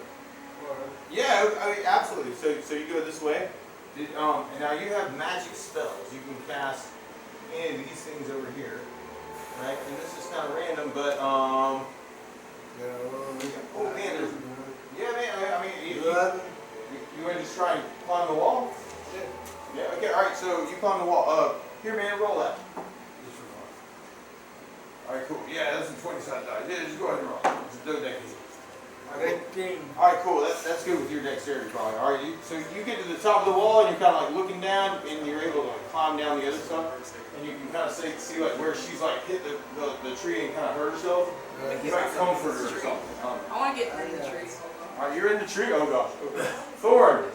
water. Yeah, I mean, absolutely. So you go this way. And now you have magic spells. You can cast any of these things over here, right? And this is kind of random, but oh man, there's I mean, you want to just try and climb the wall? Yeah. Okay. All right. So you climb the wall. Here, man, roll that. All right, cool. Yeah, that's a 20-sided die. Yeah, just go ahead and roll. It's a dodecahedron. 19. All right, cool. That's good with your dexterity, probably. All right, so you get to the top of the wall, and you're kind of like looking down, and you're able to like climb down the other side, and you can kind of see like where she's like hit the tree and kind of hurt herself. You might comfort her or something. I want to get in the tree. All right, you're in the tree. Oh gosh. Okay. Thorn.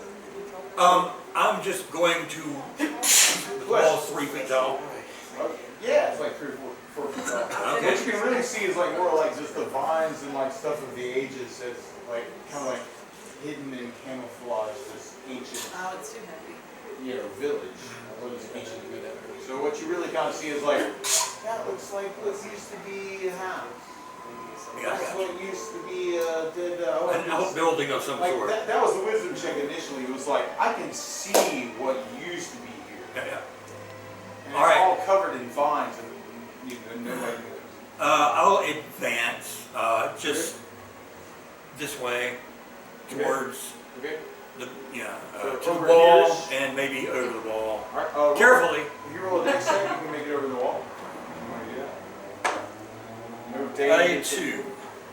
I'm just going to the wall's 3 feet tall. Yeah, it's like 3 or 4 feet tall. Okay. What you can really see is like more like just the vines and like stuff of the ages that's like kind of like hidden and camouflaged this ancient, Oh, it's too heavy. village. Or this ancient village. So what you really kind of see is like, that looks like what used to be a house. Yeah, That's what used to be An outbuilding of some like sort. that was the wisdom check initially. It was like, I can see what used to be here. Yeah. And All it's right. all covered in vines and You know, nobody moves. I'll advance, just this way towards Okay. the, So to the over wall here-ish? and maybe over the wall. All right. Carefully. If you roll a dex check, you can make it over the wall. You want to do that? No A danger. 2.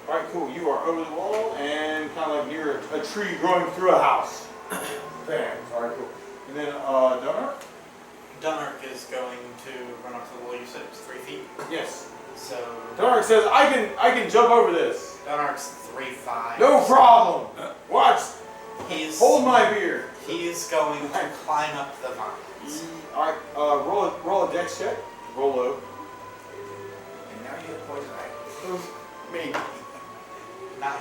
All right, cool. You are over the wall and kind of like near a tree growing through a house. Bam. All right, cool. And then Donner? Dunark is going to run up to the wall. You said it was 3 feet. Yes. So Donner says, I can jump over this. Dunark's 3'5". No problem. Watch. He's Hold my beer. He is going to climb up the vines. All right. Roll a dex check. Roll low. And now you have poison ivy. Me. 9.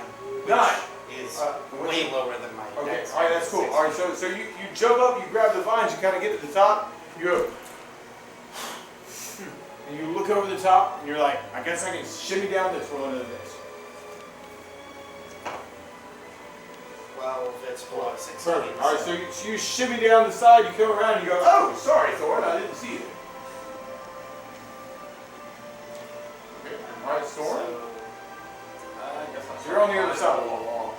9. Is way lower than my Okay. dex. All right. That's cool. All right. So you jump up. You grab the vines. You kind of get to the top. You go. And you look over the top. And you're like, I guess I can shimmy down this. Roll into this. 12, it's below 6. Perfect. All right, so you shimmy down the side, you come around, and you go, oh, sorry, Thorn, I didn't see you. Okay. All right, Thorn. So you're on the other side of the wall.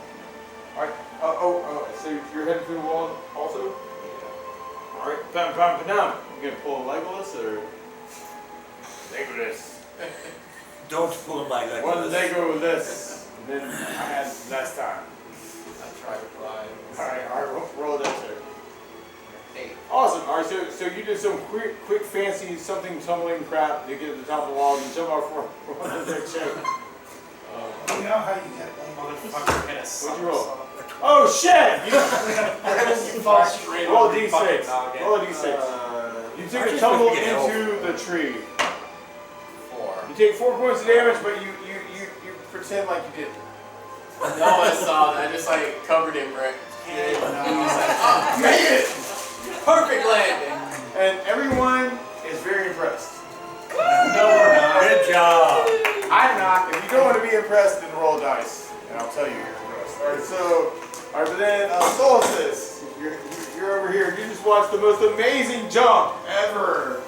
All right. So you're heading through the wall also? All right. Bam. You gonna pull a Legolas or Legolas? Don't pull him like that. One Legolas than I had last time. I try to fly. All right, roll that there. Awesome. All right, so you did some quick, fancy, something tumbling crap to get to the top of the wall. You jump off for one their check. You know how you get it. Motherfucker hit a What'd you roll? Oh shit! You fall straight roll a over the d6. fucking noggin. Roll a d6. You take a tumble into the tree. 4. You take 4 points of damage, but you pretend like you didn't. No, I saw it. I just like covered him right. You made it! Perfect landing. And everyone is very impressed. No, we're not. Good job. I'm not. If you don't want to be impressed, then roll dice, and I'll tell you you're impressed. All right, but then Solstice, you're over here. You just watched the most amazing jump ever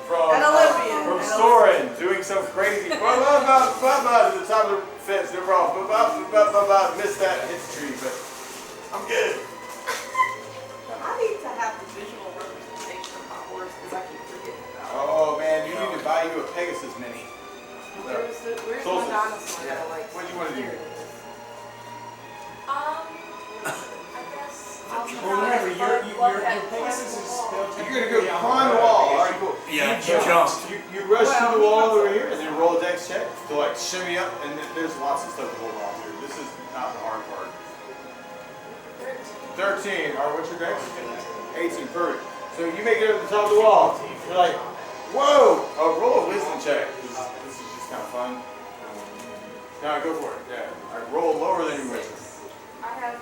from An Olympian. From Soren doing some crazy to the top of the fence. No problem. Missed that hits tree, but I'm good. I need to have the visual representation of my horse because I keep forgetting about it. Oh man, you need to buy you a Pegasus Mini. Where's my Solstice. dinosaur? Yeah. What do you want to do? Here it is. I guess I'll Well, remember, your Pegasus is built You're gonna go climb the wall. All right, cool. Yeah, you jumped. You rush through the wall over here, and then roll a dex check to like shimmy up, and then there's lots of stuff to hold on to. This is not the hard part. 13. All right, what's your dex? 18. Perfect. So you make it up to the top of the wall. You're like, whoa! Oh, roll a wisdom check. This is just kind of fun. Now go for it. Yeah. All right, roll lower than your wisdom. I have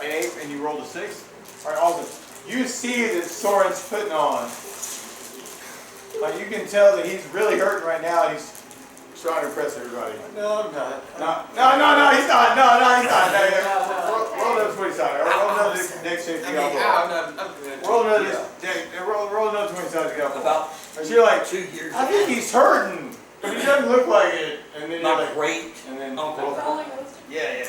8, and you rolled a 6. All right, awesome. You see that Soren's putting on. Like you can tell that he's really hurting right now. And he's trying to impress everybody. No, I'm not. No, he's not. No, he's not. Roll another 20 side. Roll another next shape to get off. I'm good. Roll another 20 side to get off. About And so you're like, 2 years. I think he's hurting, but he doesn't look like it. And then you're Not like, great. and then Okay. roll. Yeah.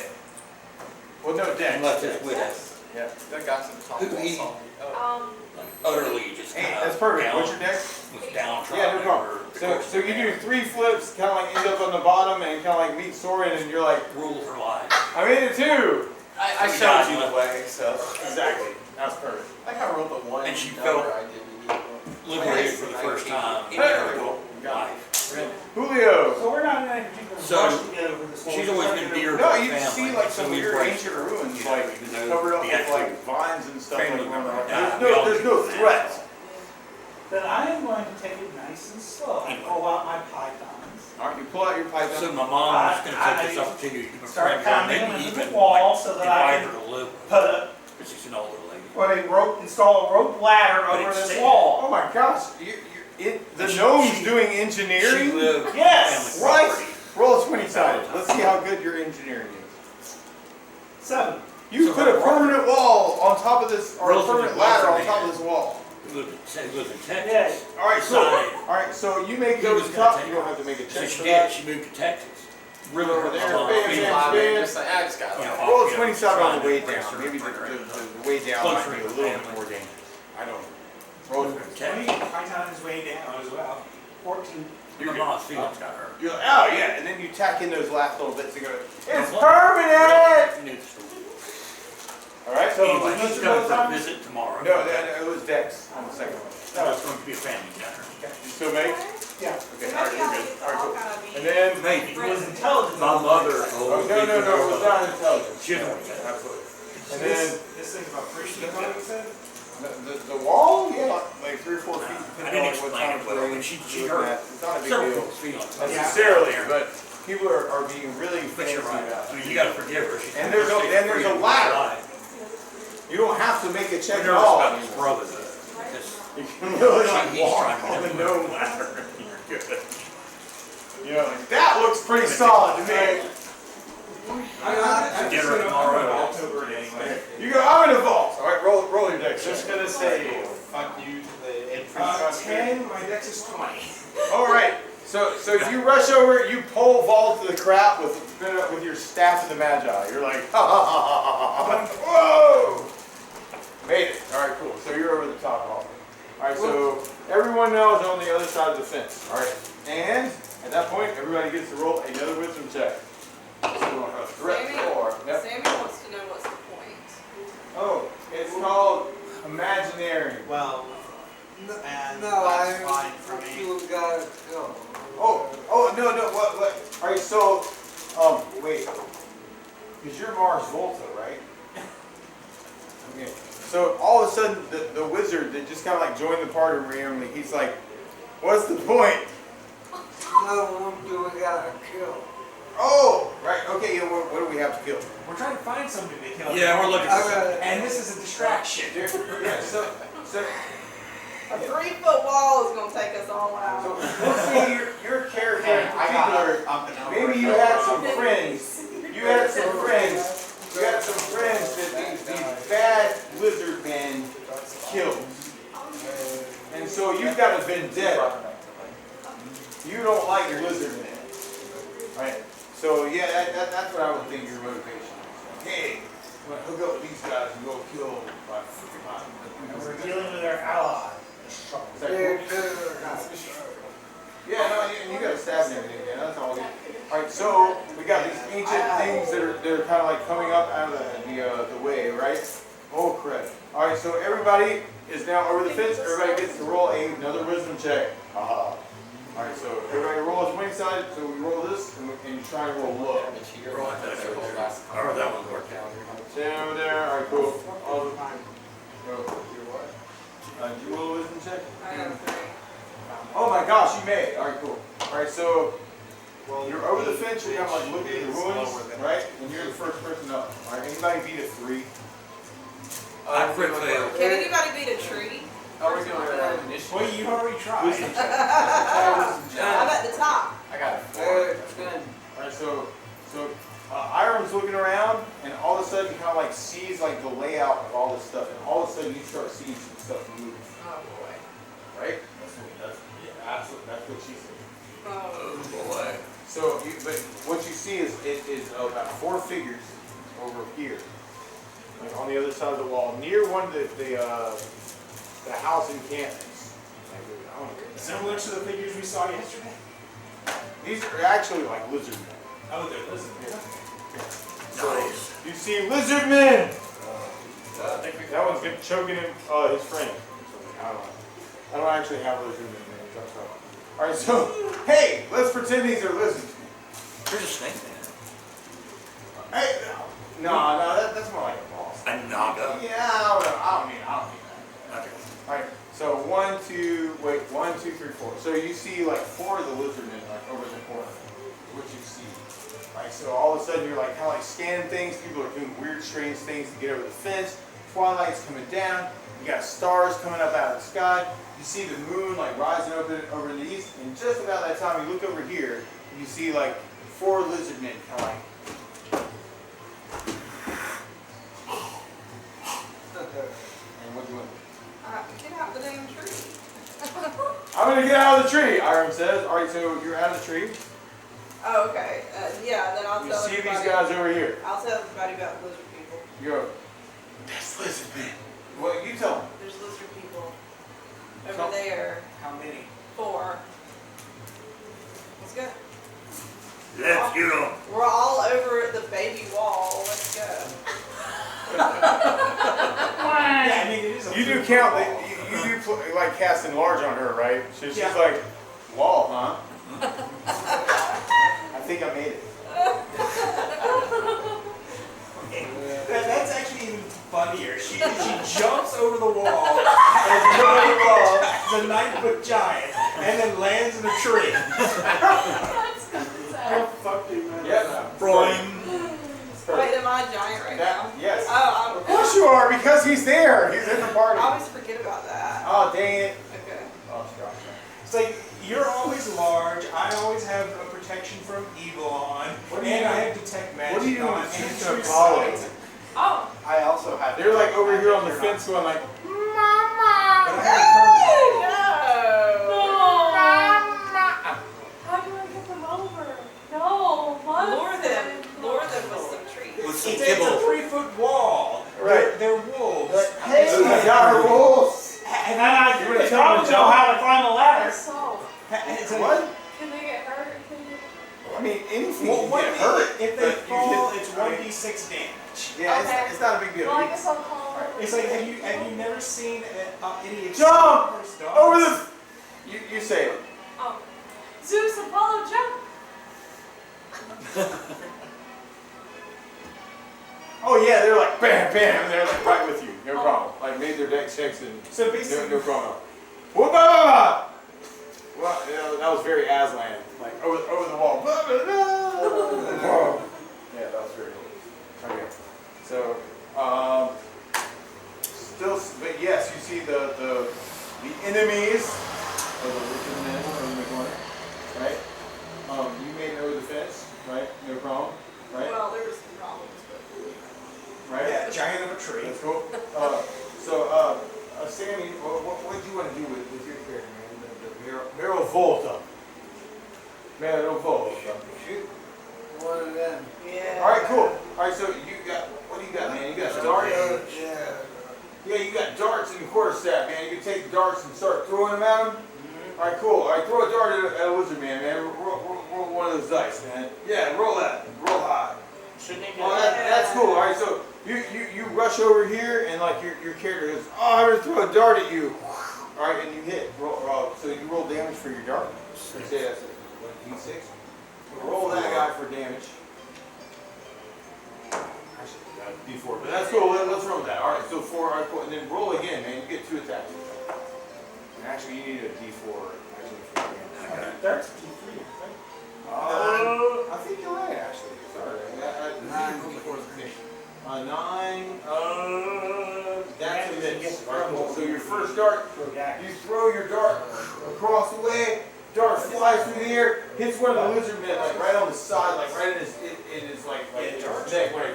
Well, no, dex. Unless it's with us. Yeah. That got some Who tall he- salty. Oh. Like utterly just Hey, kind that's of perfect. down, What's your dex? was downtrodden. Yeah, no problem. So you do 3 flips, kind of like end up on the bottom, and kind of like meet Soren, and you're like, Rules are life. I made it too. I We showed got you one. the way, so. Exactly. That's perfect. I got rolled the one. And she number felt I didn't need. Liberated for the first time in Hey. her adult life. Julio. So we're not in any particular So, rush to get over this. She's always been dear to No, her you family. see like so some we weird embrace ancient her, ruins, you know, like even though covered up the with actual like vines and stuff. family Like member that. died. We all There's do no that. threat. Then I am going to take it nice and slow. I pull out my pythons. All right, you pull out your python. So my mom is going to I- take this opportunity to start befriend her, pounding them maybe into the even wall like, so that I invite can her to live with Put her, a, because she's an older lady. install a rope ladder But over it's this safe. wall. Oh my gosh, the gnome's doing She engineering. lived Yes. family What? property. Roll a 20 sided. Let's see how good your engineering is. 7. You So put her a permanent wall on top of this, or a Relatively permanent ladder on well-furnished. top of this wall. He lives in Yeah. Texas. All right, cool. Decided All right, so you make he those was gonna top. take You don't have to make a So check she for did. that. She moved to Texas. Really over there. Bam, Bam, bam, bam, Man, bam. just like, I just got You know, it. Roll you know, 27 on the trying way to down. race her Maybe and bring her in. the way down Closer might be a to little bit family. more dangerous. I don't know. Roll 27. Texas. Might on his way down as well. 14. Your mom's feelings got hurt. You're like, oh yeah, and then you tack in those last little bits and go, it's permanent! You knew the story. All right, so Anyway, he's coming for a visit tomorrow. No, it was Dex on the second one. That was going to be a family dinner. You still make? Yeah. Okay, Maybe all right, I'll you're get good. All right, cool. all kind of And then, Maybe. It was intelligence. My mother. oh, no, it was not intelligent. She didn't want that. Absolutely. And This, then, this thing's about 3 feet long, you said? the wall, yeah, like 3 or 4 feet. I depending didn't on what explain time it well. frame When she you're looking heard at. It's not a big several deal people's feelings. necessarily, but people are being really But fancy you're right. about I it. mean, you got to forgive her. She's And there's a ladder. You don't have to make a check at We're nervous all. about his brother though. Because You can really like He's walk trying to on the do it. gnome ladder. You're good. You know, like, that looks pretty solid to me. I Get her tomorrow. I'll over it anyway. You go, I'm in the vault. All right, roll your deck. Just gonna say, fuck you to the entrance. 10, my dex is 20. All right. So you rush over, you pole vault to the crap with your staff of the Magi. You're like, ha ha ha ha ha ha. Whoa! Made it. All right, cool. So you're over the top of it. All right, so everyone now is on the other side of the fence. All right, and at that point, everybody gets to roll another wisdom check. So a threat or yep. Sammy wants to know what's the point. Oh, it's called imaginary. Well, and No, that's I fine for me. you gotta go. Oh no, what? All right, so wait, because you're Mars Volta, right? Okay. So all of a sudden, the wizard that just kind of like joined the party randomly, he's like, "What's the point?" No one do we gotta kill. Oh, right. Okay. Yeah. What do we have to kill? We're trying to find something to kill. Yeah, we're looking for something. And this is a distraction. Yeah. So A 3-foot wall is gonna take us all So out. let's see your character in I got particular. up and over. Maybe you had some friends. You had some friends that these bad lizard men killed. And so you've got a vendetta. You don't like lizard men. Right? So yeah, that's what I would think your motivation is. Hey, I'm gonna hook up with these guys and go kill my And we're dealing with our ally. Is that cool? Yeah, no, and you got a staff and everything, yeah, that's all good. Alright, so we got these ancient things that are kind of like coming up out of the way, right? Oh crap. Alright, so everybody is now over the fence. Everybody gets to roll another wisdom check. Haha. Alright, so everybody roll a 20 side, so we roll this and you try and roll low. Roll that dice over there. However that one worked out. Stand over there, alright, cool. All the time. Go. Did you roll a wisdom check? I got a 3. Oh my gosh, you made it. Alright, cool. Alright, so you're over the fence, you're kind of like looking at the ruins, right? And you're the first person up. Alright, anybody beat a 3? I crit failed. Can anybody beat a tree? How are we doing that initiative? Well, you already tried. I'm at the top. I got it. 4, 10. Alright, so Iron's looking around, and all of a sudden he kind of like sees like the layout of all this stuff, and all of a sudden you start seeing some stuff move. Oh boy. Right? That's what he does. Yeah, absolutely. That's what she said. Oh. Boy. So, but what you see is about 4 figures over here, like on the other side of the wall, near one of the house encampments. I don't know. Similar to the figures we saw yesterday. These are actually like lizard men. Oh, they're lizard. Nice. You see lizard men. That one's choking him, his friend. I don't actually have lizard men names. All right, so hey, let's pretend these are lizards. There's a snake man. Hey, no, that's more like a boss. A naga. Yeah, I don't mean that. Okay. All right, so 1, 2, 3, 4. So you see like 4 of the lizard men like over the corner. What you see. Right, so all of a sudden you're like kind of like scanning things. People are doing weird, strange things to get over the fence. Twilight's coming down. You got stars coming up out of the sky. You see the moon like rising over in the east. And just about that time, you look over here. And you see like 4 lizard men kind of like. And what do you want? Get out the damn tree. I'm gonna get out of the tree, Iron says. Alright, so you're out of the tree. Oh, okay. Yeah, then I'll You tell see everybody. these guys over here. I'll tell everybody about lizard people. You go, that's lizard man. Well, you tell them. There's lizard people over Tell- there. How many? 4. Let's go. Let's go. We're all over the baby wall. Let's go. Yeah, I mean, it is a You do food count, wall. you do like casting large on her, right? So she's Yeah. like, wall, huh? I think I made it. That's actually even funnier. She jumps over the wall as a 9-foot giant and then lands in a tree. How fucked you, man? Yeah. Brian. Wait, am I a giant right now? Yes. Oh, Of course you are, because he's there. He's in the party. I always forget about that. Oh, dang it. Okay. Oh, gosh. It's like, you're always large, I always have a protection from evil on, What do you and I do? have detect magic What are you doing? on, and She's it's gonna follow resides. you. Oh. I also have. They're like over here on the You're not- fence going like, But I have a permanent. No. How do I get them over? No, what? Lure them with some trees. With some It's a kibble. 3-foot wall. Right. They're wolves. hey, I got her wolves. And then I You wanna they tell them probably to know jump? how to climb a ladder. So, It's a- What? can they get hurt? I mean, anything Well, can one get hurt. if they but you fall, hit- it's I mean, 1d6 damage. Yeah, Okay. it's not a big deal. Well, I guess I'll call her. It's like, have you never seen any Jump! explorers dogs? Over the. You say it. Zeus, Apollo, jump! Oh yeah, they're like bam, bam. They're like right with you. No problem. Like made their deck checks and So no, basically, no problem. Whoop, bah, bah, bah. Well, you know, that was very Aslan. Like over the wall. Bah, bah, bah. Yeah, that was very cool. Okay. So, still, but yes, you see the enemies of the wicked men over in the corner, right? You made it over the fence, right? No problem, right? Well, there was some problems, but Right? yeah, giant of a tree. That's cool. Sammy, what do you want to do with your character, man? The Mero Volta. Mero Volta. Shoot one of them. yeah. All right, cool. All right, so you got, what do you got, man? You got darts. Yeah. Yeah, you got darts in your quarterstaff, man. You can take the darts and start throwing them at them. All right, cool. All right, throw a dart at a lizard man, man. Roll one of those dice, man. Yeah, roll that. Roll high. Shouldn't he Oh, that's cool. All right, so you rush over here and like your character goes, oh, I'm gonna throw a dart at you. All right, and you hit. So you roll damage for your dart. Let's say that's a D6. Roll that guy for damage. Actually, D4. But that's cool. Let's roll that. All right, so 4. All right, cool. And then roll again, man. You get 2 attacks. And actually, you need a D4 actually for damage. That's T3, right? I think you're right, actually. Sorry. 9. That's a miss. All right, cool. So your first dart, you throw your dart across the way. Dart flies through the air, hits one of the lizard men like right on the side, like right in his like his neck, like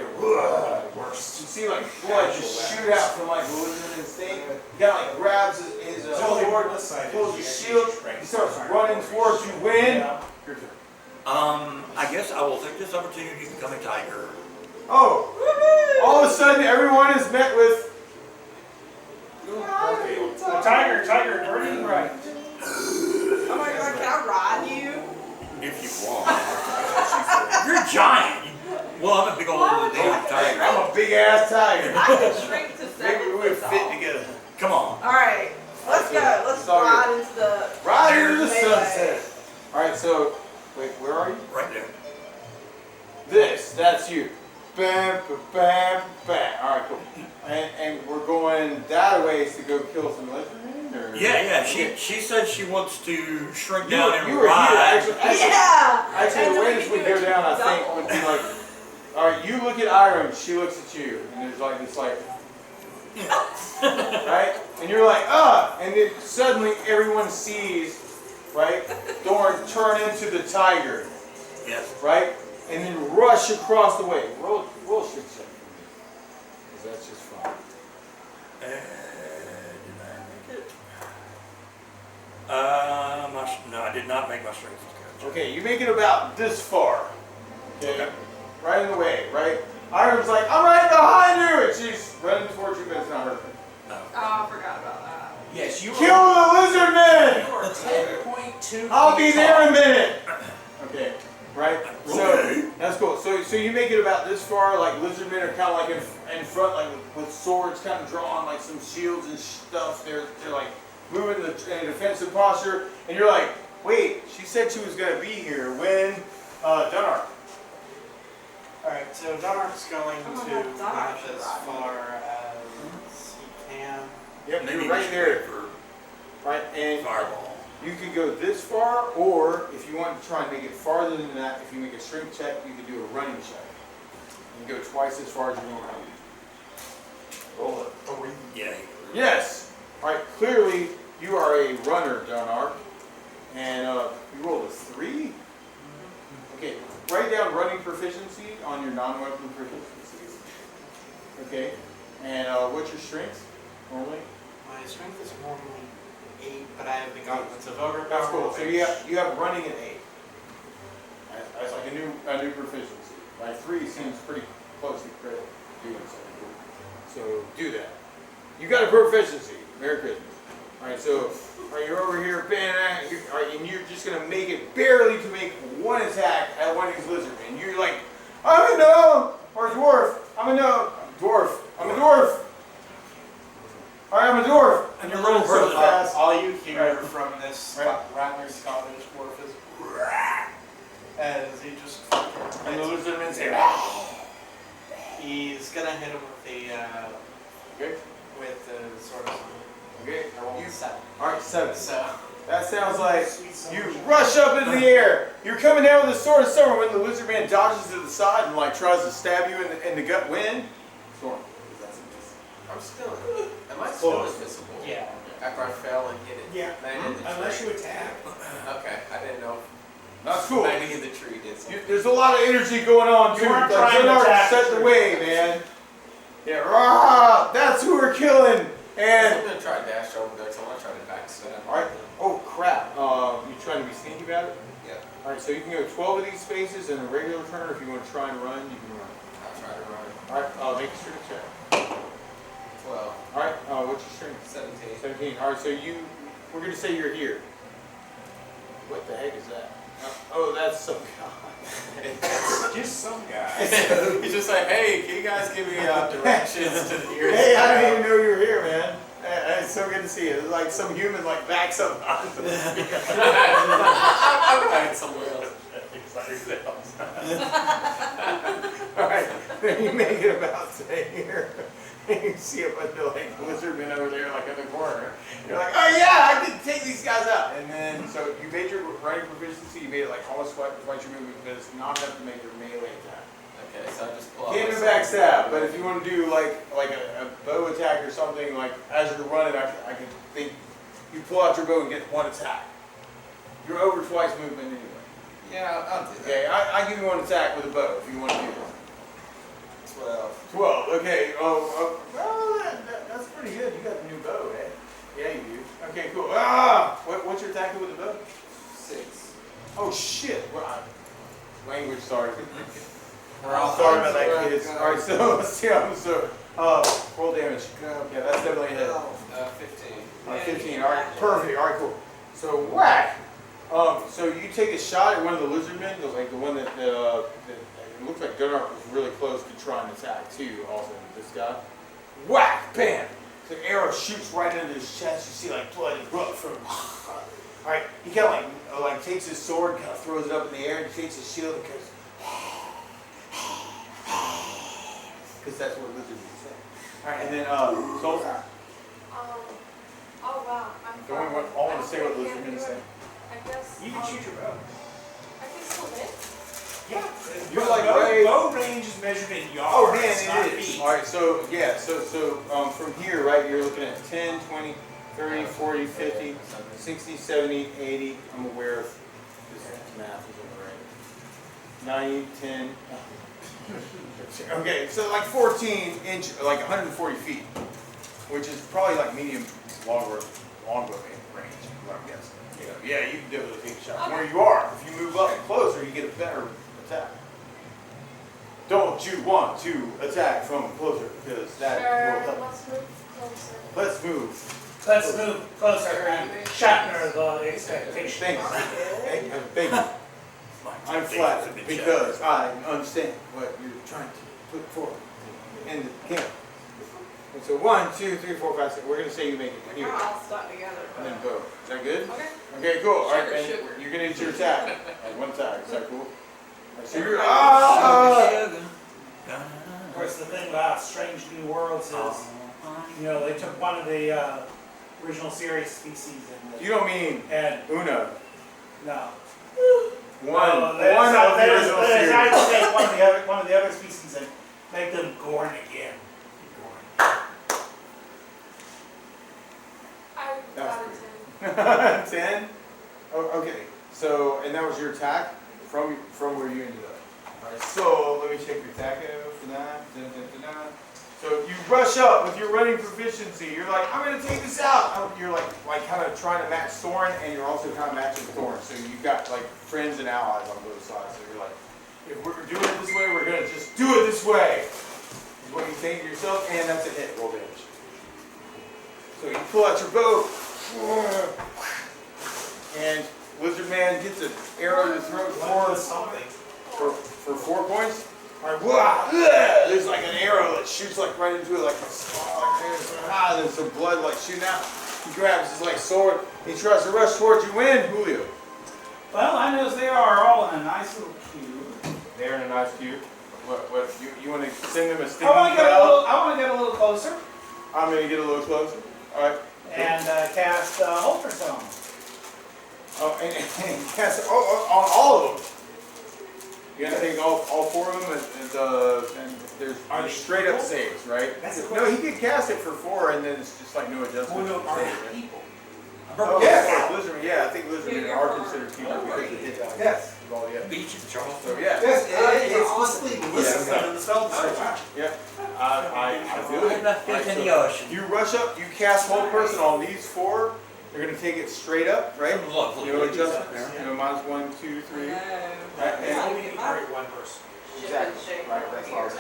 Worst. you see like blood just shoot out from like the lizard man's thing. The guy like grabs his sword, pulls his shield, he starts running towards you. Win. Your turn. I guess I will take this opportunity to become a tiger. Oh, all of a sudden everyone is met with. A tiger, burning bright. Oh my god, can I ride you? If you want. You're a giant. Well, I'm a big old damn tiger. I'm a big ass tiger. I could shrink to 7 Maybe we would foot fit tall. together. Come on. Alright, let's go. Let's Sorry. ride into the Right into the melee. sunset. All right, so wait, where are you? Right there. That's you. Bam, bam, bam. All right, cool. And we're going that ways to go kill some lizard men, or? Yeah. She said she wants to shrink You down were and here. ride. Yeah! Actually, And the then way we this can would do go it down, I think, double. would be like, all right, you look at Iram, she looks at you, and there's like this, like, right? And you're like, and then suddenly everyone sees, right, Dorn turn into the tiger, Yes. right, and then rush across the way. Roll shit check for me, because that's just fun. Did I make it? did not make my strength check. Okay, you make it about this far. Okay? Okay. Right in the way, right? Iron's like, I'm right behind you! And she's running towards you, but it's not her. No. Oh, I forgot about that. Yes, you Kill are. the lizard man! You are 10.2. I'll be feet there tall. in a minute. Okay, right? So Okay. that's cool. So you make it about this far. Like lizard men are kind of like in front, like with swords, kind of drawn, like some shields and stuff. They're like moving in a defensive posture, and you're like, wait, she said she was gonna be here when Dunark. Alright, so Donark's going Oh my to God, move Donark's as right. far as he can. Yep, Maybe you're right just there, for right? And fireball. you could go this far, or if you want to try and make it farther than that, if you make a strength check, you could do a running check. You can go twice as far as you're going around. Roll it. Yeah. Yes! Alright, clearly you are a runner, Dunark. And you rolled a 3? Okay, write down running proficiency on your non-weapon proficiencies. Okay, and what's your strength normally? My strength is normally 8, but I have the gauntlets of ogre power. That's cool. So which- you have running at 8. That's like a new proficiency. Like 3 seems pretty close to crit doing something. So do that. You got a proficiency. Merry Christmas. Alright, so you're over here, alright, and you're just gonna make it barely to make one attack at one of these lizard men. You're like, I'm a gnome or a dwarf. I'm a gnome. Dwarf. I'm a dwarf. Alright, I'm a dwarf. And you're running so fast. All you hear Right. from this Right. Rattler Scottish dwarf is as he just And the lizard men say, he's gonna hit him with the okay, sword of something. okay. I rolled a 7. Alright, 7. So That sounds like you rush up into the air. You're coming down with a sword of summer when the lizard man dodges to the side and like tries to stab you in the gut. When? Storm. I'm still. Am I still Close. invisible? yeah. After I fell and hit it. Yeah. Landed in the Unless tree. you attack. Okay, I didn't know. That's cool. Landing in the tree did something. There's a lot of energy going on You too. weren't Like, trying to Zonark attack set the the tree. way, man. Yeah, rah, that's who we're killing. I'm And gonna try to dash over there, so I'm gonna try to backstab. all right. Oh crap. You trying to be sneaky about it? Yeah, All right. So you can go 12 of these spaces in a regular turn. If you want to try and run, you can run. I'll try to run. All right. Make a strength check. 12, All right. What's your strength? 17. 17. All right, so we're going to say you're here. What the heck is that? Oh, that's some guy. Just some guy. He's just like, hey, can you guys give me directions to the nearest Hey, I town?" didn't even know you were here, man. It's so good to see you. It's like some human like backs up. I'm going somewhere else. All right, then you make it about to here. You see a bunch of like lizardmen over there, like in the corner. You're like, oh yeah, I can take these guys out. And then, so you made your running proficiency. You made it like almost twice your movement, but it's not enough to make your melee attack. Okay, so I just pull out Can't my do backstab, but if you want to do like a bow attack or something, like as you're running, I can think you pull out your bow and get one attack. You're over twice movement anyway. Yeah, I'll do that. Okay, I give you one attack with a bow if you want to do that. 12. 12. Okay. Oh, well, that's pretty good. You got the new bow, eh? Yeah, you do. Okay, cool. What's your attack with the bow? 6. Oh shit. Language, sorry. We're all Sorry about that, kids. All right, so let's see how. So, roll damage. Yeah, that's definitely a hit. 15. All right, 15. All right, perfect. All right, cool. So whack. So you take a shot at one of the lizard men, like the one that it looks like Gunnar was really close to trying to attack too. Also, this guy. Whack! Bam! The arrow shoots right into his chest. You see like blood and blood from. All right, he kind of like takes his sword, kind of throws it up in the air, and he takes his shield and goes. Because that's what lizards say. All right, and then Soul. Oh wow. I'm Don't want fine. to say what I lizard can't men do say. it. I guess. You can shoot your bow. I can still hit. Yeah. You're like bow, right- bow range is measured in yards. Oh man, not it is. feet. All right, so yeah, so from here, right, you're looking at 10, 20, 30, 40, 50, 60, 70, 80. I'm aware of this math isn't right. 90, 10. Okay, so like 14 inch, like 140 feet, which is probably like medium longbow range, is what I'm guessing. Yeah, you can definitely take a shot from where you are. If you move up closer, you get a better attack. Don't you want to attack from closer, because that will Sure, help. let's move closer. Let's move closer and shatter the expectations. Thank you. Thank you. I'm flattered because I understand what you're trying to put forward in the camp. And so 1, 2, 3, 4, 5, 6. We're going to say you make it They're here. all stuck together. And then boom. Is that good? Okay. Okay, cool. All right, Sugar, and sugar. you're going to use your attack. And one attack. Is that cool? All right, so you're, Of course, the thing about Strange New Worlds is, they took one of the original series species you don't mean and Una. no. One No, of the original they series. decided to take one of the other species and make them Gorn again. I That got was a 10. 10? Oh, okay. So, and that was your attack from where you ended up. All right, so let me check your attack for that. Dun, dun, dun, dun. So you rush up with your running proficiency. You're like, I'm going to take this out. You're like kind of trying to match Thorin, and you're also kind of matching Thorin. So you've got like friends and allies on both sides. So you're like, if we're doing it this way, we're going to just do it this way. Is what you think to yourself, and that's a hit. Roll damage. So you pull out your bow, and Lizard Man gets an arrow to the throat for 4 points. All right, wow, there's like an arrow that shoots like right into it, like there's some blood like shooting out. He grabs his like sword. He tries to rush towards you. Win, Julio. Well, I know they are all in a nice little cube. They're in a nice cube. What you want to send them a stinging I want to get a little closer I'm gonna get a little closer. All right. and cast Ultrasound. Oh, and cast on all of them. You gotta take all 4 of them, and there's straight up saves, right? No, he could cast it for 4, and then it's just like no adjustment. People. Oh, yeah, Lizardmen. Yeah, I think Lizardmen are considered people because it hit that. Yes. Ball, yeah. Beach and Charles. So yeah. Yes, it's explicitly listed in the spell description. Yeah. I feel it. Fish in the ocean. You rush up, you cast whole person on these 4. They're gonna take it straight up, right? Lovely. No adjustments. -1, 2, 3. No. Right, and- Only can carry one person. Exactly. Right, that's all. Here.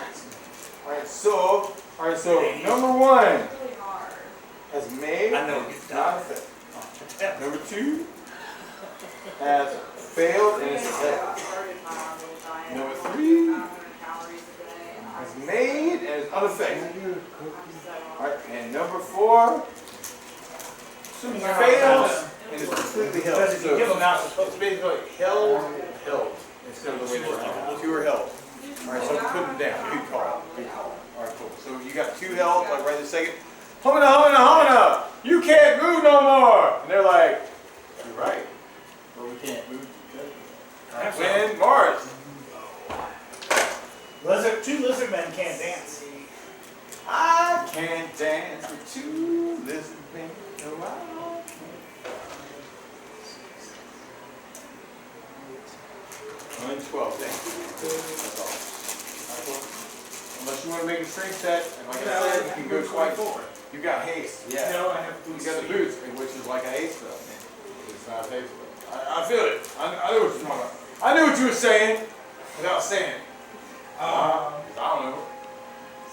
All right, so number 1 Really hard. has made. I know it's not a fit. Number 2 has failed and it's a hit. Number 3 has made and is unaffected. All right, and number 4 failed and is completely held. Because if you give them out, It's basically held instead of the way they're held. 2 are held. All right, so put them down. Good call. Good call. All right, cool. So you got 2 held, like right this second. Homina! You can't move no more! And they're like, you're right. But we can't move. Win Mars. 2 lizard men can't dance. I can't dance with 2 lizard men. No, I can't. Only 12, thank you. That's all. All right, cool. Unless you want to make a strength set, and like I said, you can go twice. You got haste, yeah. No, I have You boots. got the boots, which is like a haste spell. It's not a haste spell. I feel it. I know what you're talking about. I knew what you were saying without saying it. I don't know.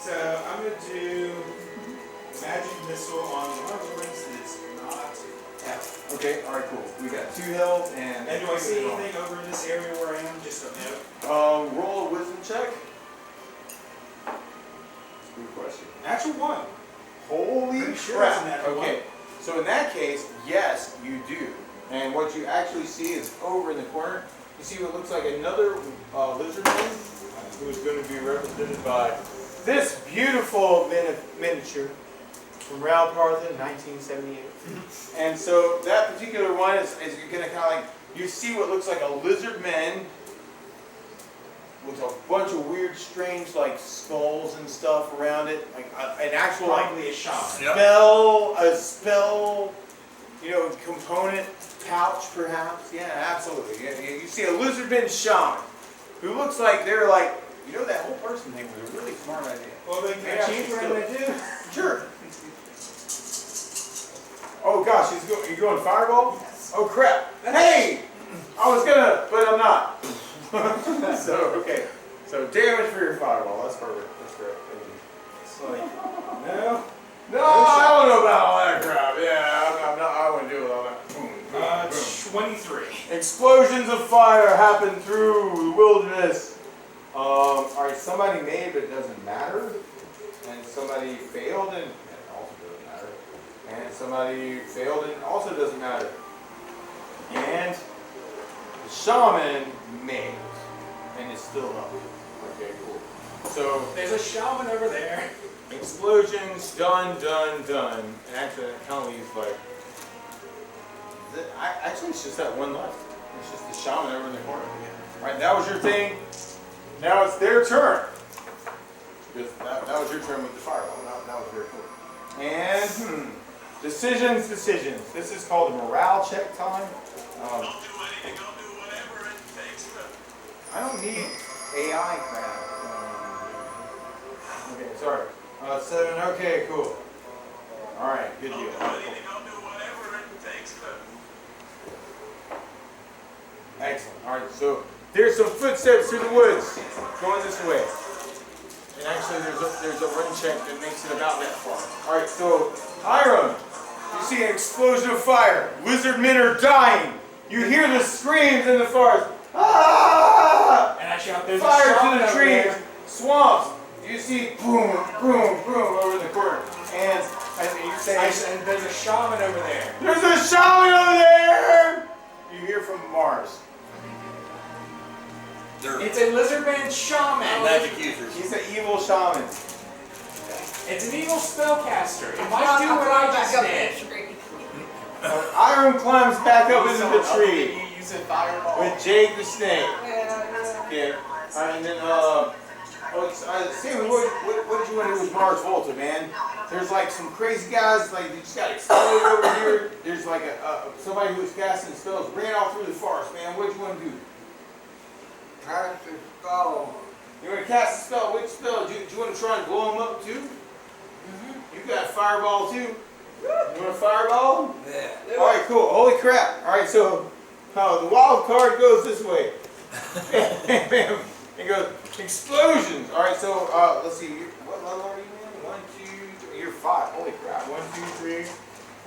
So I'm gonna do magic missile on one of the rings that's not out. Okay, alright, cool. We got 2 health and. And do I see anything over in this area where I am? Just a note. Roll a wisdom check. That's a good question. Natural 1. Holy Pretty sure crap. it's a natural Okay, so in that case, yes, you do. And what you actually see is over in the corner, you see what looks like another lizard man who is going to be represented by this beautiful miniature from Ralph Parthen, 1978. And so that particular one is going to kind of like, you see what looks like a lizard man with a bunch of weird, strange, like skulls and stuff around it, like an actual like Probably a shaman. spell, component pouch perhaps. Yeah, absolutely. Yeah, you see a lizardman shaman who looks like they're like, that whole person thing was a really smart idea. Well, then can Yeah, I change what I'm gonna do? Sure. Oh, gosh, you going fireball? Oh crap! Hey, I was gonna, but I'm not. So okay, so damage for your fireball. That's perfect. That's great. It's like, no. No, I don't know about all that crap. Yeah, I'm not. I wouldn't do all that. Boom, boom, boom. 23. Explosions of fire happen through the wilderness. All right, somebody made, but it doesn't matter, and somebody failed, and it also doesn't matter, and somebody failed, and it also doesn't matter, and the shaman made, and it's still up. Okay, cool. So There's a shaman over there. explosions, done. And actually, that kind of leaves like. Actually, it's just that one left. It's just the shaman over in the corner. All right, that was your thing. Now it's their turn. Because that was your turn with the fireball. That was very cool. And decisions. This is called a morale check time. I don't need AI crap. Okay, sorry. 7. Okay, cool. All right, good deal. Excellent. All right, so there's some footsteps through the woods going this way. And actually, there's a run check that makes it about that far. All right, so Hiram, you see an explosion of fire. Lizard men are dying. You hear the screams in the forest. Ah! And I shout, there's Fire a shaman to the over trees, there. swamps. You see boom over the corner. And you say, And there's a shaman over there. there's a shaman over there! You hear from Mars. They're It's a lizard man shaman. magic users. He's an evil shaman. It's an evil spellcaster. It might do what I just did. Hiram climbs back up into the tree You use a fireball. with Jake the snake. Okay. And then, Steven, what did you want to do with Mars Volta, man? There's like some crazy guys, like they just got exploded over here. There's like somebody who was casting spells, ran off through the forest, man. What did you want to do? Cast a spell. You want to cast a spell? Which spell? Do you want to try and blow them up too? You got a fireball too. You want a fireball? Yeah. All right, cool. Holy crap! All right, so the wild card goes this way. Bam, bam. It goes explosions. All right, so let's see. What level are you in? 1, 2, 3. You're 5. Holy crap! 1, 2, 3,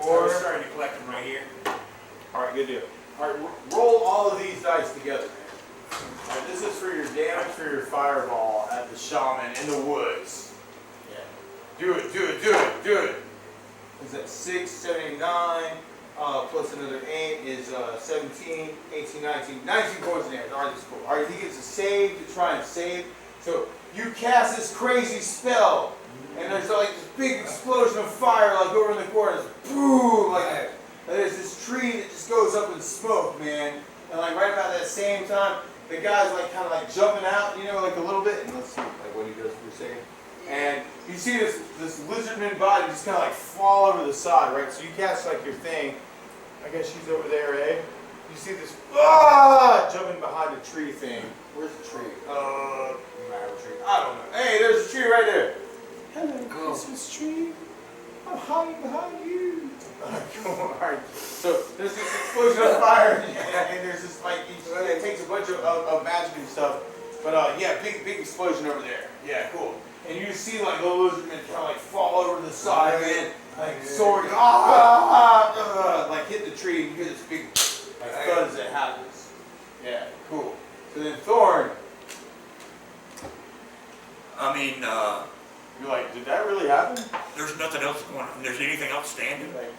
4. We're starting to collect them right here. All right, good deal. All right, roll all of these dice together, man. All right, this is for your damage for your fireball at the shaman in the woods. Yeah. Do it. Is that 6, 7, 9, plus another 8 is 17, 18, 19 points of damage. All right, that's cool. All right, he gets a save to try and save. So you cast this crazy spell, and there's like this big explosion of fire like over in the corner. It's boom, like there's this tree that just goes up in smoke, man. And like right about that same time, the guy's like kind of like jumping out, you know, like a little bit. And let's see like what he does per se. And you see this lizardman body just kind of like fall over the side, right? So you cast like your thing. I guess she's over there, eh? You see this jumping behind the tree thing. Where's the tree? Tree. I don't know. Hey, there's a tree right there. Hello, Christmas tree. I'm hiding behind you. Alright, so there's this explosion of fire, and there's this like it takes a bunch of magic and stuff. But yeah, big explosion over there. Yeah, cool. And you see like the lizardmen kind of like fall over to the side, man, like sword, like hit the tree, and you hear this big like thud as it happens. Yeah, cool. So then Thorn, I mean, you're like, did that really happen? there's nothing else going on. There's anything outstanding. Like,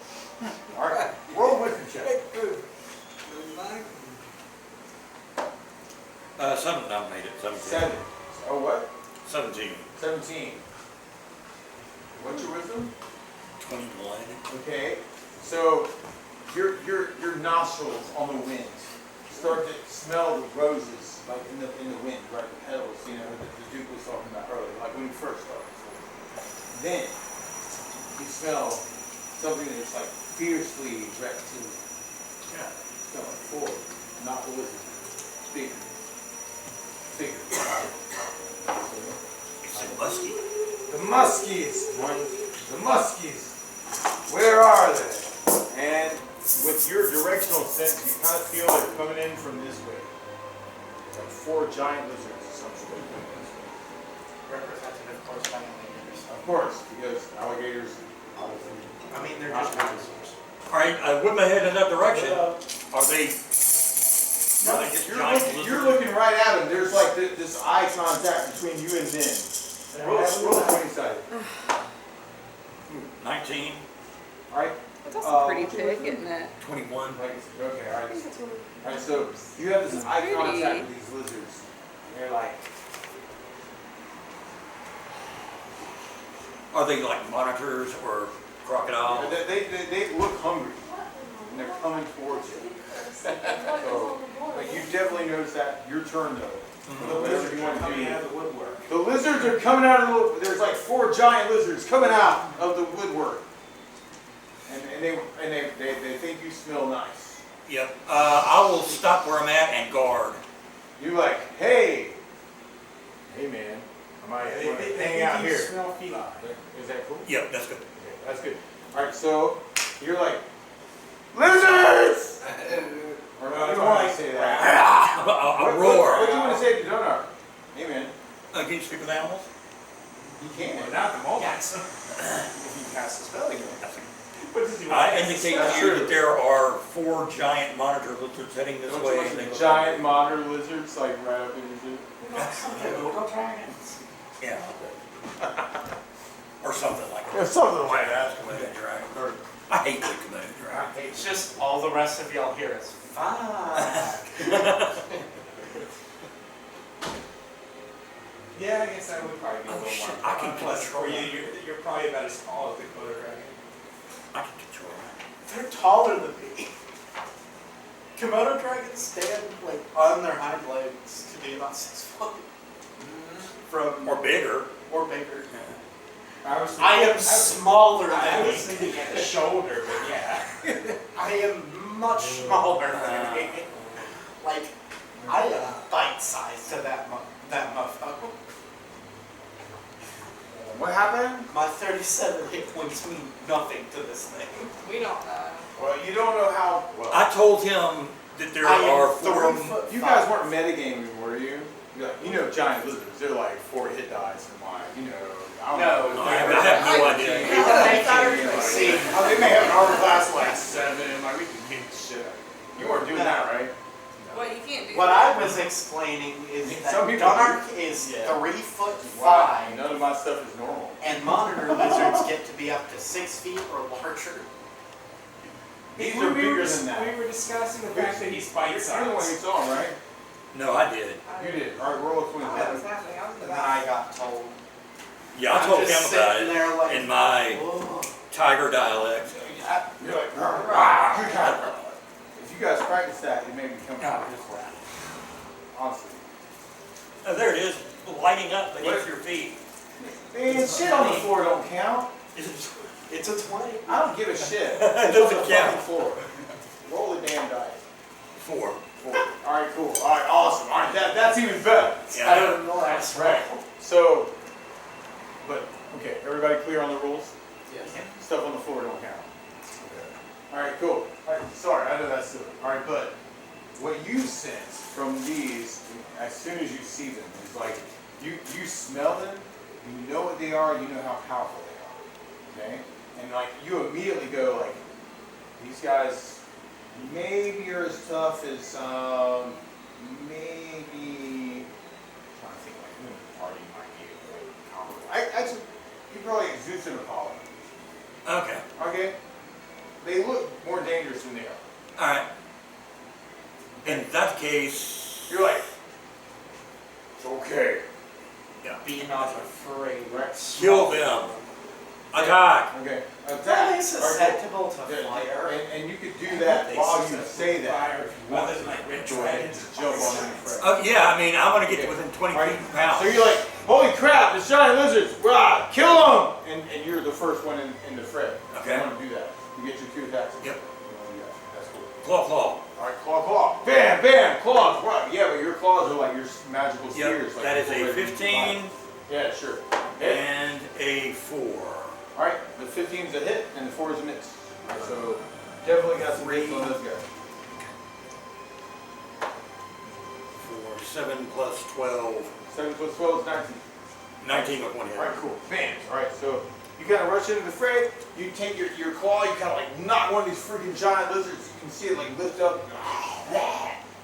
all right, roll with the check. 7 I made it. 17. 7. Oh, what? 17. 17. What's your wisdom? 21. Okay. So your nostrils on the wind start to smell the roses like in the wind, right? The petals, you know, that the Duke was talking about earlier, like when you first started. Then you smell something that's like fiercely reptilian. Yeah. Smell like forward, not the lizard. Bigger. It's a musky. The muskies. The muskies. Where are they? with your directional sense, you kind of feel they're coming in from this way. Like 4 giant lizards or something. Representative, of course, by alligators. Of course, because alligators, obviously. I mean, they're Not just lizards. dinosaurs. All right, I whip my head in that direction. Are they just giant lizards? You're looking right at them. There's like this eye contact between you and them. Roll 20-sided. 19, All right. That's a pretty what's your pick, wisdom? isn't it? 21. Okay, all right. All right, so you have this eye contact with these lizards. And they're like, Are they like monitors or crocodiles? they look hungry. And they're coming towards you. So, like you definitely notice that. Your turn though. The lizards are coming out of the woodwork. The lizards are coming out of the, there's like 4 giant lizards coming out of the woodwork. And they think you smell nice. Yep. I will stop where I'm at and guard. You like, hey man, I might They hang think out you here. smell feline. Is that cool? Yep, that's good. Okay, that's good. All right, so you're like, lizards! Or you don't want to say that. A roar. What do you want to say to Donar? Hey man, Can you speak with animals? you can. Well, not the moment. If you cast the spell again. What does he want? I indicate to you that there are 4 giant monitor lizards heading this Don't way. you and want they some look giant monitor lizards like right up in your suit? Komodo dragons. Yeah. Or something like Yeah, that. something like that. Komodo dragon. I hate the Komodo dragon. It's just all the rest of y'all hear is fuck. Yeah, I guess that would probably be a Oh, little shit, more. I can Plus, control for you, that. you're probably about as tall as the Komodo dragon. I can control that. They're taller than me. Komodo dragons stand like on their hind legs to be about 6 foot. From Or bigger. or bigger. I I am smaller I than was me. thinking at the shoulder, but yeah. I am much smaller than me. Like, I am bite-sized to that motherfucker. What happened? My 37 hit points mean nothing to this thing. We don't know. Well, you don't know how. Well, I told him that there I am are 3 4. foot you 5. guys weren't metagaming, were you? You know giant lizards. They're like 4 hit dice and like, you know. I don't No, know. I have no idea. See, They may have an armor class like 7. Like we can kick the shit out of you. You weren't doing that, right? Well, you can't do what that. I was explaining is that Some people Dunark is Yeah. 3 foot 5, Wow. None of my stuff is normal. and monitor lizards get to be up to 6 feet or larger. These We are were bigger dis- than that. We were discussing the fact that he's You're bite-sized. the one who saw him, right? No, I did. You did. All right, roll a Oh, that was 20. happening. I was And then I got told. Yeah, I I'm told just him about sitting it there like, in my "Whoa." tiger dialect. You're like, rah, good God. If you guys practice that, it may become honestly. Oh, there it is, lighting up beneath your feet. Man, shit on the floor don't count. It's a 20. I don't give a shit. It It's doesn't on the count. fucking floor. Roll the damn dice. 4. 4. All right, cool. All right, awesome. All right, that's even better. Yeah. I don't know that's Right. So, but okay, everybody clear on the rules? Yes. Stuff on the floor don't count. All right, cool. All right, sorry, I know that's silly. All right, but what you sense from these, as soon as you see them, is like you smell them, you know what they are, you know how powerful they are. Okay, and like you immediately go like, these guys maybe are as tough as maybe. I'm trying to think like who in the party might be comparable. Actually, you probably like Zeus and Apollo. Okay. Okay? They look more dangerous than they are. Alright. In that case, You're like, it's okay. Be not afraid. Right. kill them. Attack. Okay. Are Attack. they susceptible to Yeah, fire? and you could do that while you say that. Rather than like red Go ahead and dragons. just jump on them. Oh, yeah, I mean, I'm going to get to within 20 feet of the So house. you're like, holy crap, there's giant lizards. Rah, kill them! And you're the first one in the fray. Okay. You want to do that. You get your 2 attacks. Yep. You want to do that. That's cool. Claw, claw. All right, claw. Bam, bam, claws. Right. Yeah, but your claws are like your magical spears. Yep, Like that is people a ready to 15 fight. Yeah, sure. Hit. and a 4. All right, the 15 is a hit and the 4 is a miss. All right, so Definitely got some hits on this guy. For 7 plus 12, 7 plus 12 is 19. 19 with one hit. Alright, cool. Bam. Alright, so you kind of rush into the fray, you take your claw, you kind of like knock one of these freaking giant lizards, you can see it like lift up.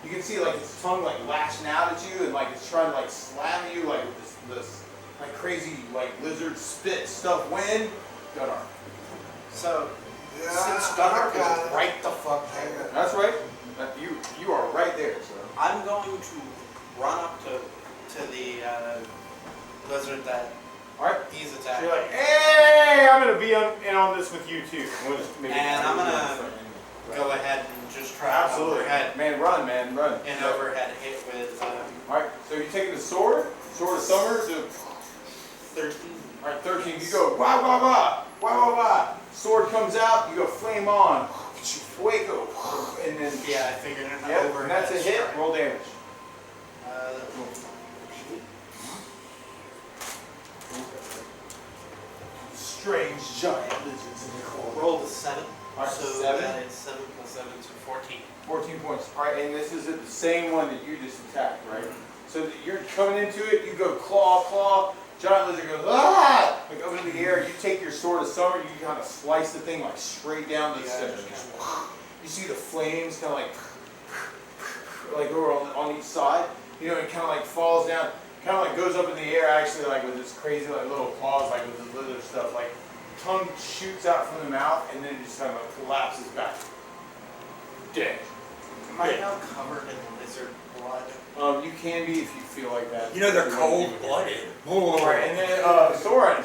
You can see like its tongue like lashing out at you and like it's trying to like slam you like with this like crazy like lizard spit stuff wind. Gunnar. So, since Gunnar is right the fuck there, That's right. You are right there, sir. I'm going to run up to the lizard that Alright. he's So attacking. you're like, hey, I'm gonna be in on this with you too. We'll just maybe And I'm gonna go ahead and just try an Absolutely. overhead, Man, run, man, run. an overhead hit with Alright, so you're taking the sword of summer to 13. alright, 13, you go wah wah wah, wah wah wah. Sword comes out, you go flame on, fuego, and then Yeah, I figured an yep, overhead and that's a hit, strike. roll damage. Strange giant lizards in the corner. Rolled a 7. Alright, So 7. that is 7 plus 7, so 14. 14 points. Alright, and this is the same one that you just attacked, right? So that you're coming into it, you go claw, claw, giant lizard goes, ah! Like up into the air, you take your sword of summer, you kind of slice the thing like straight down to the center. You see the flames kind of like over on each side, you know, it kind of like falls down, kind of like goes up in the air actually like with this crazy like little claws, like with the lizard stuff, like tongue shoots out from the mouth and then it just kind of like collapses back. Dead. Am I now covered in lizard blood? You can be if you feel like that. You know they're cold-blooded. Alright, and then Soren,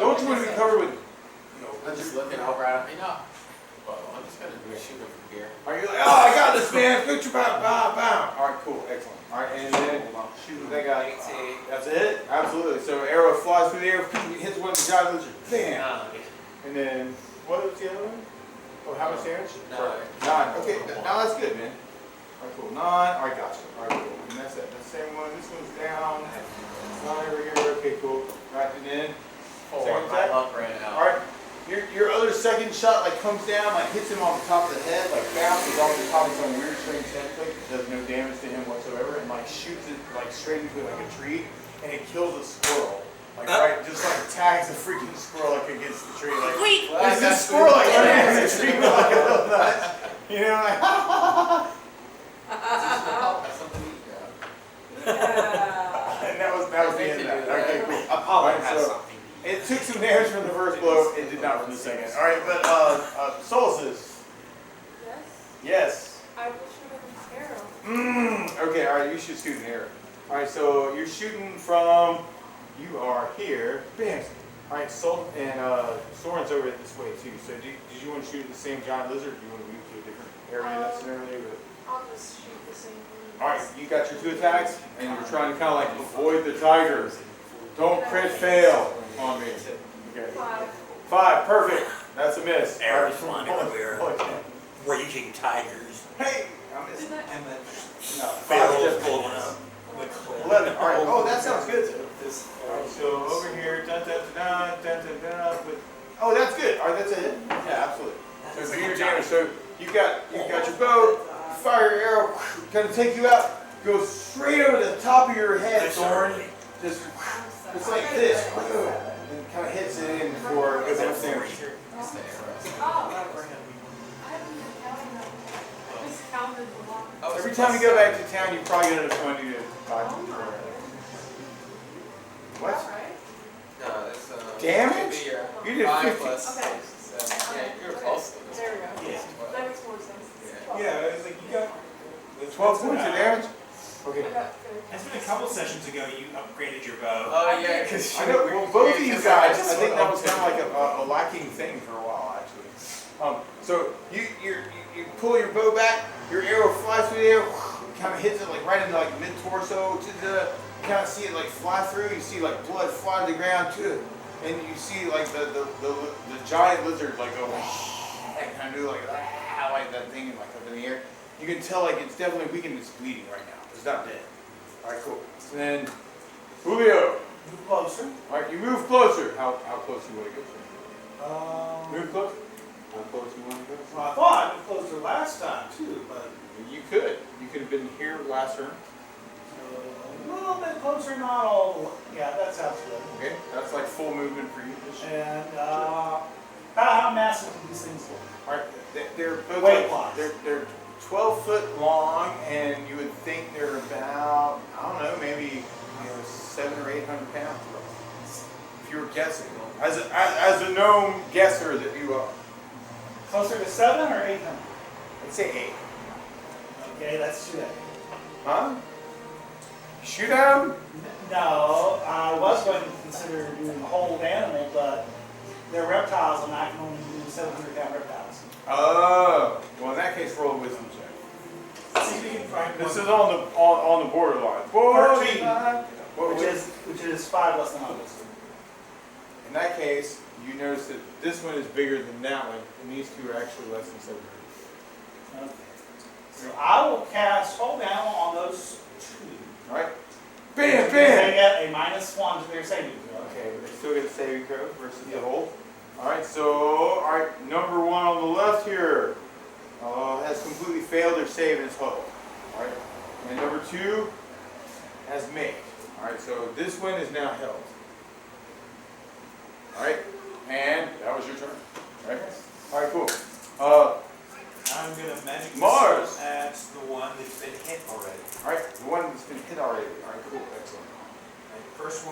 don't you want to be covered with I'm just looking over at him. Well, I'm just gonna shoot him from here. Are you like, oh, I got this, man. Good job, bow, bow. All right, cool, excellent. All right, and then shoot that guy. That's it. Absolutely. So arrow flies through the air, hits one of the giant lizards. Bam. And then what was the other one? Oh, how much damage? 9. Okay, now that's good, man. All right, cool. 9. All right, gotcha. All right, cool. And that's it. The same one. This one's down. 9 over here. Okay, cool. All right, and then second attack. My luck ran out. All right. Your other second shot like comes down, like hits him on the top of the head, like bounces off the top of some weird strange head clip, does no damage to him whatsoever, and like shoots it like straight into like a tree, and it kills a squirrel. Like right, just like tags the freaking squirrel like against the tree. Like, Wait. there's this squirrel like running in the tree like a little nuts. You know, like and that was the end of that. Okay, cool. Apollo Alright, has so- something. It took some damage from the first blow, it did not from the second. Alright, but Solstice. Yes, Yes. I will shoot an arrow. Okay, alright, you should shoot an arrow. Alright, so you're shooting from, you are here, bam. Alright, and Soren's over this way too. So did you want to shoot at the same giant lizard, or do you want to move to a different area necessarily? I'll just shoot the same one. Alright, you got your 2 attacks, and you're trying to kind of like avoid the tiger. Don't crit fail on me. Okay. 5. 5, perfect. That's a miss. Arrows flying Alright. everywhere. Okay. Raging tigers. Hey, I missed. Did that? And then No, Barrels 5 blowing up. 11. All right. Oh, that sounds good. All right, so over here, dun dun dun dun dun dun. dun oh, that's good. All right, that's a hit. Yeah, absolutely. So do your damage. So you got your bow. Fire your arrow. Gonna take you out. Go straight over the top of your head, Thorn. Just it's like this. And kind of hits it in for a good damage. Oh, I haven't been counting them. I just counted the one. Every time you go back to town, you probably get another 20 to 5. What? Alright. No, it's Damage? You did 5 50. plus Okay. 7. Yeah, you're close. There we go. Yeah. That makes more sense. Yeah, it's like you got 12 points of damage? Okay. I got It's been a couple sessions ago you upgraded your bow. Oh yeah, because I know, well, both of you guys, I think that was kind of like a lacking thing for a while, actually. So you pull your bow back, your arrow flies through the air, kind of hits it like right into like mid-torso, you kind of see it like fly through, you see like blood fly to the ground too, and you see like the giant lizard like go, and kind of do like that thing like up in the air. You can tell like it's definitely weakened, it's bleeding right now. It's not dead. Alright, cool. And then Julio. Move closer. Alright, you move closer. How close you want to go? Move close. How close you want to go? last time too, but You could have been here last turn. a little bit closer, not all. Yeah, that sounds good. Okay, that's like full movement for you. And how massive do these things look? All right, they're both Weight-wise. they're 12 foot long, and you would think they're about, I don't know, maybe 700 or 800 pounds. If you were guessing, as a gnome guesser that you are. Closer to 700 or 800? I'd say 8. Okay, let's shoot it. Huh? Shoot at him? No, I was going to consider doing a whole animal, but they're reptiles, and I can only do 700 pound reptiles. Oh, well in that case, roll a wisdom check. See if we can find This one. is on the borderline. 13. What Which is 5 less than others. In that case, you notice that this one is bigger than that one, and these two are actually less than 700. Okay. So I will cast Hold Animal on those two. All right. Bam, They bam. get a -1 to their saving throw. Okay, but they still get a saving throw versus the hold. All right. So, all right. Number 1 on the left here has completely failed their save and is hold. All right. And number 2 has made. All right. So this one is now held. All right. And that was your turn. All right. All right. Cool. I'm gonna magic Mars. missile at the one that's been hit already. All right. The one that's been hit already. All right. Cool. Excellent. First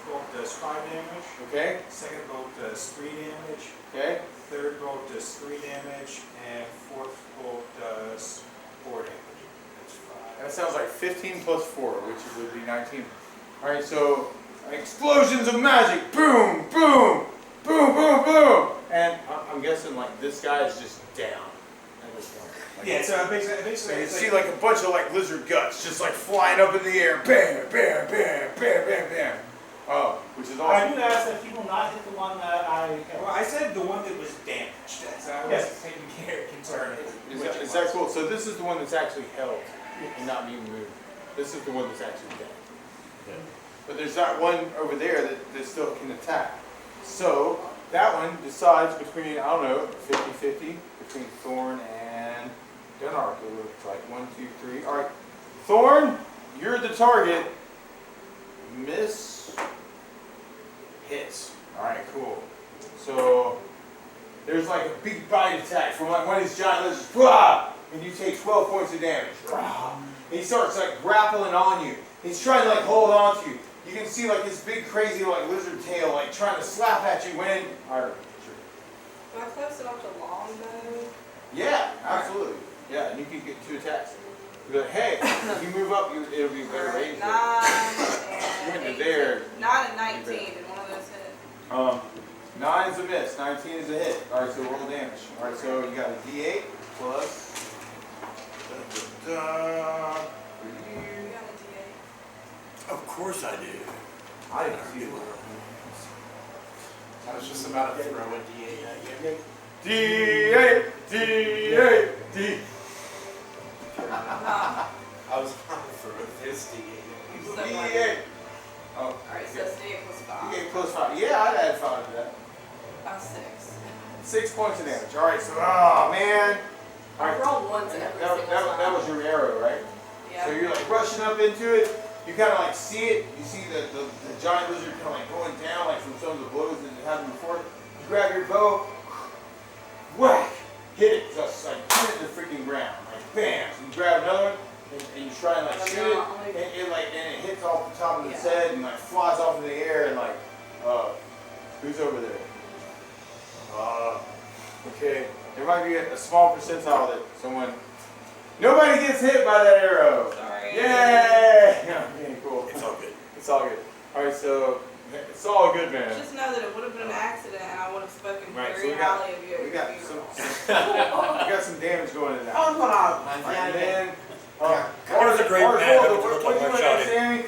bolt does 5 damage. Okay. Second bolt does 3 damage. Okay. Third bolt does 3 damage, and fourth bolt does 4 damage. That's 5. That sounds like 15 plus 4, which would be 19. All right, so explosions of magic, boom, boom, boom, boom, boom, and I'm guessing like this guy is just down at this point. Like, Yeah, so basically so you it's see like a bunch of like lizard guts just like flying up in the air, bam, bam, bam, bam, bam, bam. Oh, which is I awesome. do ask that people not hit the one that I Well, I said the one that was damaged. So I was Yes. taking care of concern. Is that cool? So this is the one that's actually held and not being moved. This is the one that's actually dead. But there's that one over there that still can attack. So that one decides between, I don't know, 50-50 between Thorn and Denark. It looks like 1, 2, 3. All right, Thorn, you're the target. Miss hits. All right, cool. So there's like a big bite attack from like one of these giant lizards. Blah! And you take 12 points of damage. Blah! And he starts like grappling on you. He's trying to like hold on to you. You can see like his big crazy like lizard tail like trying to slap at you when. Alright, sure. Am I close enough to longbow? Yeah, absolutely. Yeah, and you can get 2 attacks. You're like, hey, if you move up, it'll be better range. 9 You went and to there. 9 and 19. Did one of those hit? 9 is a miss, 19 is a hit. Alright, so roll damage. Alright, so you got a D8 plus. You got a D8. Of course I do. I didn't see it. I was just about to throw a D8 at you. D8, D8, D. Nah. I was about to throw this D8 So like- D8. Oh, Alright, so it's D8 plus 5. D8 plus 5. Yeah, I'd add 5 to that. 6. 6 points of damage. Alright, so, oh man. I rolled ones in every single time. That was your arrow, right? Yeah. So you're like rushing up into it. You kind of like see it. You see the giant lizard kind of like going down like from some of the blows that it had before. You grab your bow, whack, hit it, just like hit it in the freaking ground, like bam. So you grab another one and you try and like shoot it, and it hits off the top of its head and like flies off in the air and like, who's over there? Okay. There might be a small percentile that someone. Nobody gets hit by that arrow. Sorry. Yay! Okay, cool. It's all good. It's all good. All right, so it's all good, man. Just know that it would have been an accident and I would have spoken Right, so very we got- highly of you. We got if you some. were- We got some damage going in now. Oh, what All right, and then. Mars is a great man. What do you want to do, Sammy?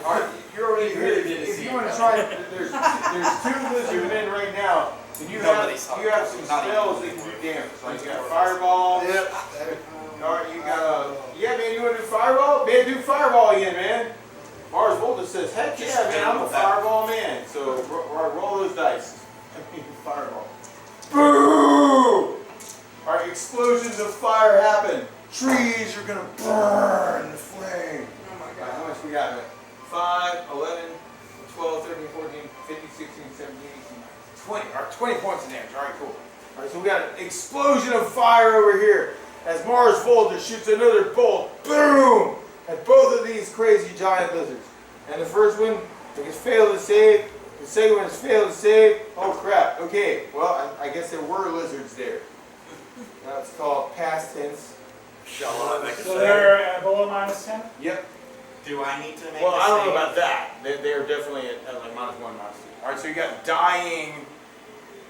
All right, you're already here. If you want to try, there's 2 lizard men right now. And you have some spells that can do damage. Like you got fireball. Yep. All right, you got yeah, man. You want to do fireball? Man, do fireball again, man. Mars Volta says, heck yeah, man. I'm a fireball man. So roll those dice. Fireball. Boo! All right, you explosions of fire happen. Trees are gonna burn in the flame. Oh my Alright, god. how much we got? 5, 11, 12, 13, 14, 15, 16, 17, 18, 20. Alright, 20 points of damage. Alright, cool. Alright, so we got an explosion of fire over here. As Mars Volta shoots another bolt, boom! At both of these crazy giant lizards. And the first one has failed to save. The second one has failed to save. Oh crap. Okay, well, I guess there were lizards there. Now it's called past tense. Shall I make a So save? they're below -10? Yep. Do I need to make Well, a I don't know save? about that. They're definitely at like -1, -2. Alright, so you got dying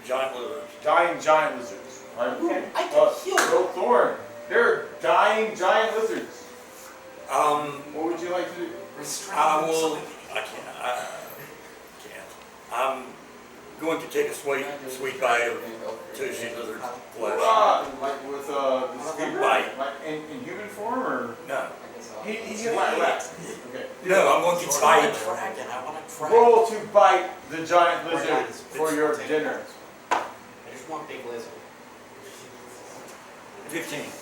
Giant lizards. giant lizards. Alright, okay. I can heal them. Go Thorn. There are dying giant lizards. What would you like to do? Restrain I them will. so I can't. I'm going to take a sweet bite of Tushy lizard flesh. Like with the spear? Bite. Like in human form or? No. He's a rat. Okay. No, I'm going to I bite. want a dragon. I want a dragon. Roll to bite the giant Or lizard guys, for it's your taken. dinner. I just want big lizard. 15.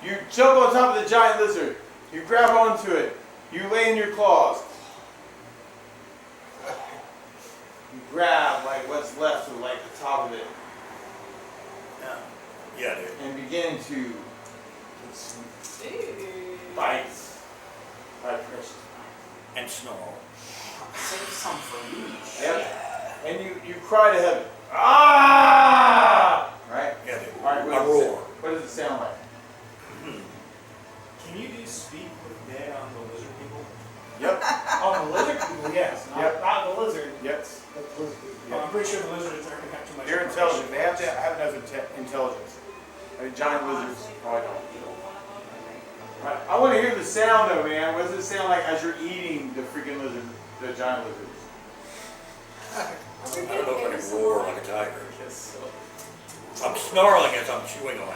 You jump on top of the giant lizard. You grab onto it. You lay in your claws. You grab like what's left of like the top of it Yeah, dude. and begin to Dude. bite. Bite precious. And snarl. Save some for me. Yep. And you cry to heaven. Ah! Right? Yeah, dude. All right. I roar. What does it sound like? Can you do speak with dead on the lizard people? Yep. On the lizard people, yes. Not the lizard. Yes. But the lizard people. Well, I'm pretty sure the lizards aren't going to have too much. They're information. intelligent. They have to have enough intelligence. I mean, giant lizards probably don't. Right. I want to hear the sound though, man. What does it sound like as you're eating the freaking lizard, the giant lizards? I don't know if I can roar like a tiger. I'm snarling as I'm chewing on it.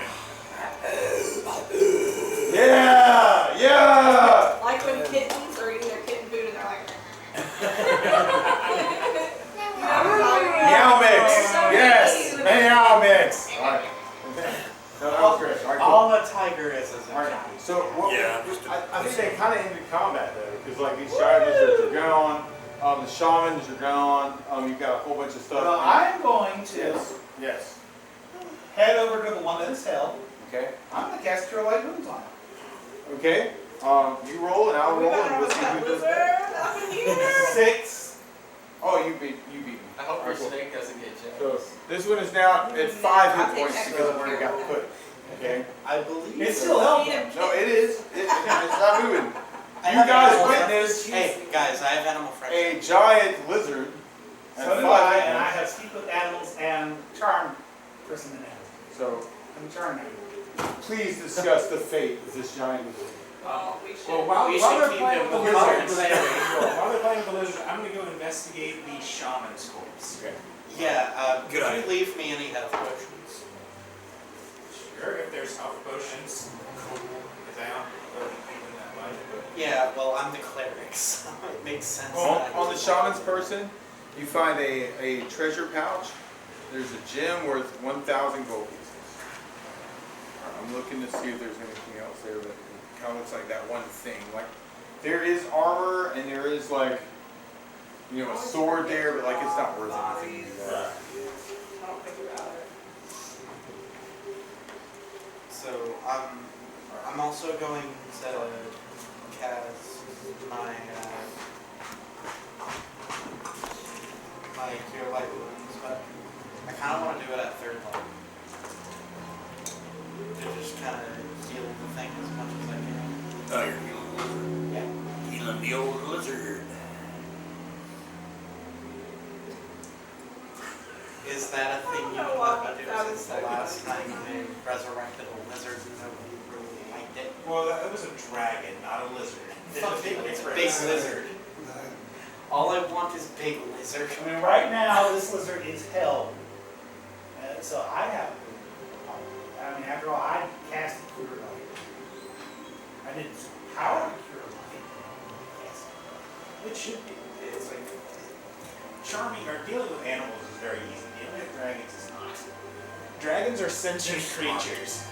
Yeah! Yeah! Like when kittens are eating their kitten food and they're like, Meow mix! Yes! Meow mix! Alright. No, that was great. Alright, cool. All the tiger is a Alright, giant. so what, Yeah. I think they kind of ended combat though, because like these giant lizards are gone, the shamans are gone, you've got a whole bunch of stuff. Well, I'm going to Yes, yes, head over to the one that is held. okay, I'm going to cast Cure Light Wounds on it. okay, you roll and I'll roll and we'll see who does that. 6. Oh, you beat me. I hope your Alright, cool. snake doesn't get So jealous. this one is now at 5 hit points because of where it got put, okay? I believe It's so. still held. No, it is, it's not moving. I You have guys animal witnessed Hey, guys, I have animal friends. a giant lizard. at So do 5 I, hit and I points. have Speak with Animals and Charm Person in Animals. So I'm Charm now. please discuss the fate of this giant lizard. well, we should. Well, while We they're should keep playing them with the apart. lizards, while they're playing with the lizards, I'm going to go investigate the shaman's corpse. Okay. Yeah, Good could idea. you leave me any health potions? Sure, if there's health potions. Because I don't really think that much, but Yeah, well, I'm the cleric, so it makes sense. On, that I on the could- shaman's person, you find a treasure pouch. There's a gem worth 1,000 gold pieces. Alright, I'm looking to see if there's anything else there, but it kind of looks like that one thing. Like there is armor and there is like, you know, a sword there, but like it's not worth anything. I don't think about it. So, I'm also going to cast my Cure Light Wounds, but I kind of want to do it at 3rd level. To just kind of heal the thing as much as I can. Oh, you're healing the lizard. Yeah. Healing the old lizard. Is that a thing you would let me do since the last time they resurrected a lizard and nobody really liked it? well, that was a dragon, not a lizard. There's a big It's a difference. big lizard. All I want is big lizard. I mean, right now, this lizard is held. So I have, I mean, after all, I cast Cure Light. I didn't power Cure Light. Yes. It should be. It's like charming or dealing with animals is very easy. Dealing with dragons is not. Dragons are sentient creatures.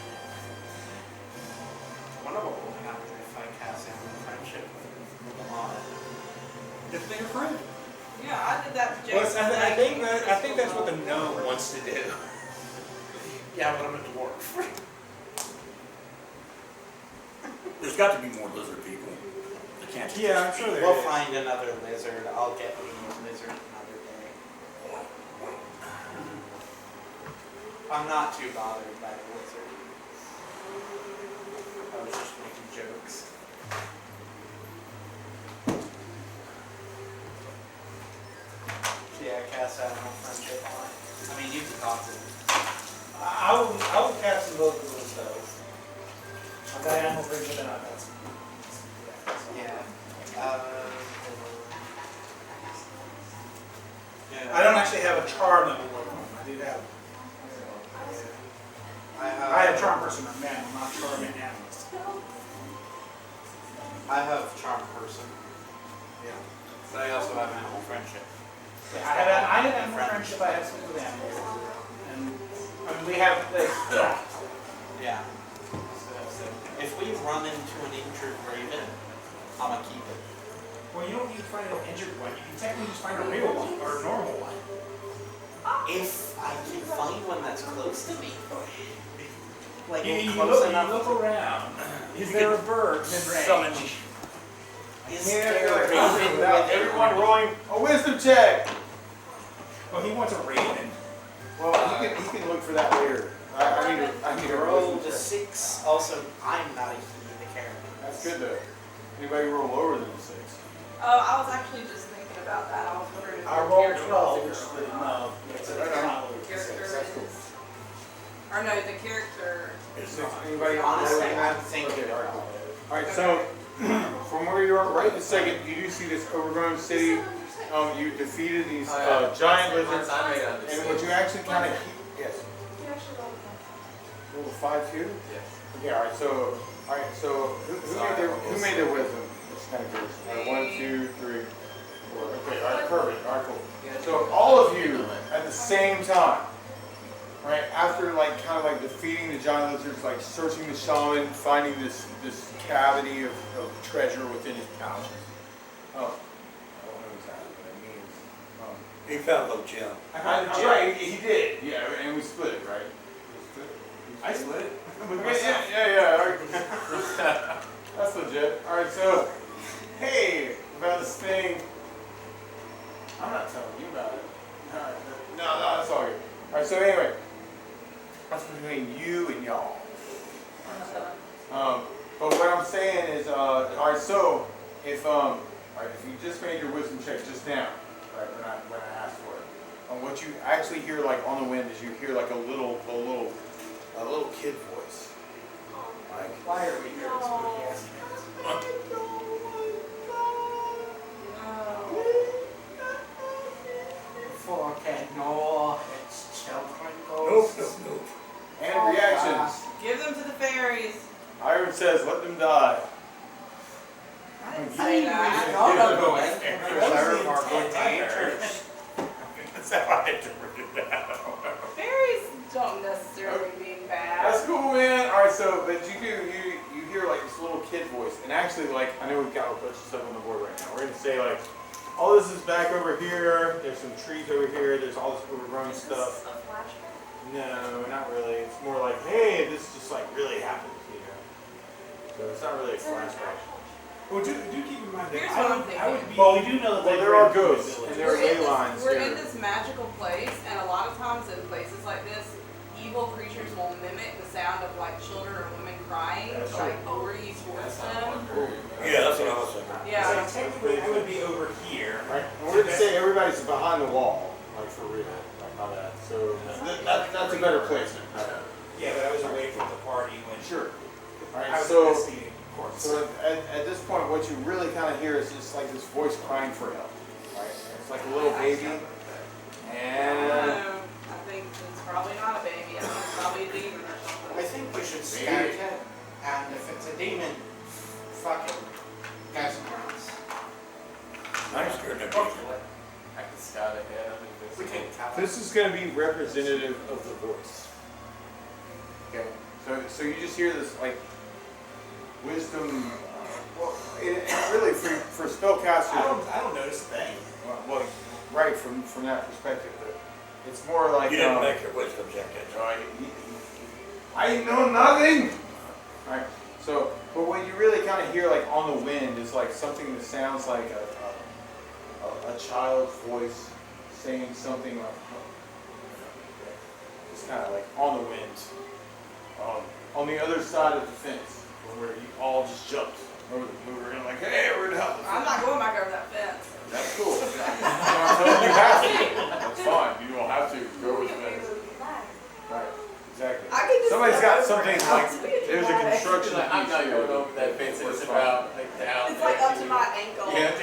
wonder what will happen if I cast animal friendship with them on it. If they're friends. Yeah, I did that to Well, Jason. I think that's what the gnome wants to do. Yeah, but I'm a dwarf. There's got to be more lizard people. They can't just Yeah, I'm sure there We'll is. find another lizard. I'll get me a lizard another day. I'm not too bothered by the lizard. I was just making jokes. Yeah, cast animal friendship on it. I mean, you can talk to them. I will cast them both of those though. I've got animal friendship and I've got some. Yeah. Yeah. I don't actually have a charm level of them. I do have. I have charm person and man, I'm not charm and animals. I have charm person. Yeah. But I also have animal friendship. Yeah, I have animal friendship. I have something with animals, and I mean we have this. Yeah. So if we run into an injured raven, I'm gonna keep it. Well, you don't need to find an injured one. You can technically just find a real one or a normal one. If I can find one that's close to me. Like You close enough. look around. Is there a bird in summon. range? Is Yeah, there a like, raven without within everyone range? rolling a wisdom check. Well, he wants a raven. Well, he can look for that later. I need a Roll wisdom the check. 6. Also, I'm not a human character. That's good though. Anybody roll lower than a 6? I was actually just thinking about that. I was wondering if I your rolled character 12, was which is no. It's not really character That's cool. is, or no, the character. Anybody Honestly, lower than that? I'm thinking. Okay, all right, so from where you are right this second, you do see this overgrown city. You defeated these giant lizards, and what you actually kind of keep. Yes. You actually rolled a Roll a 5 too? Yes. Okay, all right, so who made their wisdom? It's kind of good. 1, 2, 3, 4. Okay, all right, perfect. All right, cool. So all of you at the same time, right? After kind of defeating the giant lizards, searching the shaman, finding this cavity of treasure within his pouches. Oh, I don't know exactly what that means. He found a little gem. I'm right. He did. Yeah, and we split it, right? I split it. Okay, yeah. All right. That's legit. All right, so hey, about this thing. I'm not telling you about it. No, that's all good. All right, so anyway, that's between you and y'all. But what I'm saying is, all right. So if you just made your wisdom check just now, right when I asked for it, what you actually hear on the wind is you hear a little kid voice. Why are we here this podcast? No, it's children ghosts. Nope. And reactions. Give them to the fairies. Iron says, let them die. I didn't say that. No, go in. Preserve our good natures. That's how I interpreted that. Fairies don't necessarily mean bad. That's cool, man. All right, so but you hear this little kid voice, and actually I know we've got a bunch of stuff on the board right now. We're gonna say all this is back over here. There's some trees over here. There's all this overgrown Is stuff. this a flashback? No, not really. It's more hey, this just really happened, So it's not really a flashback. Well, do keep in mind that Here's what I'm I would be. Well, we do know that Well, there are ghosts and there are ley lines We're here. in this magical place, and a lot of times in places like this, evil creatures will mimic the sound of children or women crying, That's overuse towards them. Yeah, that's what I was thinking. Yeah. So technically, I would be over here. Right? And we're gonna say everybody's behind the wall, for real, how that. So that's a better placement. Yeah, but I was away from the party when. Sure. All I right, was so. investigating, of course. So at this point, what you really kind of hear is just this voice crying for help, right? It's like a little baby, and No, I think it's probably not a baby. I think it's probably a demon or something. I think we should scout it, and if it's a demon, fuck it. Go somewhere else. I'm scared of I can scout ahead. We can tell. this is going to be representative of the voice. Okay, so you just hear this wisdom. Well, really for spellcaster. I don't notice a thing. Well, right from that perspective, but it's more like You didn't make your wisdom check yet. I know nothing. Right. So, but what you really kind of hear, like on the wind, is like something that sounds like a child's voice saying something like, it's kind of like on the wind, on the other side of the fence, where you all just jumped over the mover and like, hey, we're gonna help. I'm not going back over that fence. That's cool. You have to. That's fine. You don't have to go with the fence. Right. Exactly. I could just Somebody's go got over something it. like It's there's a construction piece I'm not here. going over that fence. It's about like down. It's like up to my ankle. Yeah.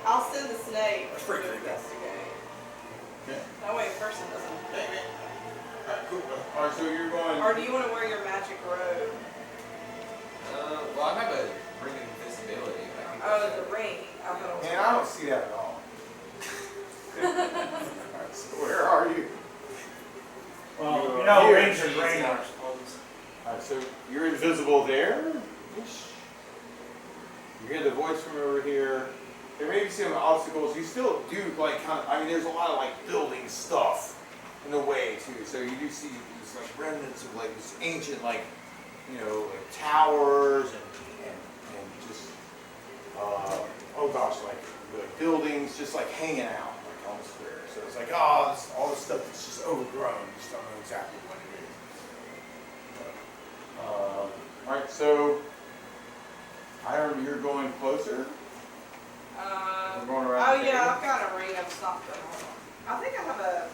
I'll send the snake That's to pretty creepy. investigate. Okay. That way a person doesn't. Alright, cool. Alright, so you're going. Or do you want to wear your magic robe? Well, I have a ring of invisibility. Oh, the ring. I thought it was Man, I don't see that at all. Alright, so where are you? Well, You you are know, here. rangers range. Alright, so you're invisible there. You hear the voice from over here. There may be some obstacles. You still do like kind of, I mean, there's a lot of like building stuff in the way too. So you do see these like remnants of like this ancient like, you know, like towers and just, oh gosh, like buildings just like hanging out like on the square. So it's like, oh, all this stuff that's just overgrown. You just don't know exactly what it is. All right, so Hiram, you're going closer. We're going around oh the yeah, table. I've got a ring of something. I think I have a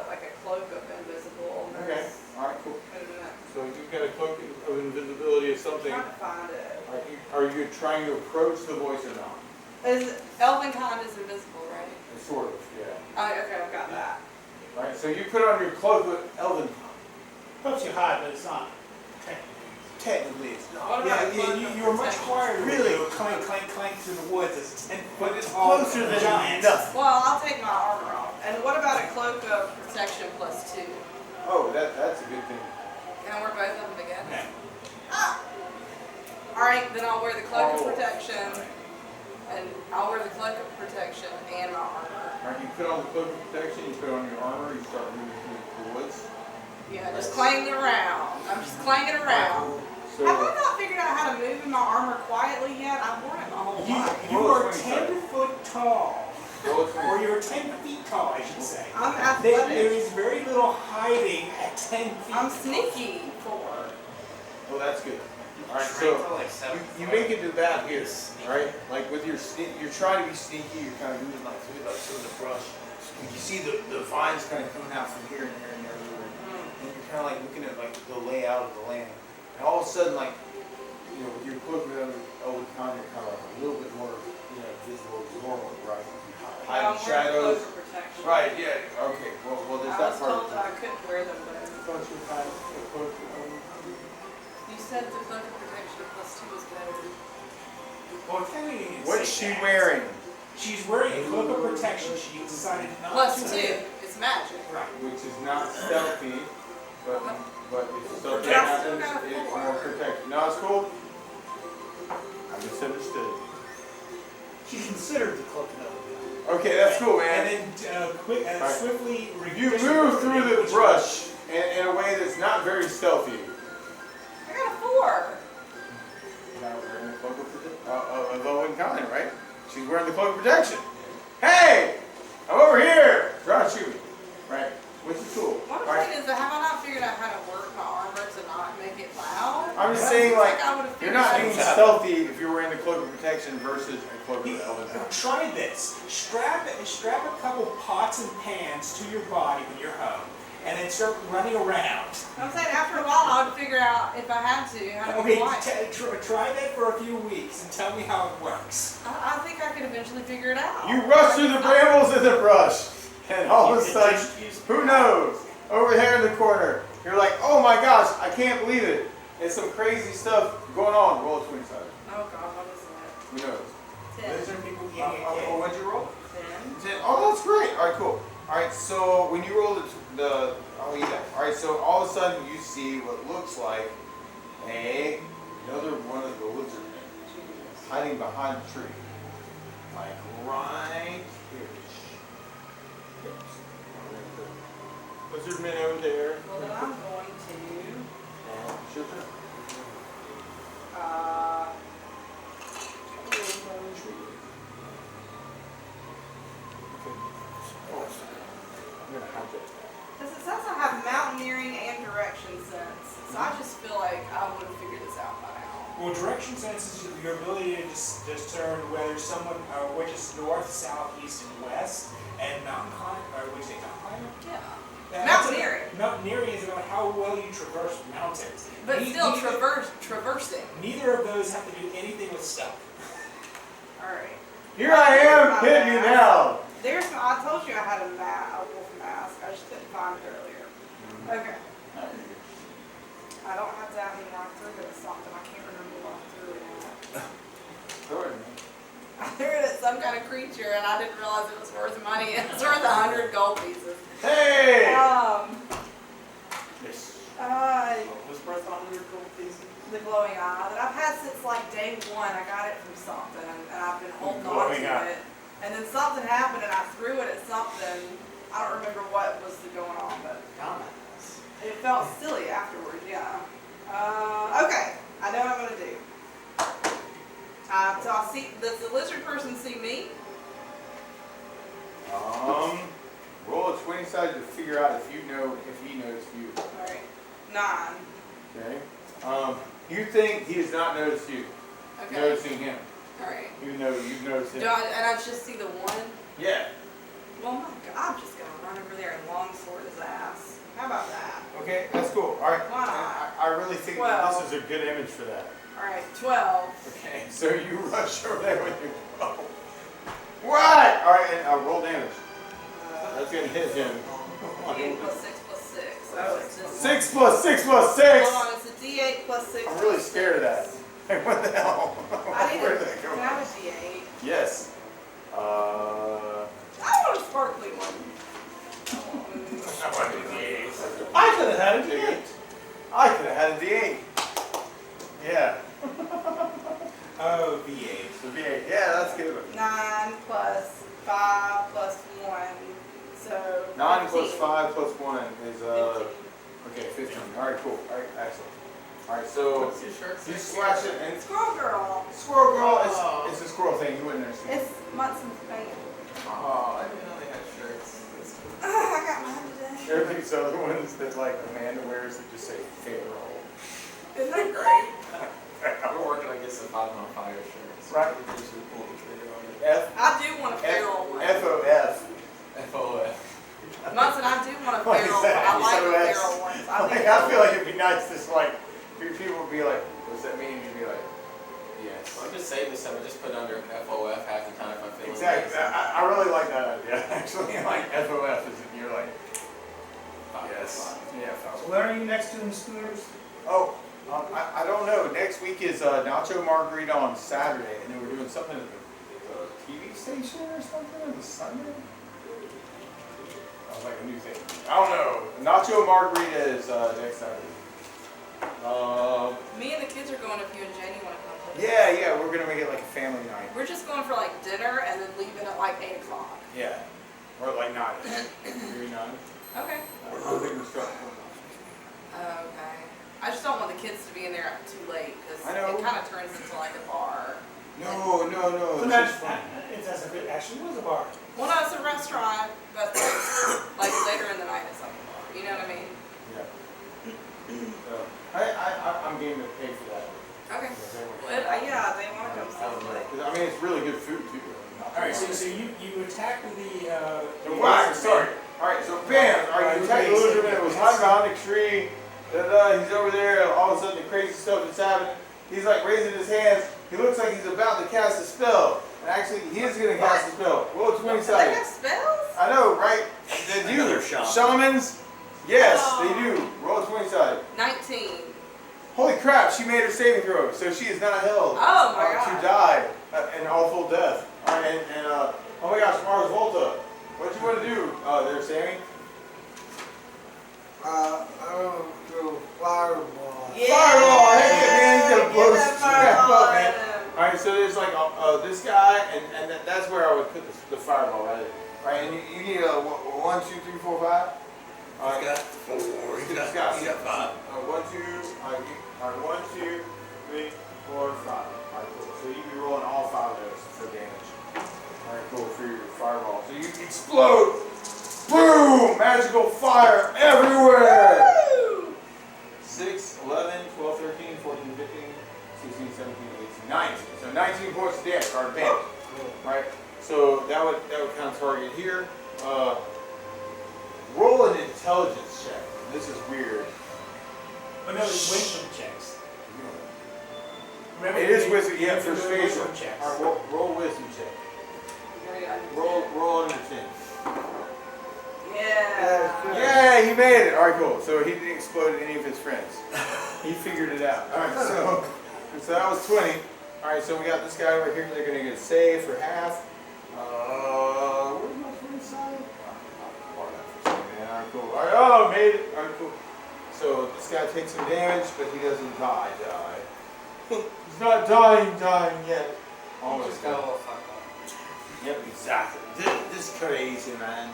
like a cloak of invisible. Okay, all right, cool. Wait a minute. So you've got a cloak of invisibility of I'm something. trying to find it. Are you trying to approach the voice or not? Is Elvenkind is invisible, right? Sort of, yeah. Oh, okay, I've got that. All right, so you put on your cloak with Elven. Helps you hide, but it's not. Technically, it's not. What about Yeah, cloak you of were much protection? quieter. Really? You go clank, clank, clank through the woods. It's 10 foot But it's tall closer than giants. nothing. Well, I'll take my armor off. And what about a cloak of protection +2? Oh, that's a good thing. Can I wear both of them together? Okay. Ah! Alright, then I'll wear the cloak of Oh. protection, and I'll wear the cloak of protection and my armor. All right, you put on the cloak of protection, you put on your armor, you start moving through the woods. Yeah, just clanging around. I'm just clanging around. So Have I not figured out how to move in my armor quietly yet? I've worn it my whole life. You Roll a are 20 10 foot tall. roll a 20. Or you're 10 feet tall, I should say. I'm There athletic. is very little hiding at 10 feet. I'm sneaky for. Well, that's good. All right, Strength so for like 7 you make it to that here, right? Like with your you're trying to be sneaky. You're kind of moving like through the brush. And you see the vines kind of coming out from here and there and everywhere. And you're kind of like looking at like the layout of the land. And all of a sudden, like, you know, with your cloak with Elven Con, you're kind of like a little bit more, you know, visible as normal, right? I'm Hiding wearing the shadows. cloak of protection. Right, yeah, okay. Well, there's I that was part told of that I couldn't wear them both. You said the cloak of protection +2 was better. Well, technically, you didn't What's say she that. wearing? She's wearing a cloak of protection. She decided not +2. to. It's magic. Right. Which is not stealthy, but if something But I still happens, got a it's 4. more protected. No, it's cool. I misunderstood. She considered the cloak of Elven. Okay, that's cool, And man. then Right. swiftly You move through the brush in a way that's not very stealthy. I got a 4. Now wearing the cloak of Elven Kind, right? She's wearing the cloak of protection. Hey, I'm over here. Try to shoot me, right? Which is cool. What I'm Right? saying is that have I not figured out how to work my armor to not make it loud? I'm just saying, like, I would have you're figured not out. being stealthy if you're wearing the cloak of protection versus a cloak of Elven Kind. Try this. Strap a couple pots and pans to your body when you're home, and then start running around. I'm saying after a while I would figure out if I had to how to be Okay, quiet. try that for a few weeks and tell me how it works. I think I could eventually figure it out. You rush through the brambles in the brush, and all of a sudden, who knows? Over there in the corner, you're like, oh my gosh, I can't believe it. It's some crazy stuff going on. Roll a 20 sided. Oh god, what is that? Who knows? 10. Those are people getting a What'd you roll? 10. 10. Oh, that's great. All right, cool. Alright, so when you roll I'll eat that. Alright, so all of a sudden you see what looks like another one of the lizard men hiding behind a tree. Like right here. Lizard men over there. Well, then I'm going to, It's your turn. I'm gonna hijack that. because it says I have mountaineering and direction sense, so I just feel like I would have figured this out by now. Well, direction sense is your ability to discern whether someone, which is north, south, east, and west, and mountain climb, or would you say mountain climber? Yeah. That's Mountaineering. Mountaineering is about how well you traverse mountains. But still neither- traversing. Neither of those have to do anything with stuff. Alright. Here I am, hitting you now. I told you I had a wolf mask. I just couldn't find it earlier. Okay. I don't have that anymore. I threw it at something. I can't remember what I threw it at. Throw it at me. I threw it at some kind of creature and I didn't realize it was worth money. It's worth 100 gold pieces. Hey! Yes. It Was worth 100 gold pieces? the glowing eye that I've had since like day one. I got it from something and I've been holding on to Glowing eye. it. And then something happened and I threw it at something. I don't remember what was going on, but Dumbass. it felt silly afterwards, yeah. Okay, I know what I'm gonna do. So I'll see, does the lizard person see me? Roll a 20 sided to figure out if he noticed you. Alright, 9. Okay. You think he has not noticed you. Okay, Noticing him. alright. Even though you've noticed him. And I just see the one? Yeah. Well, my God, I'm just gonna run over there and longsword his ass. How about that? Okay, that's cool. Alright. Why not? I really think that this is a good image for that. Alright, 12. Okay, so you rush over there with your bow. What? Alright, and roll damage. That's gonna hit him. D8 plus 6 plus 6. Oh, it's just 6 plus 6 plus 6! Hold on, it's a D8 plus 6 I'm really plus scared of that. Hey, what the hell? I need Where a, did that go? can I have a D8? Yes. I want a sparkly one. I could have had a D8. I could have had a D8. Yeah. Oh, V8. So V8. Yeah, that's good. 9 plus 5 plus 1. So 9 plus 15. 5 plus 1 is, 15. okay, 15. Alright, cool. Alright, excellent. Alright, so What's your shirt? you slash it and Squirrel Girl. Squirrel Girl, it's a squirrel thing. You wouldn't understand. It's Munson's band. Oh, I didn't know they had shirts. I got mine today. There are these other ones that like Amanda wears that just say Pharaoh. Isn't that great? We're working on getting some Five on Fire shirts. Right. Which is really cool because they're on it. F I do want a feral one. F-O-F. FOF. Munson, I do want a feral one. I like the feral ones. I feel like it'd be nice to like, people would be like, what's that mean? You'd be like, yes. Well, I just say this stuff. I just put under FOF half the time if I feel Exactly. like I really like that idea. Actually, like FOF is you're like, yes. Yeah. When are you next to them scooters? Oh, I don't know. Next week is Nacho Margarita on Saturday, and then we're doing something at the TV station or something on the Sunday. That was like a new thing. I don't know. Nacho Margarita is next Saturday. Me and the kids are going if you and Janie want to come. Yeah, we're gonna make it like a family night. We're just going for like dinner and then leaving at like 8 o'clock. Yeah. Or like 9. 3, 9. Okay. How big was truck? Okay. I just don't want the kids to be in there too late because I know. it kind of turns into like a bar. No. So It's that's, just fun. it's as if it actually was a bar. Well, no, it's a restaurant, but like later in the night it's like a bar. You know what I mean? Yeah. So, I'm game to pay for that. Okay. Yeah, they want to come celebrate. 'Cause, I mean, it's really good food too. Alright, so you attack the Wow, sorry. Alright, so bam! Alright, you attack the lizard man. It was hiding behind the tree. He's over there. All of a sudden, the crazy stuff is happening. He's like raising his hands. He looks like he's about to cast a spell. And actually, he is going to cast a spell. Roll a 20 They sided. have spells? I know, right? They do. Another shaman. Shamans? Yes, Oh. they do. Roll a 20 sided. 19. Holy crap, she made her saving throw, so she is not held Oh my to god. die an awful death. Alright, oh my gosh, Mars Volta, what do you want to do? there, Sammy? I don't go fireball. Yeah. Fireball! Hey, man, he's gonna blow Get that this crap fireball up, man. at him. All right, so there's like this guy, and that's where I would put the fireball, right? Right, and you need a 1, 2, 3, 4, 5. All right, He's got 4. He's He's got got 5. 1, 2, all right, 1, 2, 3, 4, 5. All right, cool. So you be rolling all 5 of those for damage. All right, cool, for your fireball. So you explode. Boom! Magical fire everywhere. Woo! 6, 11, 12, 13, 14, 15, 16, 17, 18, 19. So 19 points of damage, or advantage. Right? So that would count target here. Roll an intelligence check. This is weird. Oh no, it's wisdom checks. Remember, It is you- wisdom, you yeah, have to for do spatial. wisdom checks. All right, roll wisdom check. Roll under 10. Yeah. Yeah, he made it. All right, cool. So he didn't explode any of his friends. He figured it out. All right, so that was 20. All right, so we got this guy over here. They're gonna get a save for half. What was my first side? All right, cool. All right, oh, made it. All right, cool. So this guy takes some damage, but he doesn't die. He's not dying yet. Almost. Just got a little fucked up. Yep, exactly. This is crazy, man.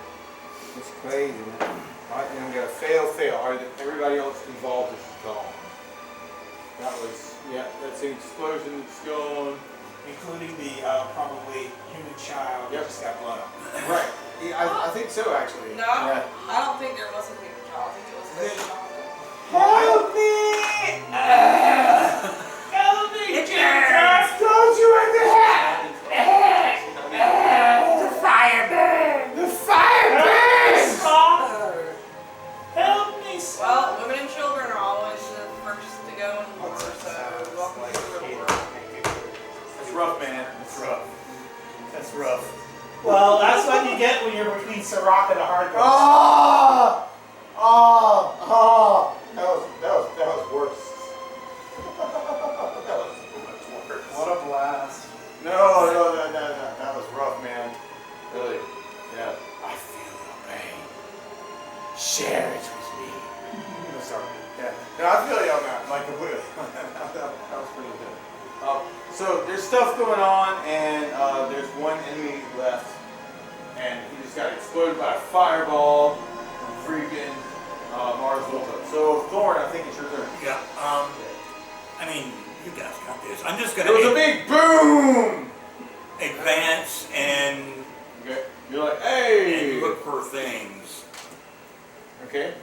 It's crazy, man. Alright, then we got a fail. Alright, everybody else involved is gone. That was, yeah, that's the explosion that's gone. Including the probably human child that just got blown up. Right. Yeah, I think so, actually. No, Yeah. I don't think there was a paper child. I think it was a baby child. Help me! Help me, Jesus! Don't you in the head! The fire burns! The fire burns! Help me, Well, women and children are always the first to go in the war, so welcome to the real world. That's rough, man. That's rough. That's rough. Well, that's what you get when you're between Sirach and a hard rock. Oh! That was worse. That was much worse. What a blast. No, that was rough, man. Really. Yeah. I feel your pain. Share it with me. I'm sorry. Yeah. No, I feel you on that, like completely. that was pretty good. So there's stuff going on, and there's one enemy left, and he just got exploded by a fireball from freaking Mars Volta. So Thorn, I think it's your turn. Yeah. I mean, you guys got this. I'm just gonna There was a big boom. advance and Okay. You're like, hey. look for things. Okay.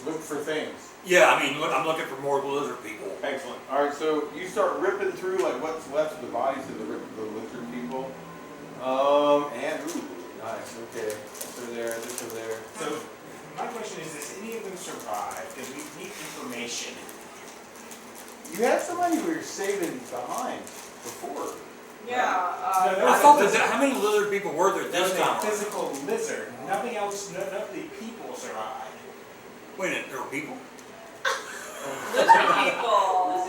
Look for things. Yeah, I mean, look, I'm looking for more lizard people. Excellent. All right, so you start ripping through like what's left of the bodies of the lizard people. And ooh, nice. Okay. This over there. This over there. So my question is, does any of them survive? Because we need information. You had somebody who were saving behind before. Yeah. No, there I was thought a that, lizard. how many lizard people were there There was this a time? physical lizard. Nothing else, none of the people survived. Wait a minute, there were people? Lizard people.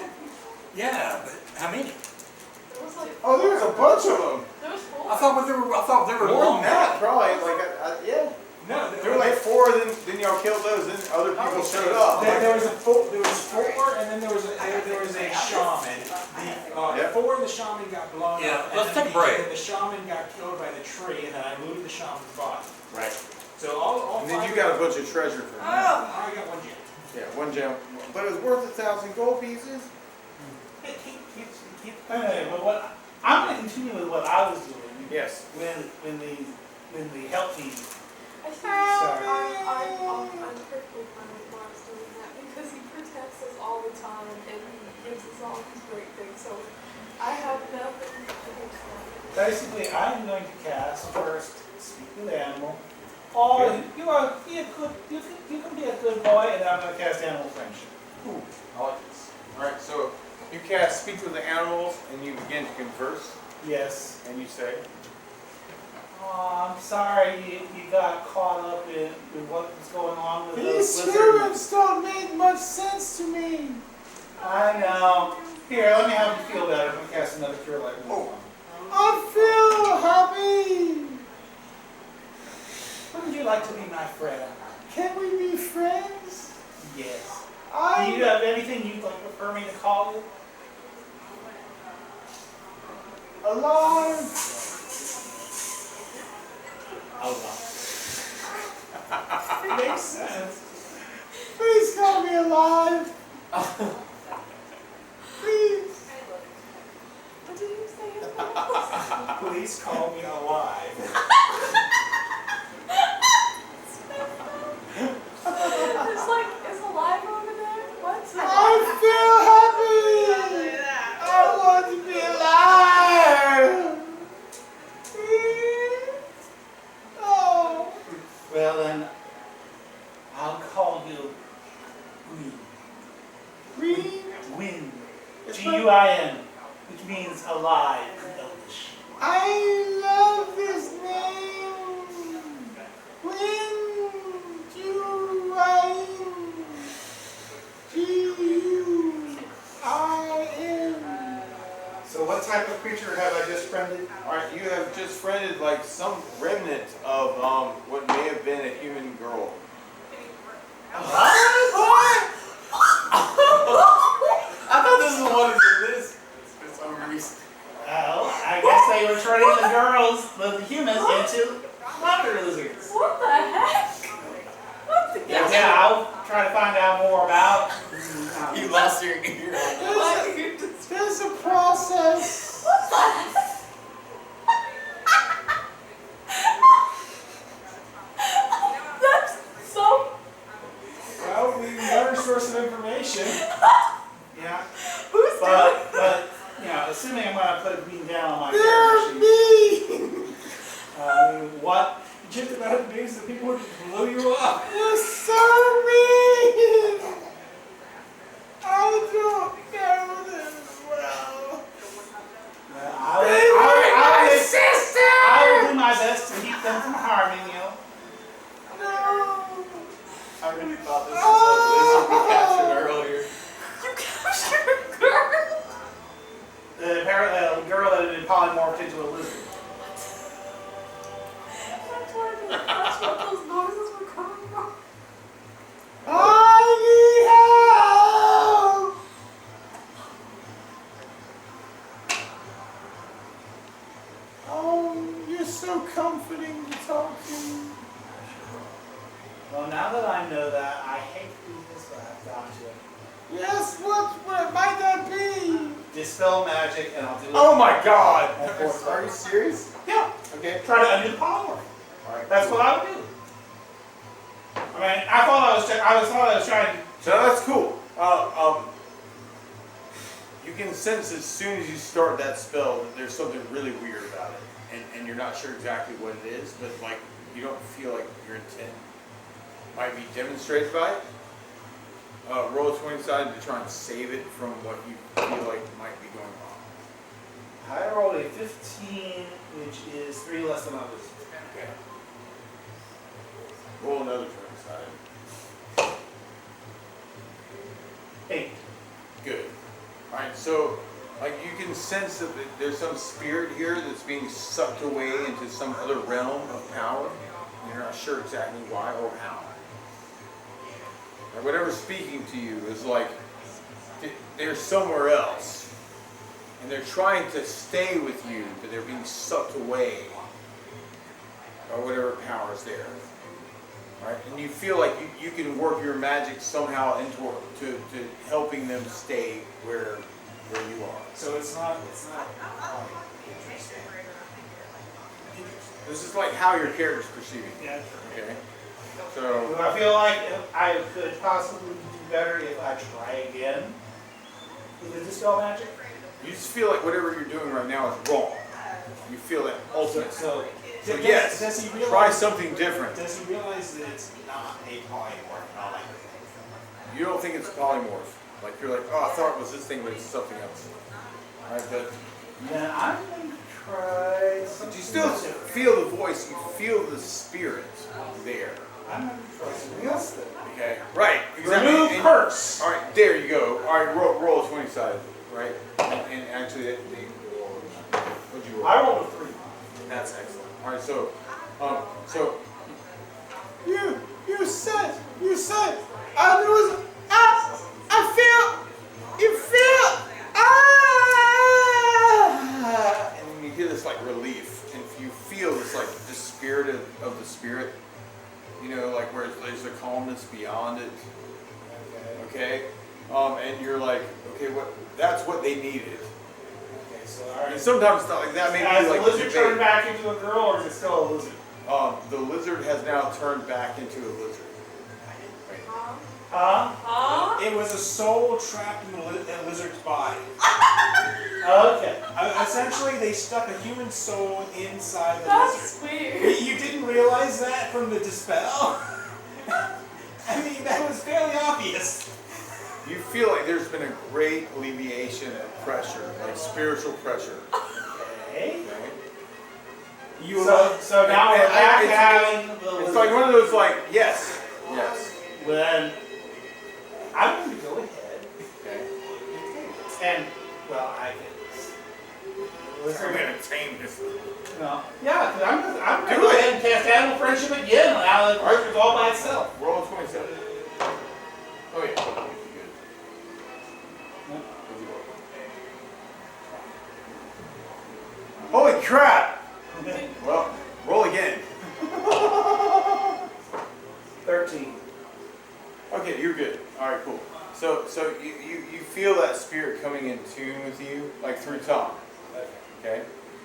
Yeah, but how many? There was like, Oh, there was a bunch of them. there was 4. I thought there were More long. than that, probably. Like, yeah. No, There were like 4. Then y'all killed those. Then other people showed up. There was four, and then there was a shaman. The 4 of the shaman got blown Yeah, up. let's and take a break. then the shaman got killed by the tree, and then I looted the shaman's body. Right. So all And then 5 you got a bunch of treasure from that. Oh. I got 1 gem. Yeah, 1 gem. But it was worth 1,000 gold pieces. Anyway, but what I'm going to continue with what I was doing Yes. when the help team. I think I'm perfectly fine with Mars doing that because he protects us all the time and he gives us all these great things. So I have nothing against that. Basically, I'm going to cast first Speak with Animal. Oh, you can be a good boy, and I'm going to cast Animal Friendship. Ooh, I like this. Alright, so you cast Speak with the Animals and you begin to converse Yes. and you say, Oh, I'm sorry you got caught up in what was going on with these those lizards. humans don't make much sense to me. I know. Here, let me have you feel better. I'm going to cast another Cure Light Wounds. I feel happy. you like to be my friend? Can we be friends? Yes. Do you have anything you'd like prefer me to call you? Alive. Alive. It makes sense. Please call me alive. Please. What did you say? Please call me alive. It's like, is alive over there? What? I feel happy. I want to be alive. Oh. Well then, I'll call you Gwyn. Green. Gwyn. G-U-I-N, which means alive in Elvish. I love this name. When G-U-I-N. So what type of creature have I just friended? Alright, you have just friended like some remnant of what may have been a human girl. What? I thought this was one of the list for some reason. Well, I guess they were turning the girls, the humans, into water lizards. What the heck? What the Yeah, I'll try to find out more about. You lost your ear. There's a process. What the heck? That's so. Well, we got our source of information. Yeah. Who's But you know, assuming I'm gonna put a beam down on my They're character mean. sheet. What? Just about as big as the people who blew you up. You're so mean. I don't know this well. I will do my best to keep them from harming you. No. I really thought this was a lizard we captured earlier. You captured a girl? Apparently, a girl that had been polymorphed into a lizard. That's where that's what those noises were coming from. I need help. Oh, you're so comforting to talk to. Well, now that I know that, I hate to do this, but I've got to. Yes, what might that be? Dispel magic, and I'll do it. Oh my God! All four Are you serious? Yeah. Okay. Try to undo the polymorph. All right. That's what I would do. I mean, I thought I was trying to. So that's cool. You can sense as soon as you start that spell that there's something really weird about it, and you're not sure exactly what it is, but like you don't feel like your intent might be demonstrated by it. Roll a 20 sided to try and save it from what you feel like might be going wrong. I rolled a 15, which is 3 less than others. Okay. Roll another 20 sided. 8. Good. Alright, so like you can sense that there's some spirit here that's being sucked away into some other realm of power. And you're not sure exactly why or how. Or whatever's speaking to you is like they're somewhere else. And they're trying to stay with you, but they're being sucked away by whatever power is there. Right? And you feel like you can work your magic somehow into to helping them stay where you are. So it's not interesting. This is like how your character's perceiving. Yeah. Okay. So Do I feel like I could possibly do better if I try again with the dispel magic? you just feel like whatever you're doing right now is wrong. You feel that ultimate. So So does- yes, does he realize, try something different. Does he realize that it's not a polymorph? Not like You don't think it's a polymorph. Like you're like, oh, I thought it was this thing, but it's something else. All right, but Then I'm going to try something you still different. feel the voice. You feel the spirit there. I'm going to try something else then. Okay. Right. Exactly. Remove And- curse. All right, there you go. All right, roll a 20 sided, right? And actually, what'd you roll? I rolled a 3. That's excellent. All right, so You said, I was, I feel, you feel, and then you hear this like relief, and you feel this like the spirit of the spirit, you know, like where there's a calmness beyond it. Okay, and you're like, okay, that's what they needed. Okay, so all right. And sometimes stuff like that. Maybe Has like the lizard turned back into a girl, or is it still a lizard? The lizard has now turned back into a lizard. Huh? It was a soul trapped in the lizard's body. Okay. Essentially, they stuck a human soul inside the That's lizard. weird. You didn't realize that from the dispel? I mean, that was fairly obvious. You feel like there's been a great alleviation of pressure, like spiritual pressure. Okay. You So now we're back to having the It's lizard. like one of those like, yes. Then I'm going to go ahead Okay. and, well, I can. I'm gonna tame this. No. Yeah, because I'm going to Do go it. ahead and cast Animal Friendship again. Now the lizard's all by itself. Roll a 27. Oh yeah. Holy crap! Well, roll again. 13. Okay, you're good. All right, cool. So you feel that spirit coming in tune with you, like through tongue. Okay.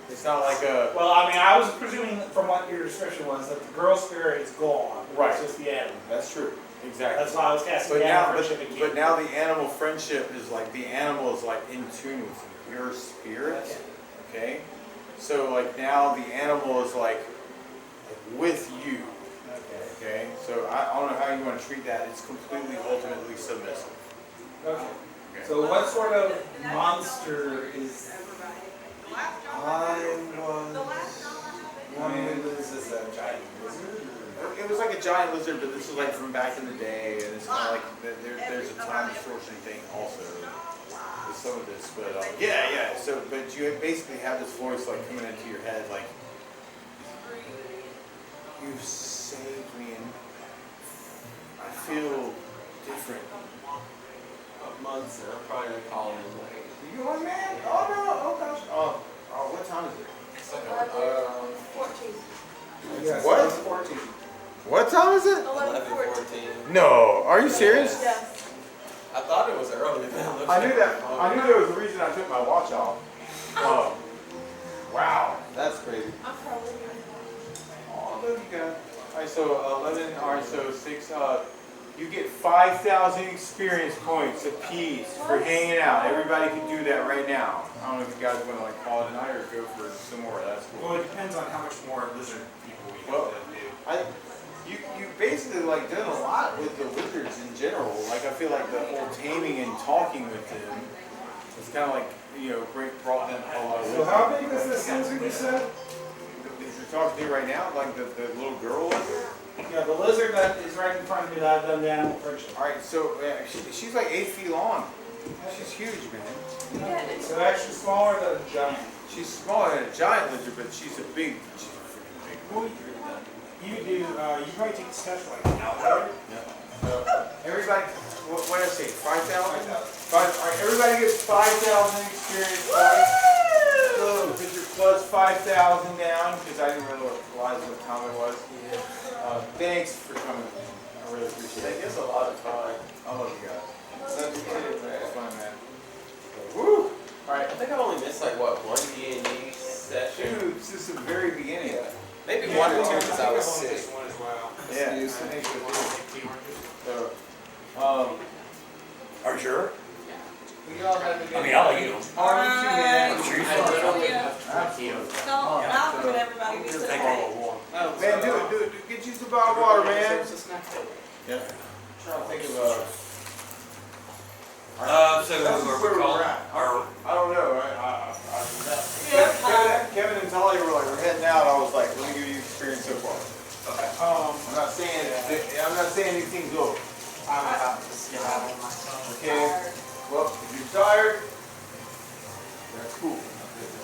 It's not like a. Well, I mean, I was presuming from what your description was that the girl spirit is gone. Right. It's just the animal. That's true. Exactly. That's why I was casting But the now, animal friendship again. but now the animal friendship is like the animal is like in tune with you. Your spirit. Okay. So like now the animal is like with you. Okay. So I don't know how you want to treat that. It's completely ultimately submissive. Okay. So what sort of monster is? Is this a giant lizard? It was like a giant lizard, but this is like from back in the day, and it's kind of like there's a time distortion thing also with some of this. But yeah. So, but you basically have this voice like coming into your head, like you saved me, and I feel different. Munson, I'm probably gonna call him like. You going, man? Oh no! Oh gosh! Oh, what time is it? It's like 14. What? 14. What time is it? 11:14. No, are you serious? Yes. I thought it was early. I knew that. I knew there was a reason I took my watch off. Wow, that's crazy. I'm probably going to. Oh, there you go. All right, so 11. All right, so 6. You get 5,000 experience points apiece for hanging out. Everybody can do that right now. I don't know if you guys want to like call it a night or go for some more. That's cool. Well, it depends on how much more lizard people we Well, have to do. You basically like done a lot with the lizards in general. Like I feel like the whole taming and talking with them is kind of like brought them a lot of So how big is this lizard you said? You're talking to me right now, like the little girl lizard. Yeah, the lizard that is right in front of me that I've done the animal friendship. All right, so she's like 8 feet long. She's huge, man. So actually smaller than a giant. She's smaller than a giant lizard, but she's a freaking big. Well, you do. You probably take the steps like an elevator. So everybody, what did I say? 5,000. All right, everybody gets 5,000 experience points. So put your plus 5,000 down because I didn't realize what time it was. Thanks for coming. I really appreciate it. It gives a lot of time. I love you guys. That's It's fun, man. Woo! Alright. I think I only missed like what, one D&D session? Dude, this is the very beginning. Maybe one or two because I was sick. This one as well. Yeah, I think so too. So, Are you sure? we all have to I mean, I'll eat them. Are you two, man? I'm sure you I will. literally Yeah. have 20 of them. Not what everybody needs to Take say. all the water. Man, do it. Get you some bottled water, man. It's a snack table. Yeah. Trying to think of So That's are where we we're calling? at. Or I don't know. Kevin and Tolly were like, we're heading out. I was like, let me give you experience so far. okay. I'm not saying these things over. I'm about to skip out on myself. Okay. Well, if you're tired, that's cool.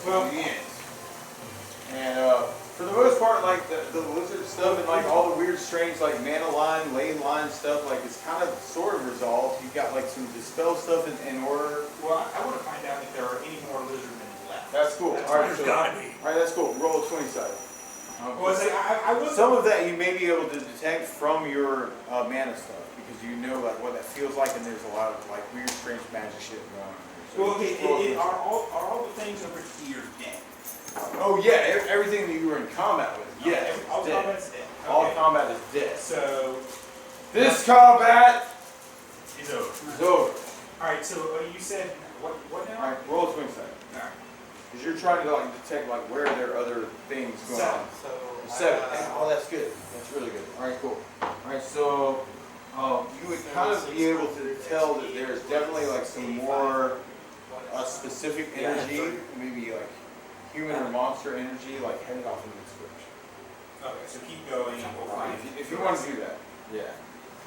Well, the end. And For the most part, like the lizard stuff and like all the weird, strange, like mana line, lane line stuff, like it's kind of sort of resolved. You've got like some dispel stuff in order. Well, I want to find out if there are any more lizardmen left. That's cool. That's All right, There's so, gotta be. all right, that's cool. Roll a 20 side. Well, see, I was. Some of that you may be able to detect from your mana stuff because you know like what that feels like, and there's a lot of like weird, strange magic shit going on there. So Well, okay, just roll a 20 are all the things over here dead? Oh yeah, everything that you were in combat with, yes, Okay, all it's dead. combat's dead. All Okay. combat is dead. So This combat it's over. is over. All right. So you said what now? All right, roll a 20 side. All right. Because you're trying to like detect like where there are other things going on. So, Seven. Oh, that's good. That's really good. All right, cool. All right, so you would kind of be able to tell that there's definitely like some more specific energy, maybe like human or monster energy, like headed off in this direction. Okay. So keep going. And we'll find If you want to do that, yeah,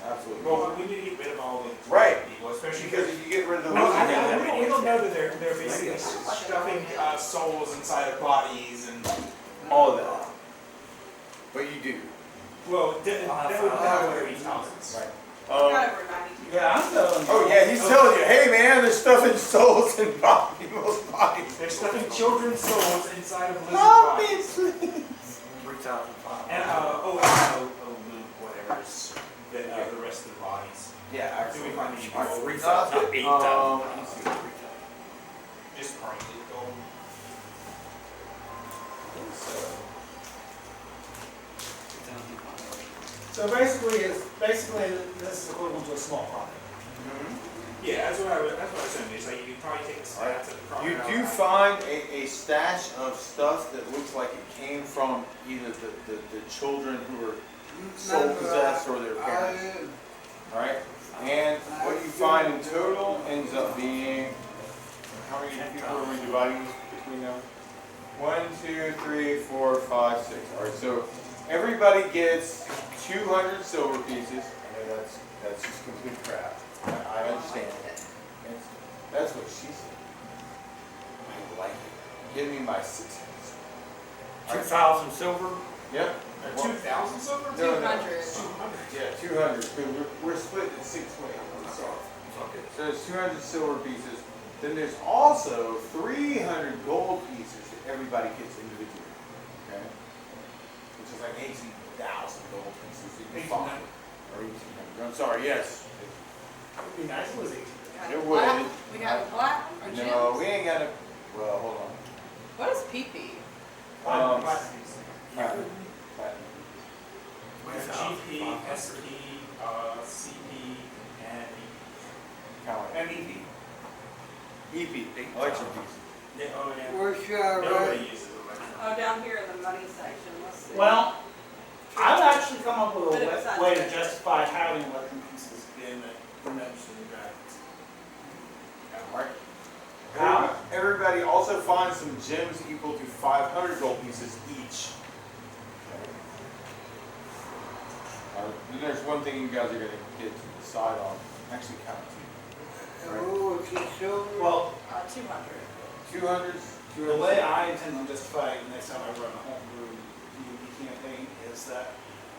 absolutely. Well, we need to get rid of all the Right. people, especially Because if you get rid of the No, lizard, we don't know that they're basically stuffing souls inside of bodies and. all of that. But you do. Well, that would be thousands. Right. I got over 92. Yeah, I'm telling you. Oh yeah, he's telling you, hey man, there's stuff in souls and people's bodies. They're stuffing children's souls inside of lizard bodies. 3,500. And whatever's the rest of the bodies. Yeah, Do we actually. find any All right, gold? 3,000, 8,000. let's see. Just painted gold. So basically, this is equivalent to a small profit. Yeah, that's what I was saying. It's like you can probably take the stats of the You crocodile. do find a stash of stuff that looks like it came from either the children who were soul possessed or their parents. Alright? And what you find in total ends up being, how many people are we dividing between them? 1, 2, 3, 4, 5, 6. Alright, so everybody gets 200 silver pieces. I know that's just complete crap. I understand. That's what she said. I like it. Give me my 600. 2,000 silver. Yep. 2,000 silver? No, no. 200. 200. Yeah, 200. Because we're split in 6 ways. I'm sorry. So there's 200 silver pieces. Then there's also 300 gold pieces that everybody gets individually. Okay? Which is like 18,000 gold pieces that you find. Or 1,800. I'm sorry, yes. It'd be nice if it was 18. It would. Black? We got black or gems? No, we ain't got a. Well, hold on. What is PP? Platinum. Platinum. We have GP, SP, CP, and Kind of like MEP. EP. Electric piece. Yeah, oh, yeah. Where should I Nobody write? uses electric. Oh, down here in the money section. Let's see. Well, I've actually come up with But a it's not way to good. justify having electric pieces. In the notes in the dragons. Alright. How? Everybody also finds some gems equal to 500 gold pieces each. Then there's one thing you guys are going to get to decide on. Actually, count Oh, it's a silver. Well, 200. 200s. the way I intend on justifying it next time I run a homebrew PvP campaign is that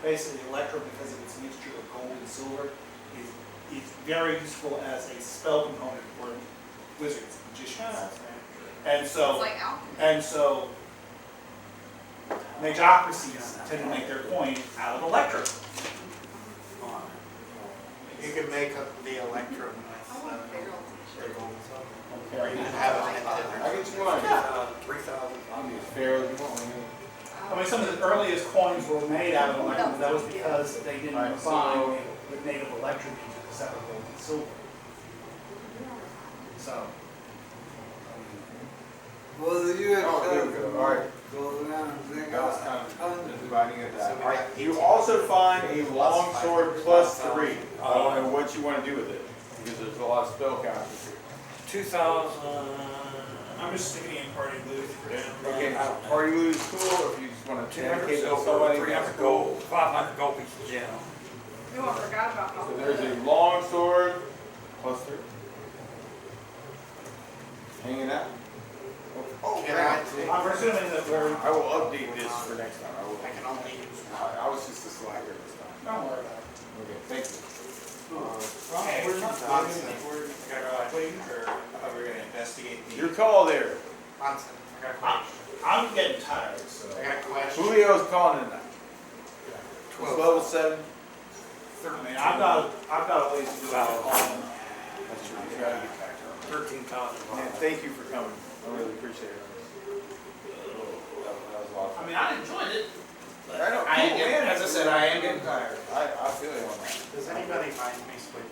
basically Electro, because of its mixture of gold and silver, is very useful as a spell component for wizards, magicians. And It's so, like alchemy. and so, magocracies tend to make their coin out of Electro. You can make up the electrum I with want a barrel the t-shirt. gold. Okay. Or you can have it in I dinner. get you one. 3,000. I'll be as fair as you want me. I mean, some of the earliest coins were made out of Electro, but that was because they didn't Alright, combine so- with native Electro pieces except for gold and silver. So, Well, the US Oh, there we go. All right. goes around and they That was got kind of tons the of dividing of that. So we All right. got You 18. also find a long sword plus 3. I don't know Uh, what you want to do with it because there's a lot of spell counters here. 2,000. I'm just sticking in party loot for now. Okay, party loot is cool. If you just want to 200 dedicate to silver, somebody, 300 that's cool. gold, 500 gold pieces. Yeah. Oh, I forgot about So all there's a long sword plus 3. Hanging out. Oh, Can crap. I'm presuming that we're, I will update this for next time. I can only use one. I was just a slacker this time. don't worry about it. Okay, thank you. Okay, we're not done. We're gonna wait, or I thought we were gonna investigate the. Your call there. Munson, I got a question. I'm getting tired, so. I got a question. Julio's calling tonight. It's level 7. I mean, I've got a ways to go out on. That's true. You gotta get back to him. 13,000. Man, thank you for coming. I really appreciate it. That was a lot of fun. I mean, I enjoyed it. I know. I am Cool, getting, man. as I said, I am getting tired. I feel you on that. Does anybody mind me squeaking?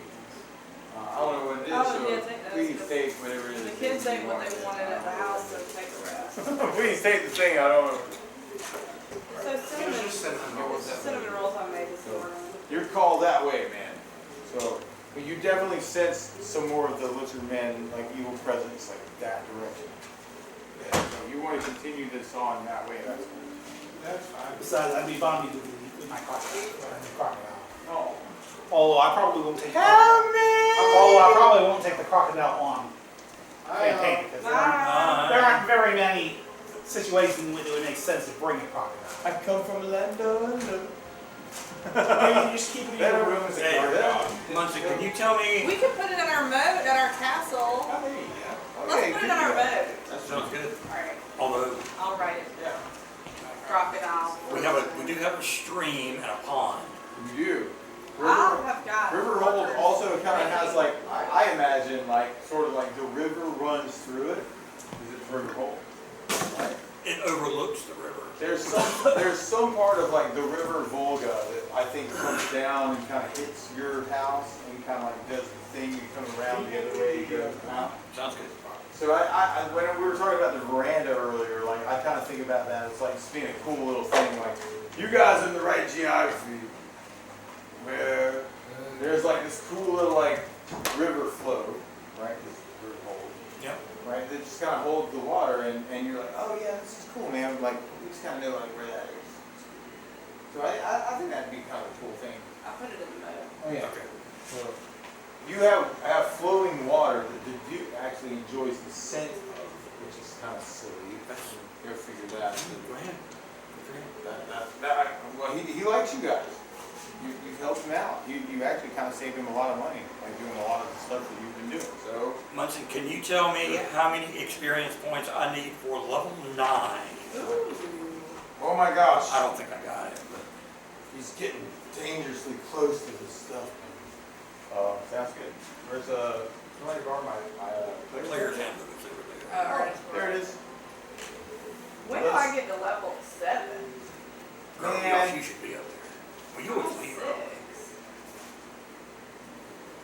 I don't know what it is, Oh, so yeah, take those. please take whatever it is. The kids ate what they wanted at the house, so take the rest. Please take the thing, I don't know. So It was cinnamon, just cinnamon rolls. cinnamon rolls I made this morning. You're called that way, man. So, but you definitely sense some more of the lizard man, like evil presence, like that direction. Yeah, so you want to continue this on that way, that's cool. That's fine. Besides, I'd be bummed with my crocodile. Oh. Although I probably won't take. Help me! Although I probably won't take the crocodile on campaign because Bye. there aren't very many situations where it would make sense to bring a crocodile. I come from Lando. Hey, you just keep it in your room as a Hey, guard dog. Munson, can you tell me? We could put it in our moat at our castle. Oh, there you go. Let's put it in our moat. That sounds good. Alright, Although I'll write it. Yeah. Crocodile. we do have a stream and a pond. You do. I have got. River Hold also kind of has like, I imagine like, sort of like the river runs through it. Is it River Hold? Right? It overlooks the river. There's some part of like the River Volga that I think comes down and kind of hits your house and kind of like does the thing, you come around the other way, you go out. Sounds good. So when we were talking about the veranda earlier, like I kind of think about that as like just being a cool little thing. Like you guys are in the right geography, where there's like this cool little like river flow, right? This river hold, Yep. right? That just kind of holds the water, and you're like, oh yeah, this is cool, man. Like we just kind of know like where that is. So I think that'd be kind of a cool thing. I'll put it in the moat. Oh yeah. Okay. So you have flowing water that the Duke actually enjoys the scent of, which is kind of silly. Go figure that. Go ahead. Well, he likes you guys. You've helped him out. You actually kind of saved him a lot of money by doing a lot of the stuff that you've been doing. So Munson, can you tell me how many experience points I need for level 9? oh my gosh, I don't think I got it, but he's getting dangerously close to this stuff. Sounds good. Where's somebody borrow my player's handbook is over there. Alright. There it is. When do I get to level 7? Girl, Man. you should be up there. Well, you always leave early. 6.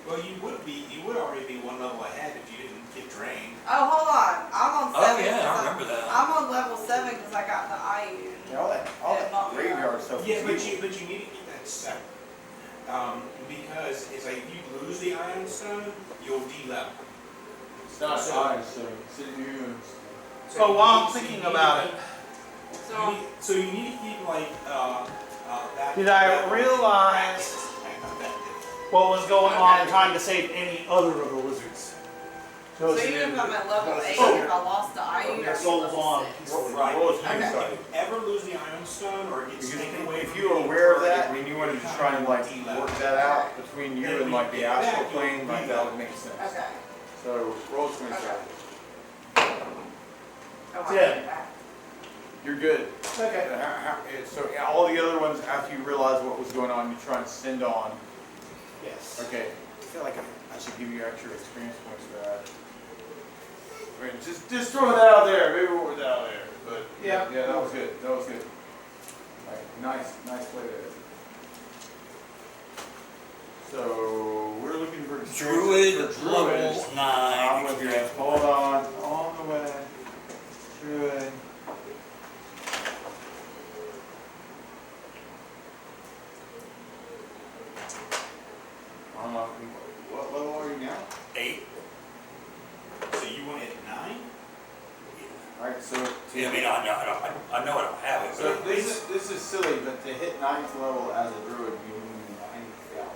Well, you would already be one level ahead if you didn't get drained. Oh, hold on. I'm on 7. Oh yeah, I 'cause remember that. I'm on level 7 because I got the IU. Yeah, all that graveyard stuff. Yeah, is but evil. you need to keep that separate. Because it's like if you lose the iron stone, you'll de-level. It's not iron, so it's immune. So while I'm thinking about it, So, You need to keep like that. did I realize what was going on and trying to save any other of the lizards? so even if I'm at level 8, Oh. if I lost the IU, Their I'd be souls level on. 6. Right. What was If my you side? ever lose the iron stone or it gets Because taken away if from you were aware of that, or and you wanted to try and like work that out between you and like the astral plane, like that would make sense. Okay. So roll 27. Oh, I Yeah. get it back. You're good. Okay. So yeah, all the other ones, after you realize what was going on, you try and send on. Yes. Okay. I feel like I should give you extra experience points for that. I mean, just throwing that out there. Maybe what was out there, but yeah, that was good. That was good. Nice play there. So we're looking for Druid for level druids. 9 I'm with you. experience. Hold on the way. Druid. What level are you now? 8. So you want it at 9? Alright, so Yeah, I mean, I know I don't have it, so but this is silly, but to hit 9th level as a druid, you need 9,000.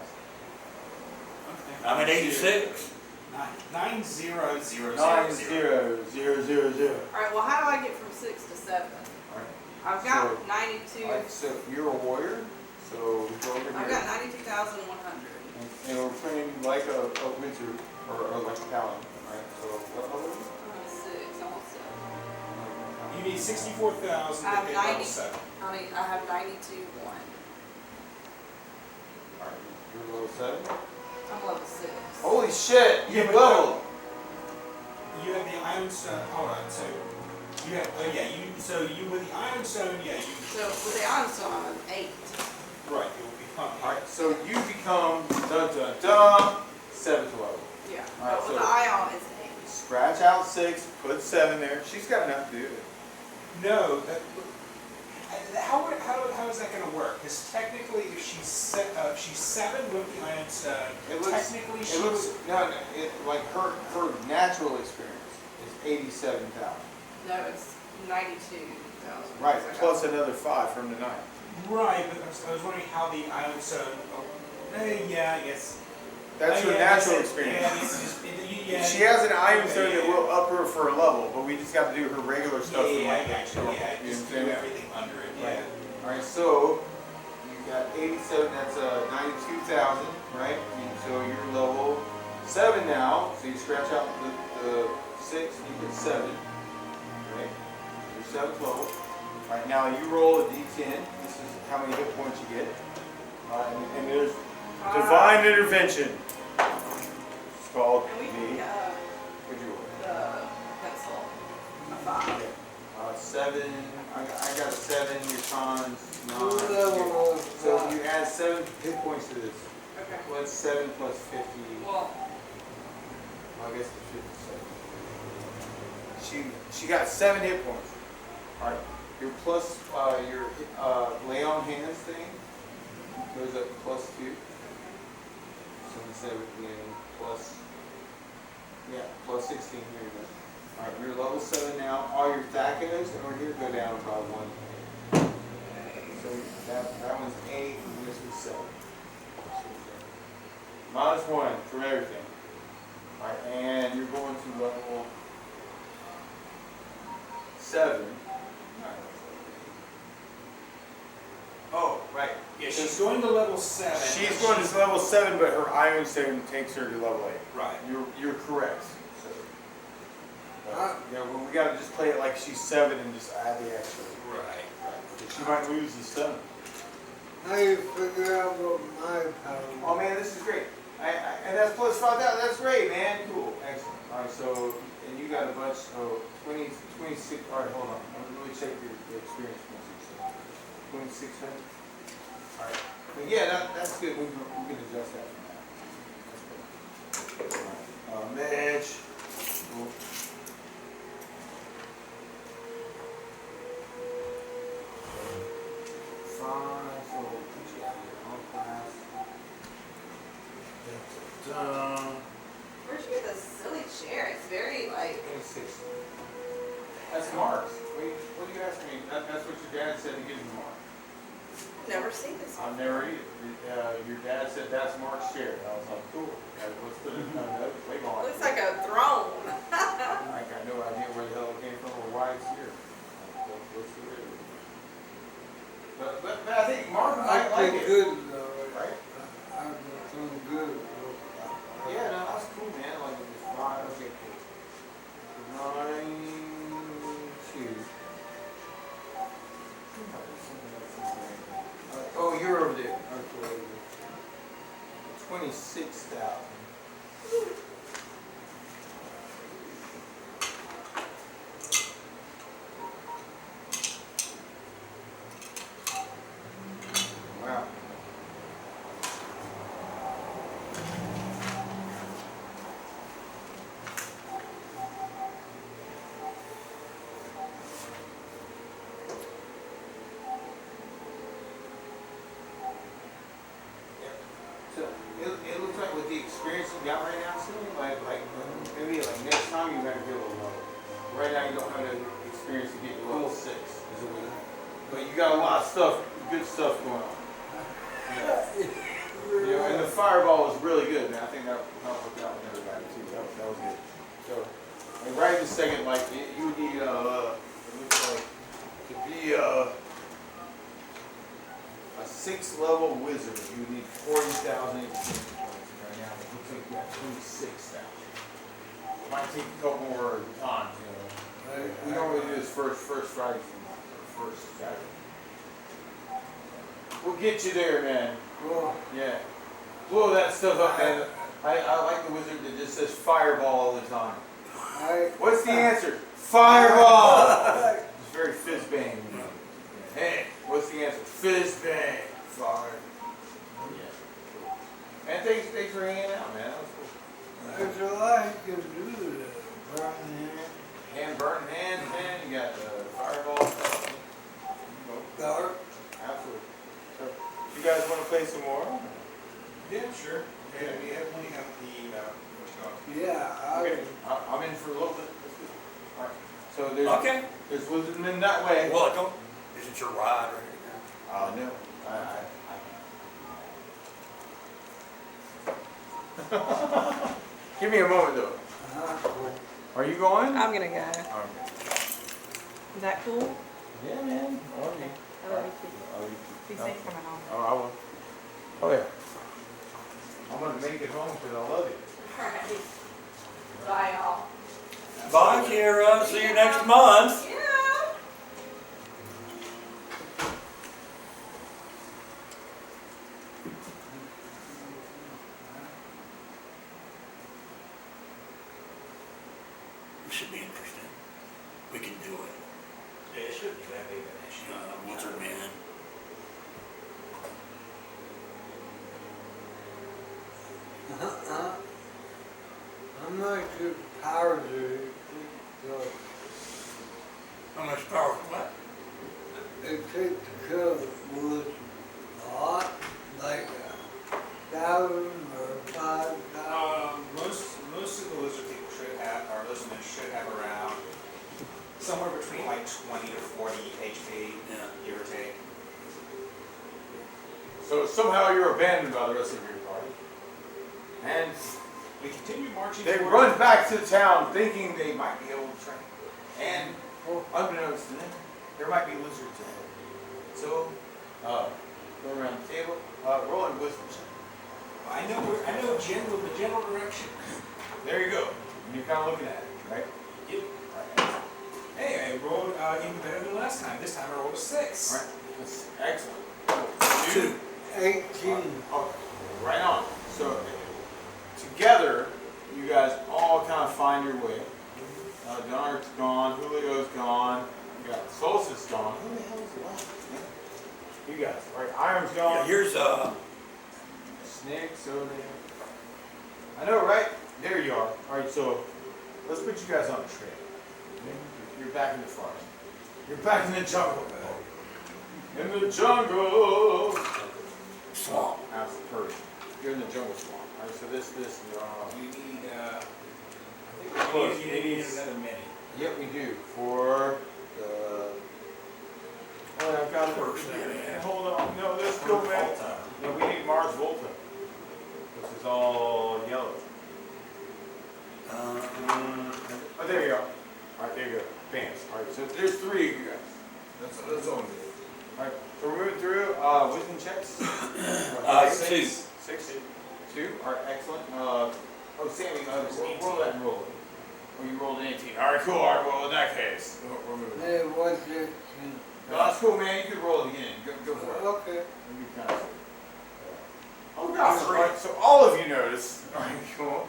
I'm at 86. 90000. 90000. Alright, well, how do I get from 6 to 7? Alright. I've got So- 92. Alright, so you're a warrior, so we go over I've here. got 92,100. And we're playing like a wizard, or like a paladin, right? So what level are you? I'm 6, almost 7. You need 64,000 I to have hit level 90. 7. I have 92,1. Alright, you're level 7. I'm level 6. Holy shit, you Yeah, but leveled! You have the Ironstone. Hold on. So you have. Oh yeah. You with the Ironstone. Yeah. So with the Ironstone, I'm an 8. Right. You'll become. Alright, so you become, dun dun dun, 7th level. Yeah. Alright, But with so- the Ion, it's 8. Scratch out 6, put 7 there. She's got enough to do it. No. How is that going to work? Because technically, if she's 7 with the Ironstone, It looks, technically it she looks, would. no, like her natural experience is 87,000. No, it's 92,000. Right, plus another 5 from the 9. Right, but I was wondering how the Ironstone. Yeah, I guess. That's Oh, her yeah, natural that's it. experience. Yeah, it's just, yeah. She has an iron stone Yeah, that will up her for a level, but we just got to do her regular stuff. Yeah, from I like got you. normal, Yeah, you just do understand? everything under it. Right. Yeah. Alright, so you got 87, that's 92,000, right? So you're level 7 now, so you scratch out the 6, you get 7, right? You're 7th level. Alright, now you roll a d10, this is how many hit points you get. And there's divine intervention. It's called And we the, can what'd you roll? the pencil. A 5. 7, I got a 7, your cons, 9. What level was So that? you add 7 hit points to this. Okay. What's 7 plus 50? Well, I guess it's 57. She got 7 hit points. Alright. Your plus, your lay on hands thing goes up to plus 2. So instead of being plus, yeah, plus 16 here you go. Alright, you're level 7 now. All your thacos over here go down by 1. So that one's 8 and this was 7. Minus 1 from everything. Alright, and you're going to level 7. Oh, right. Yeah, she's going to level 7. She's going to level 7, but her iron stone takes her to level 8. Right. You're correct. So, yeah, well, we got to just play it like she's 7 and just add the extra. Right. She might lose the stone. How you figure out what my power is? Oh man, this is great. And that's plus 5,000. That's great, man. Cool. Excellent. All right, so and you got a bunch. So 20, 26. All right, hold on. Let me check your experience points. 2,600. All right. But yeah, that's good. We can adjust that from that. That's good. All right. Mitch. Cool. Fine. So we'll put you out here on class. Done. where'd you get this silly chair? It's very like. 26. That's Mark's. Wait, what do you ask me? That's what your dad said to give you Mark. Never seen this. I've never either. Your dad said that's Mark's chair. I was like, cool. Let's put it on the way on. Looks like a throne. I got no idea where the hell it came from or why it's here. What's the real? But I think Mark might like I did it. good though. Right? I done good. Yeah, no, that's cool, man. Like it's 5, okay, cool. 9, 2. Oh, you're over there. Okay. 26,000. Wow. So it looks like with the experience you got right now, Cindy, maybe like next time you might be a little lower. Right now you don't have the experience to get level 6. But you got a lot of stuff, good stuff going on. Yeah. And the fireball was really good, man. I think that worked out with everybody too. That was second, like, you would need, it looks like, to be a 6th level wizard, you would need 40,000 experience points. Right now, it looks like you have 26,000. It might take a couple more times, you know. We normally do this first Friday, or first Saturday. We'll get you there, man. Well, Yeah. Blow that stuff up, man. I like the wizard that just says fireball all the time. What's the answer? Fireball! It's very fizz bang. Hey, what's the answer? Fizz bang. Fire. Yeah. And thanks for hanging out, man. That was cool. that's all I can do to burn Hand burning hand, you got the fireball. dark. Absolutely. So, you guys want to play some more? Yeah, sure. Okay, we have plenty of the, Yeah, Okay, I'm in for a little bit. All right. So there's Okay. there's wizardmen that way. Well, don't, is it your ride or anything? No. Give me a moment though. Are you going? I'm gonna go. Okay. Is that cool? Yeah, man. I love you. I love you too. I love you Be too. safe coming home. Oh, I will. Oh yeah. I'm gonna make it home because I love you. Alright. Bye, y'all. Bye, Kira. See you next month. Yeah. It should be interesting. We can do it. Yeah, it shouldn't be that big of an issue. Wizard man. I'm not good power to it. How much power? What? It takes to kill wood a lot, like 1,000 or 5,000. Most of the lizard people should have, or lizardmen should have around somewhere between like 20 to 40 HP, Yeah. give or take. So somehow you're abandoned by the rest of your party. And We continue marching they toward- run back to town thinking they might be able to train. And unbeknownst to them, there might be lizards ahead. So, go around the table, roll and wisdom check. I know the general direction. There you go. And you're kind of looking at it, right? Yep. All right. Hey, I rolled even better than last time. This time I rolled a 6. All right. That's excellent. 2. 18. Okay. Right on. So, together, you guys all kind of find your way. Donard's gone. Julio's gone. You got Solstice gone. Who the hell is left? You guys. All right. Iron's gone. Yeah, here's Snakes over there. I know, right? There you are. All right, so let's put you guys on a trail. You're back in the forest. You're back in the jungle. In the jungle. swamp. That's perfect. You're in the jungle swamp. All right, so this, We need, I Close. think we need another mini. Yep, we do. For the. Oh, I've got it. Hold on. No, let's go back. No, we need Mars Volta. This is all yellow. Oh, there you go. All right, there you go. Bams. All right, so there's 3 of you guys. That's all we need. All right, so we're moving through. Wisdom checks. 2. 6. 2. All right, excellent. Oh, Sammy, roll that and roll it. Oh, you rolled an 18. All right, cool. All right, well, in that case, we're moving. Hey, what's it? No, that's cool, man. You can roll it again. Go for it. Okay. It'll be kind of Oh, gosh. All right, so all of you notice, all right, cool.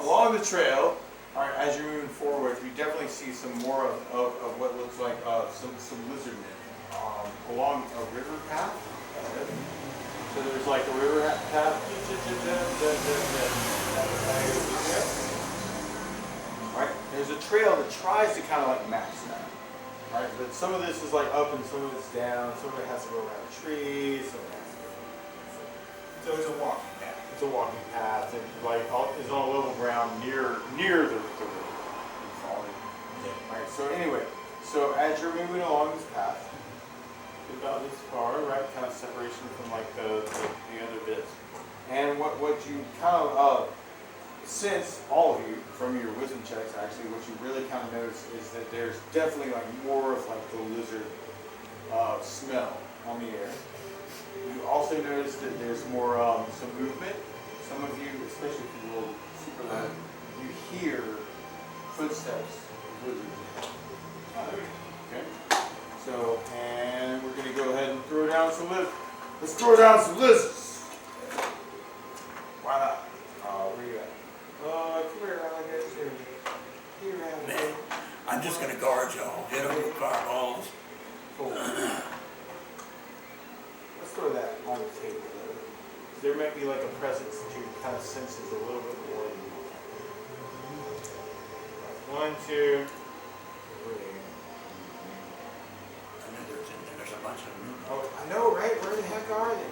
Along the trail, all right, as you're moving forward, you definitely see some more of what looks like some lizard men along a river path. So there's like a river path. All right, there's a trail that tries to kind of like match that. All right, but some of this is like up and some of it's down. Some of it has to go around trees. Some of it has to go. So it's a walking path. It's a walking path, and like is on a level ground near the river. All right. So anyway, so as you're moving along this path, about this far, right, kind of separation from like the other bits, and what you kind of sense, all of you, from your wisdom checks, actually, what you really kind of notice is that there's definitely like more of like the lizard smell on the air. You also notice that there's more some movement. Some of you, especially if you roll super loud, you hear footsteps of lizards. Okay. So, and we're gonna go ahead and throw down some lizards. Let's throw down some lizards. Why not? Where you at? Come here, alligators. Here, alligator. I'm just gonna guard y'all. Hit them with fireballs. Cool. Let's throw that on the table though. There might be like a presence that you kind of sense is a little bit more than you want. 1, 2, 3. I know there's a bunch of them. Oh, I know, right? Where the heck are they?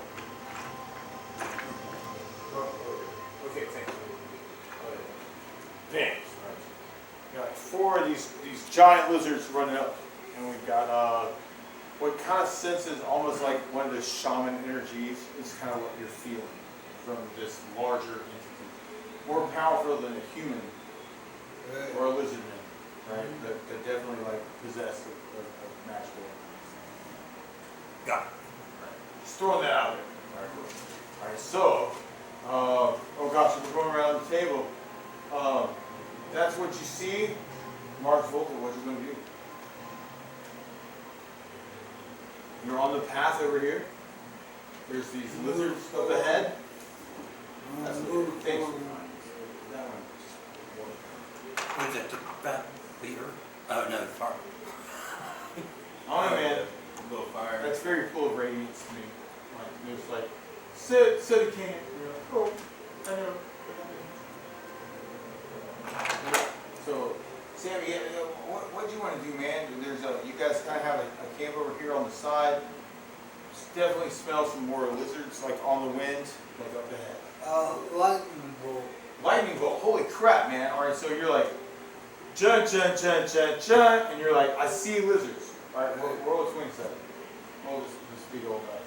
Oh, okay, thank you. Thanks. We got like 4 of these giant lizards running up, and we've got what kind of senses almost like one of the shaman energies is kind of what you're feeling from this larger entity, more powerful than a human or a lizard man, right? That definitely like possessed of magical. Got it. Just throwing that out there. All right, so, oh gosh, we're going around the table. That's what you see. Mark Volta, what you going to do? You're on the path over here. There's these lizards up ahead. That's what thanks for that one. What is it, the fat beaver? Oh, no, fire. Oh man, A little fire. that's very full of radiance to me. Like, there's like, sit a can. You're like, oh, I know. So, Sammy, what do you want to do, man? You guys kind of have a camp over here on the side. Definitely smell some more lizards, like on the wind, like up ahead. Lightning bolt. Lightning bolt, holy crap, man. All right, so you're like, jun, jun, jun, jun, jun, and you're like, I see lizards. All right, roll a 27. Roll this big old dice.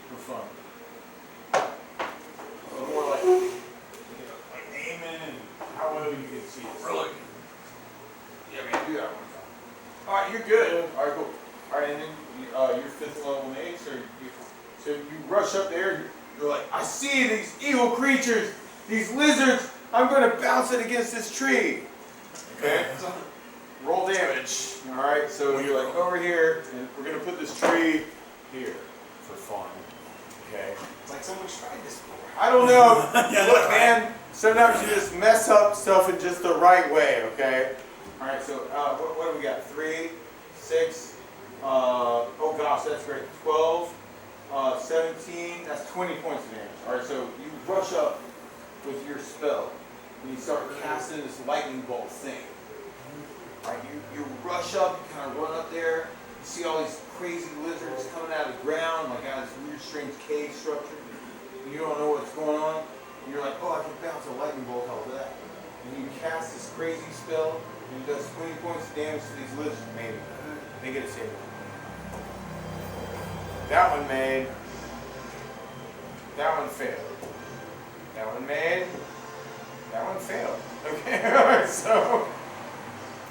For fun. So more like, like aiming and how well you can see it. Really? Yeah, man, do that one time. All right, you're good. All right, cool. All right, and then your 5th level mage, so you rush up there. You're like, I see these evil creatures, these lizards. I'm going to bounce it against this tree. Okay. Roll damage. All right. So you're like over here, and we're going to put this tree here for fun. Okay. It's like someone's tried this before. I don't know. Look, man. Sometimes you just mess up stuff in just the right way. Okay. All right. So what do we got? 3, 6. Oh gosh, that's great. 12, 17, that's 20 points of damage. Alright, so you rush up with your spell and you start casting this lightning bolt thing. Alright, you rush up, you kind of run up there, you see all these crazy lizards coming out of the ground, like out of this weird strange cave structure, and you don't know what's going on, and you're like, oh, I can bounce a lightning bolt off of that. And you cast this crazy spell, and it does 20 points of damage to these lizards, maybe. They get a save. That one made. That one failed. That one made. That one failed. Okay, alright, so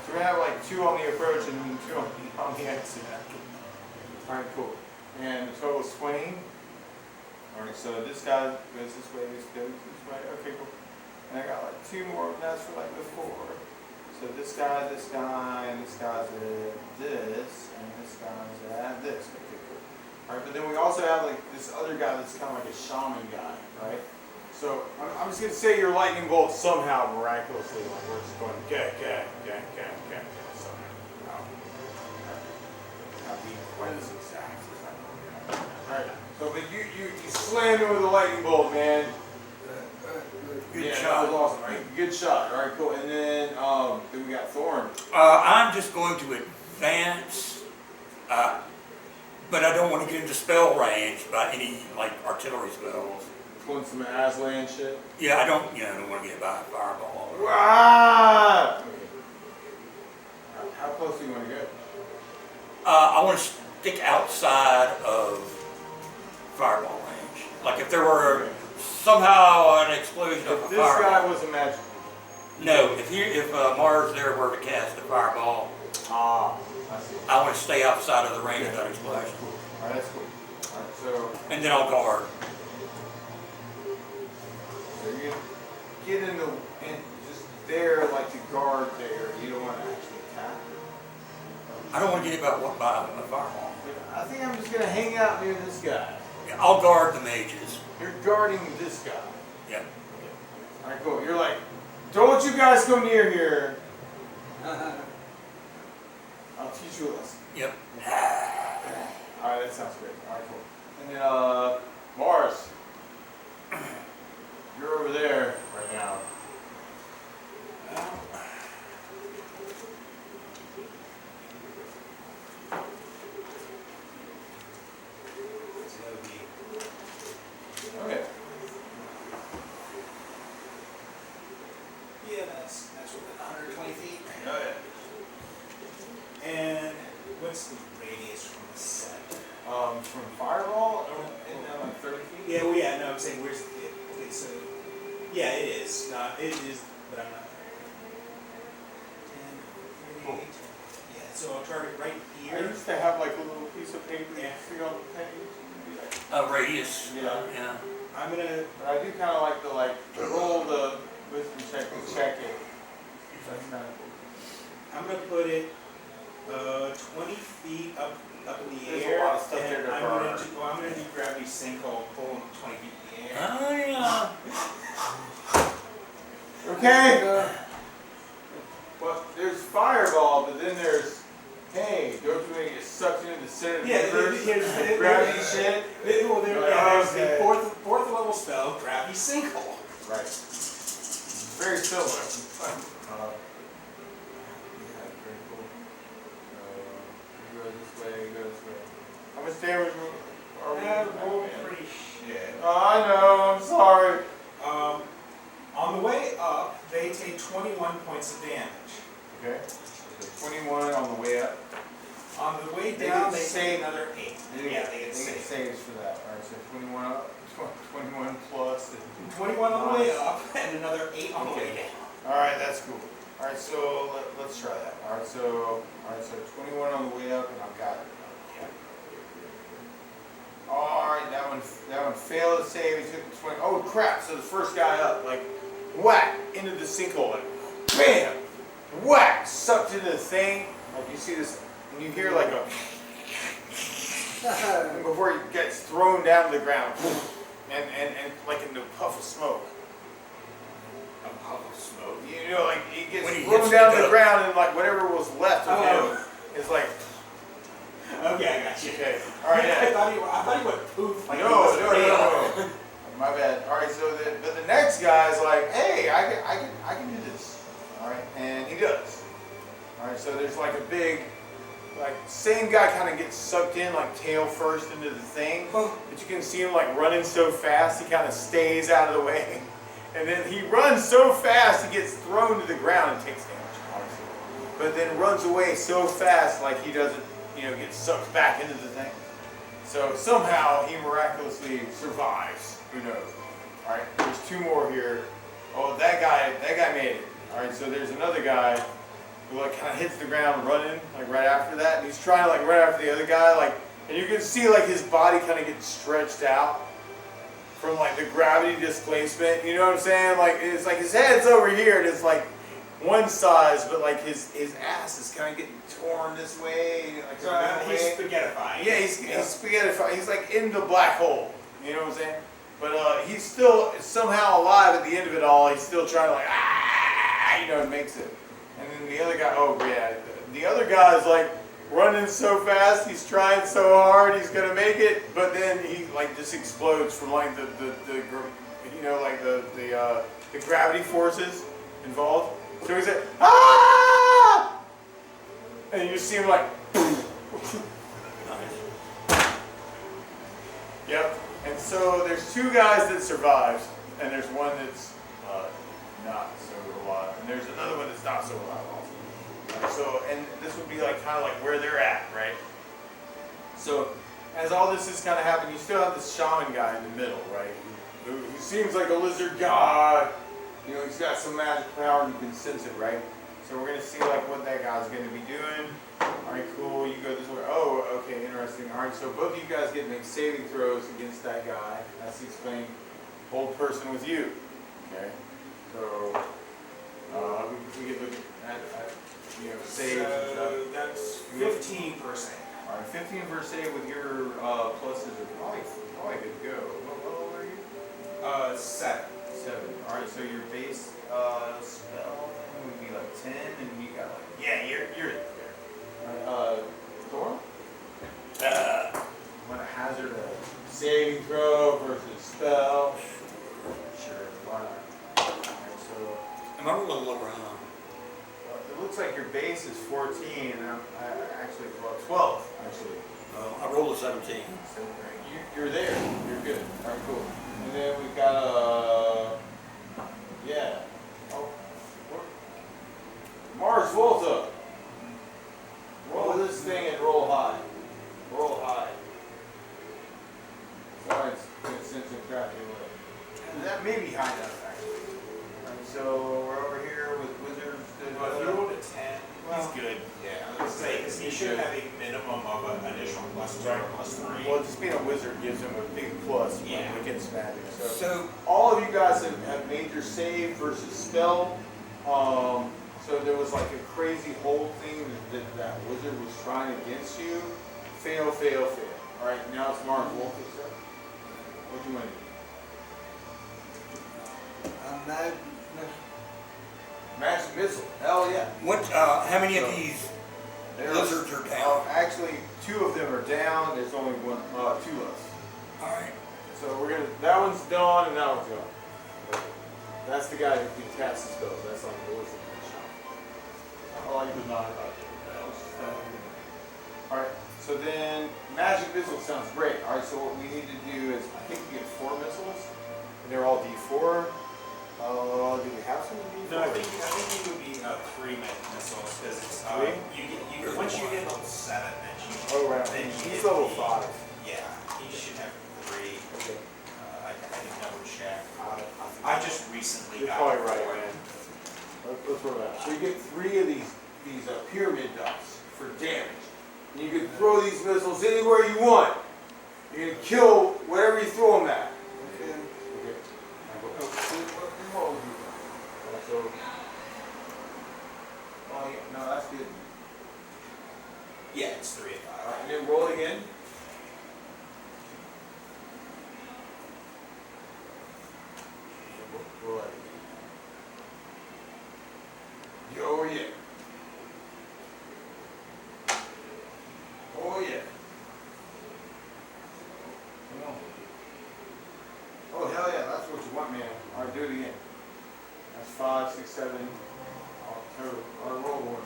we're gonna have like 2 on the approach and 2 on the exit. Alright, cool. And the total is 20. Alright, so this guy goes this way, this goes this way. Okay, cool. And I got like 2 more, that's for like the 4. So this guy, and this guy's at this, and this guy's at this. Okay, cool. Alright, but then we also have like this other guy that's kind of like a shaman guy, right? So I'm just gonna say your lightning bolt somehow miraculously, like we're just going somehow. Not being quite as exact as I know. Alright, so but you slammed him with a lightning bolt, man. Good shot. That was awesome, right? Good shot. All right, cool. And then we got Thorn. I'm just going to advance, but I don't want to get into spell range by any like artillery spells. Pulling some Aslan shit. Yeah, I don't want to get by a fireball. Ah! Okay. How close do you want to go? I want to stick outside of fireball range. Like if there were somehow an explosion of a If this fireball. guy was a magic. No, if Mars there were to cast a fireball, Ah, I see. I want to stay outside of the range of that explosion. Alright, that's cool. Alright, so And then I'll guard. you're gonna get in the and just there like to guard there. You don't want to actually attack. I don't want to get hit by a fireball. I think I'm just gonna hang out near this guy. Yeah, I'll guard the mages. You're guarding this guy. Yep. Alright, cool. You're like, don't you guys go near here. I'll teach you a lesson. Yep. Alright, that sounds great. Alright, cool. And then, Mars. You're over there right now. Okay. Yeah, that's within 120 feet. Oh, yeah. And what's the radius from the center? From Fireball, and then like 30 feet? Yeah, well, yeah, no, I'm saying where's it? Okay, so yeah, it is. It is, but I'm not. 10, 38. Yeah, so I'll target right I here. used to have like a little piece of paper Yeah. you see on the page. A radius. Yeah. Yeah. I'm gonna. But I do kind of like to roll the wisdom check and check it. That's kind of cool. I'm gonna put it 20 feet up in the There's a air. lot of stuff there and to I'm burn. gonna do gravity sinkhole, pull them 20 feet in the air. Oh yeah. Okay. Well, there's Fireball, but then there's, hey, don't you want to get sucked into the center of the Yeah, universe? here's Gravity shit. Well, there's Okay. the fourth level spell, gravity sinkhole. Right. Very similar. Yeah, very cool. You go this way, you go this way. How much damage are we? Roll pretty shit. I know, I'm sorry. On the way up, they take 21 points of damage. Okay. So 21 on the way up. On the way They down, get they saved. take another 8. Yeah, they get saved. saves for that. Alright, so 21 up, 21 plus. 21 on the way up, and another 8 on the way down. Alright, that's cool. Alright, so let's try that. Alright, so 21 on the way up, and I've got it. Alright, that one failed to save. He took the 20. Oh crap! So the first guy up, like, whack into the sinkhole, like, bam, whack, sucked into the thing. Like you see this, and you hear like a before he gets thrown down to the ground, and like into a puff of smoke. A puff of smoke. You know, like he gets When he thrown hits down the to the gut. ground, and like whatever was left of Oh. him is like, Okay, I got you. okay, all right, I yeah. thought he went poof. Like he No, wasn't real. no. My bad. All right, so but the next guy's like, hey, I can do this. All right, and he does. All right, so there's like a big, like same guy kind of gets sucked in like tail first into the thing, but you can see him like running so fast he kind of stays out of the way, and then he runs so fast he gets thrown to the ground and takes damage, obviously, but then runs away so fast like he doesn't, get sucked back into the thing. So somehow he miraculously survives. Who knows? All right, there's two more here. Oh, that guy made it. All right, so there's another guy who like kind of hits the ground running like right after that, and he's trying to like right after the other guy, like, and you can see like his body kind of gets stretched out from like the gravity displacement. You know what I'm saying? Like it's like his head's over here, and it's like one size, but like his ass is kind of getting torn this way, like So he's spaghettified. yeah, he's spaghettified. He's like in the black hole. You know what I'm saying? But he's still somehow alive at the end of it all. He's still trying to like makes it. And then the other guy, oh yeah, the other guy's like running so fast. He's trying so hard. He's gonna make it, but then he like just explodes from like the gravity forces involved. So he's like, ah! And you just see him like, yep. And so there's two guys that survived, and there's one that's not so alive, and there's another one that's not so alive also. So, and this would be like kind of like where they're at, right? So as all this is kind of happening, you still have this shaman guy in the middle, right? Who seems like a lizard god. You know, he's got some magic power and you can sense it, right? So we're gonna see like what that guy's gonna be doing. All right, cool. You go this way. Oh, okay, interesting. All right, so both of you guys get to make saving throws against that guy. That's explaining hold person with you. Okay. So we get look at you know save and stuff. So that's 15%. All right, 15 for save with your pluses are probably good to go. What level are you? 7. 7. All right, so your base spell thing would be like 10, and you got like you're there. All right, Thor? Want to hazard a saving throw versus spell? Sure, why not? All right, so Am I rolling lower or high? it looks like your base is 14, and actually, well, 12 actually. I rolled a 17. So you're there. You're good. All right, cool. And then we've got yeah. Oh, Mars Volta. Roll this thing and roll high. Roll high. Sorry, it's sent some crap your way. That may be high enough actually. All right, so we're over here with wizards. Well, if you rolled a 10, Well, he's good. Yeah. Let's say, because he should have a minimum of an additional +2 or +3. Well, just being a wizard gives him a big plus Yeah. against magic. So So, all of you guys have made your save versus spell. So there was like a crazy whole thing that wizard was trying against you. Fail, fail, fail. All right, now it's Mark Wolf's stuff. What do you want to do? Magic missile. Hell yeah. what? How many of these There's- lizards are down? Actually, 2 of them are down. There's only 2 left. All right. So we're gonna. That one's done and that one's gone. That's the guy who can cast the spells. That's on the list. All you was not about all right. So then, magic missile sounds great. All right. So what we need to do is, I think we get 4 missiles, and they're all D4. Do we have some D4? No, I think you would be 3 missiles because it's once you get level 7, then you. Oh right. Then you He's get level the- 5. Yeah, you should have 3. Okay. I can double check. I just recently You're got probably 4. right, man. Let's roll that. So you get 3 of these pyramid dice for damage. And you can throw these missiles anywhere you want. You can kill whatever you throw them at. Okay. What would you do? Oh yeah, no, that's good. Yeah, it's 3 and 5. All right, and then roll again. Roll it. Oh yeah. Oh yeah. Come on. Oh hell yeah, that's what you want, man. All right, do it again. That's 5, 6, 7. I'll roll one.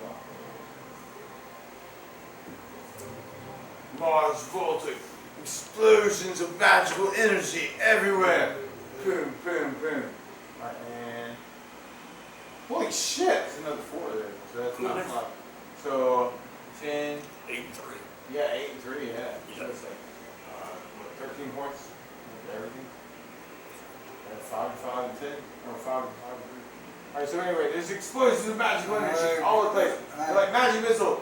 Mars Volta. Explosions of magical energy everywhere. Boom, boom, boom. All right, and holy shit, that's another 4 there. So that's not 5. So 10. 8 and 3. Yeah, 8 and 3, yeah. Yeah. So it's like, 13 points with everything. And 5 and 5 and 10. Or 5 and 5 and 3. Alright, so anyway, there's explosions of magical energy all over the place. They're like magic missile.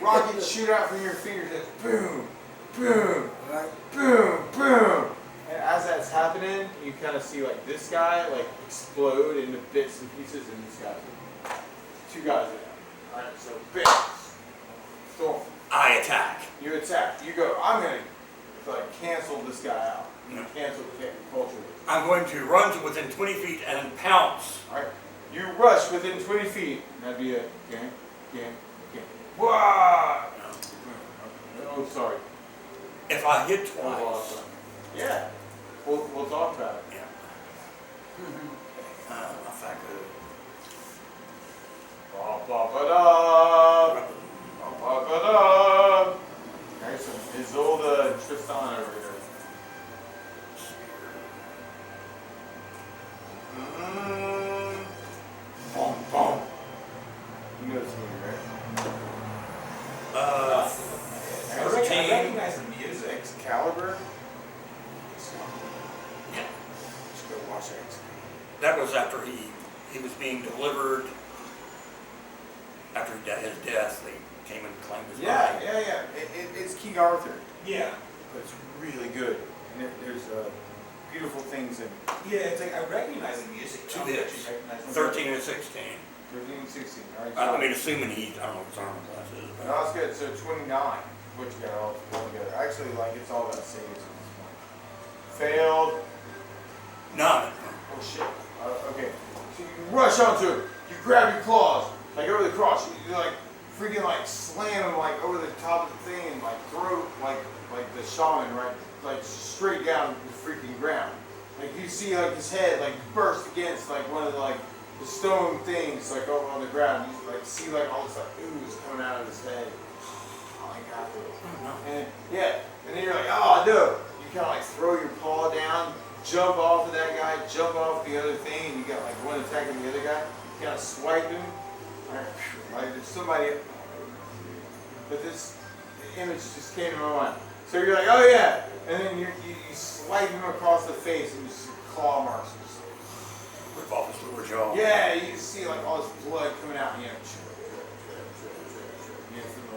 Rockets shoot out from your fingertips. Boom, boom, boom, boom. And as that's happening, you kind of see like this guy like explode into bits and pieces, and this guy, 2 guys in there. Alright, so bits. Storm. I attack. You attack. You go, I'm going to like cancel this guy out. Yeah. Cancel the culture. I'm going to run to within 20 feet and pounce. Alright. You rush within 20 feet. That'd be a game. Wah! Oh, sorry. If I hit twice. Yeah. We'll talk about it. Yeah. If I could. Ba-ba-ba-da. Ba-ba-ba-da. There's some Isolde and Tristan over here. Boom, boom. You know this movie, right? I 13. recognize the music. That was after he was being delivered. After his death, they came and claimed his body. Yeah. It's King Arthur. Yeah. But it's really good. And there's beautiful things in it. Yeah, it's like I recognize the music. Two I don't hits. actually recognize the 13 and 16. 13 and 16. All right, I mean, assuming I don't know what his armor class is. No, that's good. So 29, what you got all together. Actually, like, it's all about saves at this point. Failed. None. Oh, shit. Okay. So you rush onto it. You grab your claws, like over the cross. You like, freaking like slam him like over the top of the thing and like throw like the shaman, right? Like straight down the freaking ground. Like you see like his head like burst against like one of the like the stone things like over on the ground. You like see like all this like ooze coming out of his head. Oh my god. And yeah, and then you're like, oh no. You kind of like throw your paw down, jump off of that guy, jump off the other thing, and you got like one attacking the other guy. You kind of swipe him. Like there's somebody. But this image just came to my mind. So you're like, oh yeah, and then you swipe him across the face and you see claw marks. Rip off his lower jaw. Yeah, you just see like all this blood coming out, from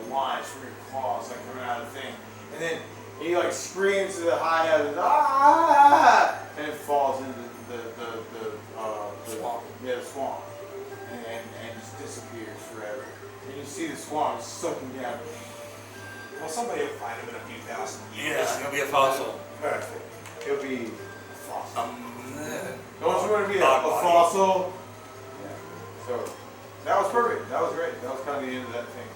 the lines from your claws like coming out of the thing, and then he like screams to the high heavens, ah, and it falls into the swamp. Yeah, the swamp, and just disappears forever. And you see the swamp sucking down. Well, somebody will find him in a few thousand years. Yeah, he'll be a fossil. Perfect. He'll be a fossil. Don't you want to be a Body. fossil? Yeah. So that was perfect. That was great. That was kind of the end of that thing.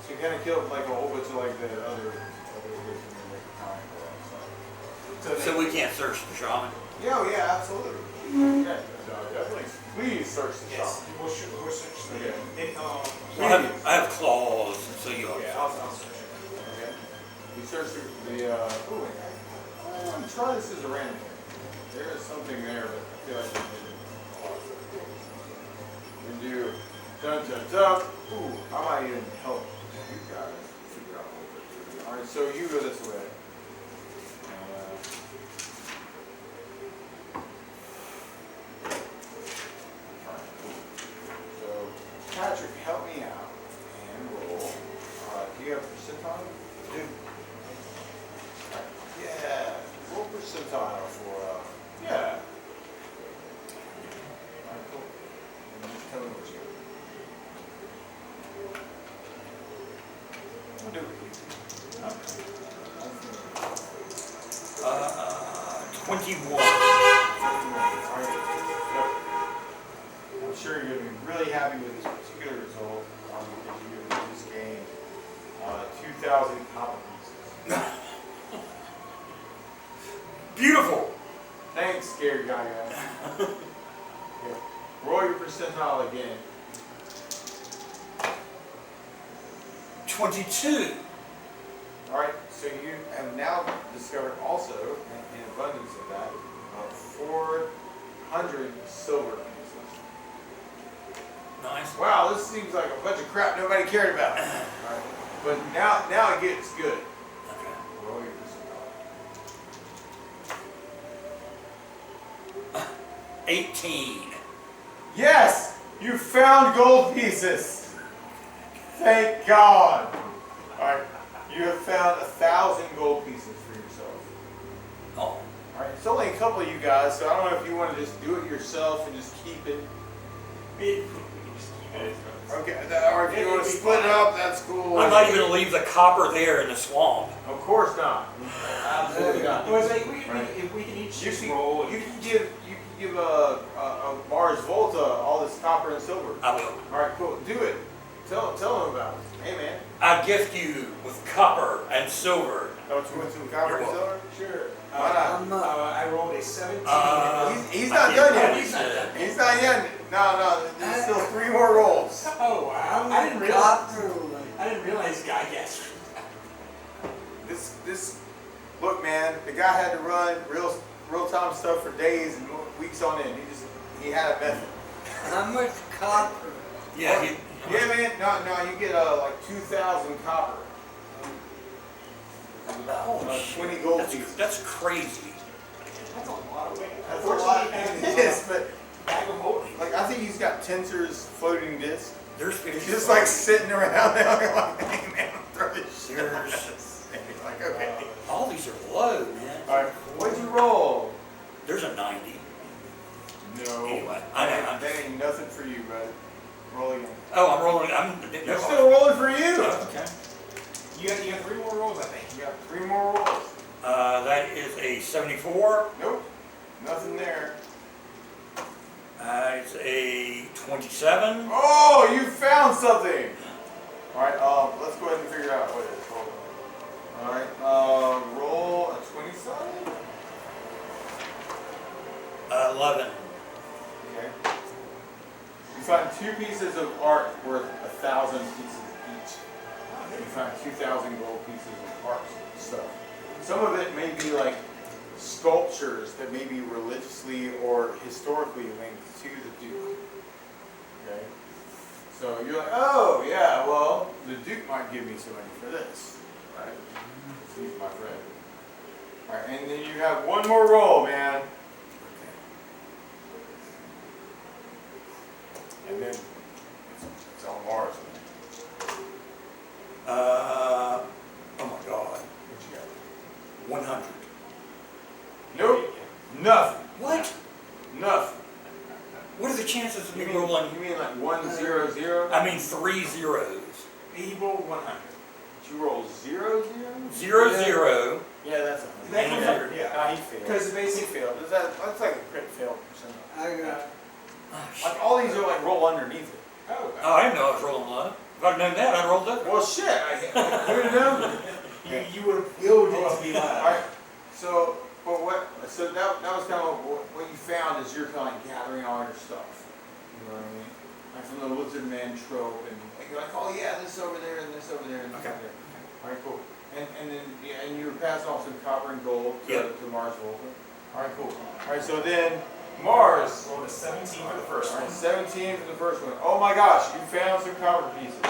So you kind of killed like a whole bunch of like the other hits in the time. So we can't search the shaman? Yeah, absolutely. Yeah, definitely. Please search the Yes, shop. we'll search the Okay. I have claws, so you Yeah, I'll search it. Okay. You search the ooh, I'm trying this as a random thing. There is something there, but I feel like we do dun dun dun. Ooh, I might even help you guys figure out a little bit. Alright, so you go this way. So Patrick, help me out and roll. Do you have percentile? Yeah. Roll percentile for yeah. Alright, cool. And just tell me what you got. I'll do it. Okay. 21. I'm sure you're going to be really happy with this particular result because you just gained 2,000 copper pieces. Beautiful. Thanks, scared guy. Okay. Roll your percentile again. 22. All right, so you have now discovered also, in abundance of that, 400 silver pieces. Nice. Wow, this seems like a bunch of crap nobody cared about. All right. But now it gets good. Okay. Roll your percentile. 18. Yes! You found gold pieces! Thank God! Alright, you have found 1,000 gold pieces for yourself. Oh. Alright, it's only a couple of you guys, so I don't know if you want to just do it yourself and just keep it. Okay, or if you want to split it up, that's cool. I'm not even going to leave the copper there in the swamp. Of course not. Absolutely not. Well, it's like if we can each You just can, roll. you can give a Mars Volta all this copper and silver. I will. All right, cool. Do it. Tell them about it. Hey, man. I gift you with copper and silver. Don't you want some copper and silver? Sure. Why not? I rolled a 17. He's not done yet. He's not done. He's not yet. No. There's still 3 more rolls. Oh wow! I didn't realize Guy gets. This. Look, man. The guy had to run real time stuff for days and weeks on end. He had a method. How much copper? Yeah, Yeah, man. No. You get like 2,000 copper. Oh, shit. 20 gold pieces. That's crazy. That's a lot of weight. That's a lot. It is. Tensor's floating disc. There's It's 50. just like sitting around there. You're like, hey man, throw this shit. There's, You're like, okay. all these are low, man. All right, what'd you roll? There's a 90. No. Anyway, that ain't nothing for you, bud. Roll again. Oh, I'm rolling. You're still rolling for you. Okay. You got 3 more rolls, I think. You got 3 more rolls. That is a 74. Nope. Nothing there. It's a 27. Oh, you found something. All right. Let's go ahead and figure out what it is. Hold on. All right. Roll a 27. 11. Okay. You find 2 pieces of art worth 1,000 pieces each. You find 2,000 gold pieces of art stuff. Some of it may be like sculptures that may be religiously or historically linked to the Duke. Okay. So you're like, oh yeah, well the Duke might give me some money for this, right? He's my friend. All right, and then you have 1 more roll, man. And then it's on Mars. Oh my God. What you got? 100. Nope. Nothing. What? Nothing. What are the chances of You me mean, rolling? you mean like 1 0 0? I mean 3 zeros. He rolled 100. You roll 0 0? 0 0. Yeah, that's a That's And 100, yeah. Nah, he failed. Because He basically, failed. That's like a crit fail percent. I got Like all these are like roll underneath it. oh, Oh, I didn't know I was rolling low. If I'd known that, I'd rolled up. Well, shit. Who would have known? you would have willed it to be All loud. right. So, but what? So that was kind of what you found is you're kind of like gathering all your stuff. You know what I mean? Like from the Lizard Man trope, and like, you're like, oh yeah, this over there, and this over there, and this over there. All right, cool. And then yeah, and you were passing off some copper and gold to Mars Volta. All right, cool. All right, so then Mars. Rolled a 17 for the first All one. right, 17 for the first one. Oh my gosh, you found some copper pieces.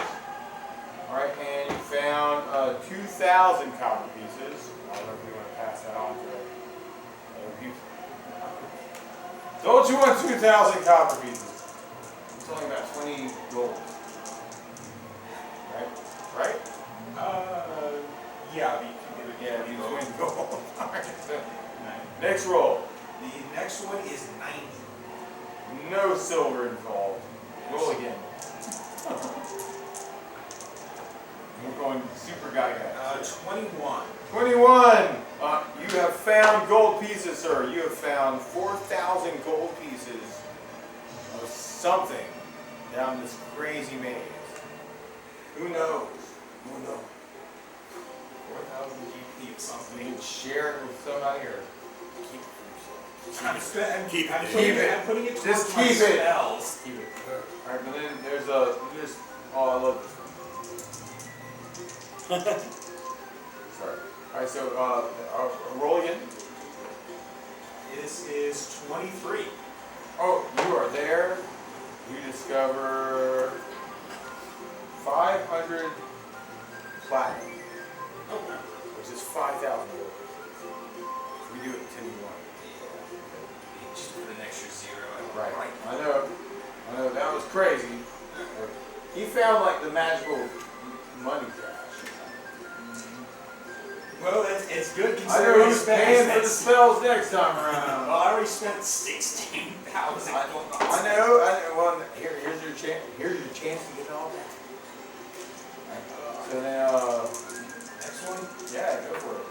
All right, and you found 2,000 copper pieces. I don't know if you want to pass that on to other people. Don't you want 2,000 copper pieces? It's only about 20 gold. Right? Right? Yeah, you Yeah, can you do it. win gold. All right, so next roll. The next one is 90. No silver involved. Roll again. We're going super guy. 21. 21. You have found gold pieces, sir. You have found 4,000 gold pieces of something down this crazy maze. Who knows? Who knows? 4,000 GP of something. You can share it with somebody or keep it. Keep it. Keep it. I'm putting it towards Just my keep it. spells. Keep it. All right, but then there's a. Oh, I love this one. Sorry. All right, so roll again. This is 23. Oh, you are there. You discover 500 platinum, Okay. which is 5,000 gold. We do it 10 to 1. Just put an extra 0. Right. I know. That was crazy. He found like the magical money cache. Well, it's good I considering know who's paying for the spells next time around. Well, I already spent 16,000. I know. Well, here's your chance. Here's your chance to get all that. So now, Next one, yeah, go for it.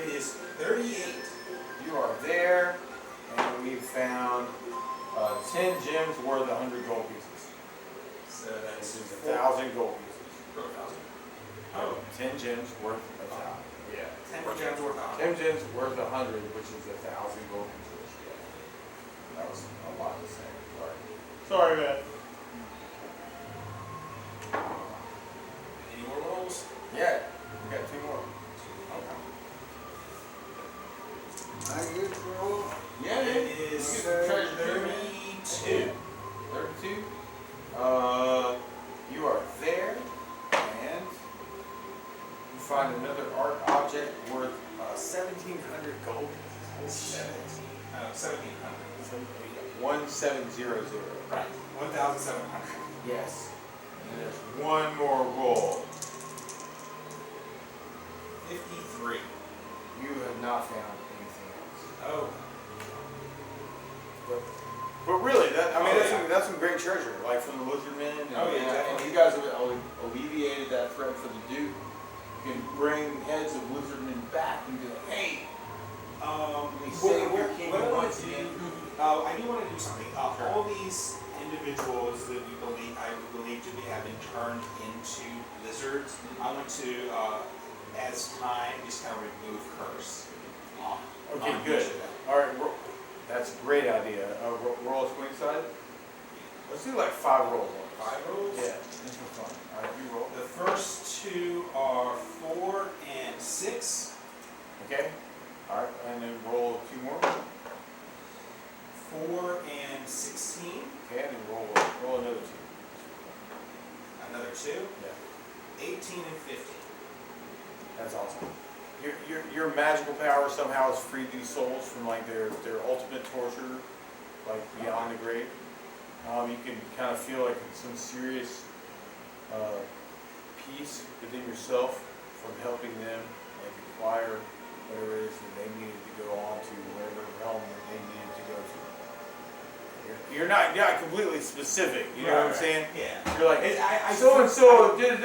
it is 38. You are there, and we found 10 gems worth 100 gold pieces. So that's This is 1,000 gold pieces. 4,000. Oh, 10 gems worth 1,000. Yeah. 10 gems worth on. 10 gems worth 100, which is 1,000 gold pieces. That was a lot to say. Sorry, man. Any more rolls? Yeah, we got 2 more. I get to roll. Yeah, It dude. is You get the treasure too, man. 32. 32. You are there, and you find another art object worth 1,700 gold. 1700. 1700. Right. 1,700. Yes. And there's one more roll. 53. You have not found anything else. Oh. But really, that I mean, Oh, that's some great treasure, like from the lizardmen. And, Oh, yeah, and definitely. you guys have alleviated that threat for the Duke. You can bring heads of lizardmen back and be like, hey, we saved your kingdom once again. I do want to do something. All these individuals that I believe to have been turned into lizards, I want to, as time, just kind of remove curse. Okay, on good. each of them. All right, that's a great idea. Roll a swing side. Let's do like 5 rolls. 5 rolls? Yeah, this is fun. All right, you roll. The first 2 are 4 and 6. Okay. All right, and then roll 2 more. 4 and 16. Okay, and then roll another 2. Another 2. Yeah. 18 and 15. That's awesome. Your magical power somehow has freed these souls from like their ultimate torture, like beyond the grave. You can kind of feel like some serious peace within yourself from helping them like acquire whatever it is that they needed to go on to, whatever realm that they needed to go to. You're not completely specific, you know what I'm saying? Yeah. You're like, I so and so did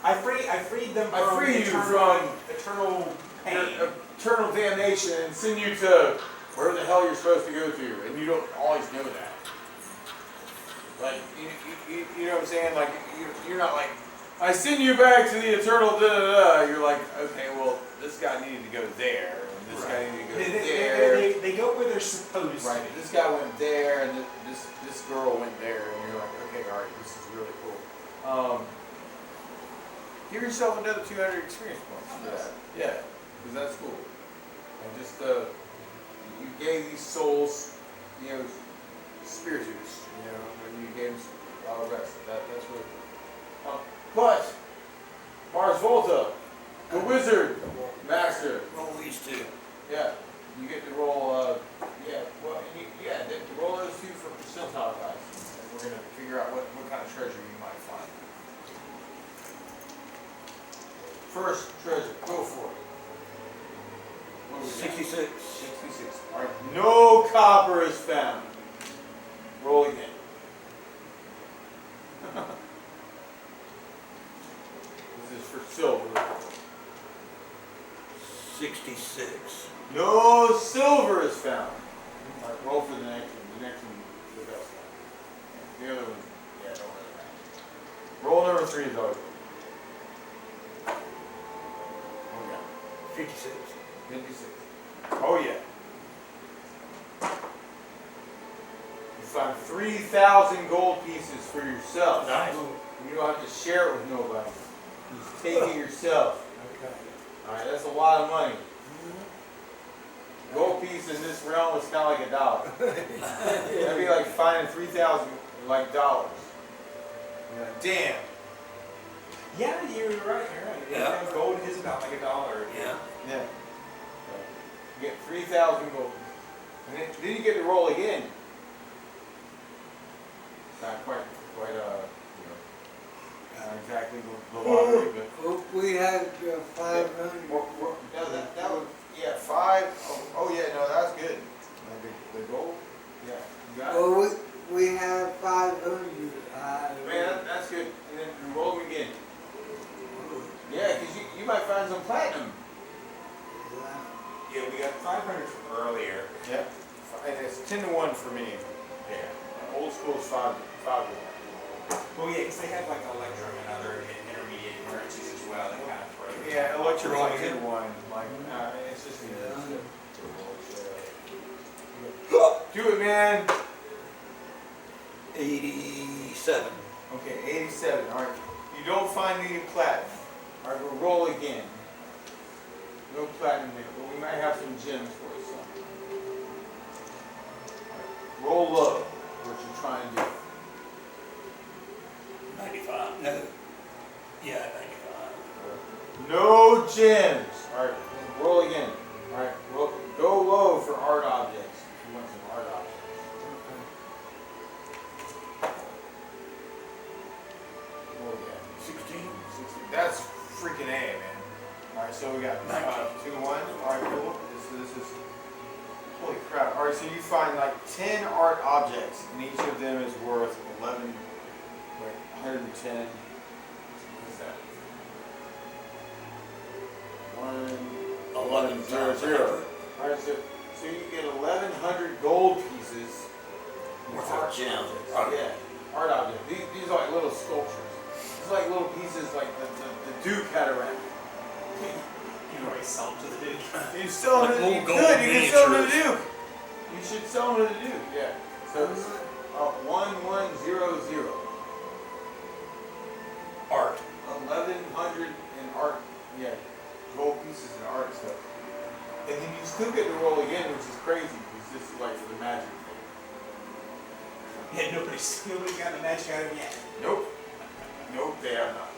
I freed them I from free you eternal pain. your eternal damnation and send you to where the hell you're supposed to go to, and you don't always know that. Like, you know what I'm saying? Like, you're not like, I send you back to the eternal da-da-da. You're like, okay, well, this guy needed to go there, and this guy needed to go there. They go where they're supposed Right, to. this guy went there, and this girl went there, and you're like, okay, all right, this is really cool. Give yourself another 200 experience points for that. Yeah, because that's cool. And just, you gave these souls, you know, spiritus, you know, and you gave them all the rest. That's really cool. But, Mars Volta, the wizard master. Roll these 2. Yeah, you get to roll, roll those 2 for percentile dice. And we're going to figure out what kind of treasure you might find. First treasure, go for it. What was that? 66. 66. All right, no copper is found. Roll again. This is for silver. 66. No silver is found. All right, roll for the next one. The next one, the best one. The other one, yeah, don't really matter. Roll number 3 is over. 56. 56. Oh yeah. You find 3,000 gold pieces for yourself. Nice. You don't have to share it with nobody. You just take it yourself. Okay. Alright, that's a lot of money. Gold piece in this realm is kind of like $1. That'd be like finding 3,000 like dollars. You're like, damn. Yeah, you're right. Yeah. Gold is about like $1. Yeah. Yeah. You get 3,000 gold. And then you get to roll again. It's not quite not exactly the lottery, but. We had 500. That would, yeah, 5. Oh yeah, no, that's good. The gold? Yeah. You got it? Well, we had 500. Man, that's good. And then you roll them again. Yeah, because you might find some platinum. Yeah, we got 500 from earlier. Yeah. And it's 10 to 1 for me. Yeah. Old school is 5 to 1. Well, yeah, because they have like Electrum and other intermediate currencies as well. They kind of throw. Yeah, electric Roll like again. 10 to 1. Like, it's just do it, man. 87. Okay, 87. All right. You don't find any platinum. All right, we'll roll again. No platinum there, but we might have some gems for you. Right. Roll low. What you're trying to do. 95. No. Yeah, 95. No gems. All right. Roll again. All right. Go low for art objects. If you want some art objects. freaking A, man. Alright, so we got 2 and 1. Alright, cool. This is holy crap. Alright, so you find like 10 art objects, and each of them is worth 110. What's that? 1,100. Alright, so you get 1,100 gold pieces. Worth of gems. Yeah, art objects. These are like little sculptures. These are like little pieces like the Duke had around. You already sold to the dude. You sell them to Like you gold could. You can sell them to the miniatures. Duke. You should sell them to the Duke. Yeah. So it's 1100 Art. 1,100 in art. Yeah, gold pieces in art stuff. And then you still get to roll again, which is crazy because this is like the magic thing. Yeah, nobody got the magic out of it yet. Nope. Nope, they have not.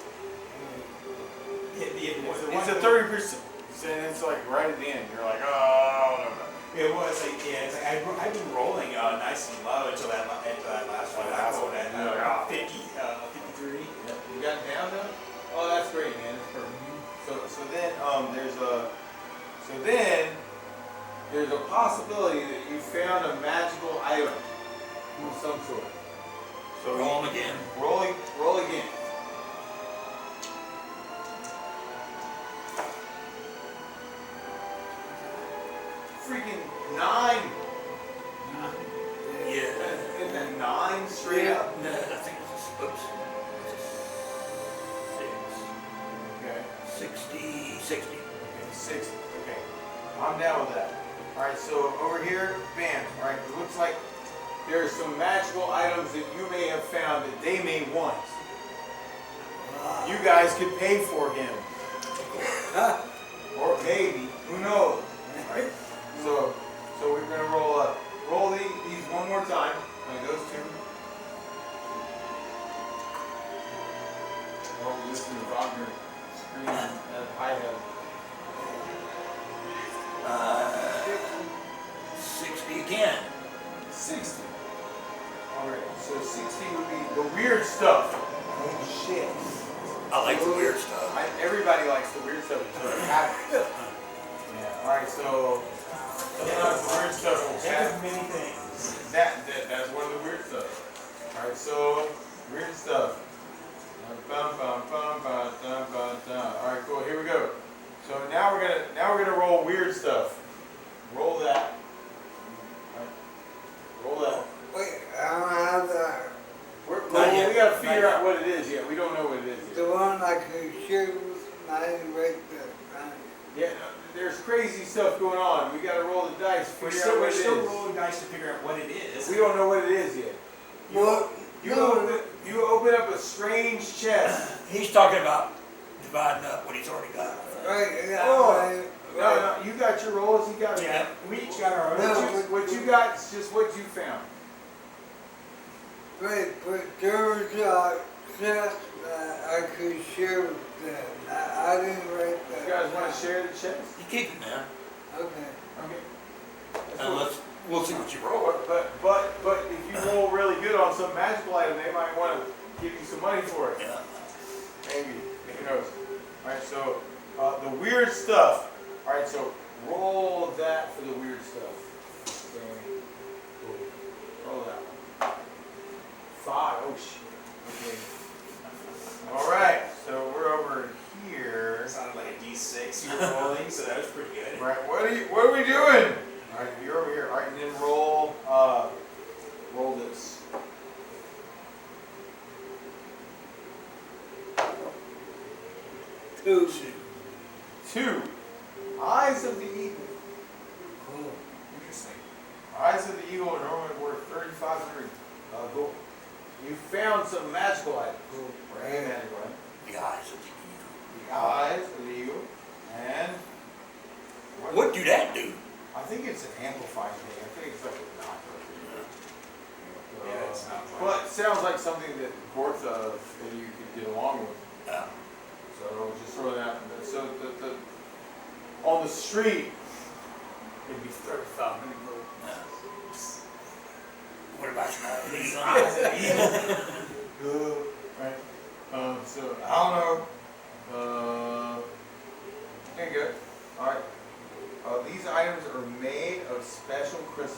It's It's a 30%. And it's like right at the end. You're like, oh, no. It was like, yeah, it's like I've been rolling nice and low until that last one. I rolled at 53. Yeah. You got it down though? Oh, that's great, man. That's perfect. So then there's a possibility that you found a magical item of some sort. So Roll them again. Roll again. Freaking 9. Yeah. Isn't that 9 straight up? No, I think it's oops. Okay. 60. 60. Okay, 60. Okay. I'm down with that. Alright, so over here, bam. Alright, it looks like there's some magical items that you may have found that they may want. You guys could pay for him. Or maybe, who knows? Right? So we're gonna roll these one more time. Like those two. Oh, listen to Wagner scream at high head. 60 again. 60. Alright, so 60 would be the weird stuff. Oh shit. I like the weird stuff. Everybody likes the weird stuff until they have it. Yeah, alright, so sometimes the weird stuff will have many things. That's one of the weird stuff. Alright, so weird stuff. Alright, cool, here we go. So now we're gonna roll weird stuff. Roll that. Roll that. Wait, I don't have that. We gotta figure out what it is yet. We don't know what it is yet. The one I can shoot with my right there. Yeah, there's crazy stuff going on. We gotta roll the dice. We're Figure out what it still is. rolling dice to figure out what it is. We don't know what it is yet. You open up a strange chest. He's talking about dividing up what he's already got. Right, yeah. Oh. No, you got your rolls. He got Yeah, we each got our own. What you got is just what you found. Right, but there was a chest that I could share with them. I didn't write that. You guys want to share the chest? You keep it now. Okay. Okay. And we'll see what you roll. But if you roll really good on some magical item, they might want to give you some money for it. Yeah. Maybe. Who knows? Alright, so the weird stuff. Alright, so roll that for the weird stuff. Okay. Cool. Roll that one. 5. Oh shit. Okay. Alright, so we're over here. Sounded like a D6 you were rolling, so that was pretty good. Right, what are we doing? Alright, you're over here. Alright, and then roll this. Two. Eyes of the Eagle. Cool. Interesting. Eyes of the Eagle are normally worth 3,500 gold. You found some magical items. Cool. Brand magical item. The eyes of the eagle. The eyes of the eagle. And What do that do? I think it's an amplifying thing. I think it's like a knocker. Yeah, it sounds like But it sounds like something that Gortha that you could get along with. So just throw that. So the on the street it'd be 3,500 gold. What about these eyes of the eagle? Right. So I don't know.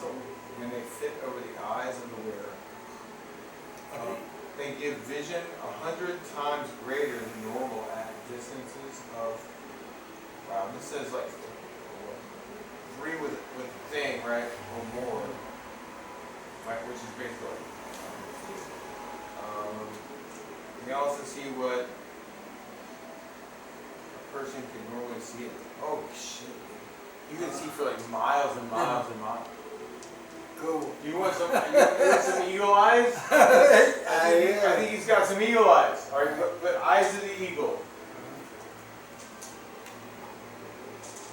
muscle, and they fit over the eyes of the wearer. They give vision 100 times greater than normal at distances of, wow, this says like 3 with the thing, right, or more, right, which is basically, you can also see what a person can normally see. Oh shit, you can see for like miles and miles and miles. Cool. You want some eagle eyes? I think he's got some eagle eyes. All right, but eyes of the eagle.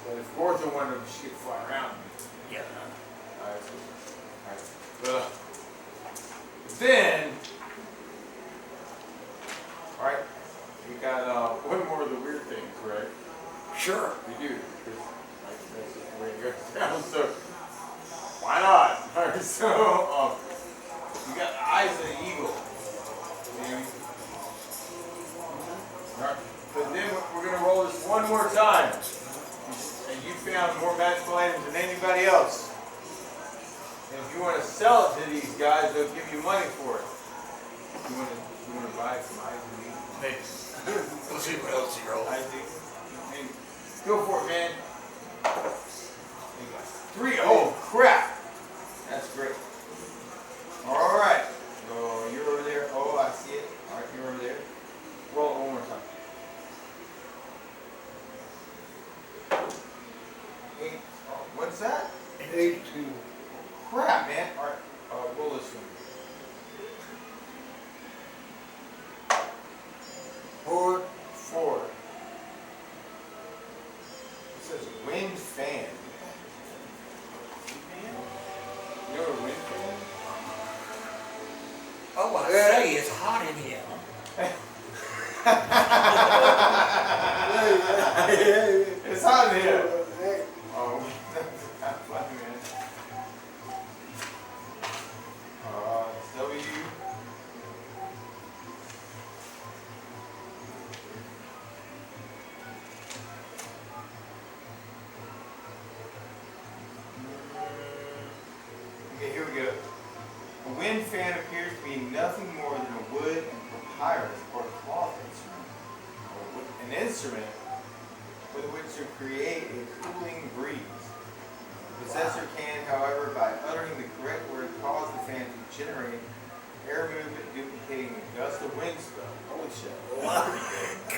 But if Gortha wanted to, she could fly around. Yeah. Alright. Then, alright, we got one more of the weird things, right? Sure. We do. Because that's just the way it goes down. So, why not? Alright, so, you got the eyes of the eagle. See? Alright, but then we're going to roll this one more time. And you found more magical items than anybody else. And if you want to sell it to these guys, they'll give you money for it. You want to buy some eyes of the eagle? Maybe. We'll see what else you roll. Go for it, man. 3. Oh, crap. That's great. All right. So you're over there. Oh, I see it. All right, you're over there. Roll it one more time. 8. Oh, what's that? 18. Crap, man. All right. Roll this one. 4. 4. It says wind fan. You know what a wind fan? Oh, I say, it's hot in here. It's hot in here. Oh, that's funny, man. It's W. Okay, here we go. A wind fan appears to be nothing more than a wood and papyrus or cloth instrument, an instrument with which to create a cooling breeze. The possessor can, however, by uttering the correct word, cause the fan to generate air movement duplicating a gust of wind spell. Holy shit.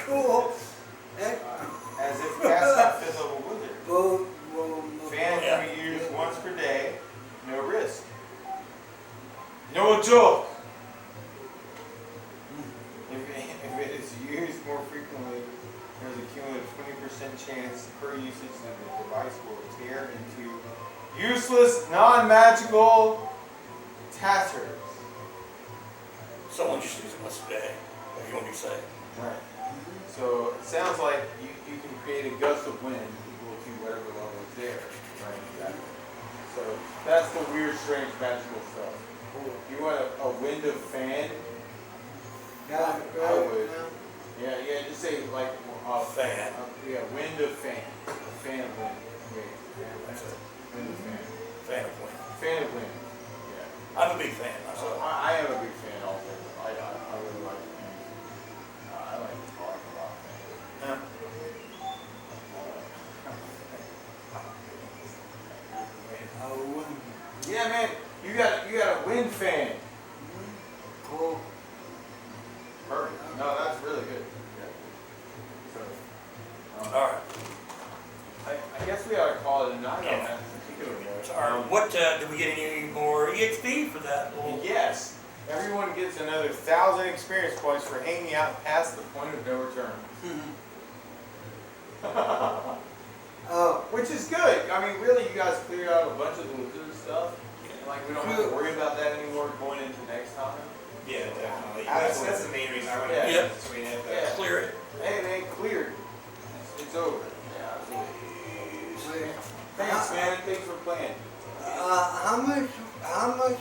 Cool. As if cast on 5th level wizard. Fan can be used once per day, no risk. No joke! If it is used more frequently, there's a cumulative 20% chance per usage that the device will tear into useless, non-magical tatters. Someone just uses it once a day, if you want to say. Right. So it sounds like you can create a gust of wind equal to whatever level is there. Right, exactly. So that's the weird, strange, magical stuff. You want a wind of fan? I would. Yeah, just say like fan. Wind of fan. Fan of wind. Wait, wind of fan. Fan of wind. Fan of wind. Yeah. I'm a big fan. So I am a big fan also. I really like the fan. I like the car a lot. Yeah, man, you got a wind fan. Cool. Perfect. No, that's really good. Yeah. So, All right. I guess we ought to call it a night on that particular one. All right. What, do we get any more EXP for that? Yes. Everyone gets another 1,000 experience points for hanging out past the point of no return. Which is good. I mean, really, you guys cleared out a bunch of the lizard stuff. And, like, we don't have to worry about that anymore going into next time. Yeah, definitely. Absolutely. That's the main reason I wanted Yeah. to Yep. so we have Yeah. Clear it. Hey, it ain't cleared. It's over. Yeah, absolutely. Thanks, man. Thanks for playing. How much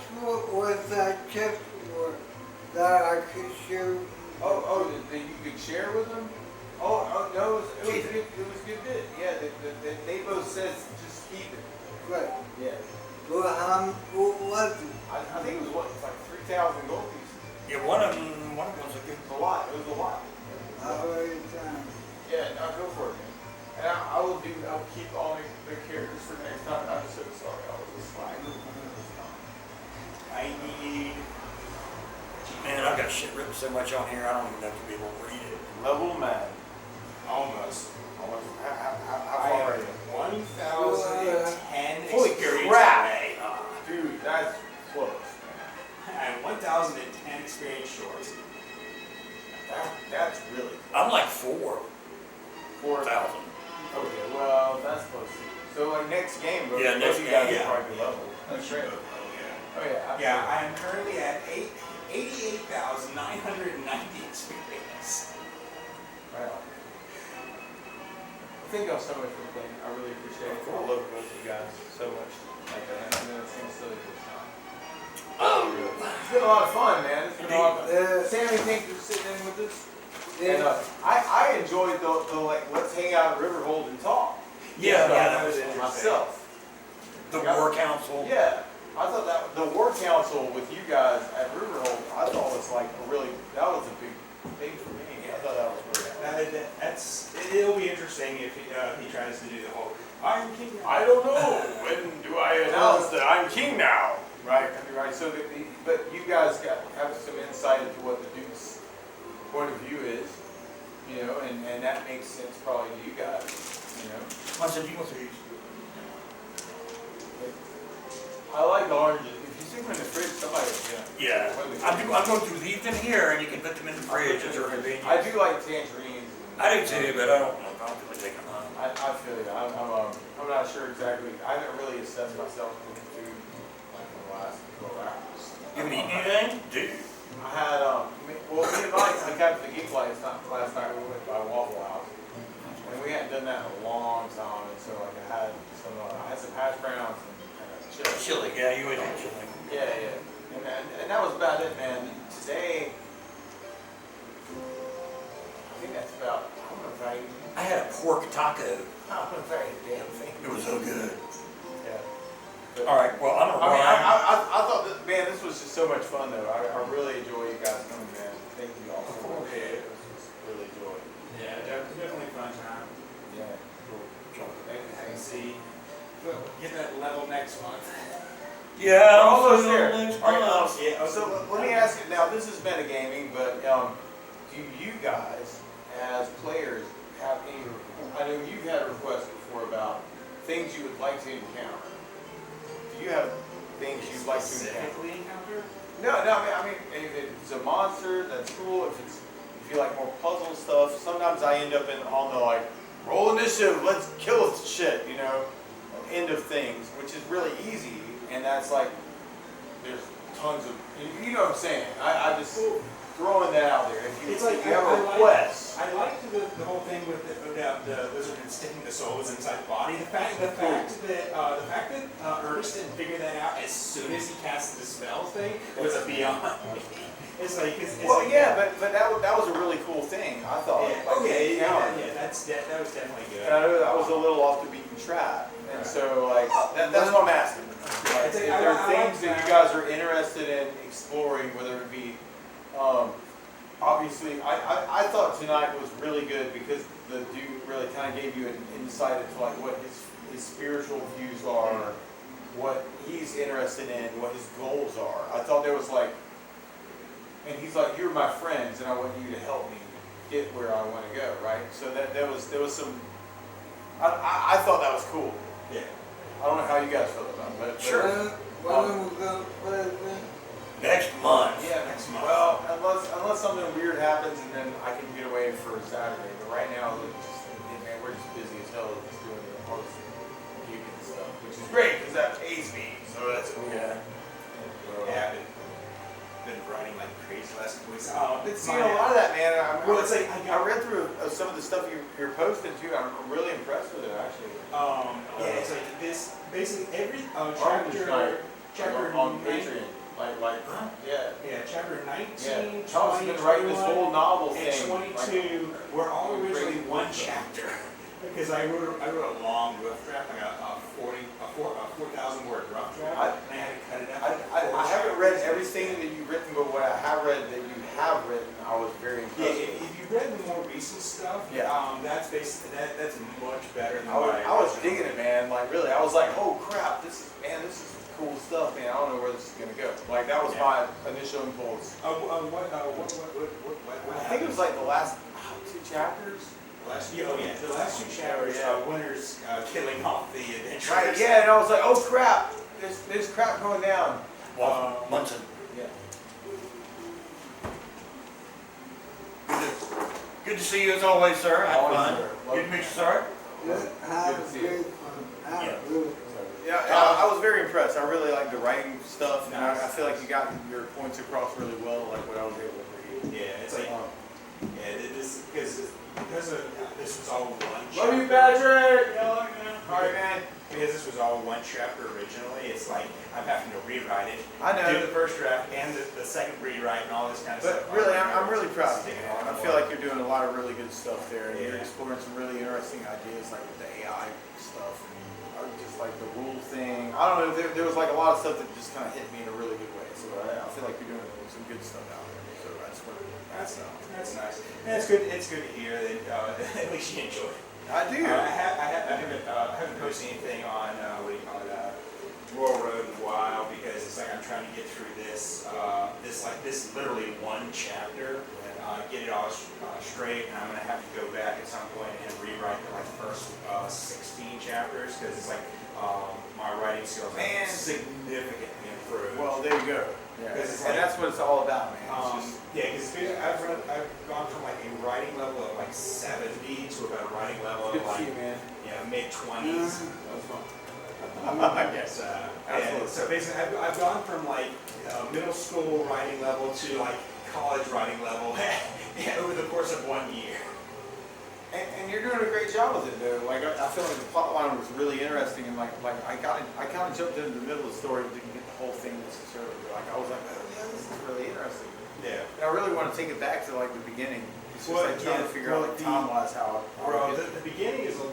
was that chip for that I could shoot? Oh, that you could share with them? Oh, no, it was good. It was good bit. Yeah, they both said just keep it. Right. Yeah. Well, how much? I think it was what, it's like 3,000 gold pieces. Yeah, one of them was a good. It's a lot. It was a lot. Already done. Yeah, no, go for it, man. And I'll keep all the characters for next time. I'm so sorry. I was just fine. I need. Man, I've got shit written so much on here, I don't even know if to be able to read it. Level mad. Almost. Almost. How I far are am you? 1,010 Holy experience crap. away. Dude, that's close. I am 1,010 experience short. That's really I'm like 4,000. 4,000. Okay, well, that's close to. So like next game, both Yeah, next you guys game, are yeah. probably level. That's great. Oh, Oh yeah. yeah. Yeah, I am currently at 88,990 experience. Right on. Thank y'all so much for playing. I really appreciate it. I love both of you guys so much. Like that. I know it seems silly this time. It's been a lot of fun, man. It's been a lot of fun. Sammy, thank you for sitting in with us. And I enjoyed the like let's hang out at Riverhold and talk. Yeah, that was for interesting. myself. The War Council. Yeah. I thought that the War Council with you guys at Riverhold, I thought was like a really that was a big thing for me. I thought that was really It'll be interesting if he tries to do the whole I'm king. I don't know. When do I announce that I'm king now? Right. I mean, right. So, but you guys have some insight into what the Duke's point of view is, you know, and that makes sense probably to you guys, you know. Munson, you go through these. I like the oranges. If you stick them in the fridge, somebody, Yeah. I'm going to leave them here and you can put them in the fridge at your convenience. I do like tangerines. I do too, but I don't know if I'll really take them home. I feel you. I'm not sure exactly. I haven't really assessed myself with food like in the last 12 hours. You haven't eaten anything? Dude. I had well, me and Mike, we got to the Geek Lights last night. We went by Waffle House, and we hadn't done that in a long time. And so like I had some hash browns and chili. Chili, yeah, you would eat chili. Yeah. And that was about it, man. Today, I think that's about. I'm gonna try. I had a pork taco. I'm gonna try a damn thing. It was so good. Yeah. All right, well, I'm gonna I mean, run. I thought, man, this was just so much fun, though. I really enjoy you guys coming, man. Thank you all for it. It was just really enjoy. Yeah, definitely a fun time. Yeah, cool. And see, we'll get that level next month. Yeah, We're almost there. next All right, month. Yeah. so let me ask you, now this is metagaming, but do you guys, as players, have any, I know you've had requests before about things you would like to encounter. Do you have things you'd like to encounter? Specifically encounter? No, I mean, if it's a monster, that's cool. If you like more puzzle stuff, sometimes I end up on the like, roll initiative, let's kill this shit, you know, end of things, which is really easy, and that's like, there's tons of, you know what I'm saying? I just throwing that out there. If you have a request. I liked the whole thing with the lizard and sticking the souls inside the body. The fact that Ernest didn't figure that out as soon as he casted the spell thing was a beyond me. It's like Well, yeah, but that was a really cool thing. I thought. Yeah, like, that was definitely good. And I know that was a little off the beaten track, and so like that's what I'm asking. Like, if there are things that you guys are interested in exploring, whether it be, obviously, I thought tonight was really good because the dude really kind of gave you an insight into like what his spiritual views are, what he's interested in, what his goals are. I thought there was like, and he's like, you're my friends, and I want you to help me get where I want to go, right? So there was some. I thought that was cool. Yeah. I don't know how you guys feel about it, but Sure. When we go play again? Next month. Yeah, next month. Well, unless something weird happens, and then I can get away for Saturday. But right now, man, we're just busy as hell just doing the host gig and stuff, which is great because that pays me. So that's cool. Yeah. Yeah, I've been writing like crazy last 2 weeks. But seeing a lot of that, man. Well, it's like I read through some of the stuff you're posting too. I'm really impressed with it, actually. Yeah, it's like this. Basically, every chapter on 9, Patreon, yeah. chapter 19, Yeah. Charles has been writing this whole novel and thing. 22 were all originally one chapter. Because I wrote a long rough draft, like a 4,000 word rough draft, and I had to cut it out. I things that you've written, but what I have read that you have written, I was very Yeah, impressed with. if you read the more recent stuff, that's basically that's much better than I was digging it, man. Like really, I was like, oh crap, this is cool stuff, man. I don't know where this is gonna go. Like that was my initial impulse. What I think it was like the last 2 chapters. The last two chapters. Winter's killing off the adventurers. Right, yeah, and I was like, oh crap, there's crap going down. Munson. Yeah. Good to see you as always, sir. Have Always, fun. sir. Good to meet you, sir. Have Good to see great you. fun. Have Yeah. really fun. Yeah, I was very impressed. I really like the writing stuff, and I feel like you got your points across really well, like what I was able to read. Yeah, it's like this because this was all one. Love you, chapter. Patrick. All right, man. Because this was all one chapter originally, it's like I'm having to rewrite it. I know. Do the first draft and the second rewrite and all this kind of But stuff. really, I'm really proud of you. Man. I feel like you're doing a lot of really good stuff there, and you're exploring some really interesting ideas, like with the AI stuff, and just like the rule thing. I don't know. There was like a lot of stuff that just kind of hit me in a really good way. So I feel like you're doing some good stuff out there. So I just wanted to That's nice. And it's good. It's good to hear that at least you enjoy it. I do. I haven't posted anything on Royal Road in a while because it's like I'm trying to get through this literally one chapter, get it all straight, and I'm gonna have to go back at some point and rewrite the first 16 chapters because it's like my writing skills are significantly improved. Well, there you go. Yeah. And that's what it's all about, man. Because I've gone from like a writing level of like 70 to about a writing level of like mid-20s. Yes. So basically, I've gone from like middle school writing level to like college writing level over the course of 1 year. And you're doing a great job with it, though. Like I feel like the plot line was really interesting, and like I kind of jumped into the middle of the story, but didn't get the whole thing necessarily. Like I was like, oh yeah, this is really interesting. Yeah. And I really want to take it back to like the beginning. It's just like trying to figure out like time-wise how. The beginning is a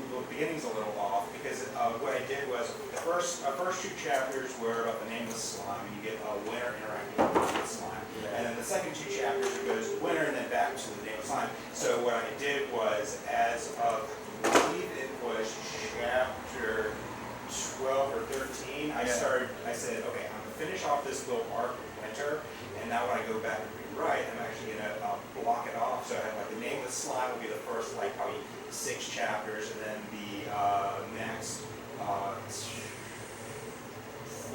little off because what I did was the first 2 chapters were about the nameless slime, and you get a winter interacting with the nameless slime, and then the second 2 chapters it goes winter and then back to the nameless slime. So what I did was, as of I believe it was chapter 12 or 13, I said, okay, I'm gonna finish off this little arc of winter, and now when I go back and rewrite, I'm actually gonna block it off. So I have like the nameless slime will be the first like probably 6 chapters, and then the next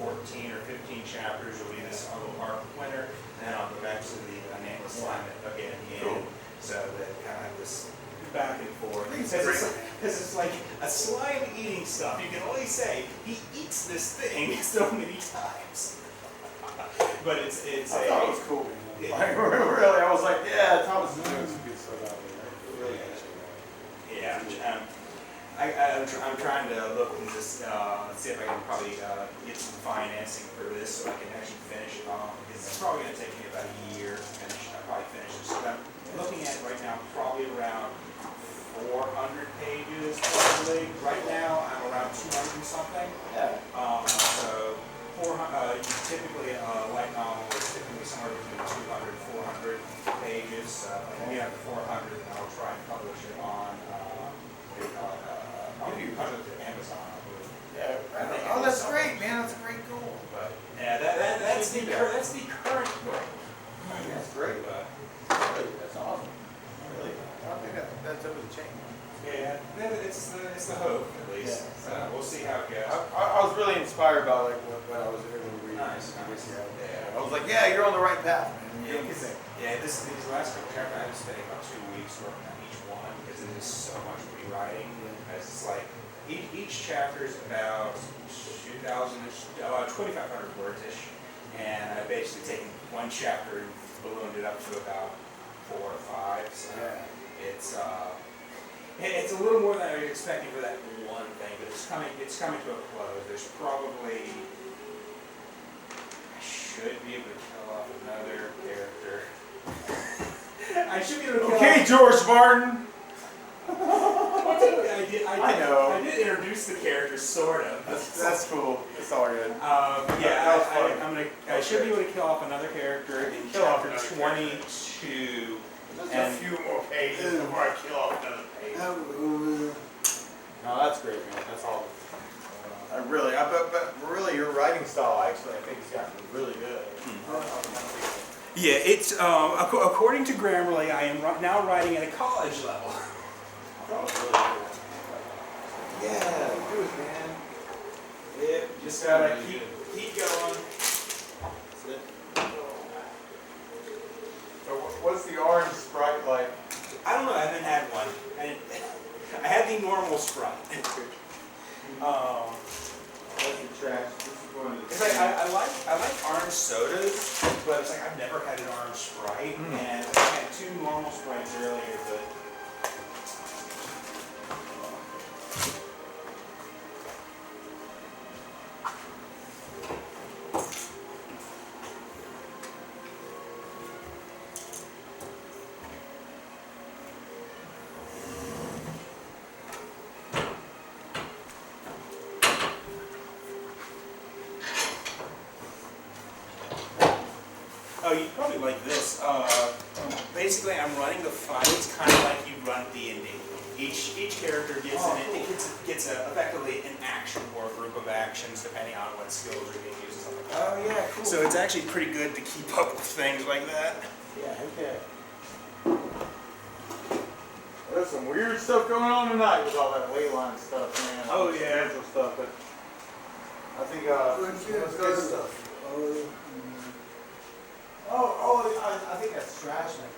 14 or 15 chapters will be this little arc of winter, and then I'll go back to the nameless slime again at the end. So that kind of have this back and forth. Because it's like a slime eating stuff. You can only say he eats this thing so many times. But I thought it was cool. Like really, I was like, yeah, Thomas is doing some good stuff out there. Really good. Yeah, I'm trying to look and just see if I can probably get some financing for this so I can actually finish it off. Because it's probably going to take me about a year to finish. I'll probably finish this. So I'm looking at right now probably around 400 pages probably. Right now I'm around 200 and something. Yeah. So 400. Typically light novel is typically somewhere between 200 and 400 pages. When we have 400, I'll try and publish it on. I'll publish it to Amazon. I believe. Yeah. Oh, that's great, man. That's a great goal. But yeah, that's the current goal. That's great. That's awesome. Really, I don't think that's over the chain. Yeah, it's the hope at least. Yeah. We'll see how it goes. I was really inspired by like what I was able to read. Nice. I was like, yeah, you're on the right path, man. These last couple chapters, I've been spending about 2 weeks working on each one because it is so much rewriting. It's like each chapter is about 2,500 words-ish, and I've basically taken one chapter and ballooned it up to about 4 or 5. So it's a little more than I was expecting for that one thing, but it's coming to a close. There's probably I should be able to kill off another character. I should be able to kill off. Okay, George Martin. I I know. I did introduce the character, sort of. That's cool. It's all good. Yeah, That was fun. I should be able to kill off another character in Kill off chapter another 22. Just And- a few more pages before I kill off another page. No, that's great, man. That's all. But really, your writing style, actually, I think has gotten really good. Yeah, it's according to Grammarly, I am now writing at a college level. That was really good. Yeah, do it, man. Yeah, just gotta keep going. That's it. So what's the orange Sprite like? I don't know. I haven't had one. I had the normal Sprite. That's your trash. This is going to the It's like I like orange sodas, but it's like I've never had an orange Sprite, and I had 2 normal Sprites earlier, but. Oh, you probably like this. Basically, I'm running the fight. It's kind of like you run D&D. Each character gets effectively an action or a group of actions depending on what skills are being used and stuff like that. Oh yeah, cool. So it's actually pretty good to keep up with things like that. Yeah, okay. There's some weird stuff going on tonight with all that ley line stuff, man. Oh, yeah. Spiritual stuff, but I think that's good stuff. I think that's trash, man.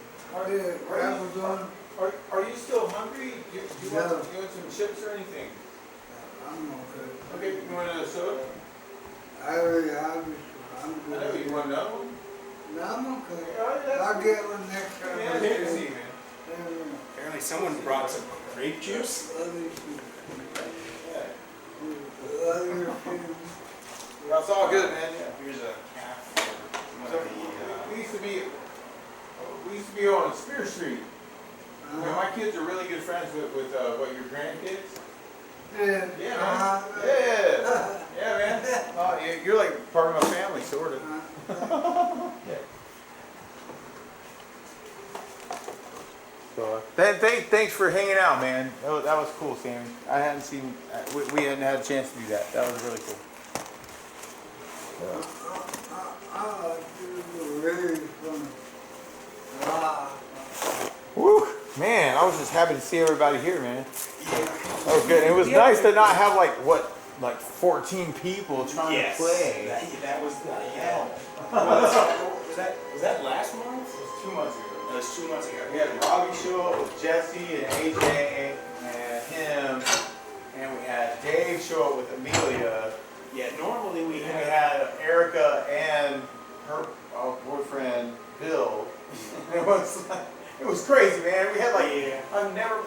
Are you still hungry? Do you want some chips or anything? I'm okay. Okay, you want another soda? I'm I know you want another one. No, I'm okay. All right, that's I'll get one next time. Yeah, take a seat, man. Apparently someone brought some grape juice. That's all good, man. Yeah. Here's a cap for So we used to be on Spear Street. You know, my kids are really good friends with what your grandkids. Yeah. Yeah, man. Yeah, man. Oh, you're like part of my family, sort of. Yeah. So, thanks for hanging out, man. That was cool, Sammy. I hadn't seen, we hadn't had a chance to do that. That was really cool. Really fun. Woo, man! I was just happy to see everybody here, man. That was good. And it was nice to not have like 14 people trying to play. That was was that last month? It was 2 months ago. It was 2 months ago. We had Robbie show up with Jesse and AJ and him, and we had Dave show up with Amelia. Yeah, normally we And we had Erica and her boyfriend Bill. It was crazy, man. We had I've never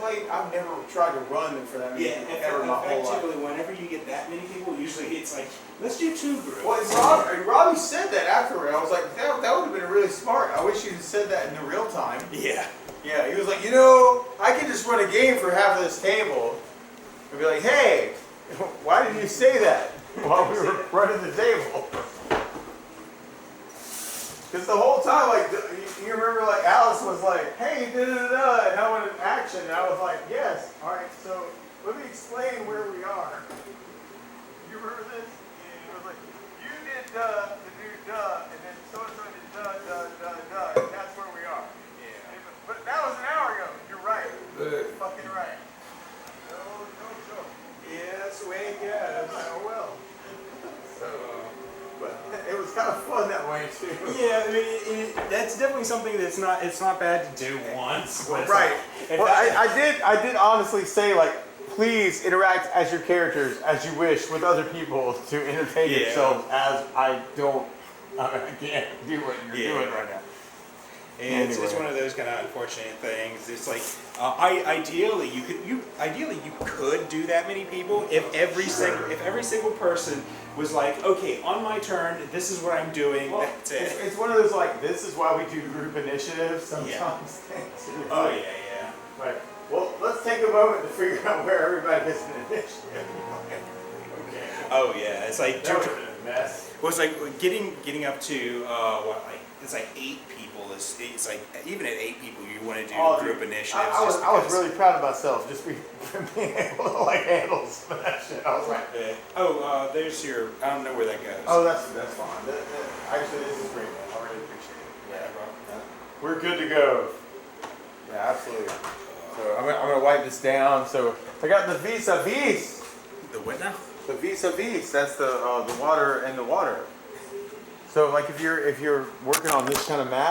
tried to run for that many people ever in my whole life. Effectively, whenever you get that many people, usually it's like, let's do 2 groups. Well, and Robbie said that afterward. I was like, that would have been really smart. I wish you'd have said that in the real time. Yeah. Yeah, he was like, I could just run a game for half of this table. And be like, hey, why did you say that while we were running the table? Because the whole time, you remember, Alice was like, hey, da-da-da-da, and I wanted action, and I was like, yes, all right, so let me explain where we are. You remember this? It was like, you did the new duh, and then so-and-so did duh, and that's where we are. Yeah. But that was an hour ago. You're right. You're fucking right. No joke. Yeah, that's the way it goes. Oh, well. So, but it was kind of fun that way too. Yeah, I mean, that's definitely something that's it's not bad to do once. But Right. Well, I did honestly say, please interact as your characters as you wish with other people to entertain yourselves, as I can't do what you're doing right now. And it's one of those kind of unfortunate things. It's like, ideally you could do that many people if every single person was like, okay, on my turn, this is what I'm doing. Well, that's it. It's one of those this is why we do group initiatives sometimes. Oh yeah. Right. Well, let's take a moment to figure out where everybody gets an initiative. Okay. Oh yeah, it's like That was a mess. well, it's like getting up to what, like it's like 8 people. It's like even at 8 people, you want to do group initiatives. I was because- really proud of myself just for being able to like handle some of that shit. I was like, Yeah. Oh, there's your. I don't know where that goes. oh, that's fine. Actually, this is great, man. I really appreciate it. Yeah. We're good to go. Yeah, absolutely. So I'm gonna wipe this down. So I got the vis-a-vis. The what now? The vis-a-vis. That's the water and the water. So like if you're working on this kind of map.